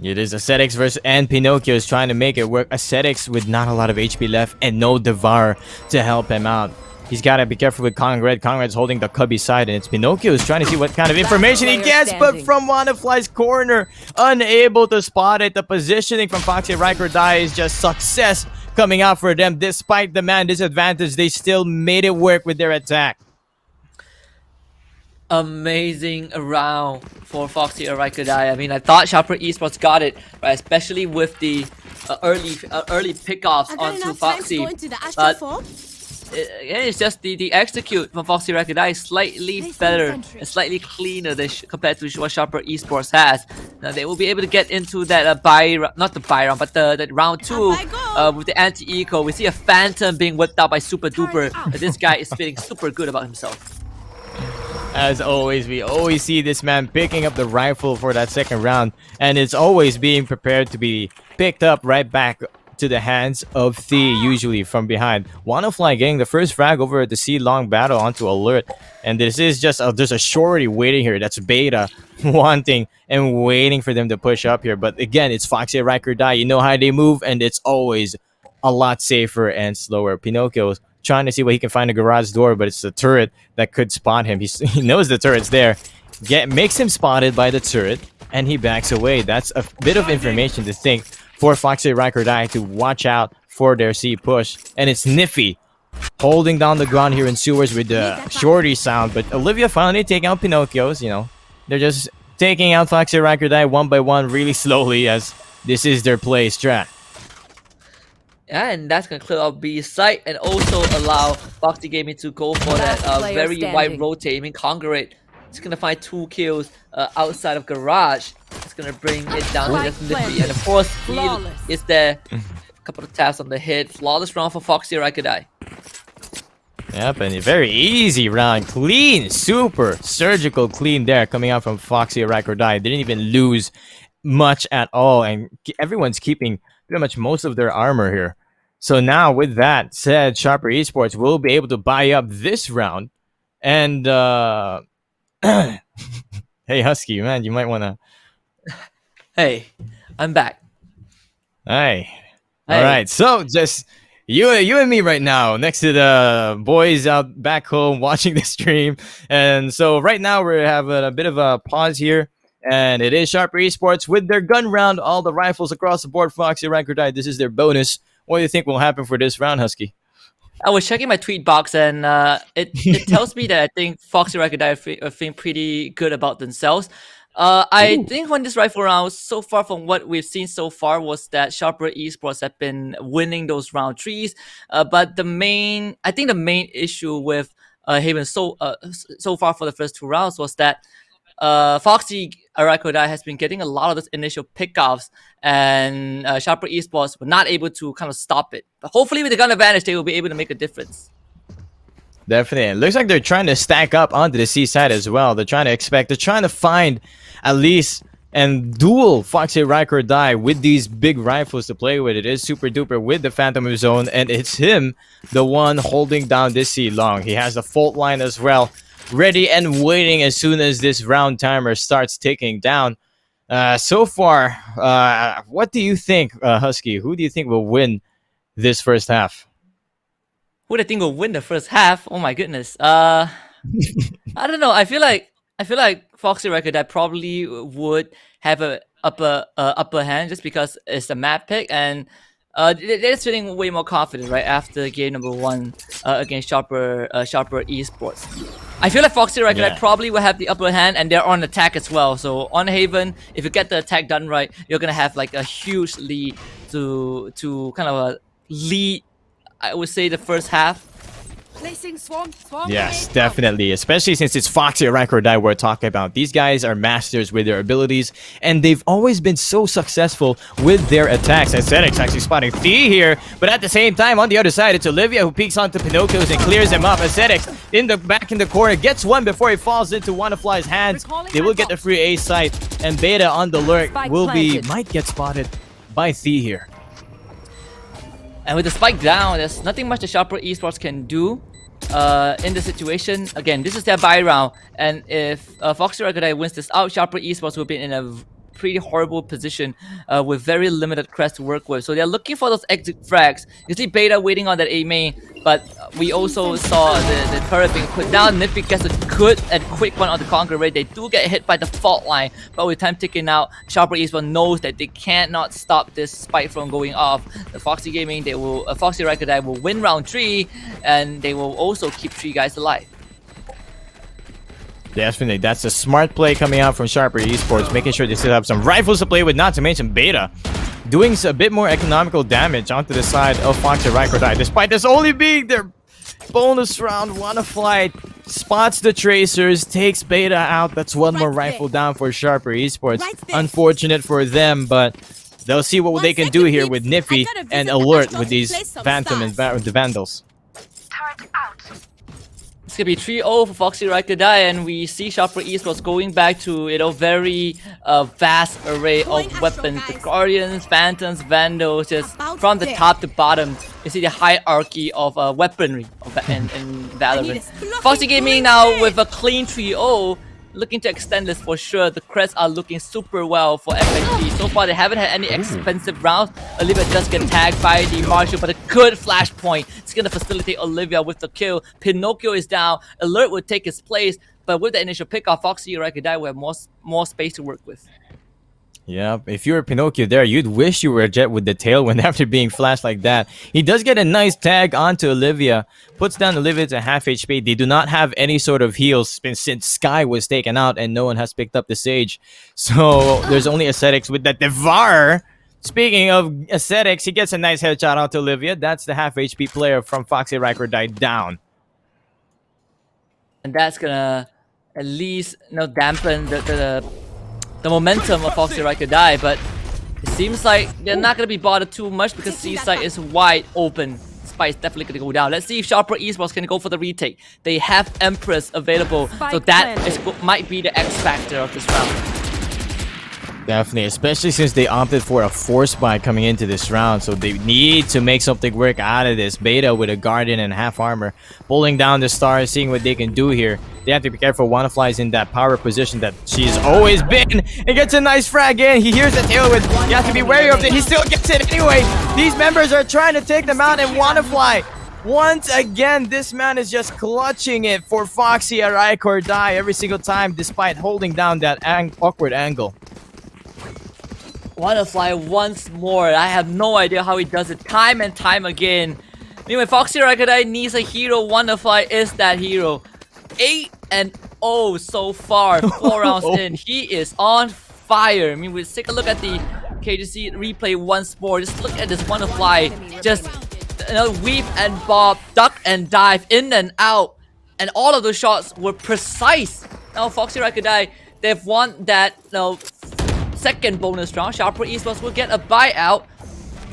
It is Aesthetics versus and Pinocchio is trying to make it work. Aesthetics with not a lot of HP left and no Devour to help him out. He's got to be careful with Conrad. Conrad's holding the Cubby side, and it's Pinocchio who's trying to see what kind of information he gets, but from Wonderfly's corner, unable to spot it. The positioning from Foxy Araikordai is just success coming out for them. Despite the man disadvantage, they still made it work with their attack. Amazing round for Foxy Araikordai. I mean, I thought Sharper Esports got it, right? Especially with the early pickoffs onto Foxy. But it's just the execute from Foxy Araikordai is slightly better and slightly cleaner than compared to what Sharper Esports has. Now they will be able to get into that not the buy round, but the round 2 with the anti-eco. We see a Phantom being whipped out by Super Duper. This guy is feeling super good about himself. As always, we always see this man picking up the rifle for that second round, and it's always being prepared to be picked up right back to the hands of Thee, usually from behind. Wonderfly getting the first frag over at the C long battle onto Alert, and this is just there's a shorty waiting here. That's Beta wanting and waiting for them to push up here. But again, it's Foxy Araikordai. You know how they move, and it's always a lot safer and slower. Pinocchio's trying to see what he can find a garage door, but it's the turret that could spot him. He knows the turret's there. Makes him spotted by the turret, and he backs away. That's a bit of information to think for Foxy Araikordai to watch out for their C push. And it's Niffy holding down the ground here in sewers with the shorty sound. But Olivia finally taking out Pinocchio's, They're just taking out Foxy Araikordai one by one really slowly, as this is their play strat. Yeah, and that's going to clear out B site and also allow Foxy Gaming to go for that very wide rotate. I mean, Congregate is going to find 2 kills outside of Garage. It's going to bring it down to just Niffy. And of course, he is there. A couple of taps on the head. Flawless round for Foxy Araikordai. Yep, and a very easy round. Clean, super surgical clean there coming out from Foxy Araikordai. Didn't even lose much at all. And everyone's keeping pretty much most of their armor here. So now with that said, Sharper Esports will be able to buy up this round. And hey HusKKiee, man, you might want to... Hey, I'm back. Hey. All right, so just you and me right now next to the boys out back home watching the stream. And so right now we're having a bit of a pause here. And it is Sharper Esports with their gun round, all the rifles across the board. Foxy Araikordai, this is their bonus. What do you think will happen for this round, HusKKiee? I was checking my tweet box, and it tells me that I think Foxy Araikordai are feeling pretty good about themselves. I think when this rifle round, so far from what we've seen so far, was that Sharper Esports have been winning those round 3s. But I think the main issue with Haven so far for the first 2 rounds was that Foxy Araikordai has been getting a lot of those initial pickoffs, and Sharper Esports were not able to kind of stop it. But hopefully with the gun advantage, they will be able to make a difference. Definitely. It looks like they're trying to stack up onto the C side as well. They're trying to find at least and duel Foxy Araikordai with these big rifles to play with. It is super duper with the Phantom of Zone, and it's him, the one holding down this C long. He has the fault line as well, ready and waiting as soon as this round timer starts ticking down. So far, what do you think, HusKKiee? Who do you think will win this first half? Who do you think will win the first half? Oh my goodness. I don't know. I feel like Foxy Araikordai probably would have a upper hand just because it's a map pick, and they're just feeling way more confident right after game number 1 against Sharper Esports. I feel like Foxy Araikordai probably will have the upper hand, and they're on attack as well. So on Haven, if you get the attack done right, you're gonna have like a huge lead to kind of lead. I would say the first half. Yes, definitely. Especially since it's Foxy Araikordai we're talking about. These guys are masters with their abilities, and they've always been so successful with their attacks. Aesthetics actually spotting Thee here, but at the same time, on the other side, it's Olivia who peeks onto Pinocchio's and clears him up. Aesthetics back in the corner, gets one before he falls into Wanafly's hands. They will get the free A site, and Beta on the lurk might get spotted by Thee here. And with the spike down, there's nothing much the Sharper Esports can do in the situation. Again, this is their buy round, and if Foxy Araikordai wins this out, Sharper Esports will be in a pretty horrible position with very limited crest to work with. So they're looking for those exit frags. You see Beta waiting on that A main, but we also saw the turret being put down. Nippi gets a good and quick one on the Conqueror Raid. They do get hit by the fault line, but with time ticking out, Sharper Esports knows that they cannot stop this spike from going off. The Foxy Gaming, Foxy Araikordai will win round 3, and they will also keep 3 guys alive. Definitely, that's a smart play coming out from Sharper Esports, making sure they still have some rifles to play with, not to mention Beta doing a bit more economical damage onto the side of Foxy Araikordai, despite this only being their bonus round. Wanafly spots the tracers, takes Beta out. That's one more rifle down for Sharper Esports. Unfortunate for them, but they'll see what they can do here with Nippi and Alert with these Phantom and the Vandals. It's gonna be 3-0 for Foxy Araikordai, and we see Sharper Esports going back to very vast array of weapons. The Guardians, Phantoms, Vandals, just from the top to bottom. You see the hierarchy of weaponry in VALORANT. Foxy Gaming now with a clean 3-0. Looking to extend this for sure. The crests are looking super well for FXG. So far, they haven't had any expensive rounds. Olivia does get tagged by the Marshal, but a good flashpoint. It's going to facilitate Olivia with the kill. Pinocchio is down. Alert will take his place, but with the initial pickoff, Foxy Araikordai will have more space to work with. Yeah, if you were Pinocchio there, you'd wish you were a Jet with the tailwind after being flashed like that. He does get a nice tag onto Olivia, puts down Olivia to half HP. They do not have any sort of heals since Sky was taken out and no one has picked up the Sage. So there's only Aesthetics with that Devour. Speaking of Aesthetics, he gets a nice headshot onto Olivia. That's the half HP player from Foxy Araikordai down. And that's gonna at least dampen the momentum of Foxy Araikordai, but it seems like they're not going to be bothered too much because C-side is wide open. Spike is definitely going to go down. Let's see if Sharper Esports can go for the retake. They have Empress available, so that might be the X factor of this round. Definitely, especially since they opted for a force buy coming into this round, so they need to make something work out of this. Beta with a Guardian and half armor, pulling down the stars, seeing what they can do here. They have to be careful. Wanafly's in that power position that she's always been, and gets a nice frag in. He hears the tailwind. You have to be wary of it. He still gets it anyway. These members are trying to take them out, and Wanafly, once again, this man is just clutching it for Foxy Araikordai every single time, despite holding down that awkward angle. Wanafly once more. I have no idea how he does it time and time again. Anyway, Foxy Araikordai needs a hero. Wanafly is that hero. 8-0 so far. 4 rounds in. He is on fire. I mean, let's take a look at the KJC replay once more. Just look at this Wanafly. Just weave and bob, duck and dive, in and out. And all of those shots were precise. Now, Foxy Araikordai, they've won that second bonus round. Sharper Esports will get a buyout.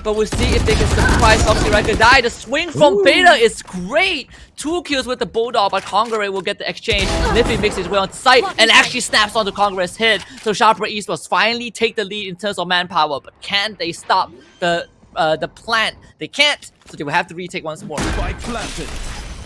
but we'll see if they can surprise Foxy Araikordai. The swing from Beta is great. 2 kills with the Bulldog, but Congaree will get the exchange. Nifty makes his way on site and actually snaps onto Congaree's head. So Sharper Esports finally take the lead in terms of manpower, but can they stop the plant? They can't, so they will have to retake once more.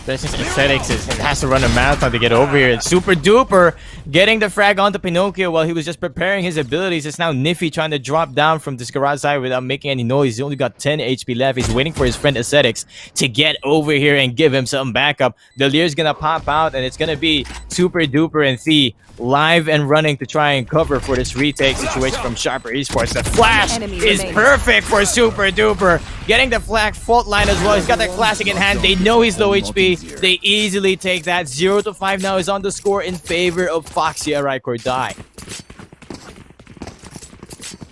Since Aesthetics has to run a marathon to get over here. It's Super Duper getting the frag onto Pinocchio while he was just preparing his abilities. It's now Niffy trying to drop down from this garage side without making any noise. He's only got 10 HP left. He's waiting for his friend Aesthetics to get over here and give him some backup. The Lear's gonna pop out, and it's gonna be Super Duper and Thee live and running to try and cover for this retake situation from Sharper Esports. The flash is perfect for Super Duper. Getting the flag fault line as well. He's got that classic in hand. They know he's low HP. They easily take that. 0-5 now is on the score in favor of Foxy Araikordai.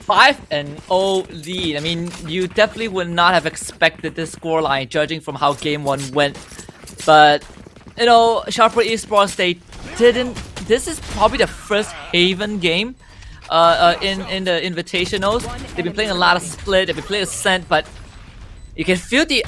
5-0 lead. I mean, you definitely would not have expected this scoreline judging from how game 1 went. But, you know, Sharper Esports, they didn't. This is probably the first Haven game in the Invitationals. They've been playing a lot of Split, they've been playing Ascent, but you can feel the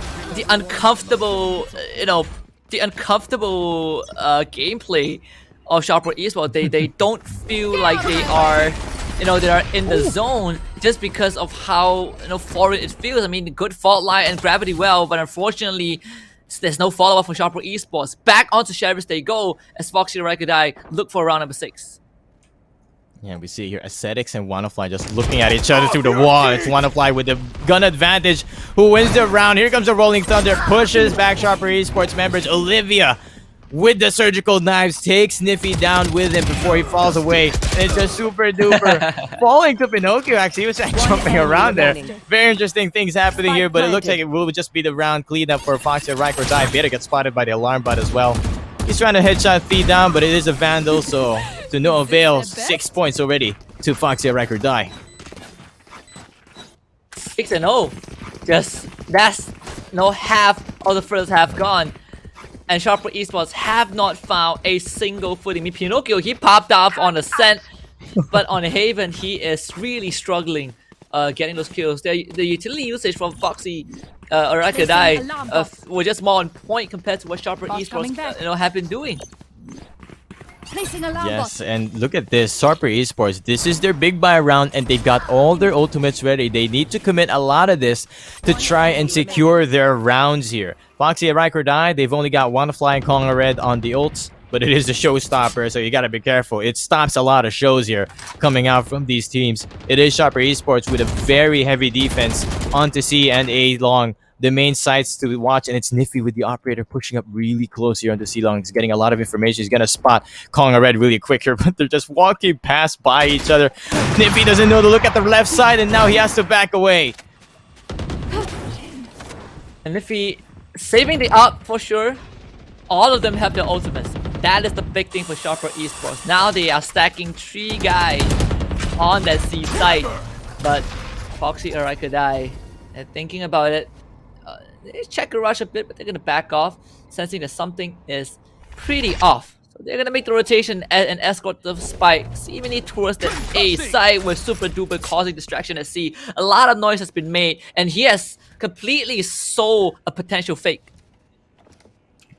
uncomfortable, you know, the uncomfortable gameplay of Sharper Esports. They don't feel like they are, you know, they are in the zone just because of how, you know, foreign it feels. I mean, good fault line and gravity well, but unfortunately, there's no follow-up for Sharper Esports. Back onto Sheriffs they go as Foxy Araikordai look for round number 6. Yeah, we see here Aesthetics and Wannafly just looking at each other through the wall. It's Wannafly with the gun advantage who wins the round. Here comes the Rolling Thunder, pushes back Sharper Esports members. Olivia with the surgical knives takes Niffy down with him before he falls away. And it's just Super Duper falling to Pinocchio. Actually, he was jumping around there. Very interesting things happening here, but it looks like it will just be the round cleanup for Foxy Araikordai. Beta gets spotted by the alarm bot as well. He's trying to headshot Thee down, but it is a Vandal, so to no avail. 6 points already to Foxy Araikordai. 6-0. Just that's no half of the first half gone. And Sharper Esports have not found a single footing. I mean, Pinocchio, he popped off on Ascent, but on Haven, he is really struggling getting those kills. The utility usage from Foxy Araikordai were just more on point compared to what Sharper Esports you know, have been doing. Yes, and look at this. Sharper Esports, this is their big buy round, and they got all their ultimates ready. They need to commit a lot of this to try and secure their rounds here. Foxy Araikordai, they've only got Wannafly and Konga Red on the ults, but it is a showstopper, so you gotta be careful. It stops a lot of shows here coming out from these teams. It is Sharper Esports with a very heavy defense onto C and A long. The main sites to watch, and it's Niffy with the operator pushing up really close here on the C-Long. He's getting a lot of information. He's gonna spot Konga Red really quick here, but they're just walking past by each other. Niffy doesn't know to look at the left side, and now he has to back away. And Niffy saving the up for sure. All of them have their ultimates. That is the big thing for Sharper Esports. Now they are stacking 3 guys on that C site, but Foxy Araikordai, they're thinking about it. They check a rush a bit, but they're gonna back off, sensing that something is pretty off. So they're gonna make the rotation and escort the spike seemingly towards the A side with Super Duper causing distraction at C. A lot of noise has been made, and he has completely sold a potential fake.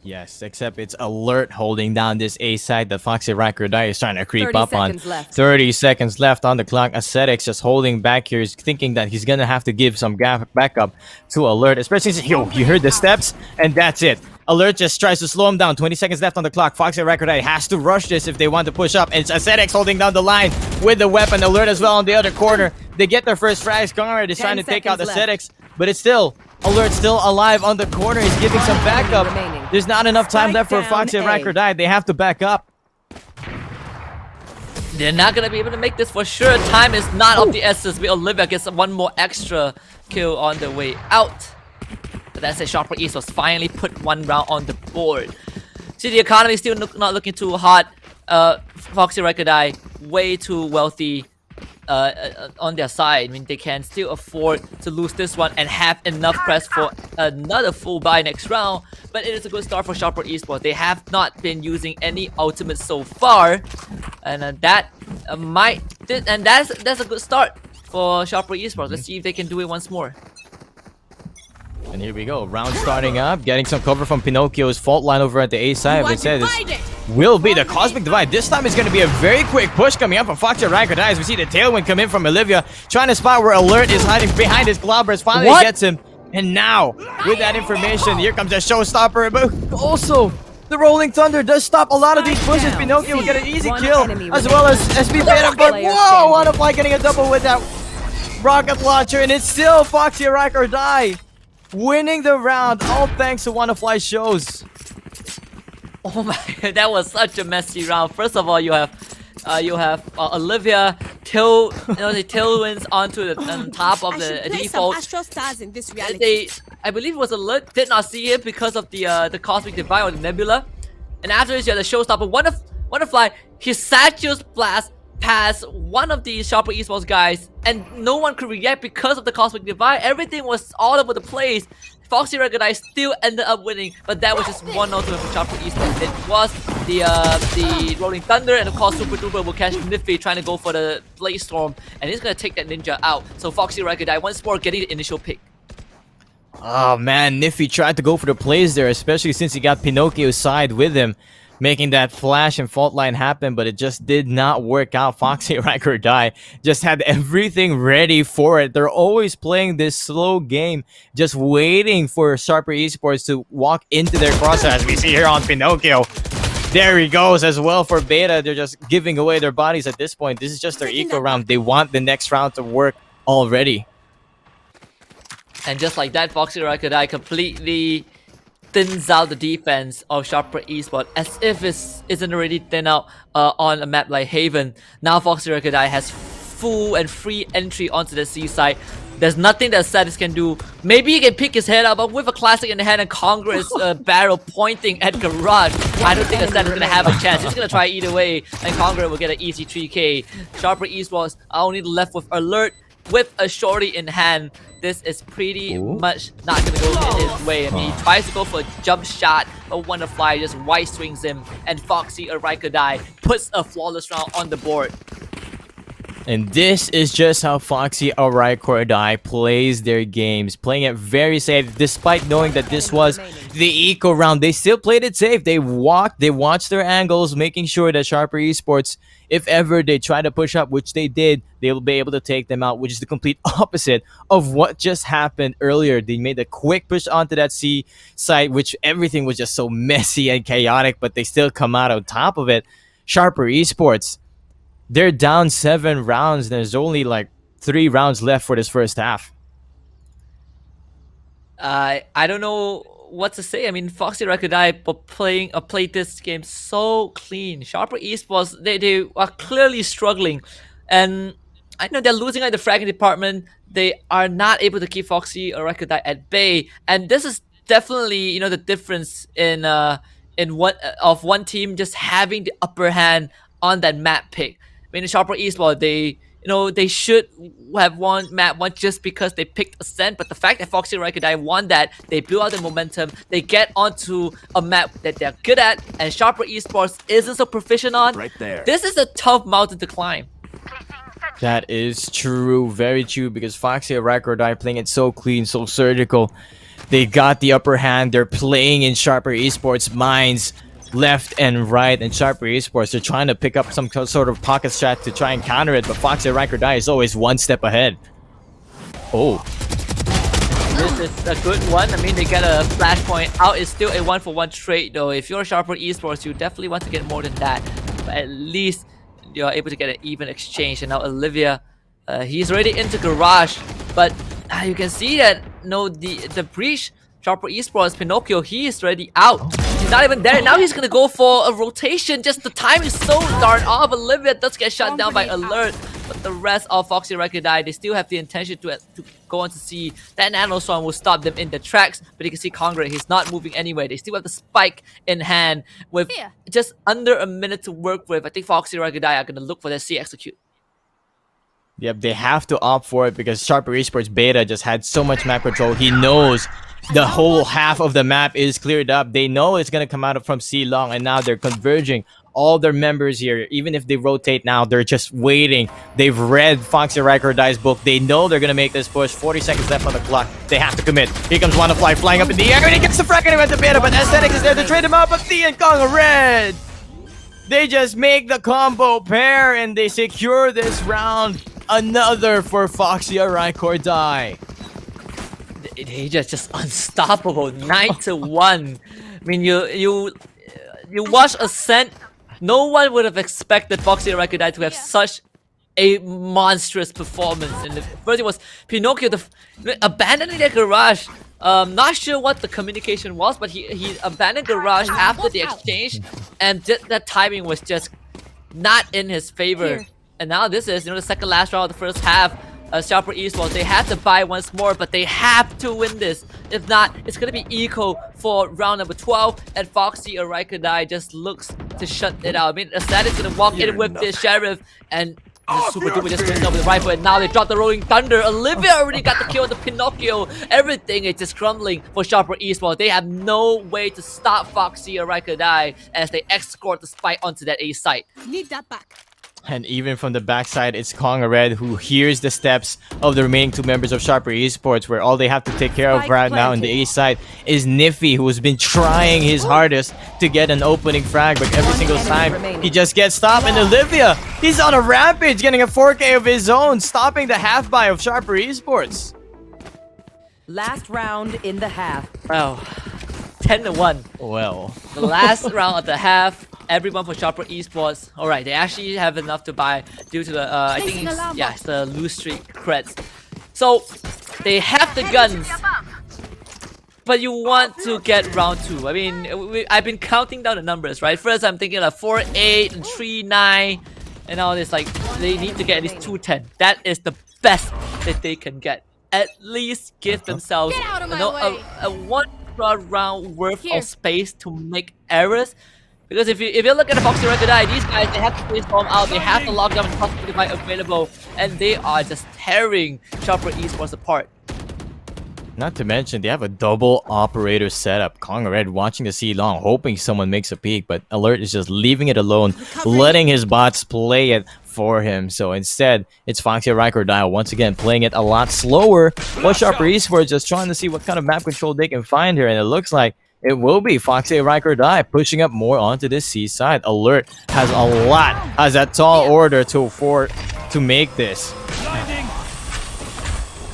Yes, except it's Alert holding down this A side that Foxy Araikordai is trying to creep up on. 30 seconds left on the clock. Ascetics just holding back here. He's thinking that he's gonna have to give some backup to Alert, especially since you heard the steps, and that's it. Alert just tries to slow him down. 20 seconds left on the clock. Foxy Araikordai has to rush this if they want to push up. And it's Ascetics holding down the line with the weapon. Alert as well on the other corner. They get their first frags. Konrad is trying to take out Ascetics, but it's still Alert still alive on the corner. He's giving some backup. There's not enough time left for Foxy Araikordai. They have to back up. They're not gonna be able to make this for sure. Time is not of the essence. Olivia gets one more extra kill on the way out. But that's it. Sharper Esports finally put one round on the board. See, the economy is still not looking too hot. Foxy Araikordai way too wealthy on their side. I mean, they can still afford to lose this one and have enough press for another full buy next round. But it is a good start for Sharper Esports. They have not been using any ultimates so far, and that's a good start for Sharper Esports. Let's see if they can do it once more. And here we go. Round starting up. Getting some cover from Pinocchio's fault line over at the A side. But instead, this will be the Cosmic Divide. This time it's going to be a very quick push coming up from Foxy Araikordai as we see the tailwind come in from Olivia. Trying to spot where Alert is hiding behind his Clobbers. Finally gets him. And now, with that information, here comes a showstopper. But also, the Rolling Thunder does stop a lot of these pushes. Pinocchio will get an easy kill, as well as SB Beta. But whoa, Wanafly getting a double with that rocket launcher. And it's still Foxy Araikordai winning the round, all thanks to Wanafly shows. Oh my, that was such a messy round. First of all, you have Olivia the tailwinds onto the on top of the default. In this reality. I believe it was Alert, did not see it because of the Cosmic Divide or the Nebula. And after this, you had the showstopper. Wanafly, his Satchels blast past one of the Sharper Esports guys, and no one could react because of the Cosmic Divide. Everything was all over the place. Foxy Araikordai still ended up winning, but that was just 1-0 for Sharper Esports. It was the Rolling Thunder, and of course Super Duper will catch Nifty trying to go for the Blaze Storm, and he's gonna take that ninja out. So Foxy Araikordai once more getting the initial pick. Oh man, Nifty tried to go for the plays there, especially since he got Pinocchio's side with him, making that flash and fault line happen, but it just did not work out. Foxy Araikordai just had everything ready for it. They're always playing this slow game, just waiting for Sharper Esports to walk into their crosshair, as we see here on Pinocchio. There he goes as well for Beta. They're just giving away their bodies at this point. This is just their eco round. They want the next round to work already. And just like that, Foxy Araikordai completely thins out the defense of Sharper Esports as if it isn't already thin out on a map like Haven. Now Foxy Araikordai has full and free entry onto the seaside. There's nothing that Sadis can do. Maybe he can pick his head up, but with a classic in the hand and Congress barrel pointing at Garage, I don't think that Sadis is going to have a chance. He's going to try either way, and Congress will get an easy 3k. Sharper Esports are only left with Alert with a shorty in hand. This is pretty much not going to go in his way. I mean, he tries to go for a jump shot, but Wanafly just white swings him, and Foxy Araikordai puts a flawless round on the board. And this is just how Foxy Araikordai plays their games, playing it very safe. Despite knowing that this was the eco round, they still played it safe. They walked, they watched their angles, making sure that Sharper Esports, if ever they try to push up, which they did, they will be able to take them out, which is the complete opposite of what just happened earlier. They made a quick push onto that C site, which everything was just so messy and chaotic, but they still come out on top of it. Sharper Esports, they're down 7 rounds. There's only like 3 rounds left for this first half. I don't know what to say. I mean, Foxy Araikordai played this game so clean. Sharper Esports, they are clearly struggling, and I know they're losing at the fragging department. They are not able to keep Foxy Araikordai at bay, and this is definitely the difference in one team just having the upper hand on that map pick. I mean, the Sharper Esports, they should have won map 1 just because they picked Ascent, but the fact that Foxy Araikordai won that, they build out the momentum, they get onto a map that they're good at, and Sharper Esports isn't so proficient on. Right there. This is a tough mountain to climb. That is true, very true, because Foxy Araikordai playing it so clean, so surgical. They got the upper hand, they're playing in Sharper Esports' minds, left and right, and Sharper Esports are trying to pick up some sort of pocket strat to try and counter it, but Foxy Araikordai is always one step ahead. Oh. This is a good one. I mean, they get a flashpoint out. It's still a 1-for-1 trade though. If you're Sharper Esports, you definitely want to get more than that, but at least you're able to get an even exchange. And now Olivia, he's already into Garage, but you can see that the breach, Sharper Esports, Pinocchio, he is already out. He's not even there. Now he's gonna go for a rotation. Just the time is so darn off. Olivia does get shut down by Alert, but the rest of Foxy Araikordai, they still have the intention to go on to see that Nanostorm will stop them in the tracks. But you can see Congress, he's not moving anywhere. They still have the spike in hand with just under a minute to work with. I think Foxy Araikordai are gonna look for their C execute. Yep, they have to opt for it because Sharper Esports Beta just had so much map control. He knows the whole half of the map is cleared up. They know it's gonna come out from C long, and now they're converging all their members here. Even if they rotate now, they're just waiting. They've read Foxy Araikordai's book. They know they're gonna make this push. 40 seconds left on the clock. They have to commit. Here comes WannaFly flying up in the air, and he gets the frag and he went to beta, but Aesthetic is there to trade him out. But Thea and Kong are red. They just make the combo pair and they secure this round. Another for Foxy Araikordai. They just unstoppable. 9-1. I mean, you watch Ascent. No one would have expected Foxy Araikordai to have such a monstrous performance. And the first thing was Pinocchio abandoning their garage. Not sure what the communication was, but he abandoned garage after the exchange, and that timing was just not in his favor. And now this is, the second last round of the first half. Sharper eSports, they had to buy once more, but they have to win this. If not, it's gonna be eco for round number 12, and Foxy Araikordai just looks to shut it out. I mean, Assad is gonna walk in with the Sheriff, and the Super Duper just went over the rifle, and now they drop the Rolling Thunder. Olivia already got the kill with the Pinocchio. Everything is just crumbling for Sharper eSports. They have no way to stop Foxy Araikordai as they escort the spike onto that A site. Need that back. And even from the backside, it's Konga Red who hears the steps of the remaining two members of Sharper eSports, where all they have to take care of right now in the A side is Niffy, who has been trying his hardest to get an opening frag, but every single time he just gets stopped. And Olivia, he's on a rampage, getting a 4K of his own, stopping the half buy of Sharper eSports. Last round in the half. Wow. 10-1. Well, the last round of the half. Everyone for Sharper eSports. Alright, they actually have enough to buy due to the, I think it's the lose streak creds. So, they have the guns. But you want to get round 2. I mean, I've been counting down the numbers, right? First, I'm thinking like 4-8 and 3-9. And now it's like, they need to get at least 2-10. That is the best that they can get. At least give themselves a one round worth of space to make errors. Because if you look at the Foxy Araikordai, these guys, they have to play Storm out, they have the lockdown and Hospitality available, and they are just tearing Sharper eSports apart. Not to mention, they have a double operator setup. Konga Red watching the C long, hoping someone makes a peek, but Alert is just leaving it alone, letting his bots play it for him. So instead, it's Foxy Araikordai once again playing it a lot slower, while Sharper eSports just trying to see what kind of map control they can find here, and it looks like it will be Foxy Araikordai pushing up more onto this C side. Alert has a lot, has that tall order to make this.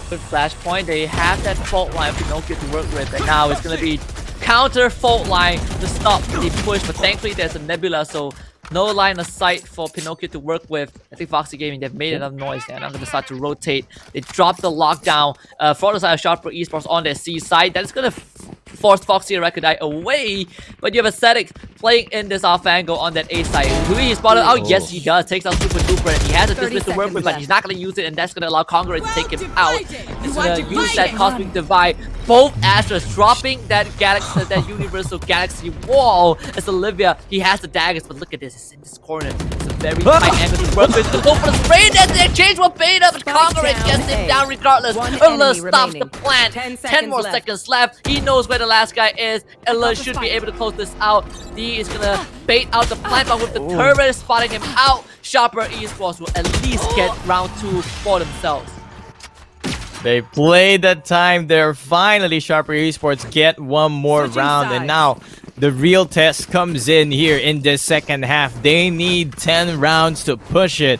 Good flashpoint, they have that fault line for Pinocchio to work with, and now it's gonna be counter fault line to stop the push, but thankfully there's a Nebula, so no line of sight for Pinocchio to work with. I think Foxy Gaming, they've made enough noise there, and I'm going to start to rotate. They drop the lockdown for the side of Sharper eSports on their C side. That's going to force Foxy Araikordai away, but you have Aesthetic playing in this off angle on that A side. Will he spot it? Oh, yes, he does. Takes out Super Duper, and he has a dismiss to work with, but he's not going to use it, and that's going to allow Konga to take him out. He's going to use that Cosmic Divide. Both Astras dropping that galaxy, that universal galaxy wall. As Olivia, he has the daggers, but look at this. It's in this corner. It's a very tight angle to work with. Go for the spray. That's the exchange will bait up, but Konga gets him down regardless. Ella stops the plan. 10 more seconds left. He knows where the last guy is. Ella should be able to close this out. D is gonna bait out the plant, but with the turret spotting him out, Sharper eSports will at least get round 2 for themselves. They played that time there. Finally, Sharper eSports get one more round, and now the real test comes in here in the second half. They need 10 rounds to push it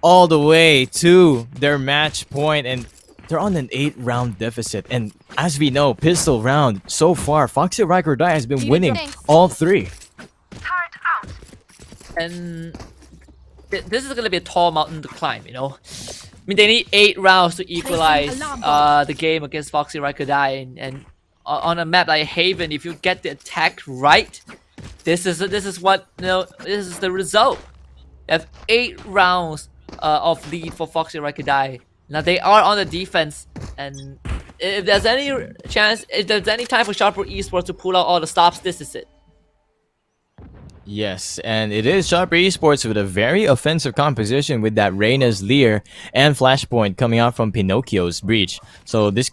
all the way to their match point, and they're on an 8-round deficit. And as we know, pistol round so far, Foxy Araikordai has been winning all 3. And this is gonna be a tall mountain to climb, you know. I mean, they need 8 rounds to equalize the game against Foxy Araikordai, and on a map like Haven, if you get the attack right, this is what, you know, this is the result. You have 8 rounds of lead for Foxy Araikordai. Now they are on the defense, and if there's any chance, if there's any time for Sharper eSports to pull out all the stops, this is it. Yes, and it is Sharper eSports with a very offensive composition with that Reyna's Leer and Flashpoint coming out from Pinocchio's Breach. So this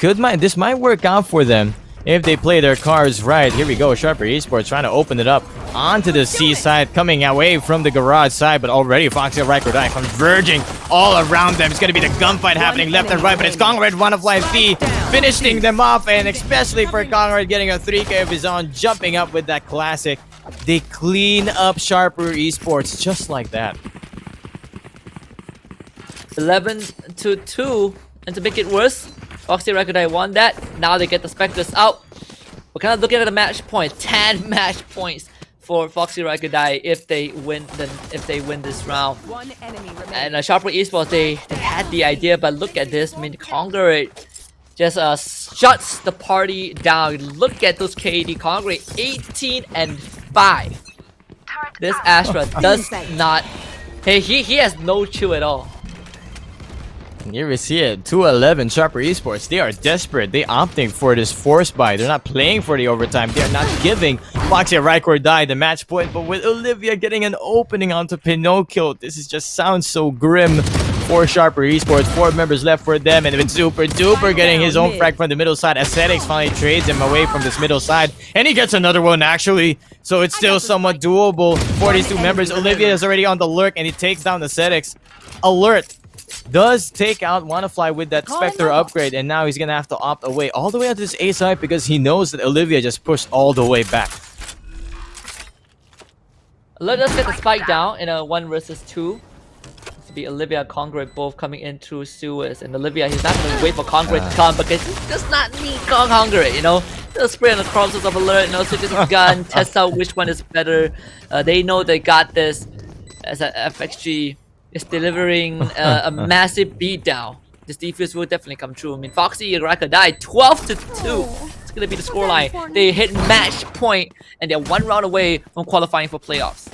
might work out for them if they play their cards right. Here we go, Sharper Esports trying to open it up onto the C side, coming away from the garage side, but already Foxy Araikordai converging all around them. It's going to be the gunfight happening left and right, but it's Conrad, one of Life B, finishing them off, and especially for Conrad getting a 3K of his own, jumping up with that classic. They clean up Sharper Esports just like that. 11-2, and to make it worse, Foxy Araikordai won that. Now they get the Spectres out. We're kind of looking at the match point. 10 match points for Foxy Araikordai if they win this round. One enemy remaining. And Sharper Esports, they had the idea, but look at this. I mean, Congrade just shuts the party down. Look at those KD. Congrade 18-5. This Astra does not. Hey, he has no chill at all. And here we see it, 2-11 Sharper Esports. They are desperate. They opting for this force buy. They're not playing for the overtime. They're not giving Foxy Araikordai the match point. But with Olivia getting an opening onto Pinocchio, this is just sounds so grim for Sharper Esports. 4 members left for them, and with Super Duper getting his own frag from the middle side. Aesthetics finally trades him away from this middle side, and he gets another one actually. So it's still somewhat doable for these 2 members. Olivia is already on the lurk, and he takes down Aesthetics. Alert does take out Wannafly with that Spectre upgrade, and now he's gonna have to opt away all the way onto this A side because he knows that Olivia just pushed all the way back. Let us get the spike down in a 1 versus 2. It's to be Olivia and Congrade both coming in through sewers, and Olivia, he's not gonna wait for Congrade to come because he does not need Congrade, you know. They'll spray on the crosses of Alert, you know, switch his gun, test out which one is better. They know they got this as a FXG is delivering a massive beatdown. This defense will definitely come true. I mean, Foxy Araikordai 12-2. It's gonna be the scoreline. They hit match point, and they're 1 round away from qualifying for playoffs.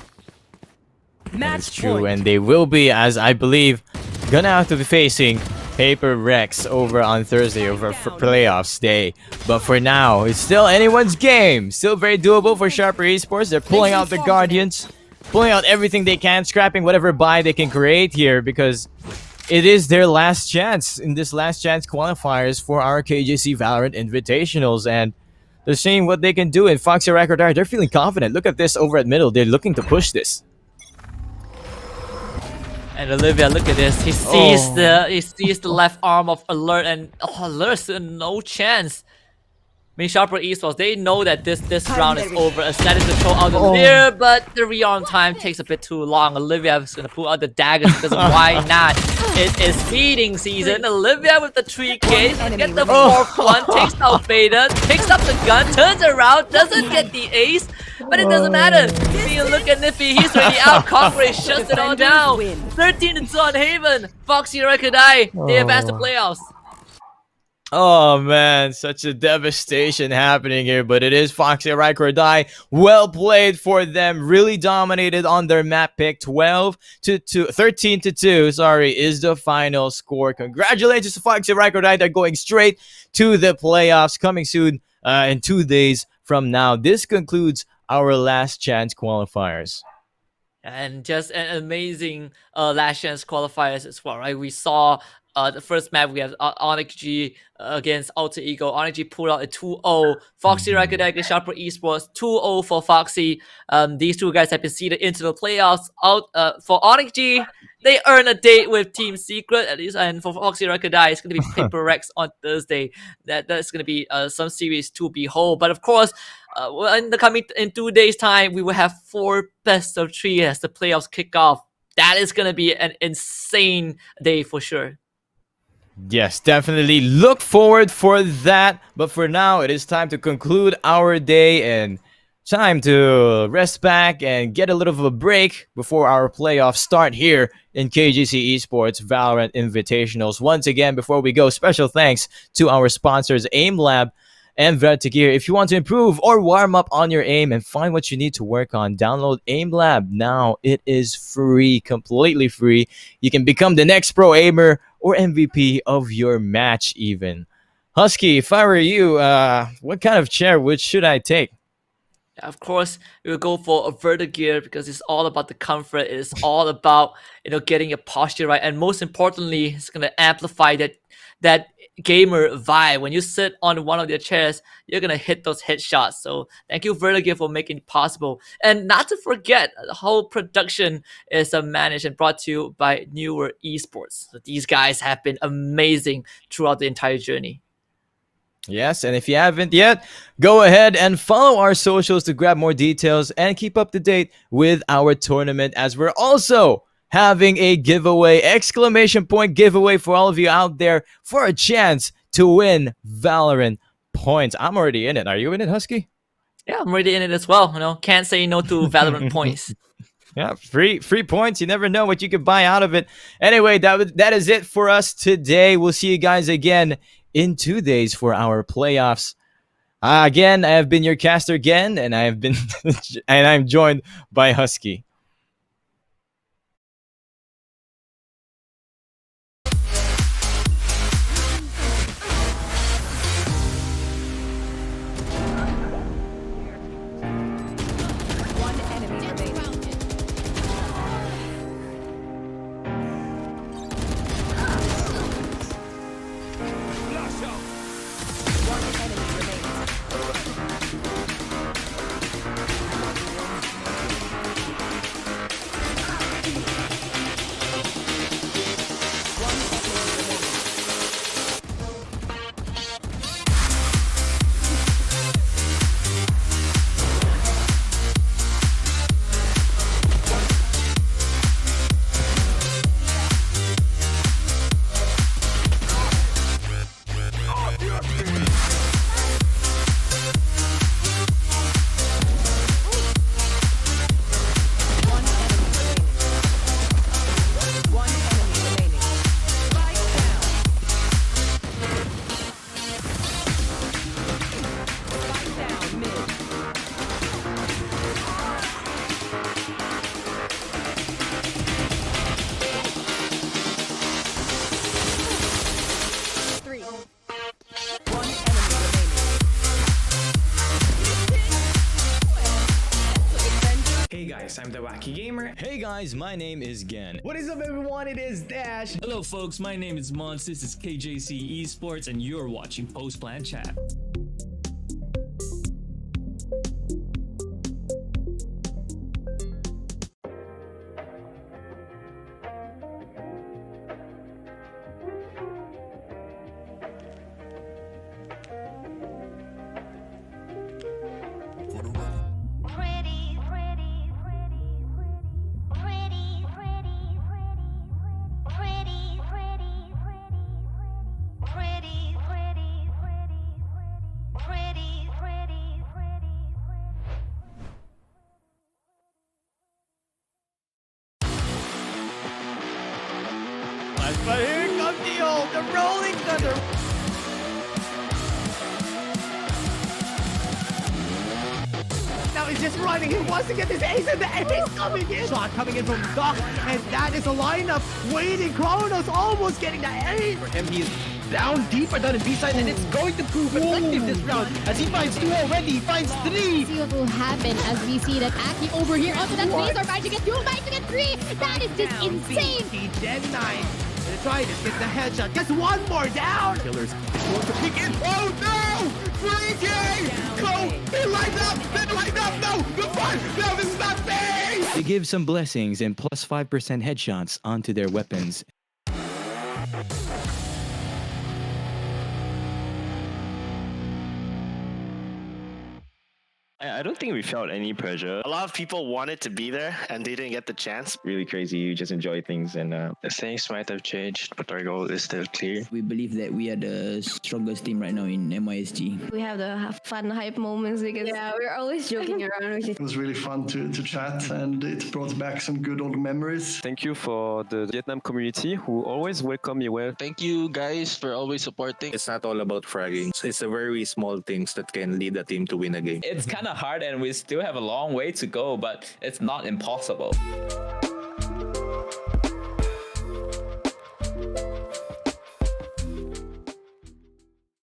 That's true, and they will be, as I believe, gonna have to be facing Paper Rex over on Thursday over for playoffs day. But for now, it's still anyone's game. Still very doable for Sharper Esports. They're pulling out the Guardians, pulling out everything they can, scrapping whatever buy they can create here because it is their last chance in this last chance qualifiers for our KJC Valorant Invitationals, and they're seeing what they can do. In Foxy Araikordai, they're feeling confident. Look at this over at middle. They're looking to push this. And Olivia, look at this. He sees the left arm of Alert, and Alert's no chance. I mean, Sharper Esports, they know that this round is over. Aesthetic control out of there, but the rearm time takes a bit too long. Olivia is gonna pull out the daggers because why not? It is feeding season. Olivia with the 3Ks, get the 4th one, takes out Beta, picks up the gun, turns around, doesn't get the ace, but it doesn't matter. See, look at Niffy, he's already out. Congrade shuts it all down. 13-2 on Haven. Foxy Araikordai, they advance to playoffs. Oh man, such a devastation happening here, but it is Foxy Araikordai. Well played for them, really dominated on their map pick. 13-2, sorry, is the final score. Congratulations to Foxy Araikordai. They're going straight to the playoffs, coming soon in 2 days from now. This concludes our last chance qualifiers. And just an amazing last chance qualifiers as well, right? We saw the first map, we have ONIC G against Alter Ego. ONIC G pulled out a 2-0. Foxy Araikordai against Sharper Esports, 2-0 for Foxy. These 2 guys have been seeded into the playoffs. For ONIC G, they earn a date with Team Secret, at least, and for Foxy Araikordai, it's going to be Paper Rex on Thursday. That's going to be some series to behold. But of course, in 2 days' time, we will have 4 best of 3 as the playoffs kick off. That is going to be an insane day for sure. Yes, definitely look forward for that. But for now, it is time to conclude our day and time to rest back and get a little of a break before our playoffs start here in KJC Esports Valorant Invitationals. Once again, before we go, special thanks to our sponsors, Aim Lab and HusKKiee. If you want to improve or warm up on your aim and find what you need to work on, download Aim Lab now. It is free, completely free. You can become the next pro aimer or MVP of your match even. HusKKiee, if I were you, what kind of chair should I take? Of course, we will go for a Vertigear because it's all about the comfort. It's all about getting your posture right, and most importantly, it's gonna amplify that gamer vibe. When you sit on one of their chairs, you're gonna hit those headshots. So thank you, Vertigo, for making it possible. And not to forget, the whole production is managed and brought to you by Newer Esports. So these guys have been amazing throughout the entire journey. Yes, and if you haven't yet, go ahead and follow our socials to grab more details and keep up to date with our tournament, as we're also having a giveaway, exclamation point giveaway for all of you out there for a chance to win Valorant points. I'm already in it. Are you in it, HusKKiee? Yeah, I'm already in it as well. You know, can't say no to Valorant points. Yeah, free points. You never know what you could buy out of it. Anyway, that is it for us today. We'll see you guys again in 2 days for our playoffs. Again, I have been your caster again, and I'm joined by HusKKiee. I'm the Wacky Gamer. Hey guys, my name is Gen. What is up, everyone? It is Dash. Hello folks, my name is Mons. This is KJC Esports and you're watching Post Plan Chat. But here comes the rolling thunder. Now he's just running. He wants to get this ace in the air. He's coming in. Shot coming in from Doc, and that is a lineup waiting. Kronos almost getting that ace. For him, he is down deeper down in B side, and it's going to prove effective this round as he finds 2 already. He finds 3. See what will happen as we see that Aki over here onto that base. Are about to get 2, about to get 3. That is just insane. He dead 9. Gonna try to get the headshot. Gets one more down. Killers. Peek in. Oh no! Freaky! Go! He lined up! Then lined up! No! The front! No, this is not fair! They give some blessings and plus 5% headshots onto their weapons. I don't think we felt any pressure. A lot of people wanted to be there and they didn't get the chance. Really crazy. You just enjoy things, and things might have changed, but our goal is still clear. We believe that we are the strongest team right now in MISG. We have the fun hype moments because we're always joking around. It was really fun to chat, and it brought back some good old memories. Thank you for the Vietnam community who always welcome me well. Thank you guys for always supporting. It's not all about fragging. It's the very small things that can lead a team to win a game. It's kind of hard and we still have a long way to go, but it's not impossible.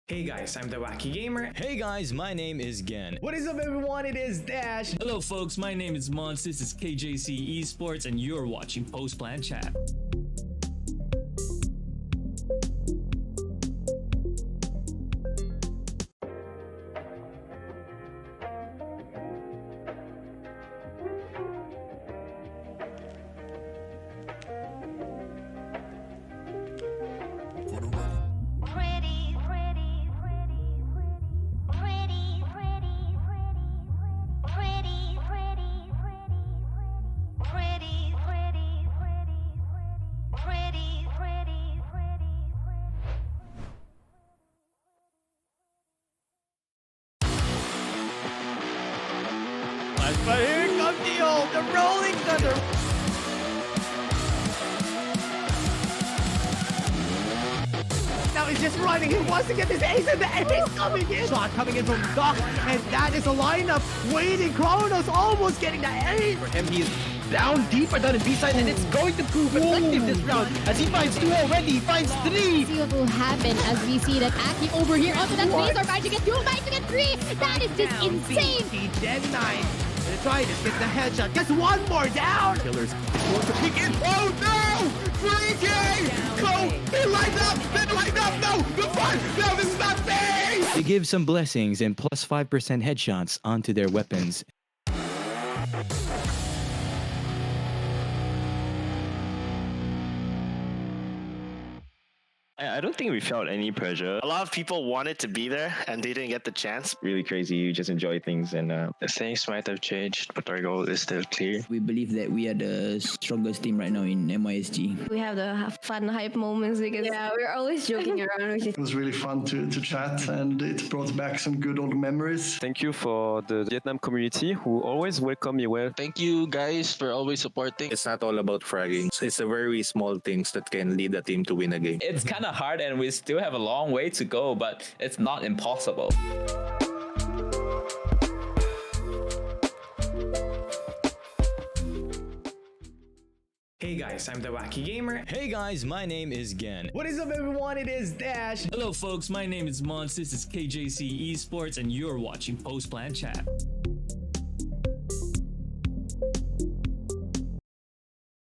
Hey guys, I'm the Wacky Gamer. Hey guys, my name is Gen. What is up, everyone? It is Dash. Hello folks, my name is Mons. This is KJC Esports and you're watching Post Plan Chat. together. Now he's just running. He wants to get this ace in the ace coming in. Shot coming in from Doc, and that is a lineup waiting. Kronos almost getting that ace. For him, he is down deeper down in B side, and it's going to prove effective this round as he finds 2 already. He finds 3. See what will happen as we see that Aki over here onto that base are managing to get 2, managing to get 3. That is just insane. He dead 9. Gonna try this, get the headshot. Gets one more down. Killers going to peek in. Oh no! Freaky! Go! He lined up! Then lined up! No! The fun! No, this is not fair! They give some blessings and plus 5% headshots onto their weapons. I don't think we felt any pressure. A lot of people wanted to be there and they didn't get the chance. Really crazy. You just enjoy things, and things might have changed, but our goal is still clear. We believe that we are the strongest team right now in MISG. We have the fun hype moments because we're always joking around. It was really fun to chat, and it brought back some good old memories. Thank you for the Vietnam community who always welcome me well. Thank you guys for always supporting. It's not all about fragging. It's the very small things that can lead a team to win a game. It's kind of hard and we still have a long way to go, but it's not impossible. Hey guys, I'm the Wacky Gamer. Hey guys, my name is Gen. What is up, everyone? It is Dash. Hello folks, my name is Mons. This is KJC Esports and you're watching Post Plan Chat.